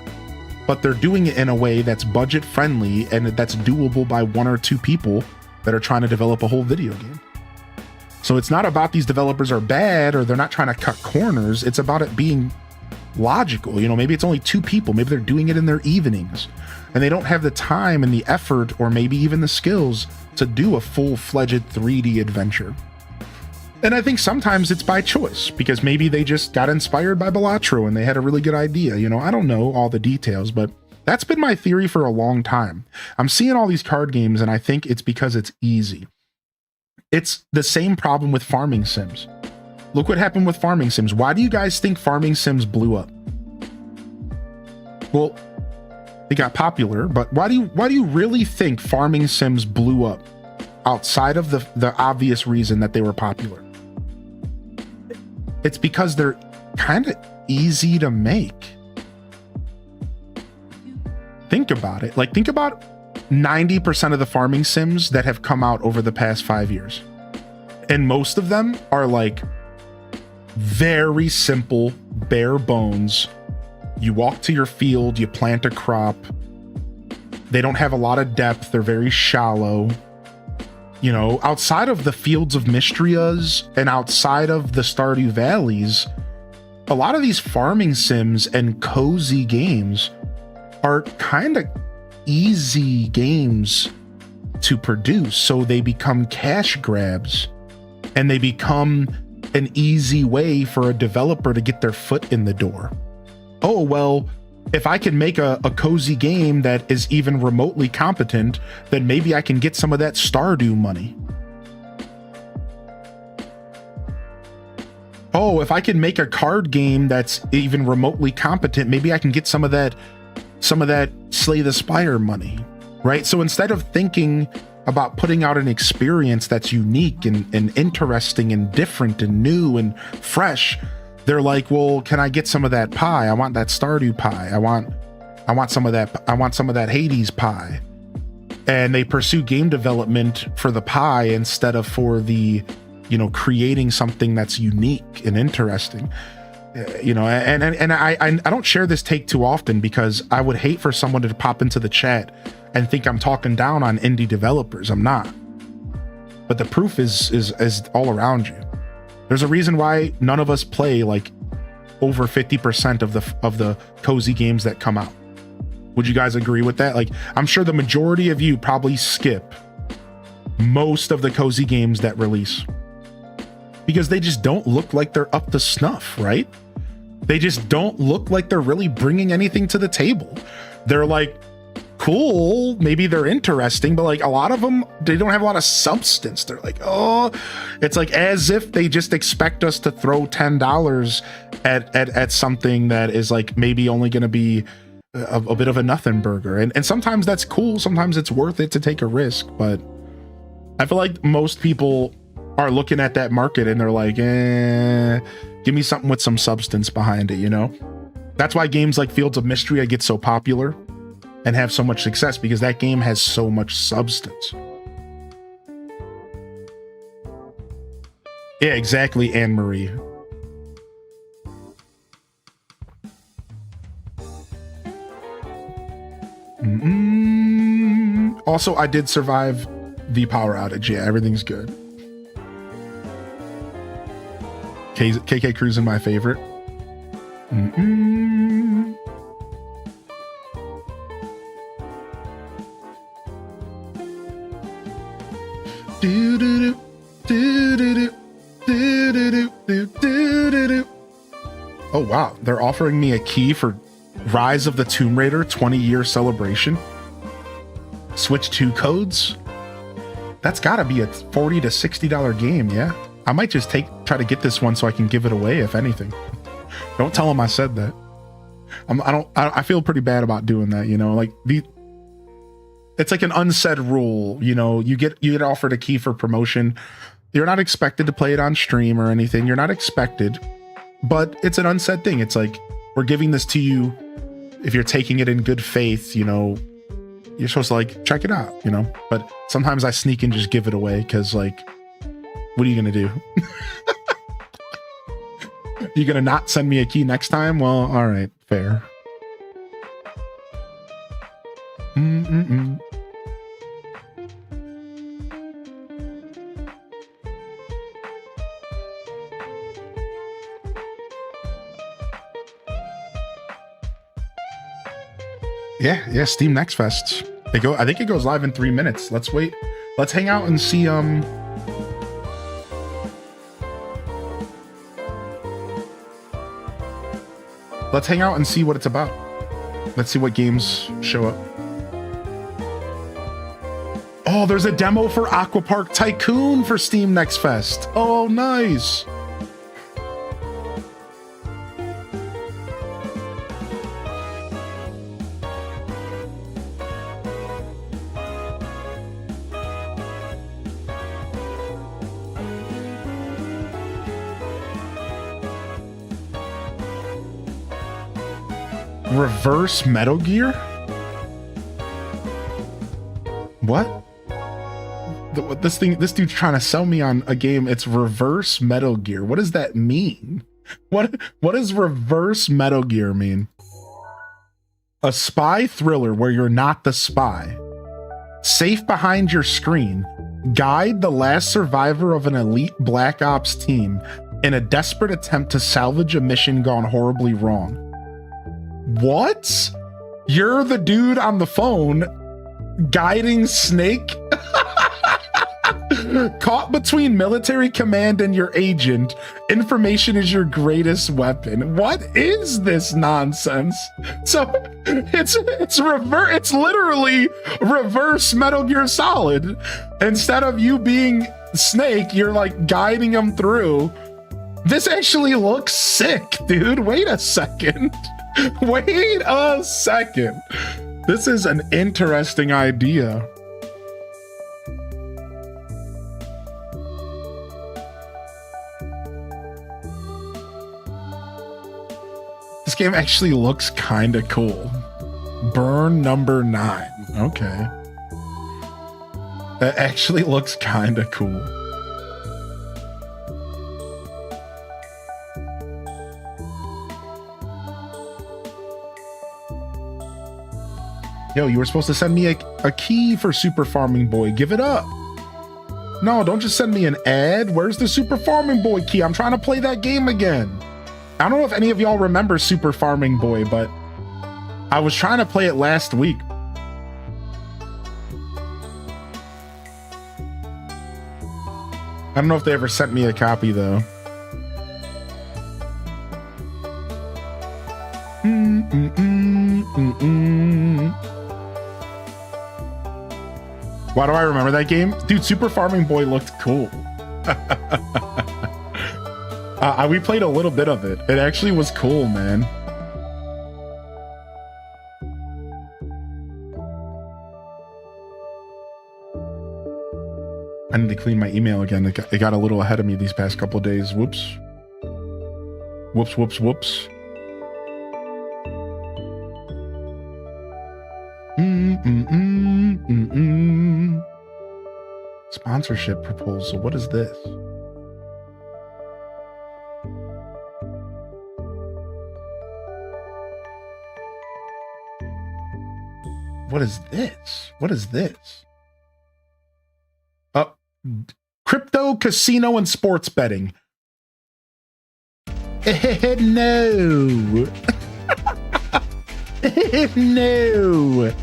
but they're doing it in a way that's budget friendly and that's doable by one or two people that are trying to develop a whole video game. So it's not about these developers are bad or they're not trying to cut corners, it's about it being logical. You know, maybe it's only two people, maybe they're doing it in their evenings and they don't have the time and the effort or maybe even the skills to do a full-fledged 3D adventure. And I think sometimes it's by choice because maybe they just got inspired by Balatro and they had a really good idea. You know, I don't know all the details, but that's been my theory for a long time. I'm seeing all these card games and I think it's because it's easy. It's the same problem with farming sims. Look what happened with farming sims. Why do you guys think farming sims blew up? Well, they got popular, but why do you really think farming sims blew up outside of the obvious reason that they were popular? It's because they're kind of easy to make. Think about it. Like, think about 90% of the farming sims that have come out over the past 5 years. And most of them are like very simple, bare bones. You walk to your field, you plant a crop. They don't have a lot of depth. They're very shallow. You know, outside of the Fields of Mystrias and outside of the Stardew Valleys, a lot of these farming sims and cozy games are kind of easy games to produce. So they become cash grabs and they become an easy way for a developer to get their foot in the door. Oh, well, if I can make a cozy game that is even remotely competent, then maybe I can get some of that Stardew money. Oh, if I can make a card game that's even remotely competent, maybe I can get some of that Slay the Spire money, right? So instead of thinking about putting out an experience that's unique and interesting and different and new and fresh, they're like, well, can I get some of that pie? I want that Stardew pie. I want some of that. I want some of that Hades pie. And they pursue game development for the pie instead of for the, you know, creating something that's unique and interesting. You know, and I don't share this take too often because I would hate for someone to pop into the chat and think I'm talking down on indie developers. I'm not. But the proof is all around you. There's a reason why none of us play like over 50% of the cozy games that come out. Would you guys agree with that? Like, I'm sure the majority of you probably skip most of the cozy games that release because they just don't look like they're up to snuff, right? They just don't look like they're really bringing anything to the table. They're like, cool, maybe they're interesting, but like a lot of them, they don't have a lot of substance. They're like, oh, it's like as if they just expect us to throw $10 at something that is like maybe only going to be a bit of a nothing burger. And sometimes that's cool. Sometimes it's worth it to take a risk. But I feel like most people are looking at that market and they're like, give me something with some substance behind it, you know? That's why games like Fields of Mystery get so popular and have so much success, because that game has so much substance. Yeah, exactly, Anne-Marie. Also, I did survive the power outage. Yeah, everything's good. KK Cruising my favorite. Mm-mm. Do do do do do do do do do. Oh wow, they're offering me a key for Rise of the Tomb Raider 20-year celebration. Switch 2 codes. That's gotta be a $40 to $60 game, yeah? I might just try to get this one so I can give it away, if anything. Don't tell them I said that. I feel pretty bad about doing that, you know, like it's like an unsaid rule, you know, you get offered a key for promotion. You're not expected to play it on stream or anything. You're not expected, but it's an unsaid thing. It's like, we're giving this to you. If you're taking it in good faith, you know, you're supposed to like, check it out, you know, but sometimes I sneak and just give it away. Cause like, what are you going to do? You going to not send me a key next time? Well, all right, fair. Mm-mm-mm. Yeah, Steam Next Fest. I think it goes live in 3 minutes. Let's wait. Let's hang out and see let's hang out and see what it's about. Let's see what games show up. Oh, there's a demo for Aqua Park Tycoon for Steam Next Fest. Oh, nice. Reverse Metal Gear? What? This dude's trying to sell me on a game. It's Reverse Metal Gear. What does that mean? What does Reverse Metal Gear mean? A spy thriller where you're not the spy. Safe behind your screen. Guide the last survivor of an elite Black Ops team in a desperate attempt to salvage a mission gone horribly wrong. What? You're the dude on the phone guiding Snake? Caught between military command and your agent, information is your greatest weapon. What is this nonsense? So it's literally reverse Metal Gear Solid. Instead of you being Snake, you're like guiding him through. This actually looks sick, dude. Wait a second. Wait a second. This is an interesting idea. This game actually looks kind of cool. Burn number 9. Okay. That actually looks kind of cool. Yo, you were supposed to send me a key for Super Farming Boy. Give it up. No, don't just send me an ad. Where's the Super Farming Boy key? I'm trying to play that game again. I don't know if any of y'all remember Super Farming Boy, but I was trying to play it last week. I don't know if they ever sent me a copy, though. Why do I remember that game? Dude, Super Farming Boy looked cool. We played a little bit of it. It actually was cool, man. I need to clean my email again. It got a little ahead of me these past couple of days. Whoops. Whoops, whoops, whoops. Sponsorship proposal. What is this? What is this? What is this? Crypto, casino, and sports betting. No. No.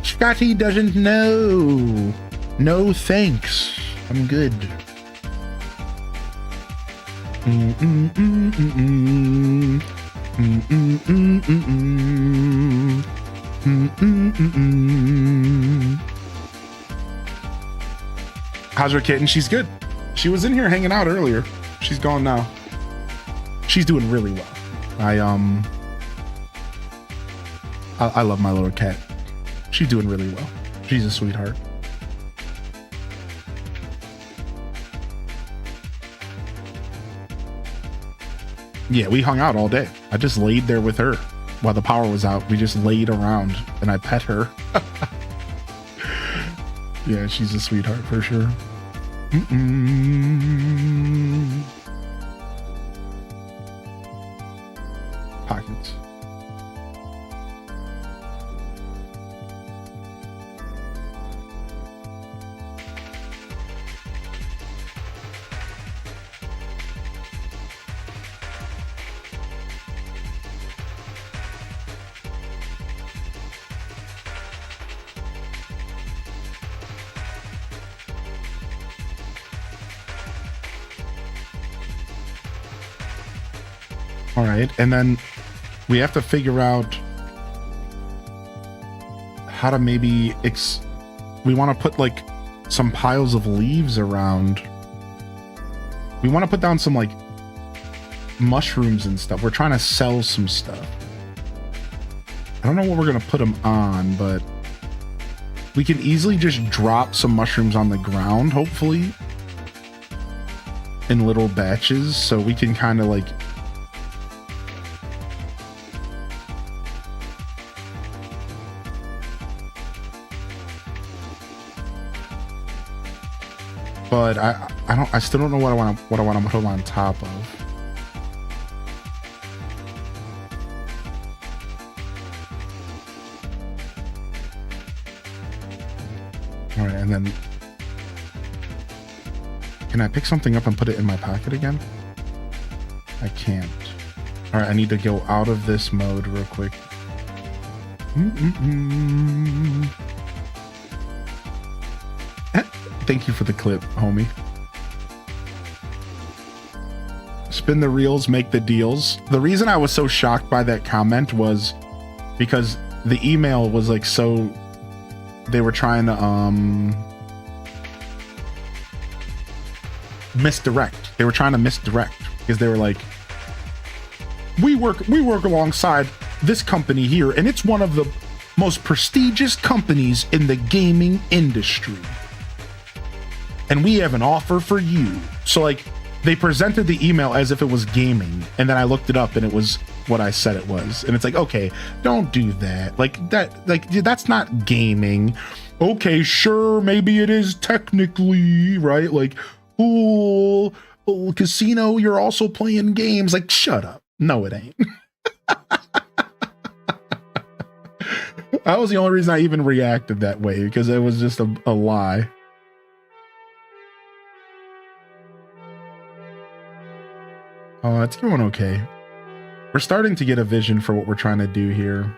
Scotty doesn't know. No thanks. I'm good. How's your kitten? She's good. She was in here hanging out earlier. She's gone now. She's doing really well. I love my little cat. She's doing really well. She's a sweetheart. Yeah, we hung out all day. I just laid there with her while the power was out. We just laid around and I pet her. Yeah, she's a sweetheart for sure. Pockets. All right, and then we have to figure out how to maybe we want to put like some piles of leaves around. We want to put down some like mushrooms and stuff. We're trying to sell some stuff. I don't know what we're gonna put them on, but we can easily just drop some mushrooms on the ground, hopefully, in little batches, so we can kind of like but I still don't know what I want to put them on top of. All right, and then can I pick something up and put it in my pocket again? I can't. All right, I need to go out of this mode real quick. Thank you for the clip, homie. Spin the reels, make the deals. The reason I was so shocked by that comment was because the email was like so... They were trying to misdirect. They were trying to misdirect because they were like, we work alongside this company here, and it's one of the most prestigious companies in the gaming industry. And we have an offer for you. So like they presented the email as if it was gaming, and then I looked it up and it was what I said it was. And it's like, okay, don't do that. Like that's not gaming. Okay, sure, maybe it is technically, right? Like, oh, casino, you're also playing games. Like, shut up. No, it ain't. That was the only reason I even reacted that way, because it was just a lie. Oh, it's going okay. We're starting to get a vision for what we're trying to do here.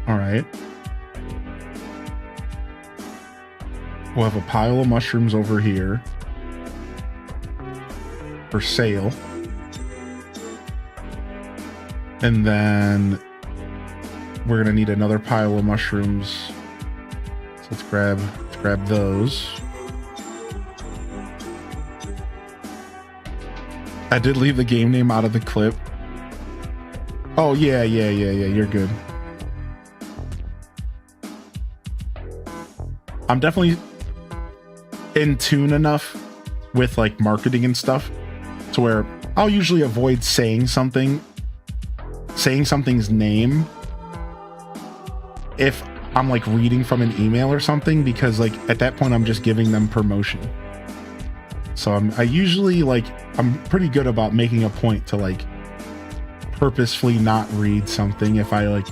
All right. We'll have a pile of mushrooms over here for sale. And then we're gonna need another pile of mushrooms. So let's grab those. I did leave the game name out of the clip. Oh yeah, you're good. I'm definitely in tune enough with like marketing and stuff to where I'll usually avoid saying something's name if I'm like reading from an email or something, because like at that point I'm just giving them promotion. So I usually like, I'm pretty good about making a point to like purposefully not read something if I like,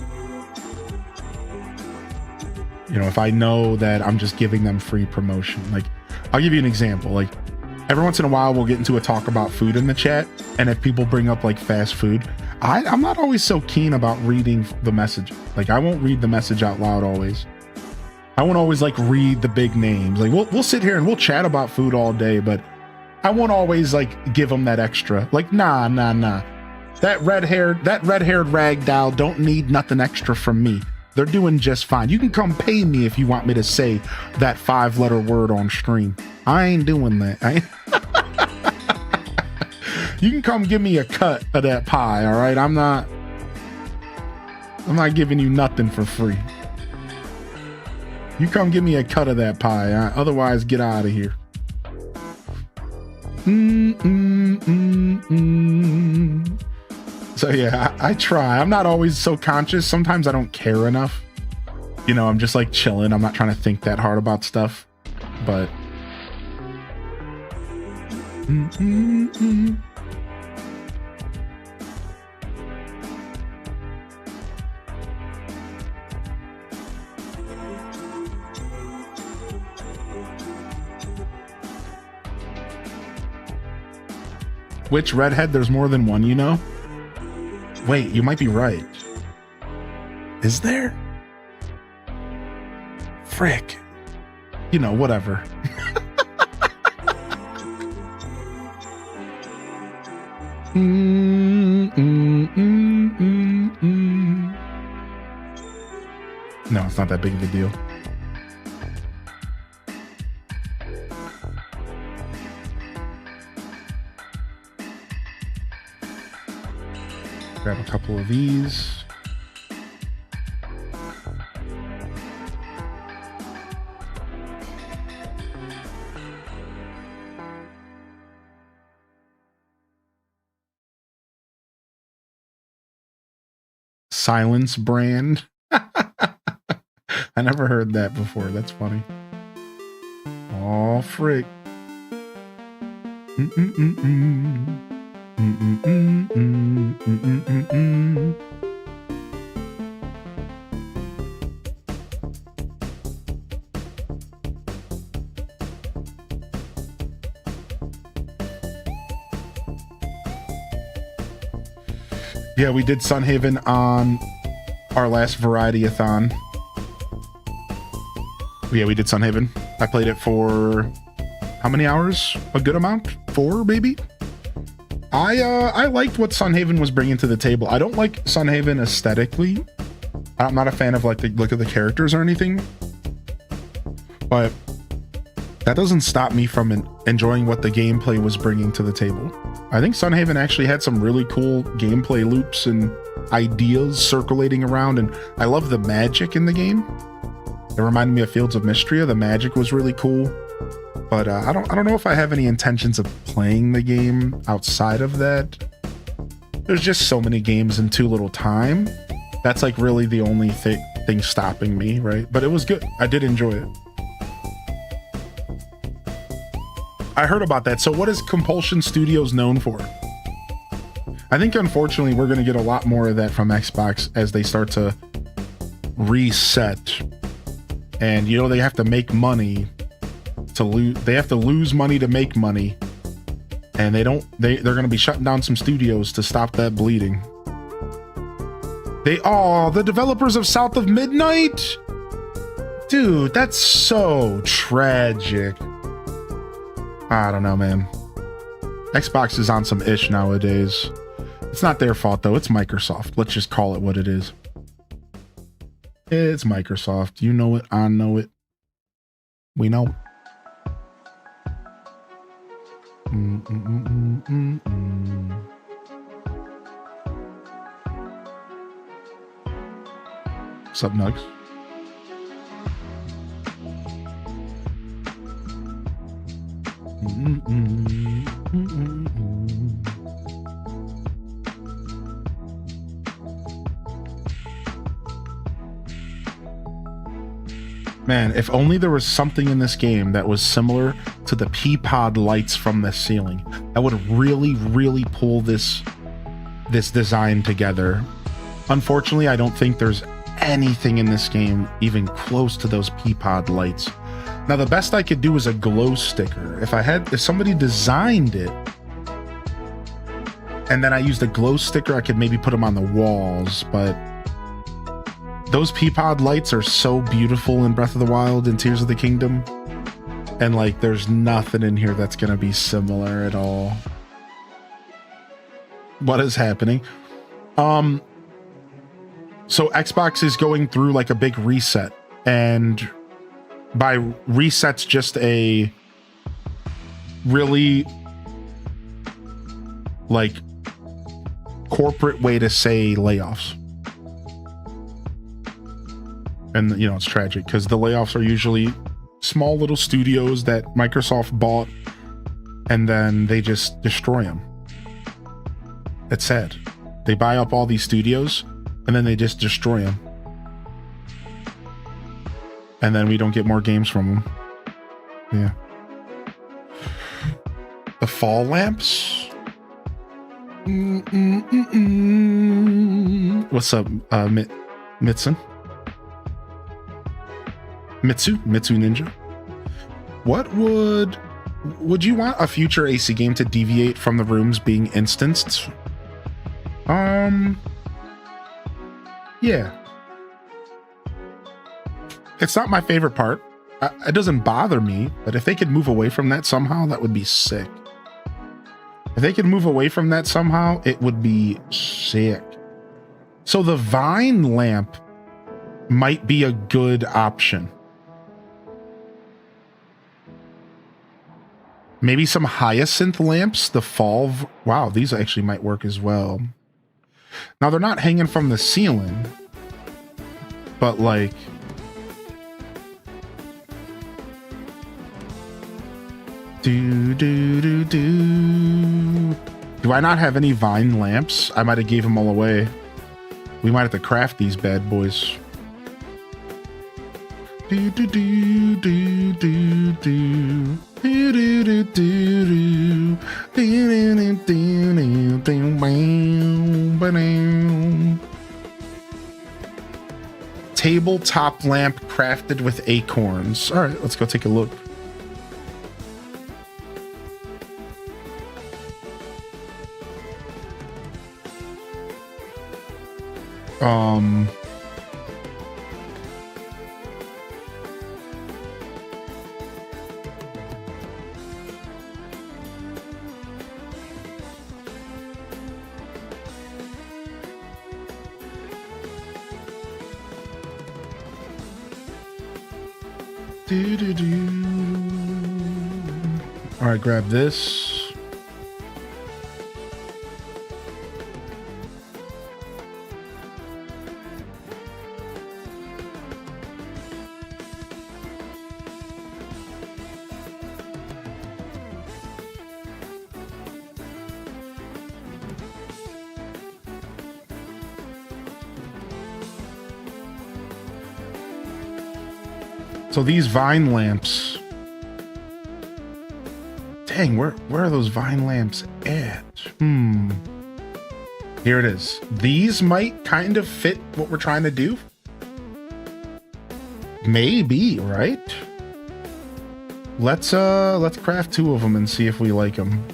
you know, if I know that I'm just giving them free promotion. Like, I'll give you an example. Like, every once in a while we'll get into a talk about food in the chat, and if people bring up like fast food, I'm not always so keen about reading the message. Like, I won't read the message out loud always. I won't always like read the big names. Like, we'll sit here and we'll chat about food all day, but I won't always like give them that extra. Like, nah. That red-haired rag doll don't need nothing extra from me. They're doing just fine. You can come pay me if you want me to say that 5-letter word on stream. I ain't doing that. You can come give me a cut of that pie, all right? I'm not giving you nothing for free. You come give me a cut of that pie. Otherwise, get out of here. So yeah, I try. I'm not always so conscious. Sometimes I don't care enough. You know, I'm just like chilling. I'm not trying to think that hard about stuff. But which redhead? There's more than one, you know? Wait, you might be right. Is there? Frick. You know, whatever. No, it's not that big of a deal. Grab a couple of these. Silence brand. I never heard that before. That's funny. Oh, frick. Yeah, we did Sunhaven on our last Variety-a-thon. Yeah, we did Sunhaven. I played it for how many hours? A good amount? 4, maybe? I liked what Sunhaven was bringing to the table. I don't like Sunhaven aesthetically. I'm not a fan of like the look of the characters or anything. But that doesn't stop me from enjoying what the gameplay was bringing to the table. I think Sunhaven actually had some really cool gameplay loops and ideas circulating around, and I love the magic in the game. It reminded me of Fields of Mystria. The magic was really cool, but I don't know if I have any intentions of playing the game outside of that. There's just so many games in too little time. That's like really the only thing stopping me, right? But it was good. I did enjoy it. I heard about that. So what is Compulsion Studios known for? I think unfortunately we're going to get a lot more of that from Xbox as they start to reset. And you know, they have to make money to lose. They have to lose money to make money. And they're going to be shutting down some studios to stop that bleeding. The developers of South of Midnight? Dude, that's so tragic. I don't know, man. Xbox is on some ish nowadays. It's not their fault, though. It's Microsoft. Let's just call it what it is. It's Microsoft. You know it. I know it. We know. What's up, Nugs? Man, if only there was something in this game that was similar to the Peapod lights from the ceiling. That would really, really pull this this design together. Unfortunately, I don't think there's anything in this game even close to those Peapod lights. Now, the best I could do is a glow sticker. If somebody designed it, and then I used a glow sticker, I could maybe put them on the walls, but those Peapod lights are so beautiful in Breath of the Wild and Tears of the Kingdom. And like, there's nothing in here that's gonna be similar at all. What is happening? So Xbox is going through like a big reset, and by reset's just a really like corporate way to say layoffs. And you know, it's tragic because the layoffs are usually small little studios that Microsoft bought, and then they just destroy them. It's sad. They buy up all these studios and then they just destroy them. And then we don't get more games from them. Yeah. The fall lamps. What's up, Mitsun? Mitsu Ninja. What would you want a future AC game to deviate from the rooms being instanced? Yeah. It's not my favorite part. It doesn't bother me, but if they could move away from that somehow, that would be sick. If they could move away from that somehow, it would be sick. So the vine lamp might be a good option. Maybe some hyacinth lamps, the fall. Wow, these actually might work as well. Now, they're not hanging from the ceiling, but like, do I not have any vine lamps? I might have gave them all away. We might have to craft these bad boys. Tabletop lamp crafted with acorns. All right, let's go take a look. All right, grab this. So these vine lamps, dang, where are those vine lamps at? Here it is. These might kind of fit what we're trying to do. Maybe, right? Let's craft 2 of them and see if we like them.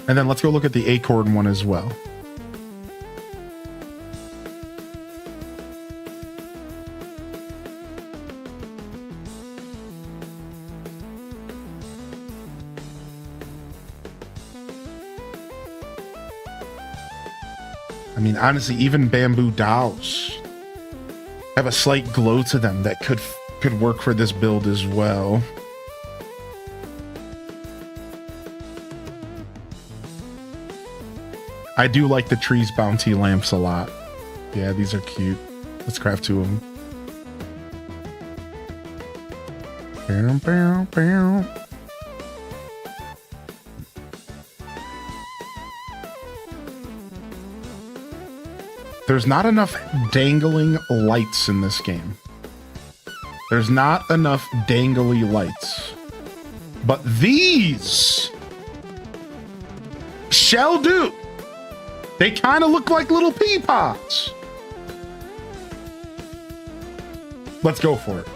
And then let's go look at the acorn one as well. I mean, honestly, even bamboo dolls have a slight glow to them that could work for this build as well. I do like the Trees Bounty lamps a lot. Yeah, these are cute. Let's craft 2 of them. Bow, bow, bow. There's not enough dangling lights in this game. There's not enough dangly lights. But these shell do. They kind of look like little pea pods. Let's go for it.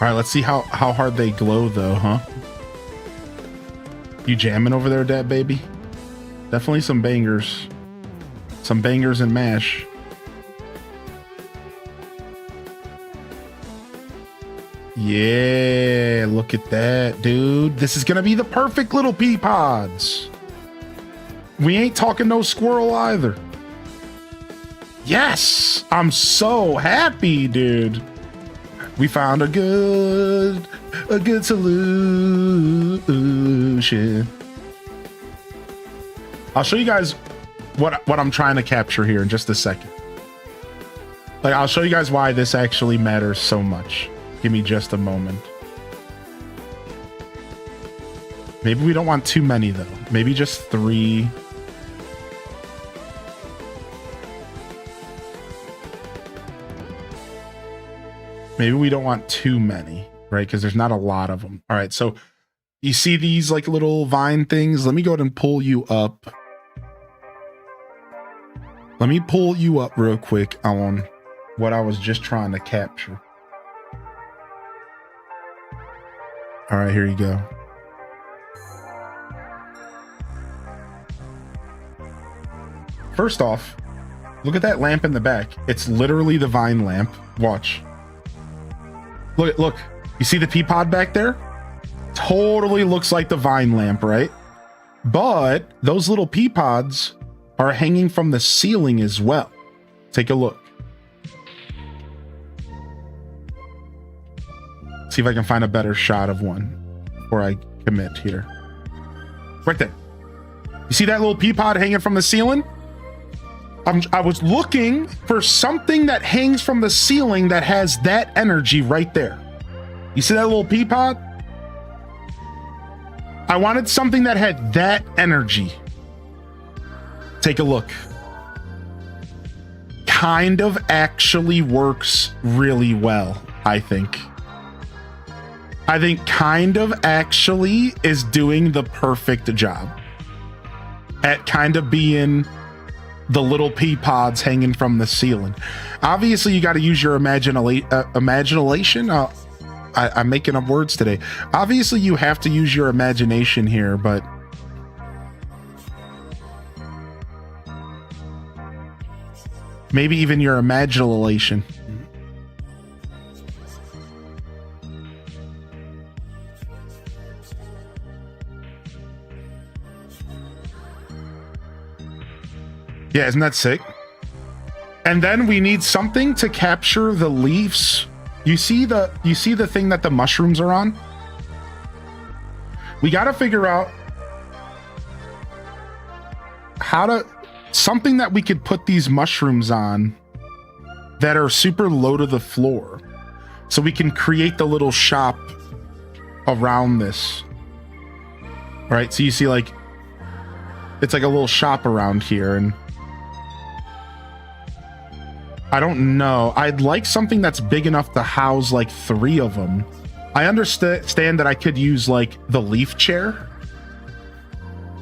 All right, let's see how hard they glow though, huh? You jamming over there, Dad baby? Definitely some bangers. Some bangers and mash. Yeah, look at that, dude. This is gonna be the perfect little pea pods. We ain't talking no squirrel either. Yes, I'm so happy, dude. We found a good solution. I'll show you guys what I'm trying to capture here in just a second. Like, I'll show you guys why this actually matters so much. Give me just a moment. Maybe we don't want too many though. Maybe just 3. Maybe we don't want too many, right? Because there's not a lot of them. All right, so you see these like little vine things? Let me go ahead and pull you up. Let me pull you up real quick on what I was just trying to capture. All right, here you go. First off, look at that lamp in the back. It's literally the vine lamp. Watch. Look, you see the pea pod back there? Totally looks like the vine lamp, right? But those little pea pods are hanging from the ceiling as well. Take a look. See if I can find a better shot of one before I commit here. Right there. You see that little pea pod hanging from the ceiling? I was looking for something that hangs from the ceiling that has that energy right there. You see that little pea pod? I wanted something that had that energy. Take a look. Kind of actually works really well, I think. I think kind of actually is doing the perfect job at kind of being the little pea pods hanging from the ceiling. Obviously, you got to use your imagination. I'm making up words today. Obviously, you have to use your imagination here, but maybe even your imagination. Yeah, isn't that sick? And then we need something to capture the leaves. You see the thing that the mushrooms are on? We got to figure out how to something that we could put these mushrooms on that are super low to the floor, so we can create the little shop around this. All right, so you see, like, it's like a little shop around here, and I don't know. I'd like something that's big enough to house like 3 of them. I understand that I could use like the leaf chair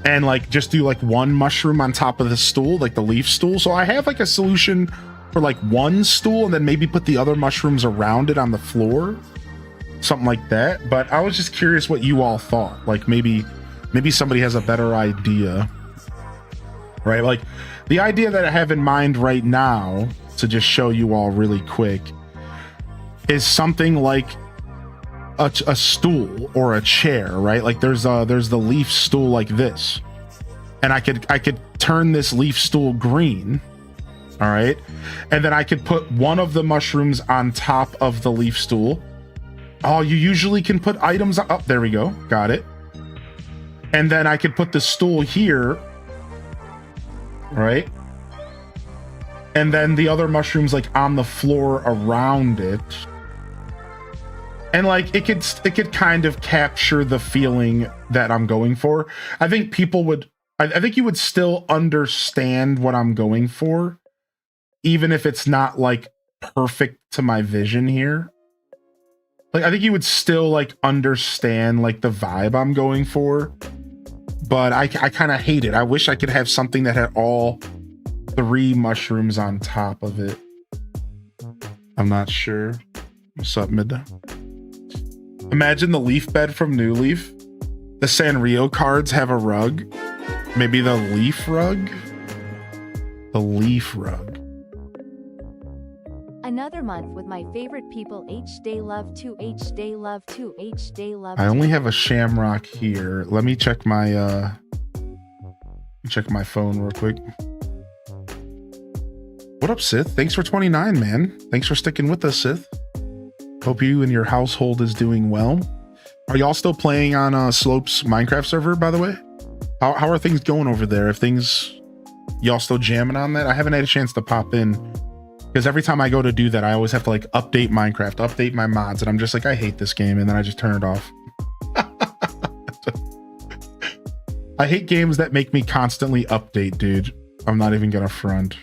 and like just do like 1 mushroom on top of the stool, like the leaf stool. So I have like a solution for like 1 stool and then maybe put the other mushrooms around it on the floor. Something like that. But I was just curious what you all thought. Like maybe somebody has a better idea. Right? Like the idea that I have in mind right now, to just show you all really quick, is something like a stool or a chair, right? Like there's the leaf stool like this, and I could turn this leaf stool green, all right, and then I could put one of the mushrooms on top of the leaf stool. Oh, you usually can put items up. Oh, there we go, got it. And then I could put the stool here, right? and then the other mushrooms like on the floor around it. And like it could kind of capture the feeling that I'm going for. I think people would, I think you would still understand what I'm going for, even if it's not like perfect to my vision here. Like I think you would still like understand like the vibe I'm going for, but I kind of hate it. I wish I could have something that had all 3 mushrooms on top of it. I'm not sure. What's up, Midda? Imagine the leaf bed from New Leaf. The Sanrio cards have a rug. Maybe the leaf rug? The leaf rug. Another month with my favorite people. H Day Love 2, H Day Love 2, H Day Love 2. I only have a shamrock here. Let me check my phone real quick. What up, Sith? Thanks for 29, man. Thanks for sticking with us, Sith. Hope you and your household is doing well. Are y'all still playing on Slope's Minecraft server, by the way? How are things going over there? If things, y'all still jamming on that? I haven't had a chance to pop in because every time I go to do that, I always have to like update Minecraft, update my mods, and I'm just like, I hate this game, and then I just turn it off. I hate games that make me constantly update, dude. I'm not even gonna front.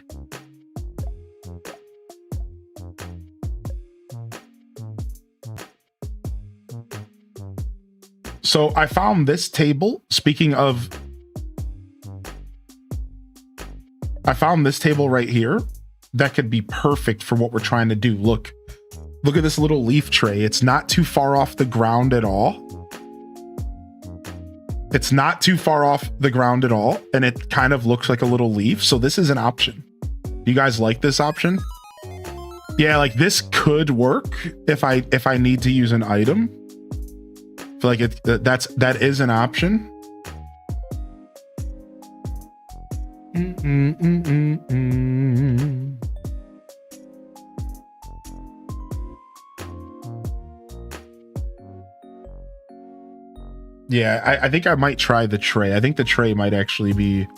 So I found this table. Speaking of, I found this table right here that could be perfect for what we're trying to do. Look at this little leaf tray. It's not too far off the ground at all. It's not too far off the ground at all. And it kind of looks like a little leaf. So this is an option. Do you guys like this option? Yeah, like this could work if I need to use an item. I feel like that is an option. Yeah, I think I might try the tray. I think the tray might actually be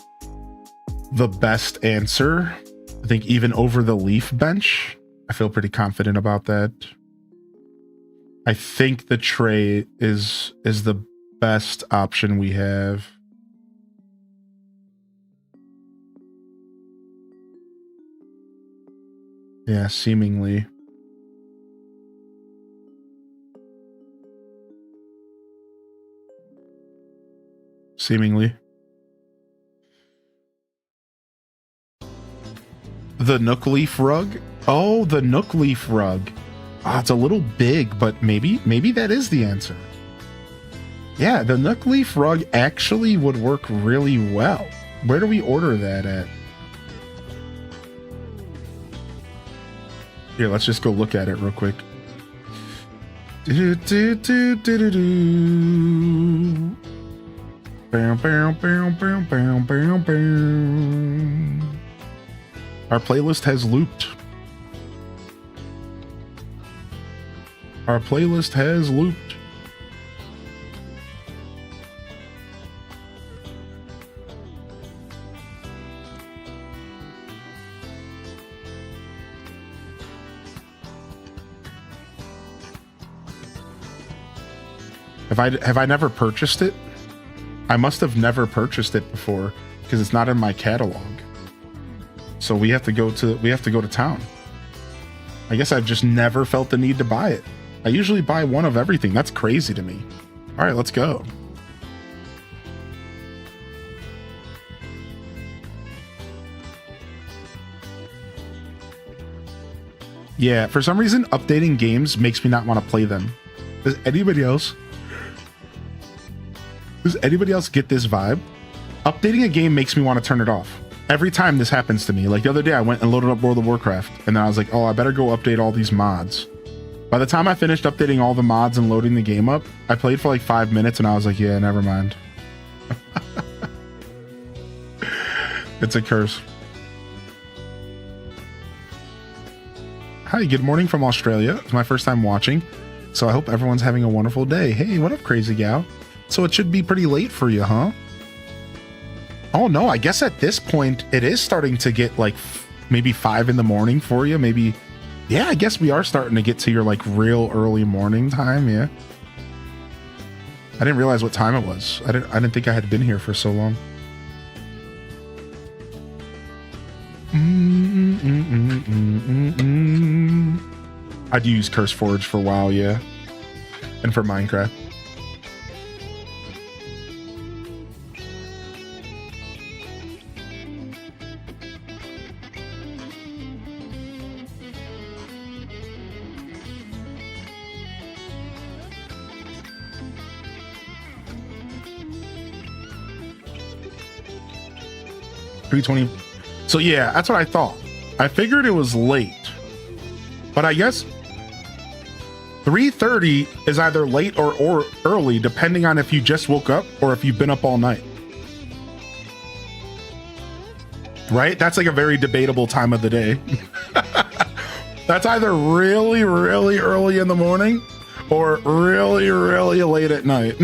the best answer. I think even over the leaf bench. I feel pretty confident about that. I think the tray is the best option we have. Yeah, seemingly. Seemingly. The Nook Leaf rug? Oh, the Nook Leaf rug. Oh, it's a little big, but maybe that is the answer. Yeah, the Nook Leaf rug actually would work really well. Where do we order that at? Here, let's just go look at it real quick. Our playlist has looped. Our playlist has looped. Have I never purchased it? I must have never purchased it before because it's not in my catalog. So we have to go to town. I guess I've just never felt the need to buy it. I usually buy one of everything. That's crazy to me. All right, let's go. Yeah, for some reason, updating games makes me not want to play them. Does anybody else get this vibe? Updating a game makes me want to turn it off. Every time this happens to me. Like the other day, I went and loaded up World of Warcraft, and then I was like, oh, I better go update all these mods. By the time I finished updating all the mods and loading the game up, I played for like 5 minutes, and I was like, yeah, never mind. It's a curse. Hi, good morning from Australia. It's my first time watching, so I hope everyone's having a wonderful day. Hey, what up, crazy gal? So it should be pretty late for you, huh? Oh no, I guess at this point it is starting to get like maybe 5 in the morning for you. Maybe, yeah, I guess we are starting to get to your like real early morning time. Yeah. I didn't realize what time it was. I didn't think I had been here for so long. I'd use CurseForge for WoW, yeah. And for Minecraft. $320. So yeah, that's what I thought. I figured it was late, but I guess 3:30 is either late or early, depending on if you just woke up or if you've been up all night. Right? That's like a very debatable time of the day. That's either really, really early in the morning or really, really late at night.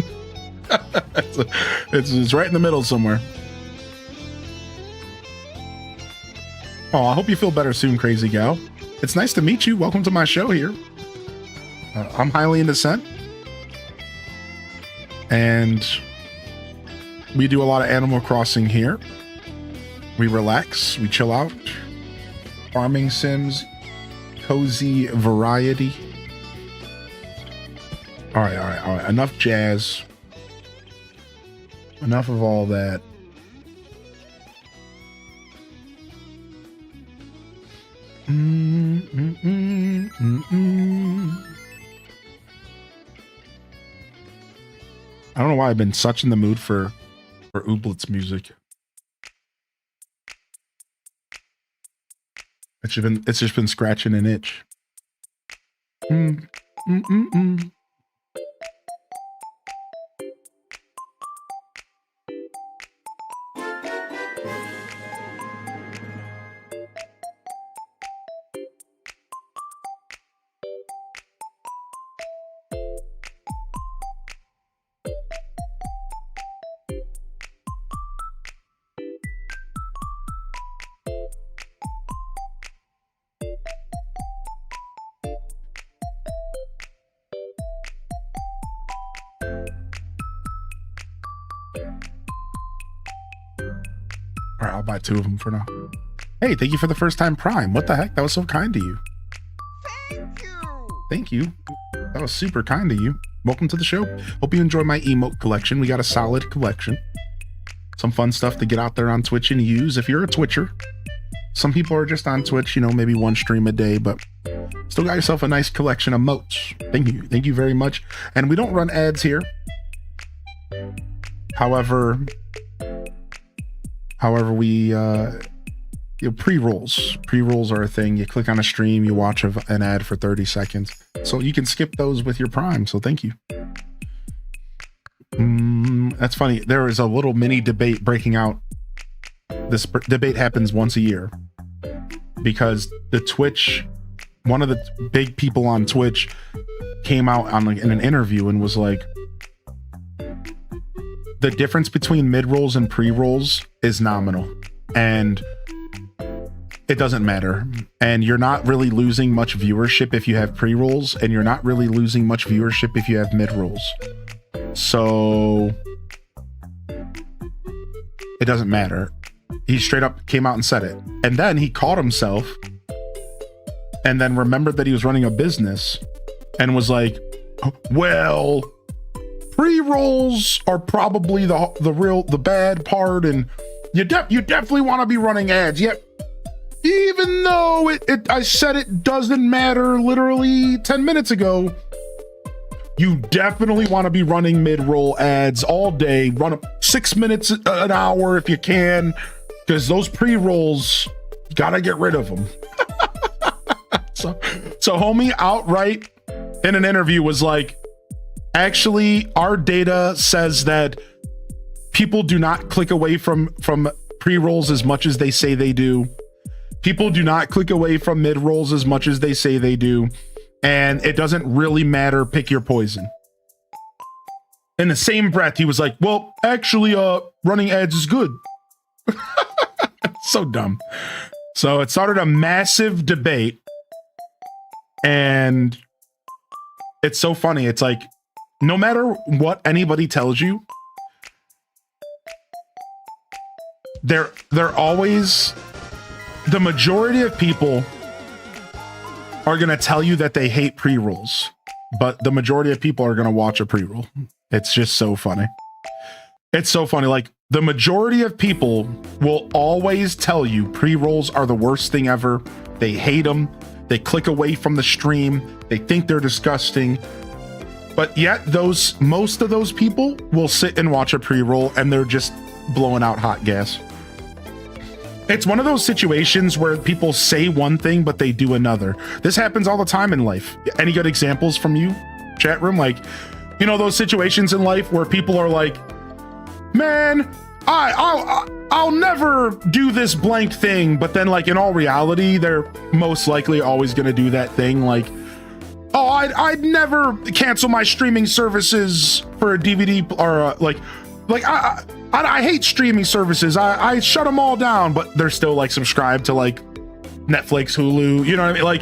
It's right in the middle somewhere. Oh, I hope you feel better soon, Crazy Gal. It's nice to meet you. Welcome to my show here. I'm Highly in Descent. And we do a lot of Animal Crossing here. We relax, we chill out. Farming sims, cozy variety. All right. Enough jazz. Enough of all that. I don't know why I've been such in the mood for Ooblets music. It's just been scratching an itch. All right, I'll buy 2 of them for now. Hey, thank you for the first time Prime. What the heck? That was so kind to you. Thank you. That was super kind of you. Welcome to the show. Hope you enjoy my emote collection. We got a solid collection. Some fun stuff to get out there on Twitch and use if you're a Twitcher. Some people are just on Twitch, you know, maybe 1 stream a day, but still got yourself a nice collection of motes. Thank you. Thank you very much. And we don't run ads here. However, we pre-rolls are a thing. You click on a stream, you watch an ad for 30 seconds, so you can skip those with your Prime. So thank you. That's funny. There is a little mini debate breaking out. This debate happens once a year because one of the big people on Twitch came out in an interview and was like, the difference between mid-rolls and pre-rolls is nominal, and it doesn't matter. And you're not really losing much viewership if you have pre-rolls, and you're not really losing much viewership if you have mid-rolls. So it doesn't matter. He straight up came out and said it. And then he caught himself and then remembered that he was running a business and was like, well, pre-rolls are probably the bad part, and you definitely want to be running ads. Yet, even though I said it doesn't matter literally 10 minutes ago, you definitely want to be running mid-roll ads all day. Run 6 minutes an hour if you can, because those pre-rolls, you gotta get rid of them. so homie outright in an interview was like, actually, our data says that people do not click away from pre-rolls as much as they say they do. People do not click away from mid-rolls as much as they say they do. And it doesn't really matter. Pick your poison. In the same breath, he was like, well, actually, running ads is good. So dumb. So it started a massive debate, and it's so funny. It's like, no matter what anybody tells you, they're always, the majority of people are going to tell you that they hate pre-rolls, but the majority of people are going to watch a pre-roll. It's just so funny. It's so funny. Like, the majority of people will always tell you pre-rolls are the worst thing ever. They hate them. They click away from the stream. They think they're disgusting. But yet most of those people will sit and watch a pre-roll and they're just blowing out hot gas. It's one of those situations where people say one thing, but they do another. This happens all the time in life. Any good examples from you, chat room? Like, you know, those situations in life where people are like, man, I'll never do this blank thing. But then, like, in all reality, they're most likely always going to do that thing. Like, oh, I'd never cancel my streaming services for a DVD, or I hate streaming services. I shut them all down, but they're still like subscribed to like Netflix, Hulu. You know what I mean? Like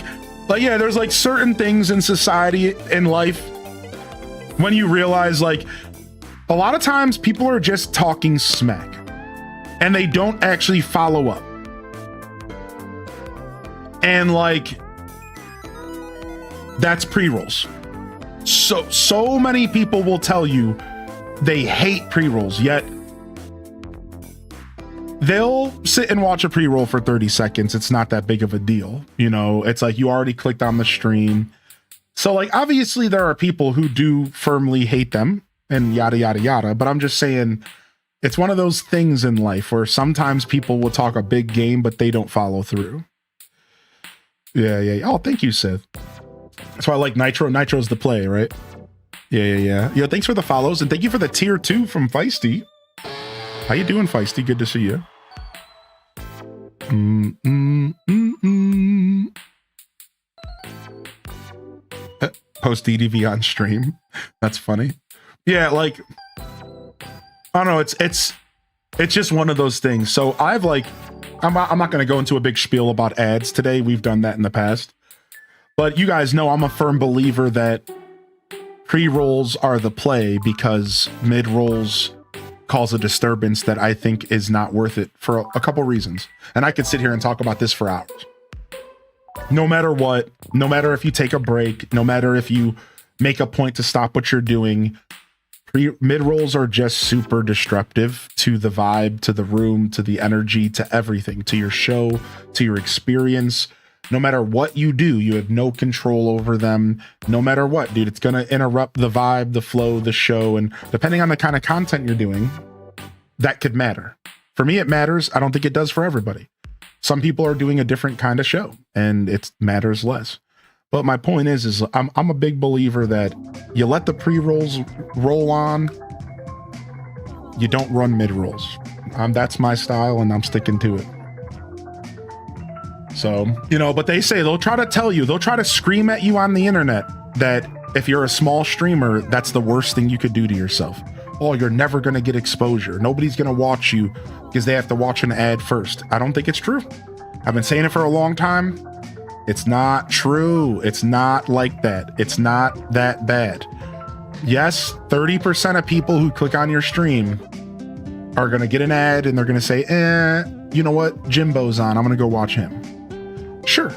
yeah, there's like certain things in society, in life, when you realize like a lot of times people are just talking smack and they don't actually follow up. And like, that's pre-rolls. So many people will tell you they hate pre-rolls, yet they'll sit and watch a pre-roll for 30 seconds. It's not that big of a deal. You know, it's like you already clicked on the stream. So like, obviously there are people who do firmly hate them and yada, yada, yada. But I'm just saying, it's one of those things in life where sometimes people will talk a big game, but they don't follow through. Yeah. Oh, thank you, Sith. That's why I like Nitro. Nitro's the play, right? Yeah. Yo, thanks for the follows, and thank you for the tier 2 from Feisty. How you doing, Feisty? Good to see you. Post DDV on stream. That's funny. Yeah, like, I don't know. It's just one of those things. So I've like, I'm not going to go into a big spiel about ads today. We've done that in the past. But you guys know I'm a firm believer that pre-rolls are the play, because mid-rolls cause a disturbance that I think is not worth it for a couple reasons. And I could sit here and talk about this for hours. No matter what, no matter if you take a break, no matter if you make a point to stop what you're doing, mid-rolls are just super disruptive to the vibe, to the room, to the energy, to everything, to your show, to your experience. No matter what you do, you have no control over them. No matter what, dude, it's going to interrupt the vibe, the flow, the show. And depending on the kind of content you're doing, that could matter. For me, it matters. I don't think it does for everybody. Some people are doing a different kind of show and it matters less. But my point is I'm a big believer that you let the pre-rolls roll on. You don't run mid-rolls. That's my style and I'm sticking to it. So, you know, but they say they'll try to scream at you on the internet that if you're a small streamer, that's the worst thing you could do to yourself. Oh, you're never going to get exposure. Nobody's going to watch you because they have to watch an ad first. I don't think it's true. I've been saying it for a long time. It's not true. It's not like that. It's not that bad. Yes, 30% of people who click on your stream are going to get an ad and they're going to say, you know what? Jimbo's on. I'm going to go watch him. Sure.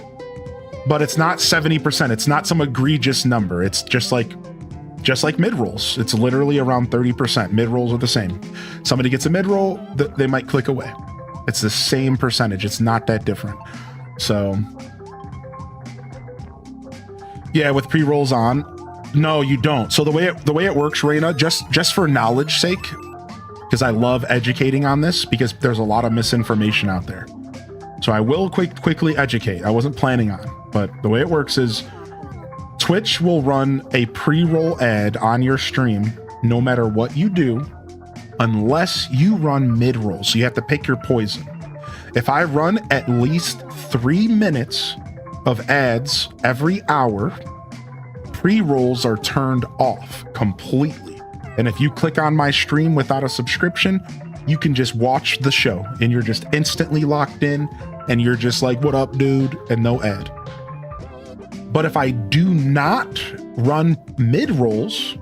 But it's not 70%. It's not some egregious number. It's just like mid-rolls. It's literally around 30%. Mid-rolls are the same. Somebody gets a mid-roll, they might click away. It's the same percentage. It's not that different. So, yeah, with pre-rolls on, no, you don't. So the way it works, Reina, just for knowledge sake, because I love educating on this, because there's a lot of misinformation out there. So I will quickly educate. I wasn't planning on, but the way it works is Twitch will run a pre-roll ad on your stream no matter what you do, unless you run mid-roll. So you have to pick your poison. If I run at least 3 minutes of ads every hour, pre-rolls are turned off completely. And if you click on my stream without a subscription, you can just watch the show and you're just instantly locked in and you're just like, what up, dude? And no ad. But if I do not run mid-rolls,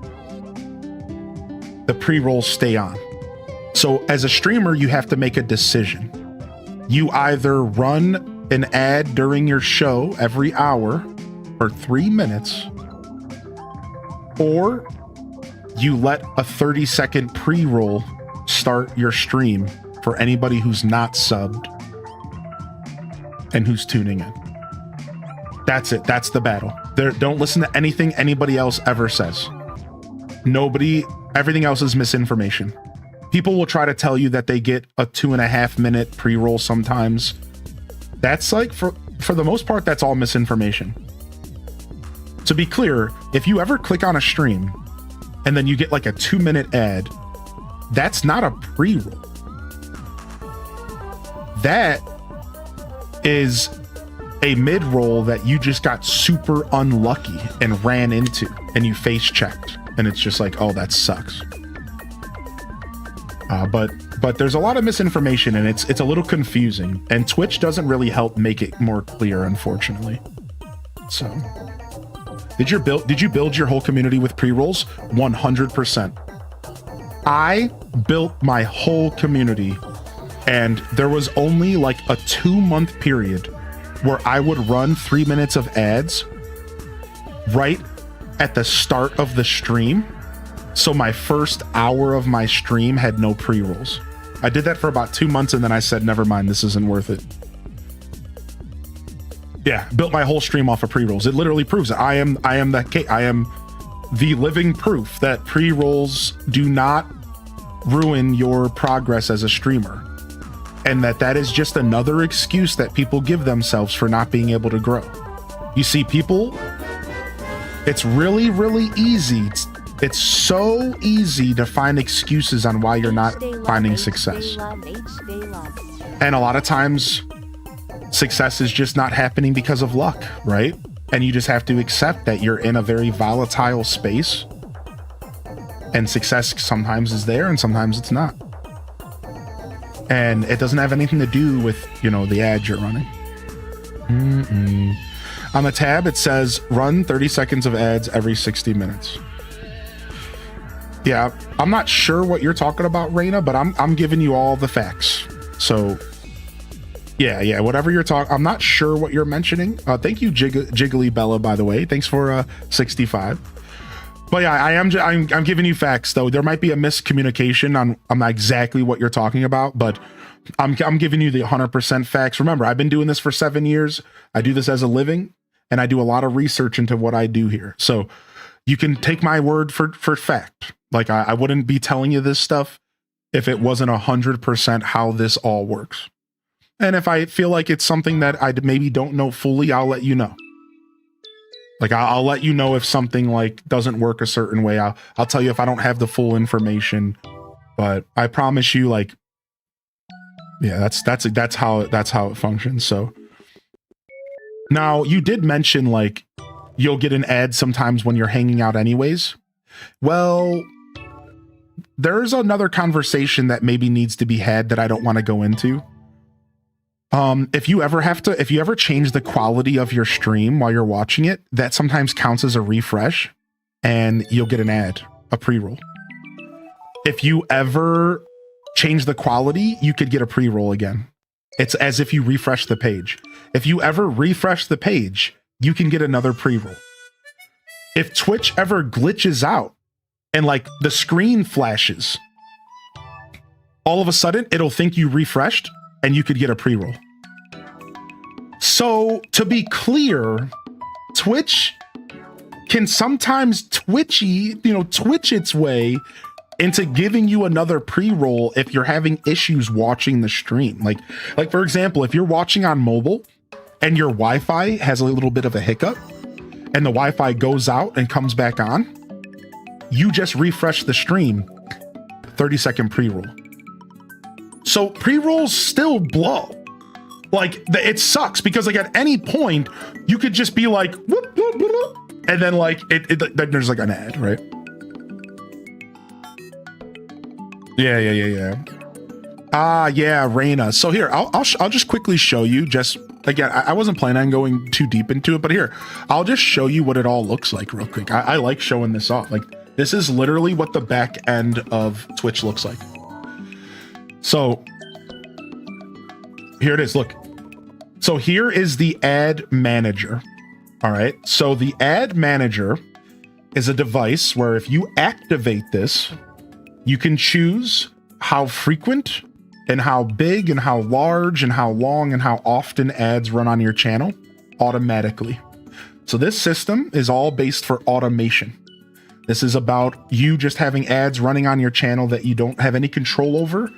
the pre-rolls stay on. So as a streamer, you have to make a decision. You either run an ad during your show every hour for 3 minutes, or you let a 30-second pre-roll start your stream for anybody who's not subbed and who's tuning in. That's it. That's the battle. Don't listen to anything anybody else ever says. Everything else is misinformation. People will try to tell you that they get a 2.5 minute pre-roll sometimes. That's like, for the most part, that's all misinformation. To be clear, if you ever click on a stream and then you get like a 2-minute ad, that's not a pre-roll. That is a mid-roll that you just got super unlucky and ran into and you face checked. And it's just like, oh, that sucks. But there's a lot of misinformation and it's a little confusing, and Twitch doesn't really help make it more clear, unfortunately. So did you build your whole community with pre-rolls? 100%. I built my whole community, and there was only like a 2-month period where I would run 3 minutes of ads right at the start of the stream. So my first hour of my stream had no pre-rolls. I did that for about 2 months, and then I said, never mind, this isn't worth it. Yeah, built my whole stream off of pre-rolls. It literally proves it. I am the living proof that pre-rolls do not ruin your progress as a streamer. And that is just another excuse that people give themselves for not being able to grow. You see, people, it's really, really easy. It's so easy to find excuses on why you're not finding success. And a lot of times, success is just not happening because of luck, right? And you just have to accept that you're in a very volatile space, and success sometimes is there and sometimes it's not. And it doesn't have anything to do with, the ads you're running. On the tab, it says run 30 seconds of ads every 60 minutes. Yeah, I'm not sure what you're talking about, Raina, but I'm giving you all the facts. So yeah, whatever you're talking, I'm not sure what you're mentioning. Thank you, Jiggly Bella, by the way. Thanks for 65. But yeah, I'm giving you facts, though. There might be a miscommunication on exactly what you're talking about, but I'm giving you the 100% facts. Remember, I've been doing this for 7 years. I do this as a living, and I do a lot of research into what I do here. So you can take my word for fact. Like, I wouldn't be telling you this stuff if it wasn't 100% how this all works. And if I feel like it's something that I maybe don't know fully, I'll let you know. Like, I'll let you know if something like doesn't work a certain way. I'll tell you if I don't have the full information. But I promise you, like, yeah, that's how it functions. So now, you did mention like you'll get an ad sometimes when you're hanging out anyways. Well, there's another conversation that maybe needs to be had that I don't want to go into. If you ever change the quality of your stream while you're watching it, that sometimes counts as a refresh and you'll get an ad, a pre-roll. If you ever change the quality, you could get a pre-roll again. It's as if you refresh the page. If you ever refresh the page, you can get another pre-roll. If Twitch ever glitches out and like the screen flashes, all of a sudden it'll think you refreshed and you could get a pre-roll. So to be clear, Twitch can sometimes twitch its way into giving you another pre-roll if you're having issues watching the stream. Like for example, if you're watching on mobile and your Wi-Fi has a little bit of a hiccup and the Wi-Fi goes out and comes back on, you just refresh the stream, 30-second pre-roll. So pre-rolls still blow. Like, it sucks because like at any point you could just be like, whoop, whoop, whoop, whoop, and then like then there's like an ad, right? Yeah. Ah, yeah, Reina. So here, I'll just quickly show you. Just again, I wasn't planning on going too deep into it, but here, I'll just show you what it all looks like real quick. I like showing this off. Like, this is literally what the back end of Twitch looks like. So here it is. Look. So here is the ad manager. All right. So the ad manager is a device where if you activate this, you can choose how frequent and how big and how large and how long and how often ads run on your channel automatically. So this system is all based for automation. This is about you just having ads running on your channel that you don't have any control over.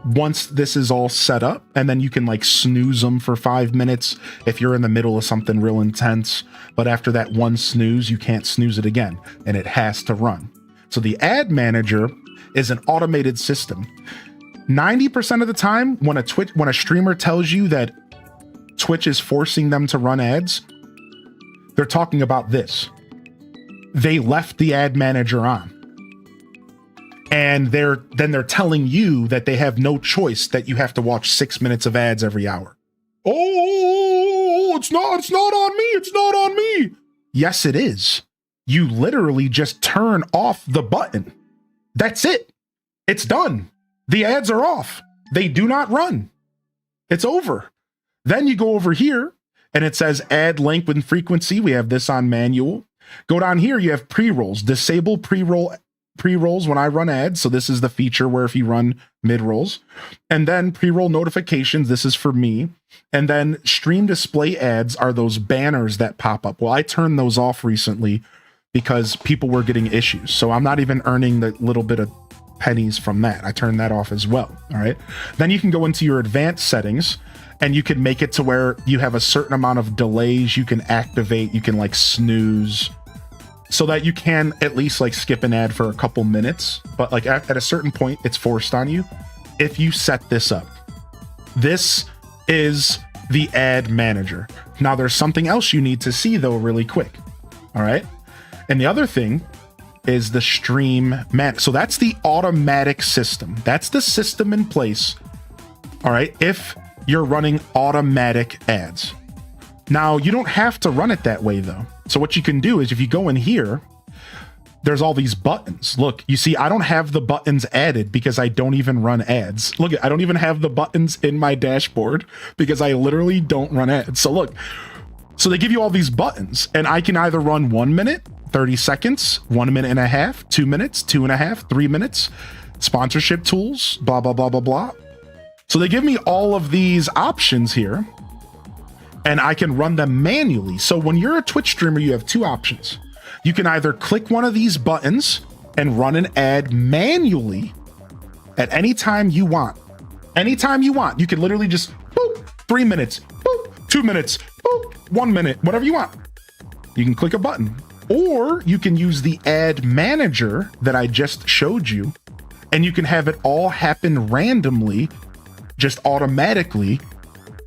Once this is all set up, and then you can like snooze them for 5 minutes if you're in the middle of something real intense. But after that one snooze, you can't snooze it again, and it has to run. So the ad manager is an automated system. 90% of the time, when a streamer tells you that Twitch is forcing them to run ads, they're talking about this. They left the ad manager on. And they're telling you that they have no choice, that you have to watch 6 minutes of ads every hour. Oh, it's not on me. It's not on me. Yes, it is. You literally just turn off the button. That's it. It's done. The ads are off. They do not run. It's over. Then you go over here and it says ad length and frequency. We have this on manual. Go down here. You have pre-rolls. Disable pre-rolls when I run ads. So this is the feature where if you run mid-rolls, and then pre-roll notifications. This is for me. And then stream display ads are those banners that pop up. Well, I turned those off recently because people were getting issues. So I'm not even earning the little bit of pennies from that. I turned that off as well. All right. Then you can go into your advanced settings and you can make it to where you have a certain amount of delays you can activate. You can like snooze, so that you can at least like skip an ad for a couple minutes. But like at a certain point, it's forced on you if you set this up. This is the ad manager. Now there's something else you need to see though really quick. All right. And the other thing is the stream man. So that's the automatic system. That's the system in place. All right. If you're running automatic ads. Now you don't have to run it that way though. So what you can do is if you go in here, there's all these buttons. Look, you see, I don't have the buttons added because I don't even run ads. Look, I don't even have the buttons in my dashboard because I literally don't run ads. So look, so they give you all these buttons and I can either run 1 minute, 30 seconds, 1 minute and a half, 2 minutes, 2.5, 3 minutes, sponsorship tools, blah, blah, blah, blah, blah. So they give me all of these options here and I can run them manually. So when you're a Twitch streamer, you have two options. You can either click one of these buttons and run an ad manually at any time you want. Anytime you want. You can literally just boop, 3 minutes, boop, 2 minutes, boop, 1 minute, whatever you want. You can click a button. Or you can use the ad manager that I just showed you, and you can have it all happen randomly, just automatically,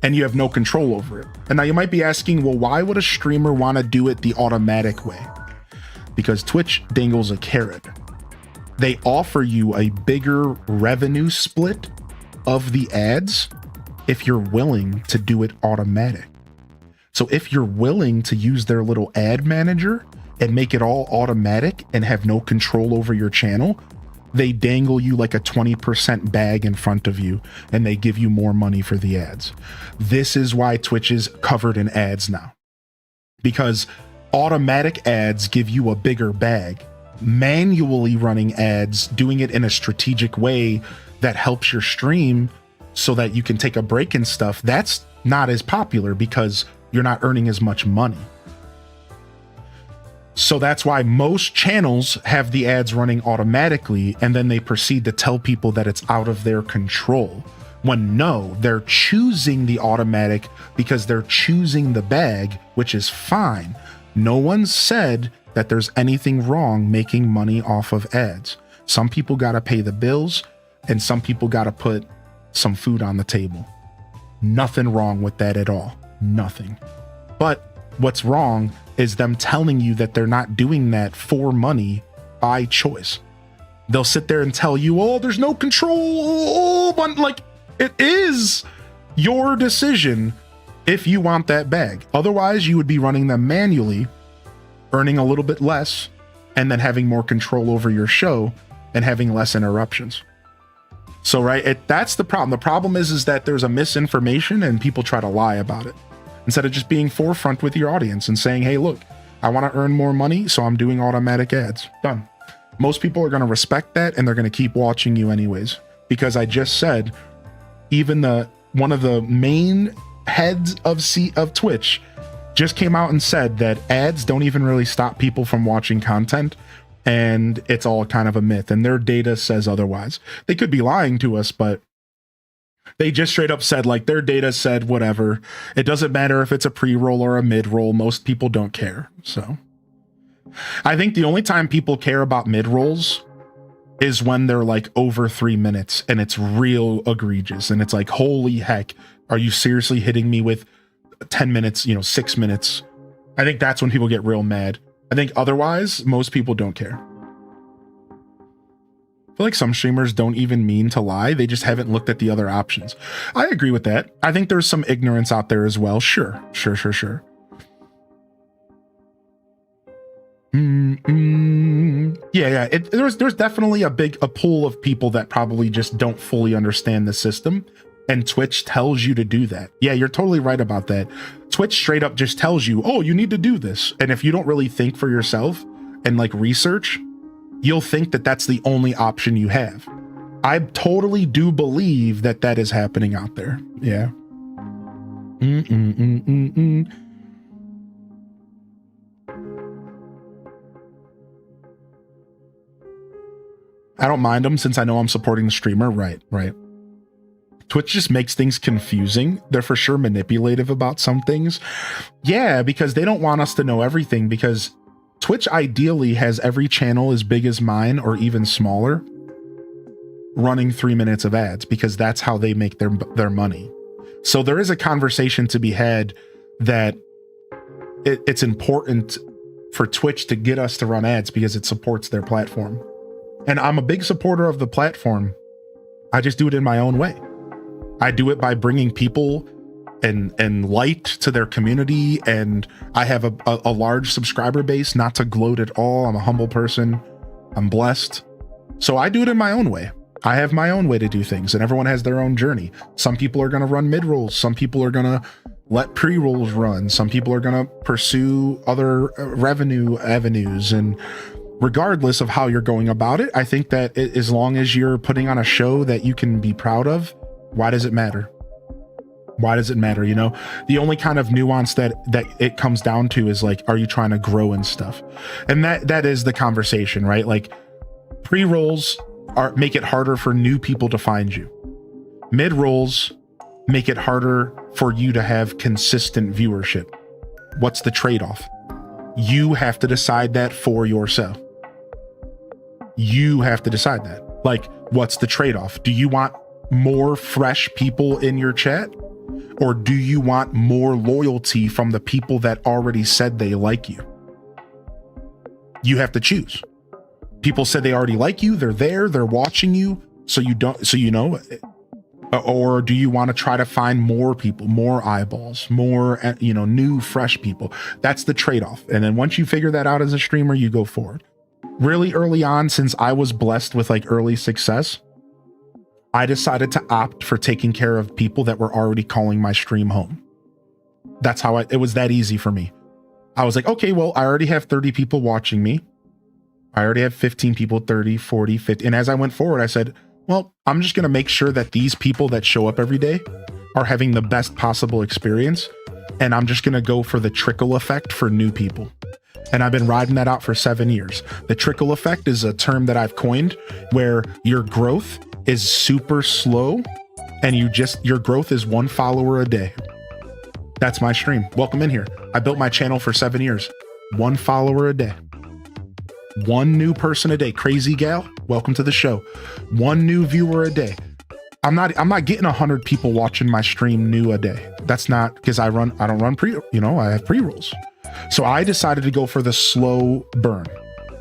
and you have no control over it. And now you might be asking, well, why would a streamer want to do it the automatic way? Because Twitch dangles a carrot. They offer you a bigger revenue split of the ads if you're willing to do it automatic. So if you're willing to use their little ad manager and make it all automatic and have no control over your channel, they dangle you like a 20% bag in front of you and they give you more money for the ads. This is why Twitch is covered in ads now, because automatic ads give you a bigger bag. Manually running ads, doing it in a strategic way that helps your stream so that you can take a break and stuff, that's not as popular because you're not earning as much money. So that's why most channels have the ads running automatically, and then they proceed to tell people that it's out of their control. When no, they're choosing the automatic because they're choosing the bag, which is fine. No one said that there's anything wrong making money off of ads. Some people got to pay the bills, and some people got to put some food on the table. Nothing wrong with that at all. Nothing. But what's wrong is them telling you that they're not doing that for money by choice. They'll sit there and tell you, oh, there's no control. But like, it is your decision if you want that bag. Otherwise, you would be running them manually, earning a little bit less, and then having more control over your show and having less interruptions. So, right, that's the problem. The problem is that there's a misinformation and people try to lie about it instead of just being forefront with your audience and saying, hey, look, I want to earn more money, so I'm doing automatic ads. Done. Most people are going to respect that, and they're going to keep watching you anyways, because I just said, even one of the main heads of Twitch just came out and said that ads don't even really stop people from watching content, and it's all kind of a myth, and their data says otherwise. They could be lying to us, but they just straight up said, like, their data said whatever. It doesn't matter if it's a pre-roll or a mid-roll. Most people don't care. So I think the only time people care about mid-rolls is when they're like over 3 minutes and it's real egregious, and it's like, holy heck, are you seriously hitting me with 10 minutes, 6 minutes? I think that's when people get real mad. I think otherwise, most people don't care. I feel like some streamers don't even mean to lie. They just haven't looked at the other options. I agree with that. I think there's some ignorance out there as well. Sure. Yeah. There's definitely a pool of people that probably just don't fully understand the system. And Twitch tells you to do that. Yeah, you're totally right about that. Twitch straight up just tells you, oh, you need to do this. And if you don't really think for yourself and like research, you'll think that that's the only option you have. I totally do believe that that is happening out there. Yeah. I don't mind them since I know I'm supporting the streamer. Right. Twitch just makes things confusing. They're for sure manipulative about some things. Yeah, because they don't want us to know everything, because Twitch ideally has every channel as big as mine or even smaller running 3 minutes of ads, because that's how they make their money. So there is a conversation to be had that it's important for Twitch to get us to run ads because it supports their platform. And I'm a big supporter of the platform. I just do it in my own way. I do it by bringing people and light to their community, and I have a large subscriber base. Not to gloat at all, I'm a humble person, I'm blessed, so I do it in my own way. I have my own way to do things, and everyone has their own journey. Some people are going to run mid-rolls, some people are going to let pre-rolls run, some people are going to pursue other revenue avenues. And regardless of how you're going about it, I think that as long as you're putting on a show that you can be proud of, why does it matter? Why does it matter? The only kind of nuance that it comes down to is like, are you trying to grow and stuff? And that is the conversation, right? Like, pre-rolls make it harder for new people to find you. Mid-rolls make it harder for you to have consistent viewership. What's the trade-off? You have to decide that for yourself. You have to decide that. Like, what's the trade-off? Do you want more fresh people in your chat, or do you want more loyalty from the people that already said they like you? You have to choose. People said they already like you, they're watching you, or do you want to try to find more people, more eyeballs, more new fresh people? That's the trade-off. And then once you figure that out as a streamer, you go forward. Really early on, since I was blessed with like early success, I decided to opt for taking care of people that were already calling my stream home. That's how it was that easy for me. I was like, okay, well, I already have 30 people watching me. I already have 15 people, 30, 40, 50. And as I went forward, I said, well, I'm just going to make sure that these people that show up every day are having the best possible experience. And I'm just going to go for the trickle effect for new people. And I've been riding that out for 7 years. The trickle effect is a term that I've coined where your growth is super slow and your growth is 1 follower a day. That's my stream. Welcome in here. I built my channel for 7 years. 1 follower a day. 1 new person a day. Crazy gal, welcome to the show. 1 new viewer a day. I'm not getting 100 people watching my stream new a day. That's not because I don't run I have pre-rolls. So I decided to go for the slow burn.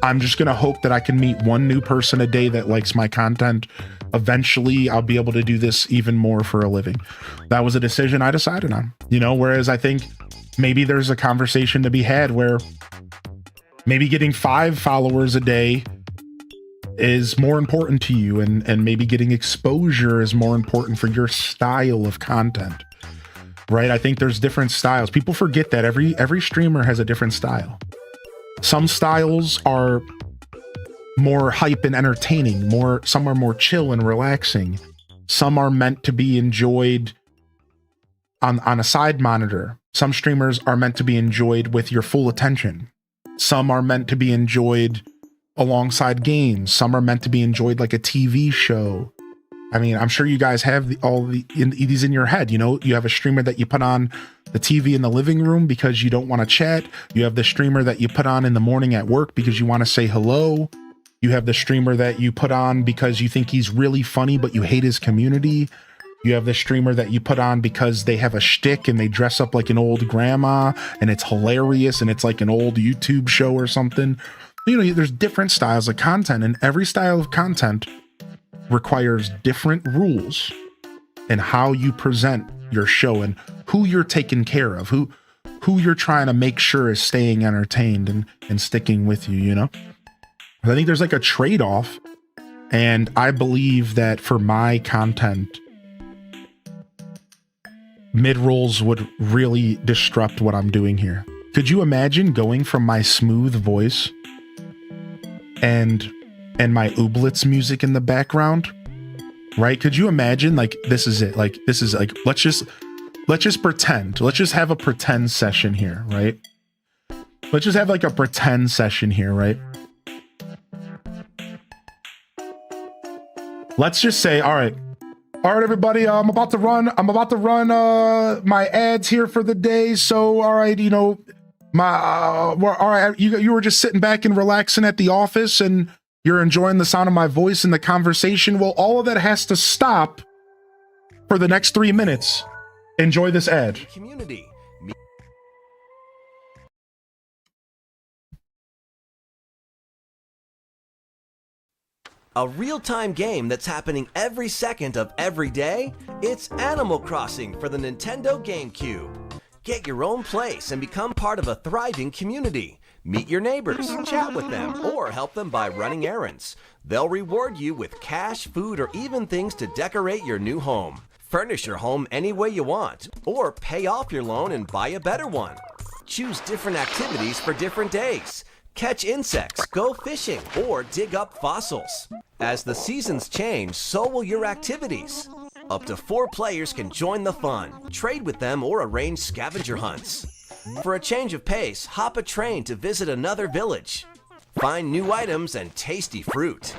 I'm just going to hope that I can meet one new person a day that likes my content. Eventually, I'll be able to do this even more for a living. That was a decision I decided on, you know, whereas I think maybe there's a conversation to be had where maybe getting 5 followers a day is more important to you, and maybe getting exposure is more important for your style of content, right? I think there's different styles. People forget that every streamer has a different style. Some styles are more hype and entertaining, some are more chill and relaxing. Some are meant to be enjoyed on a side monitor. Some streamers are meant to be enjoyed with your full attention. Some are meant to be enjoyed alongside games. Some are meant to be enjoyed like a TV show. I mean, I'm sure you guys have these in your head. You know, you have a streamer that you put on the TV in the living room because you don't want to chat. You have the streamer that you put on in the morning at work because you want to say hello. You have the streamer that you put on because you think he's really funny, but you hate his community. You have the streamer that you put on because they have a shtick and they dress up like an old grandma and it's hilarious and it's like an old YouTube show or something. You know, there's different styles of content, and every style of content requires different rules in how you present your show and who you're taking care of, who you're trying to make sure is staying entertained and sticking with you, you know? I think there's like a trade-off, and I believe that for my content, mid-rolls would really disrupt what I'm doing here. Could you imagine going from my smooth voice and my ooblets music in the background, right? Could you imagine, like, this is it, like, this is like, let's just pretend, let's just have a pretend session here, right? Let's just have like a pretend session here, right? Let's just say, all right, everybody, I'm about to run my ads here for the day. So, all right, you know, all right, you were just sitting back and relaxing at the office and you're enjoying the sound of my voice and the conversation. Well, all of that has to stop for the next 3 minutes. Enjoy this ad. Community. A real-time game that's happening every second of every day? It's Animal Crossing for the Nintendo GameCube. Get your own place and become part of a thriving community. Meet your neighbors, chat with them, or help them by running errands. They'll reward you with cash, food, or even things to decorate your new home. Furnish your home any way you want, or pay off your loan and buy a better one. Choose different activities for different days. Catch insects, go fishing, or dig up fossils. As the seasons change, so will your activities. Up to 4 players can join the fun, trade with them, or arrange scavenger hunts. For a change of pace, hop a train to visit another village. Find new items and tasty fruit.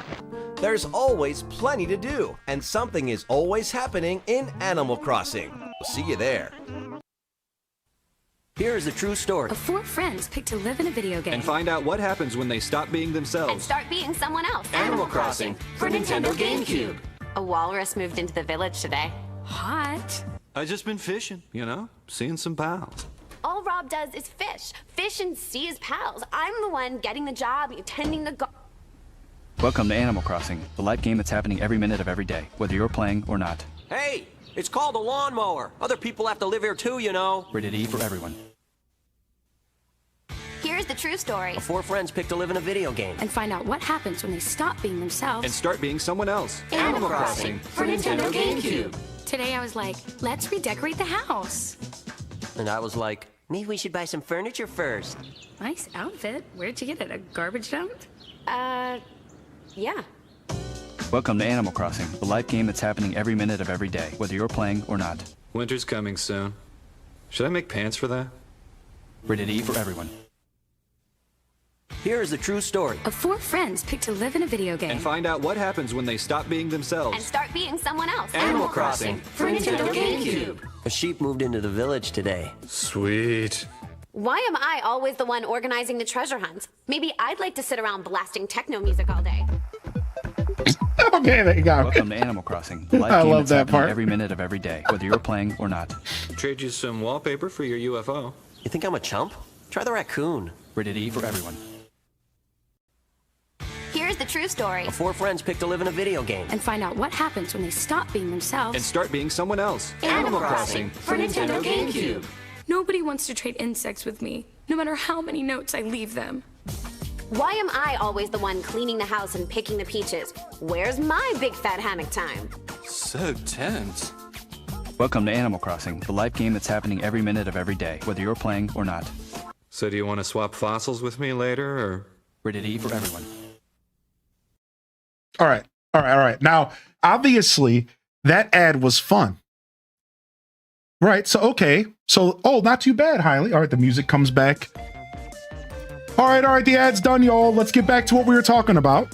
There's always plenty to do, and something is always happening in Animal Crossing. We'll see you there. Here is a true story. 4 friends pick to live in a video game And find out what happens when they stop being themselves. and start being someone else. Animal Crossing for Nintendo GameCube. A walrus moved into the village today. Hot. I just been fishing, you know, seeing some pals. All Rob does is fish. Fish and see his pals. I'm the one getting the job, attending the Welcome to Animal Crossing, the live game that's happening every minute of every day, whether you're playing or not. Hey, it's called a lawnmower. Other people have to live here too, you know. Rated E for everyone. Here's the true story. 4 friends pick to live in a video game. And find out what happens when they stop being themselves. And start being someone else. Animal Crossing for Nintendo GameCube. Today I was like, let's redecorate the house. And I was like, maybe we should buy some furniture first. Nice outfit. Where'd you get it? A garbage dump? Yeah. Welcome to Animal Crossing, the live game that's happening every minute of every day, whether you're playing or not. Winter's coming soon. Should I make pants for that? Rated E for everyone. Here is the true story. 4 friends pick to live in a video game And find out what happens when they stop being themselves. And start being someone else. Animal Crossing for Nintendo GameCube. A sheep moved into the village today. Sweet. Why am I always the one organizing the treasure hunts? Maybe I'd like to sit around blasting techno music all day. Okay, there you go. Welcome to Animal Crossing, the live I game love that's that happening part. every minute of every day, whether you're playing or not. Trade you some wallpaper for your UFO. You think I'm a chump? Try the raccoon. Rated E for everyone. the true story. 4 friends pick to live in a video game. And find out what happens when they stop being themselves. And start being someone else. Animal Crossing for Nintendo GameCube. Nobody wants to trade insects with me, no matter how many notes I leave them. Why am I always the one cleaning the house and picking the peaches? Where's my big fat hammock time? So tense. Welcome to Animal Crossing, the live game that's happening every minute of every day, whether you're playing or not. So do you want to swap fossils with me later, or? Rated E for everyone. All right. Now, obviously, that ad was fun. Right, so okay. So, not too bad, Hiley. All right, the music comes back. All right, the ad's done, y'all. Let's get back to what we were talking about.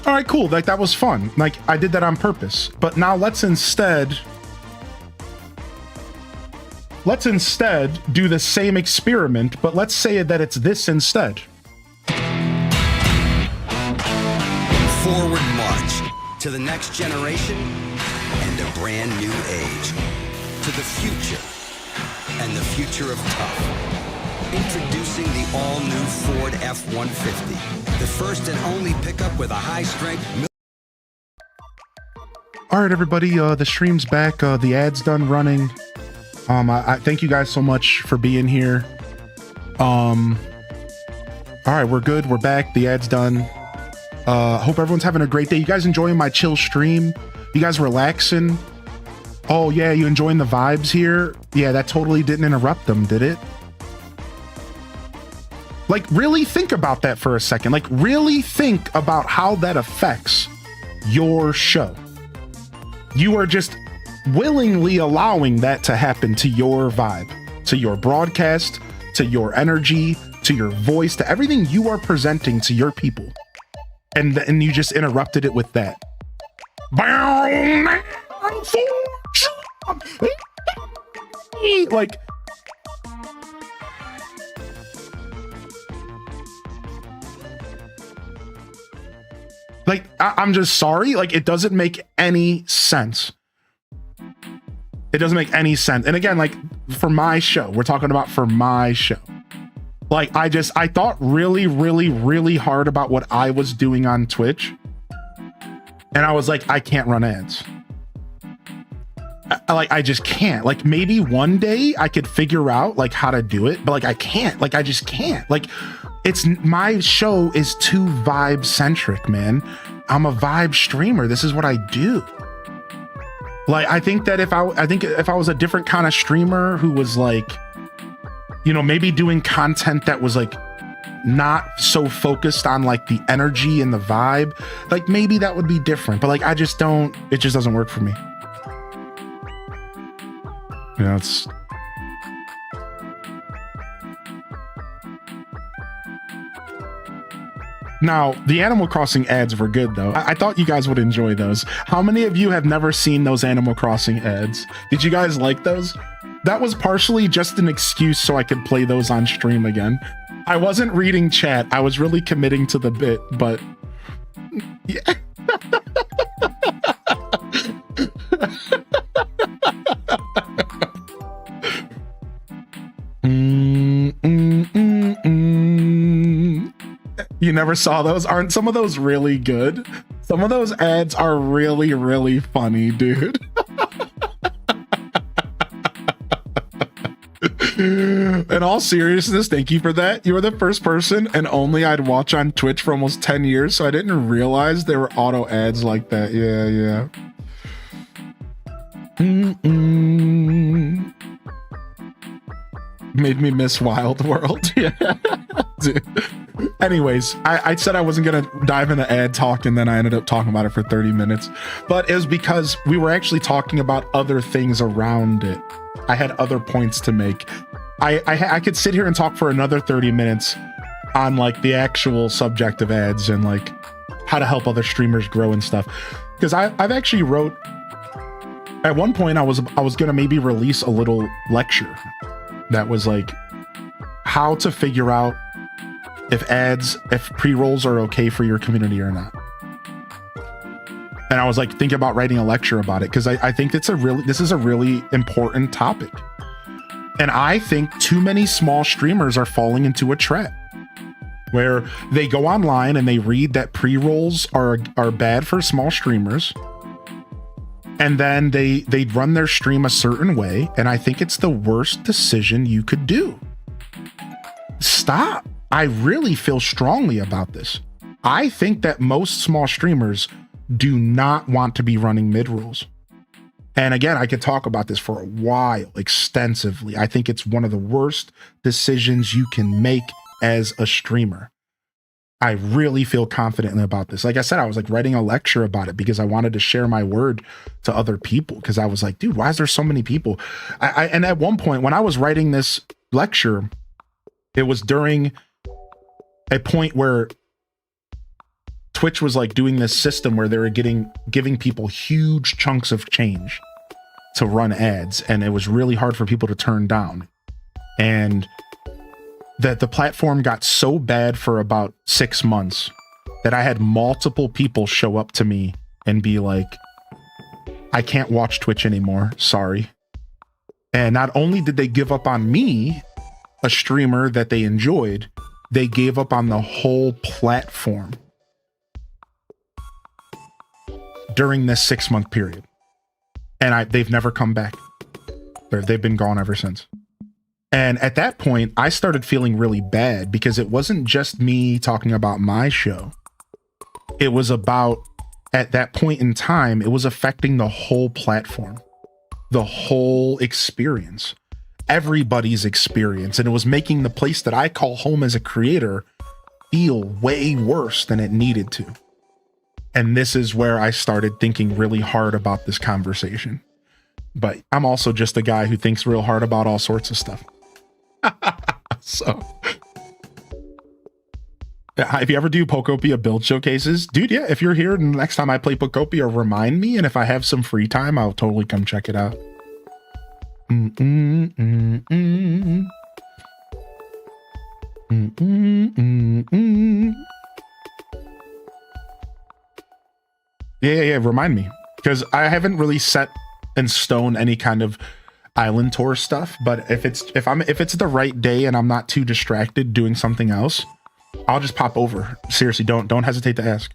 All right, cool. Like, that was fun. Like, I did that on purpose. But now let's instead do the same experiment, but let's say that it's this instead. Forward march to the next generation and a brand new age. To the future and the future of tough. Introducing the all-new Ford F-150, the first and only pickup with a high-strength. All right, everybody, the stream's back. The ad's done running. I thank you guys so much for being here. All right, we're good. We're back. The ad's done. Hope everyone's having a great day. You guys enjoying my chill stream? You guys relaxing? Oh yeah, you enjoying the vibes here? Yeah, that totally didn't interrupt them, did it? Like, really think about that for a second. Like, really think about how that affects your show. You are just willingly allowing that to happen to your vibe, to your broadcast, to your energy, to your voice, to everything you are presenting to your people. And you just interrupted it with that. Like, I'm just sorry. Like, it doesn't make any sense. It doesn't make any sense. And again, like, for my show, we're talking about for my show. Like, I thought really, really, really hard about what I was doing on Twitch. And I was like, I can't run ads. I just can't. Like, maybe one day I could figure out like how to do it, but like I can't. Like, I just can't. Like, my show is too vibe centric, man. I'm a vibe streamer. This is what I do. Like, I think that if I was a different kind of streamer who was like, you know, maybe doing content that was like not so focused on like the energy and the vibe, like maybe that would be different. But like, it just doesn't work for me. You know, it's now the Animal Crossing ads were good though. I thought you guys would enjoy those. How many of you have never seen those Animal Crossing ads? Did you guys like those? That was partially just an excuse so I could play those on stream again. I wasn't reading chat. I was really committing to the bit, but yeah. You never saw those? Aren't some of those really good? Some of those ads are really, really funny, dude. In all seriousness, thank you for that. You were the first person and only I'd watch on Twitch for almost 10 years, so I didn't realize there were auto ads like that. Yeah. Made me miss Wild World. Yeah. Dude. Anyways, I said I wasn't gonna dive into ad talk, and then I ended up talking about it for 30 minutes. But it was because we were actually talking about other things around it. I had other points to make. I could sit here and talk for another 30 minutes on like the actual subject of ads and like how to help other streamers grow and stuff. Because I've actually wrote at one point I was gonna maybe release a little lecture that was like how to figure out if pre-rolls are okay for your community or not. And I was like thinking about writing a lecture about it because I think this is a really important topic. And I think too many small streamers are falling into a trap. where they go online and they read that pre-rolls are bad for small streamers, and then they run their stream a certain way, and I think it's the worst decision you could do. Stop. I really feel strongly about this. I think that most small streamers do not want to be running mid-rolls. And again, I could talk about this for a while, extensively. I think it's one of the worst decisions you can make as a streamer. I really feel confidently about this. Like I said, I was like writing a lecture about it because I wanted to share my word to other people, because I was like, dude, why is there so many people? And at one point when I was writing this lecture, it was during a point where Twitch was like doing this system where they were giving people huge chunks of change to run ads, and it was really hard for people to turn down. And that the platform got so bad for about 6 months that I had multiple people show up to me and be like, I can't watch Twitch anymore, sorry. And not only did they give up on me, a streamer that they enjoyed, they gave up on the whole platform during this 6-month period. And they've never come back. They've been gone ever since. And at that point, I started feeling really bad because it wasn't just me talking about my show. It was about, at that point in time, it was affecting the whole platform, the whole experience, everybody's experience. And it was making the place that I call home as a creator feel way worse than it needed to. And this is where I started thinking really hard about this conversation. But I'm also just a guy who thinks real hard about all sorts of stuff. So, if you ever do Pokopia build showcases, dude, yeah, if you're here and the next time I play Pokopia, remind me. And if I have some free time, I'll totally come check it out. Yeah, remind me, because I haven't really set in stone any kind of island tour stuff, but if it's the right day and I'm not too distracted doing something else, I'll just pop over. Seriously, don't hesitate to ask.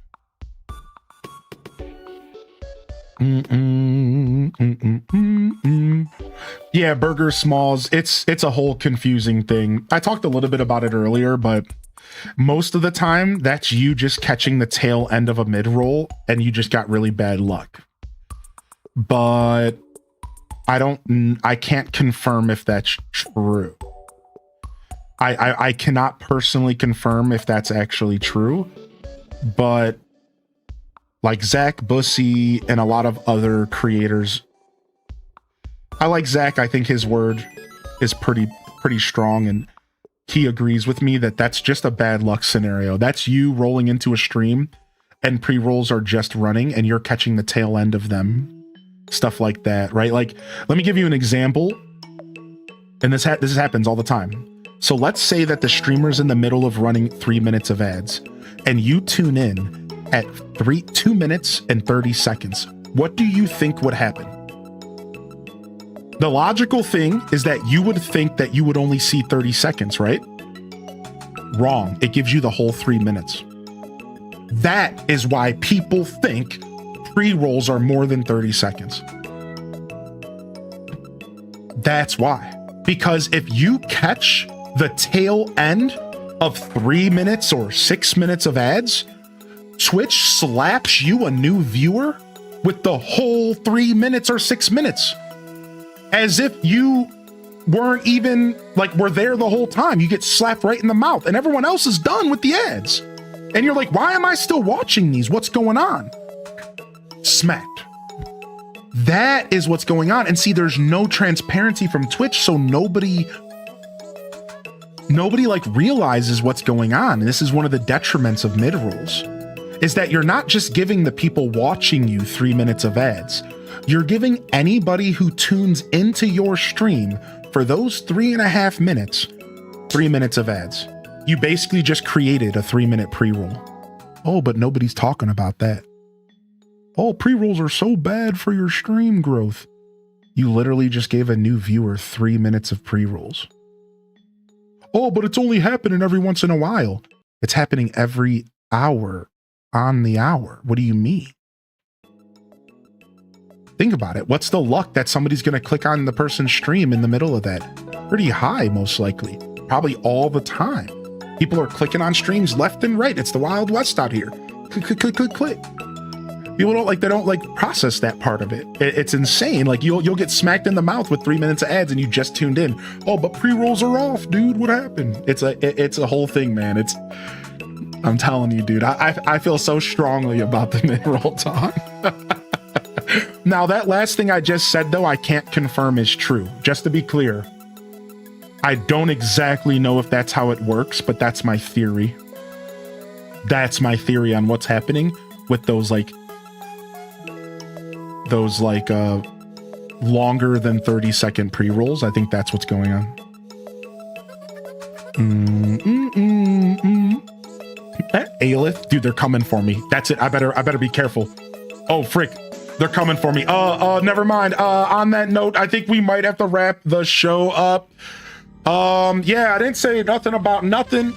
Yeah, Burger Smalls, it's a whole confusing thing. I talked a little bit about it earlier, but most of the time that's you just catching the tail end of a mid-roll and you just got really bad luck. But I can't confirm if that's true. I cannot personally confirm if that's actually true, but like Zach Bussy and a lot of other creators, I like Zach. I think his word is pretty strong, and he agrees with me that that's just a bad luck scenario. That's you rolling into a stream and pre-rolls are just running and you're catching the tail end of them. Stuff like that, right? Like, let me give you an example. And this happens all the time. So let's say that the streamer's in the middle of running 3 minutes of ads and you tune in at 2 minutes and 30 seconds. What do you think would happen? The logical thing is that you would think that you would only see 30 seconds, right? Wrong. It gives you the whole 3 minutes. That is why people think pre-rolls are more than 30 seconds. That's why. Because if you catch the tail end of 3 minutes or 6 minutes of ads, Twitch slaps you, a new viewer, with the whole 3 minutes or 6 minutes. As if you weren't even, like, were there the whole time. You get slapped right in the mouth and everyone else is done with the ads. And you're like, why am I still watching these? What's going on? Smacked. That is what's going on. And see, there's no transparency from Twitch, so nobody like realizes what's going on. And this is one of the detriments of mid-rolls, is that you're not just giving the people watching you 3 minutes of ads. You're giving anybody who tunes into your stream for those 3.5 minutes, 3 minutes of ads. You basically just created a 3-minute pre-roll. Oh, but nobody's talking about that. Oh, pre-rolls are so bad for your stream growth. You literally just gave a new viewer 3 minutes of pre-rolls. Oh, but it's only happening every once in a while. It's happening every hour on the hour. What do you mean? Think about it. What's the luck that somebody's going to click on the person's stream in the middle of that? Pretty high, most likely. Probably all the time. People are clicking on streams left and right. It's the Wild West out here. Click, click, click, click, click. People don't process that part of it. It's insane. Like you'll get smacked in the mouth with 3 minutes of ads and you just tuned in. Oh, but pre-rolls are off, dude. What happened? It's a whole thing, man. I'm telling you, dude. I feel so strongly about the mid-roll talk. Now, that last thing I just said, though, I can't confirm is true. Just to be clear, I don't exactly know if that's how it works, but that's my theory. That's my theory on what's happening with those longer than 30-second pre-rolls. I think that's what's going on. Aelith, dude, they're coming for me. That's it. I better be careful. Oh, frick. They're coming for me. Never mind. On that note, I think we might have to wrap the show up. Yeah, I didn't say nothing about nothing.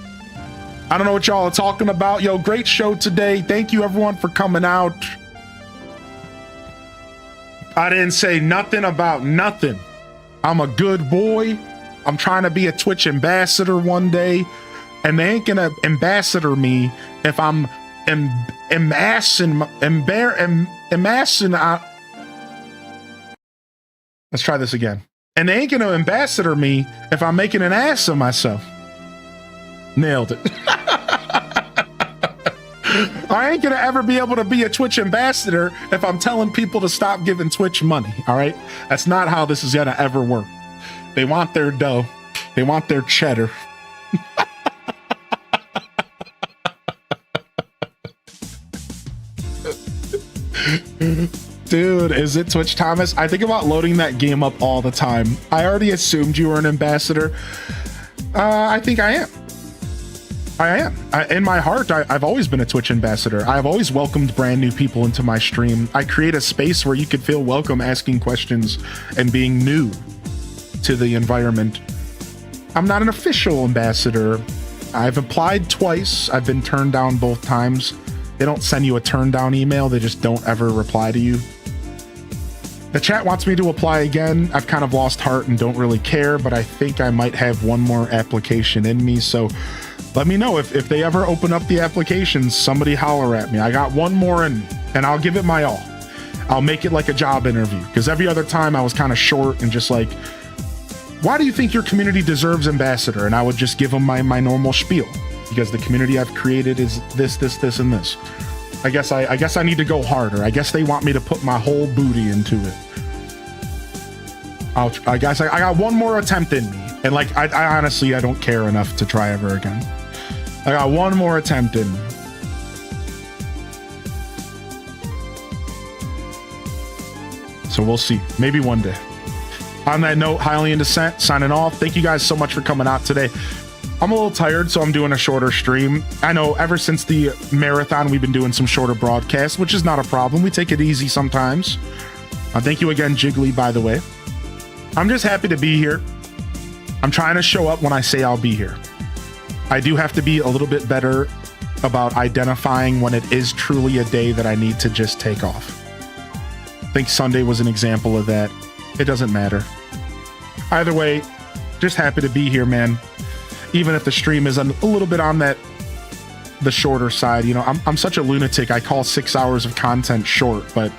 I don't know what y'all are talking about. Yo, great show today. Thank you everyone for coming out. I didn't say nothing about nothing. I'm a good boy. I'm trying to be a Twitch ambassador one day. And they ain't gonna ambassador me if I'm amassing. Let's try this again. And they ain't gonna ambassador me if I'm making an ass of myself. Nailed it. I ain't gonna ever be able to be a Twitch ambassador if I'm telling people to stop giving Twitch money, all right? That's not how this is gonna ever work. They want their dough. They want their cheddar. Dude, is it Twitch Thomas? I think about loading that game up all the time. I already assumed you were an ambassador. I think I am. In my heart, I've always been a Twitch ambassador. I've always welcomed brand new people into my stream. I create a space where you could feel welcome asking questions and being new to the environment. I'm not an official ambassador. I've applied twice. I've been turned down both times. They don't send you a turn down email. They just don't ever reply to you. The chat wants me to apply again. I've kind of lost heart and don't really care, but I think I might have one more application in me. So let me know if they ever open up the applications, somebody holler at me. I got one more and I'll give it my all. I'll make it like a job interview, because every other time I was kind of short and just like, why do you think your community deserves ambassador? And I would just give them my normal spiel, because the community I've created is this, and this. I guess I need to go harder. I guess they want me to put my whole booty into it. I guess I got one more attempt in me. And like, I honestly, I don't care enough to try ever again. I got one more attempt in me. So we'll see. Maybe one day. On that note, Highly in Descent, signing off. Thank you guys so much for coming out today. I'm a little tired, so I'm doing a shorter stream. I know ever since the marathon, we've been doing some shorter broadcasts, which is not a problem. We take it easy sometimes. Thank you again, Jiggly, by the way. I'm just happy to be here. I'm trying to show up when I say I'll be here. I do have to be a little bit better about identifying when it is truly a day that I need to just take off. I think Sunday was an example of that. It doesn't matter. Either way, just happy to be here, man. Even if the stream is a little bit on the shorter side, you know, I'm such a lunatic. I call 6 hours of content short, but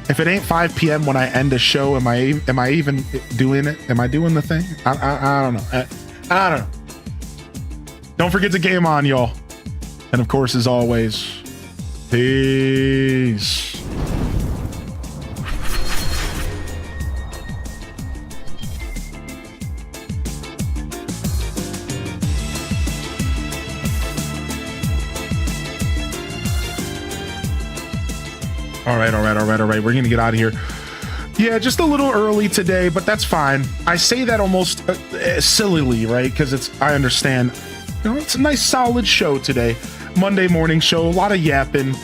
if it ain't 5 p.m. when I end a show, am I even doing it? Am I doing the thing? I don't know. I don't know. Don't forget to game on, y'all. And of course, as always, peace. All right. We're going to get out of here. Yeah, just a little early today, but that's fine. I say that almost sillily, right? Because I understand, you know, it's a nice solid show today. Monday morning show, a lot of yapping.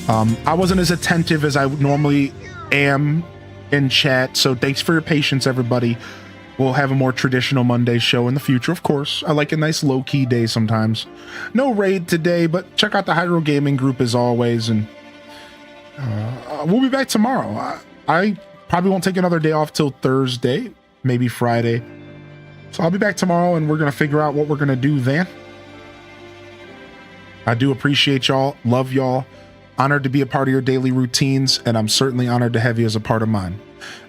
I wasn't as attentive as I normally am in chat, so thanks for your patience, everybody. We'll have a more traditional Monday show in the future, of course. I like a nice low-key day sometimes. No raid today, but check out the Hydro Gaming group as always, and we'll be back tomorrow. I probably won't take another day off till Thursday, maybe Friday. So I'll be back tomorrow, and we're going to figure out what we're going to do then. I do appreciate y'all, love y'all, honored to be a part of your daily routines, and I'm certainly honored to have you as a part of mine.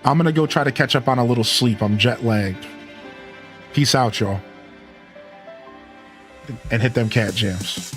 I'm going to go try to catch up on a little sleep. I'm jet lagged. Peace out, y'all. And hit them cat jams.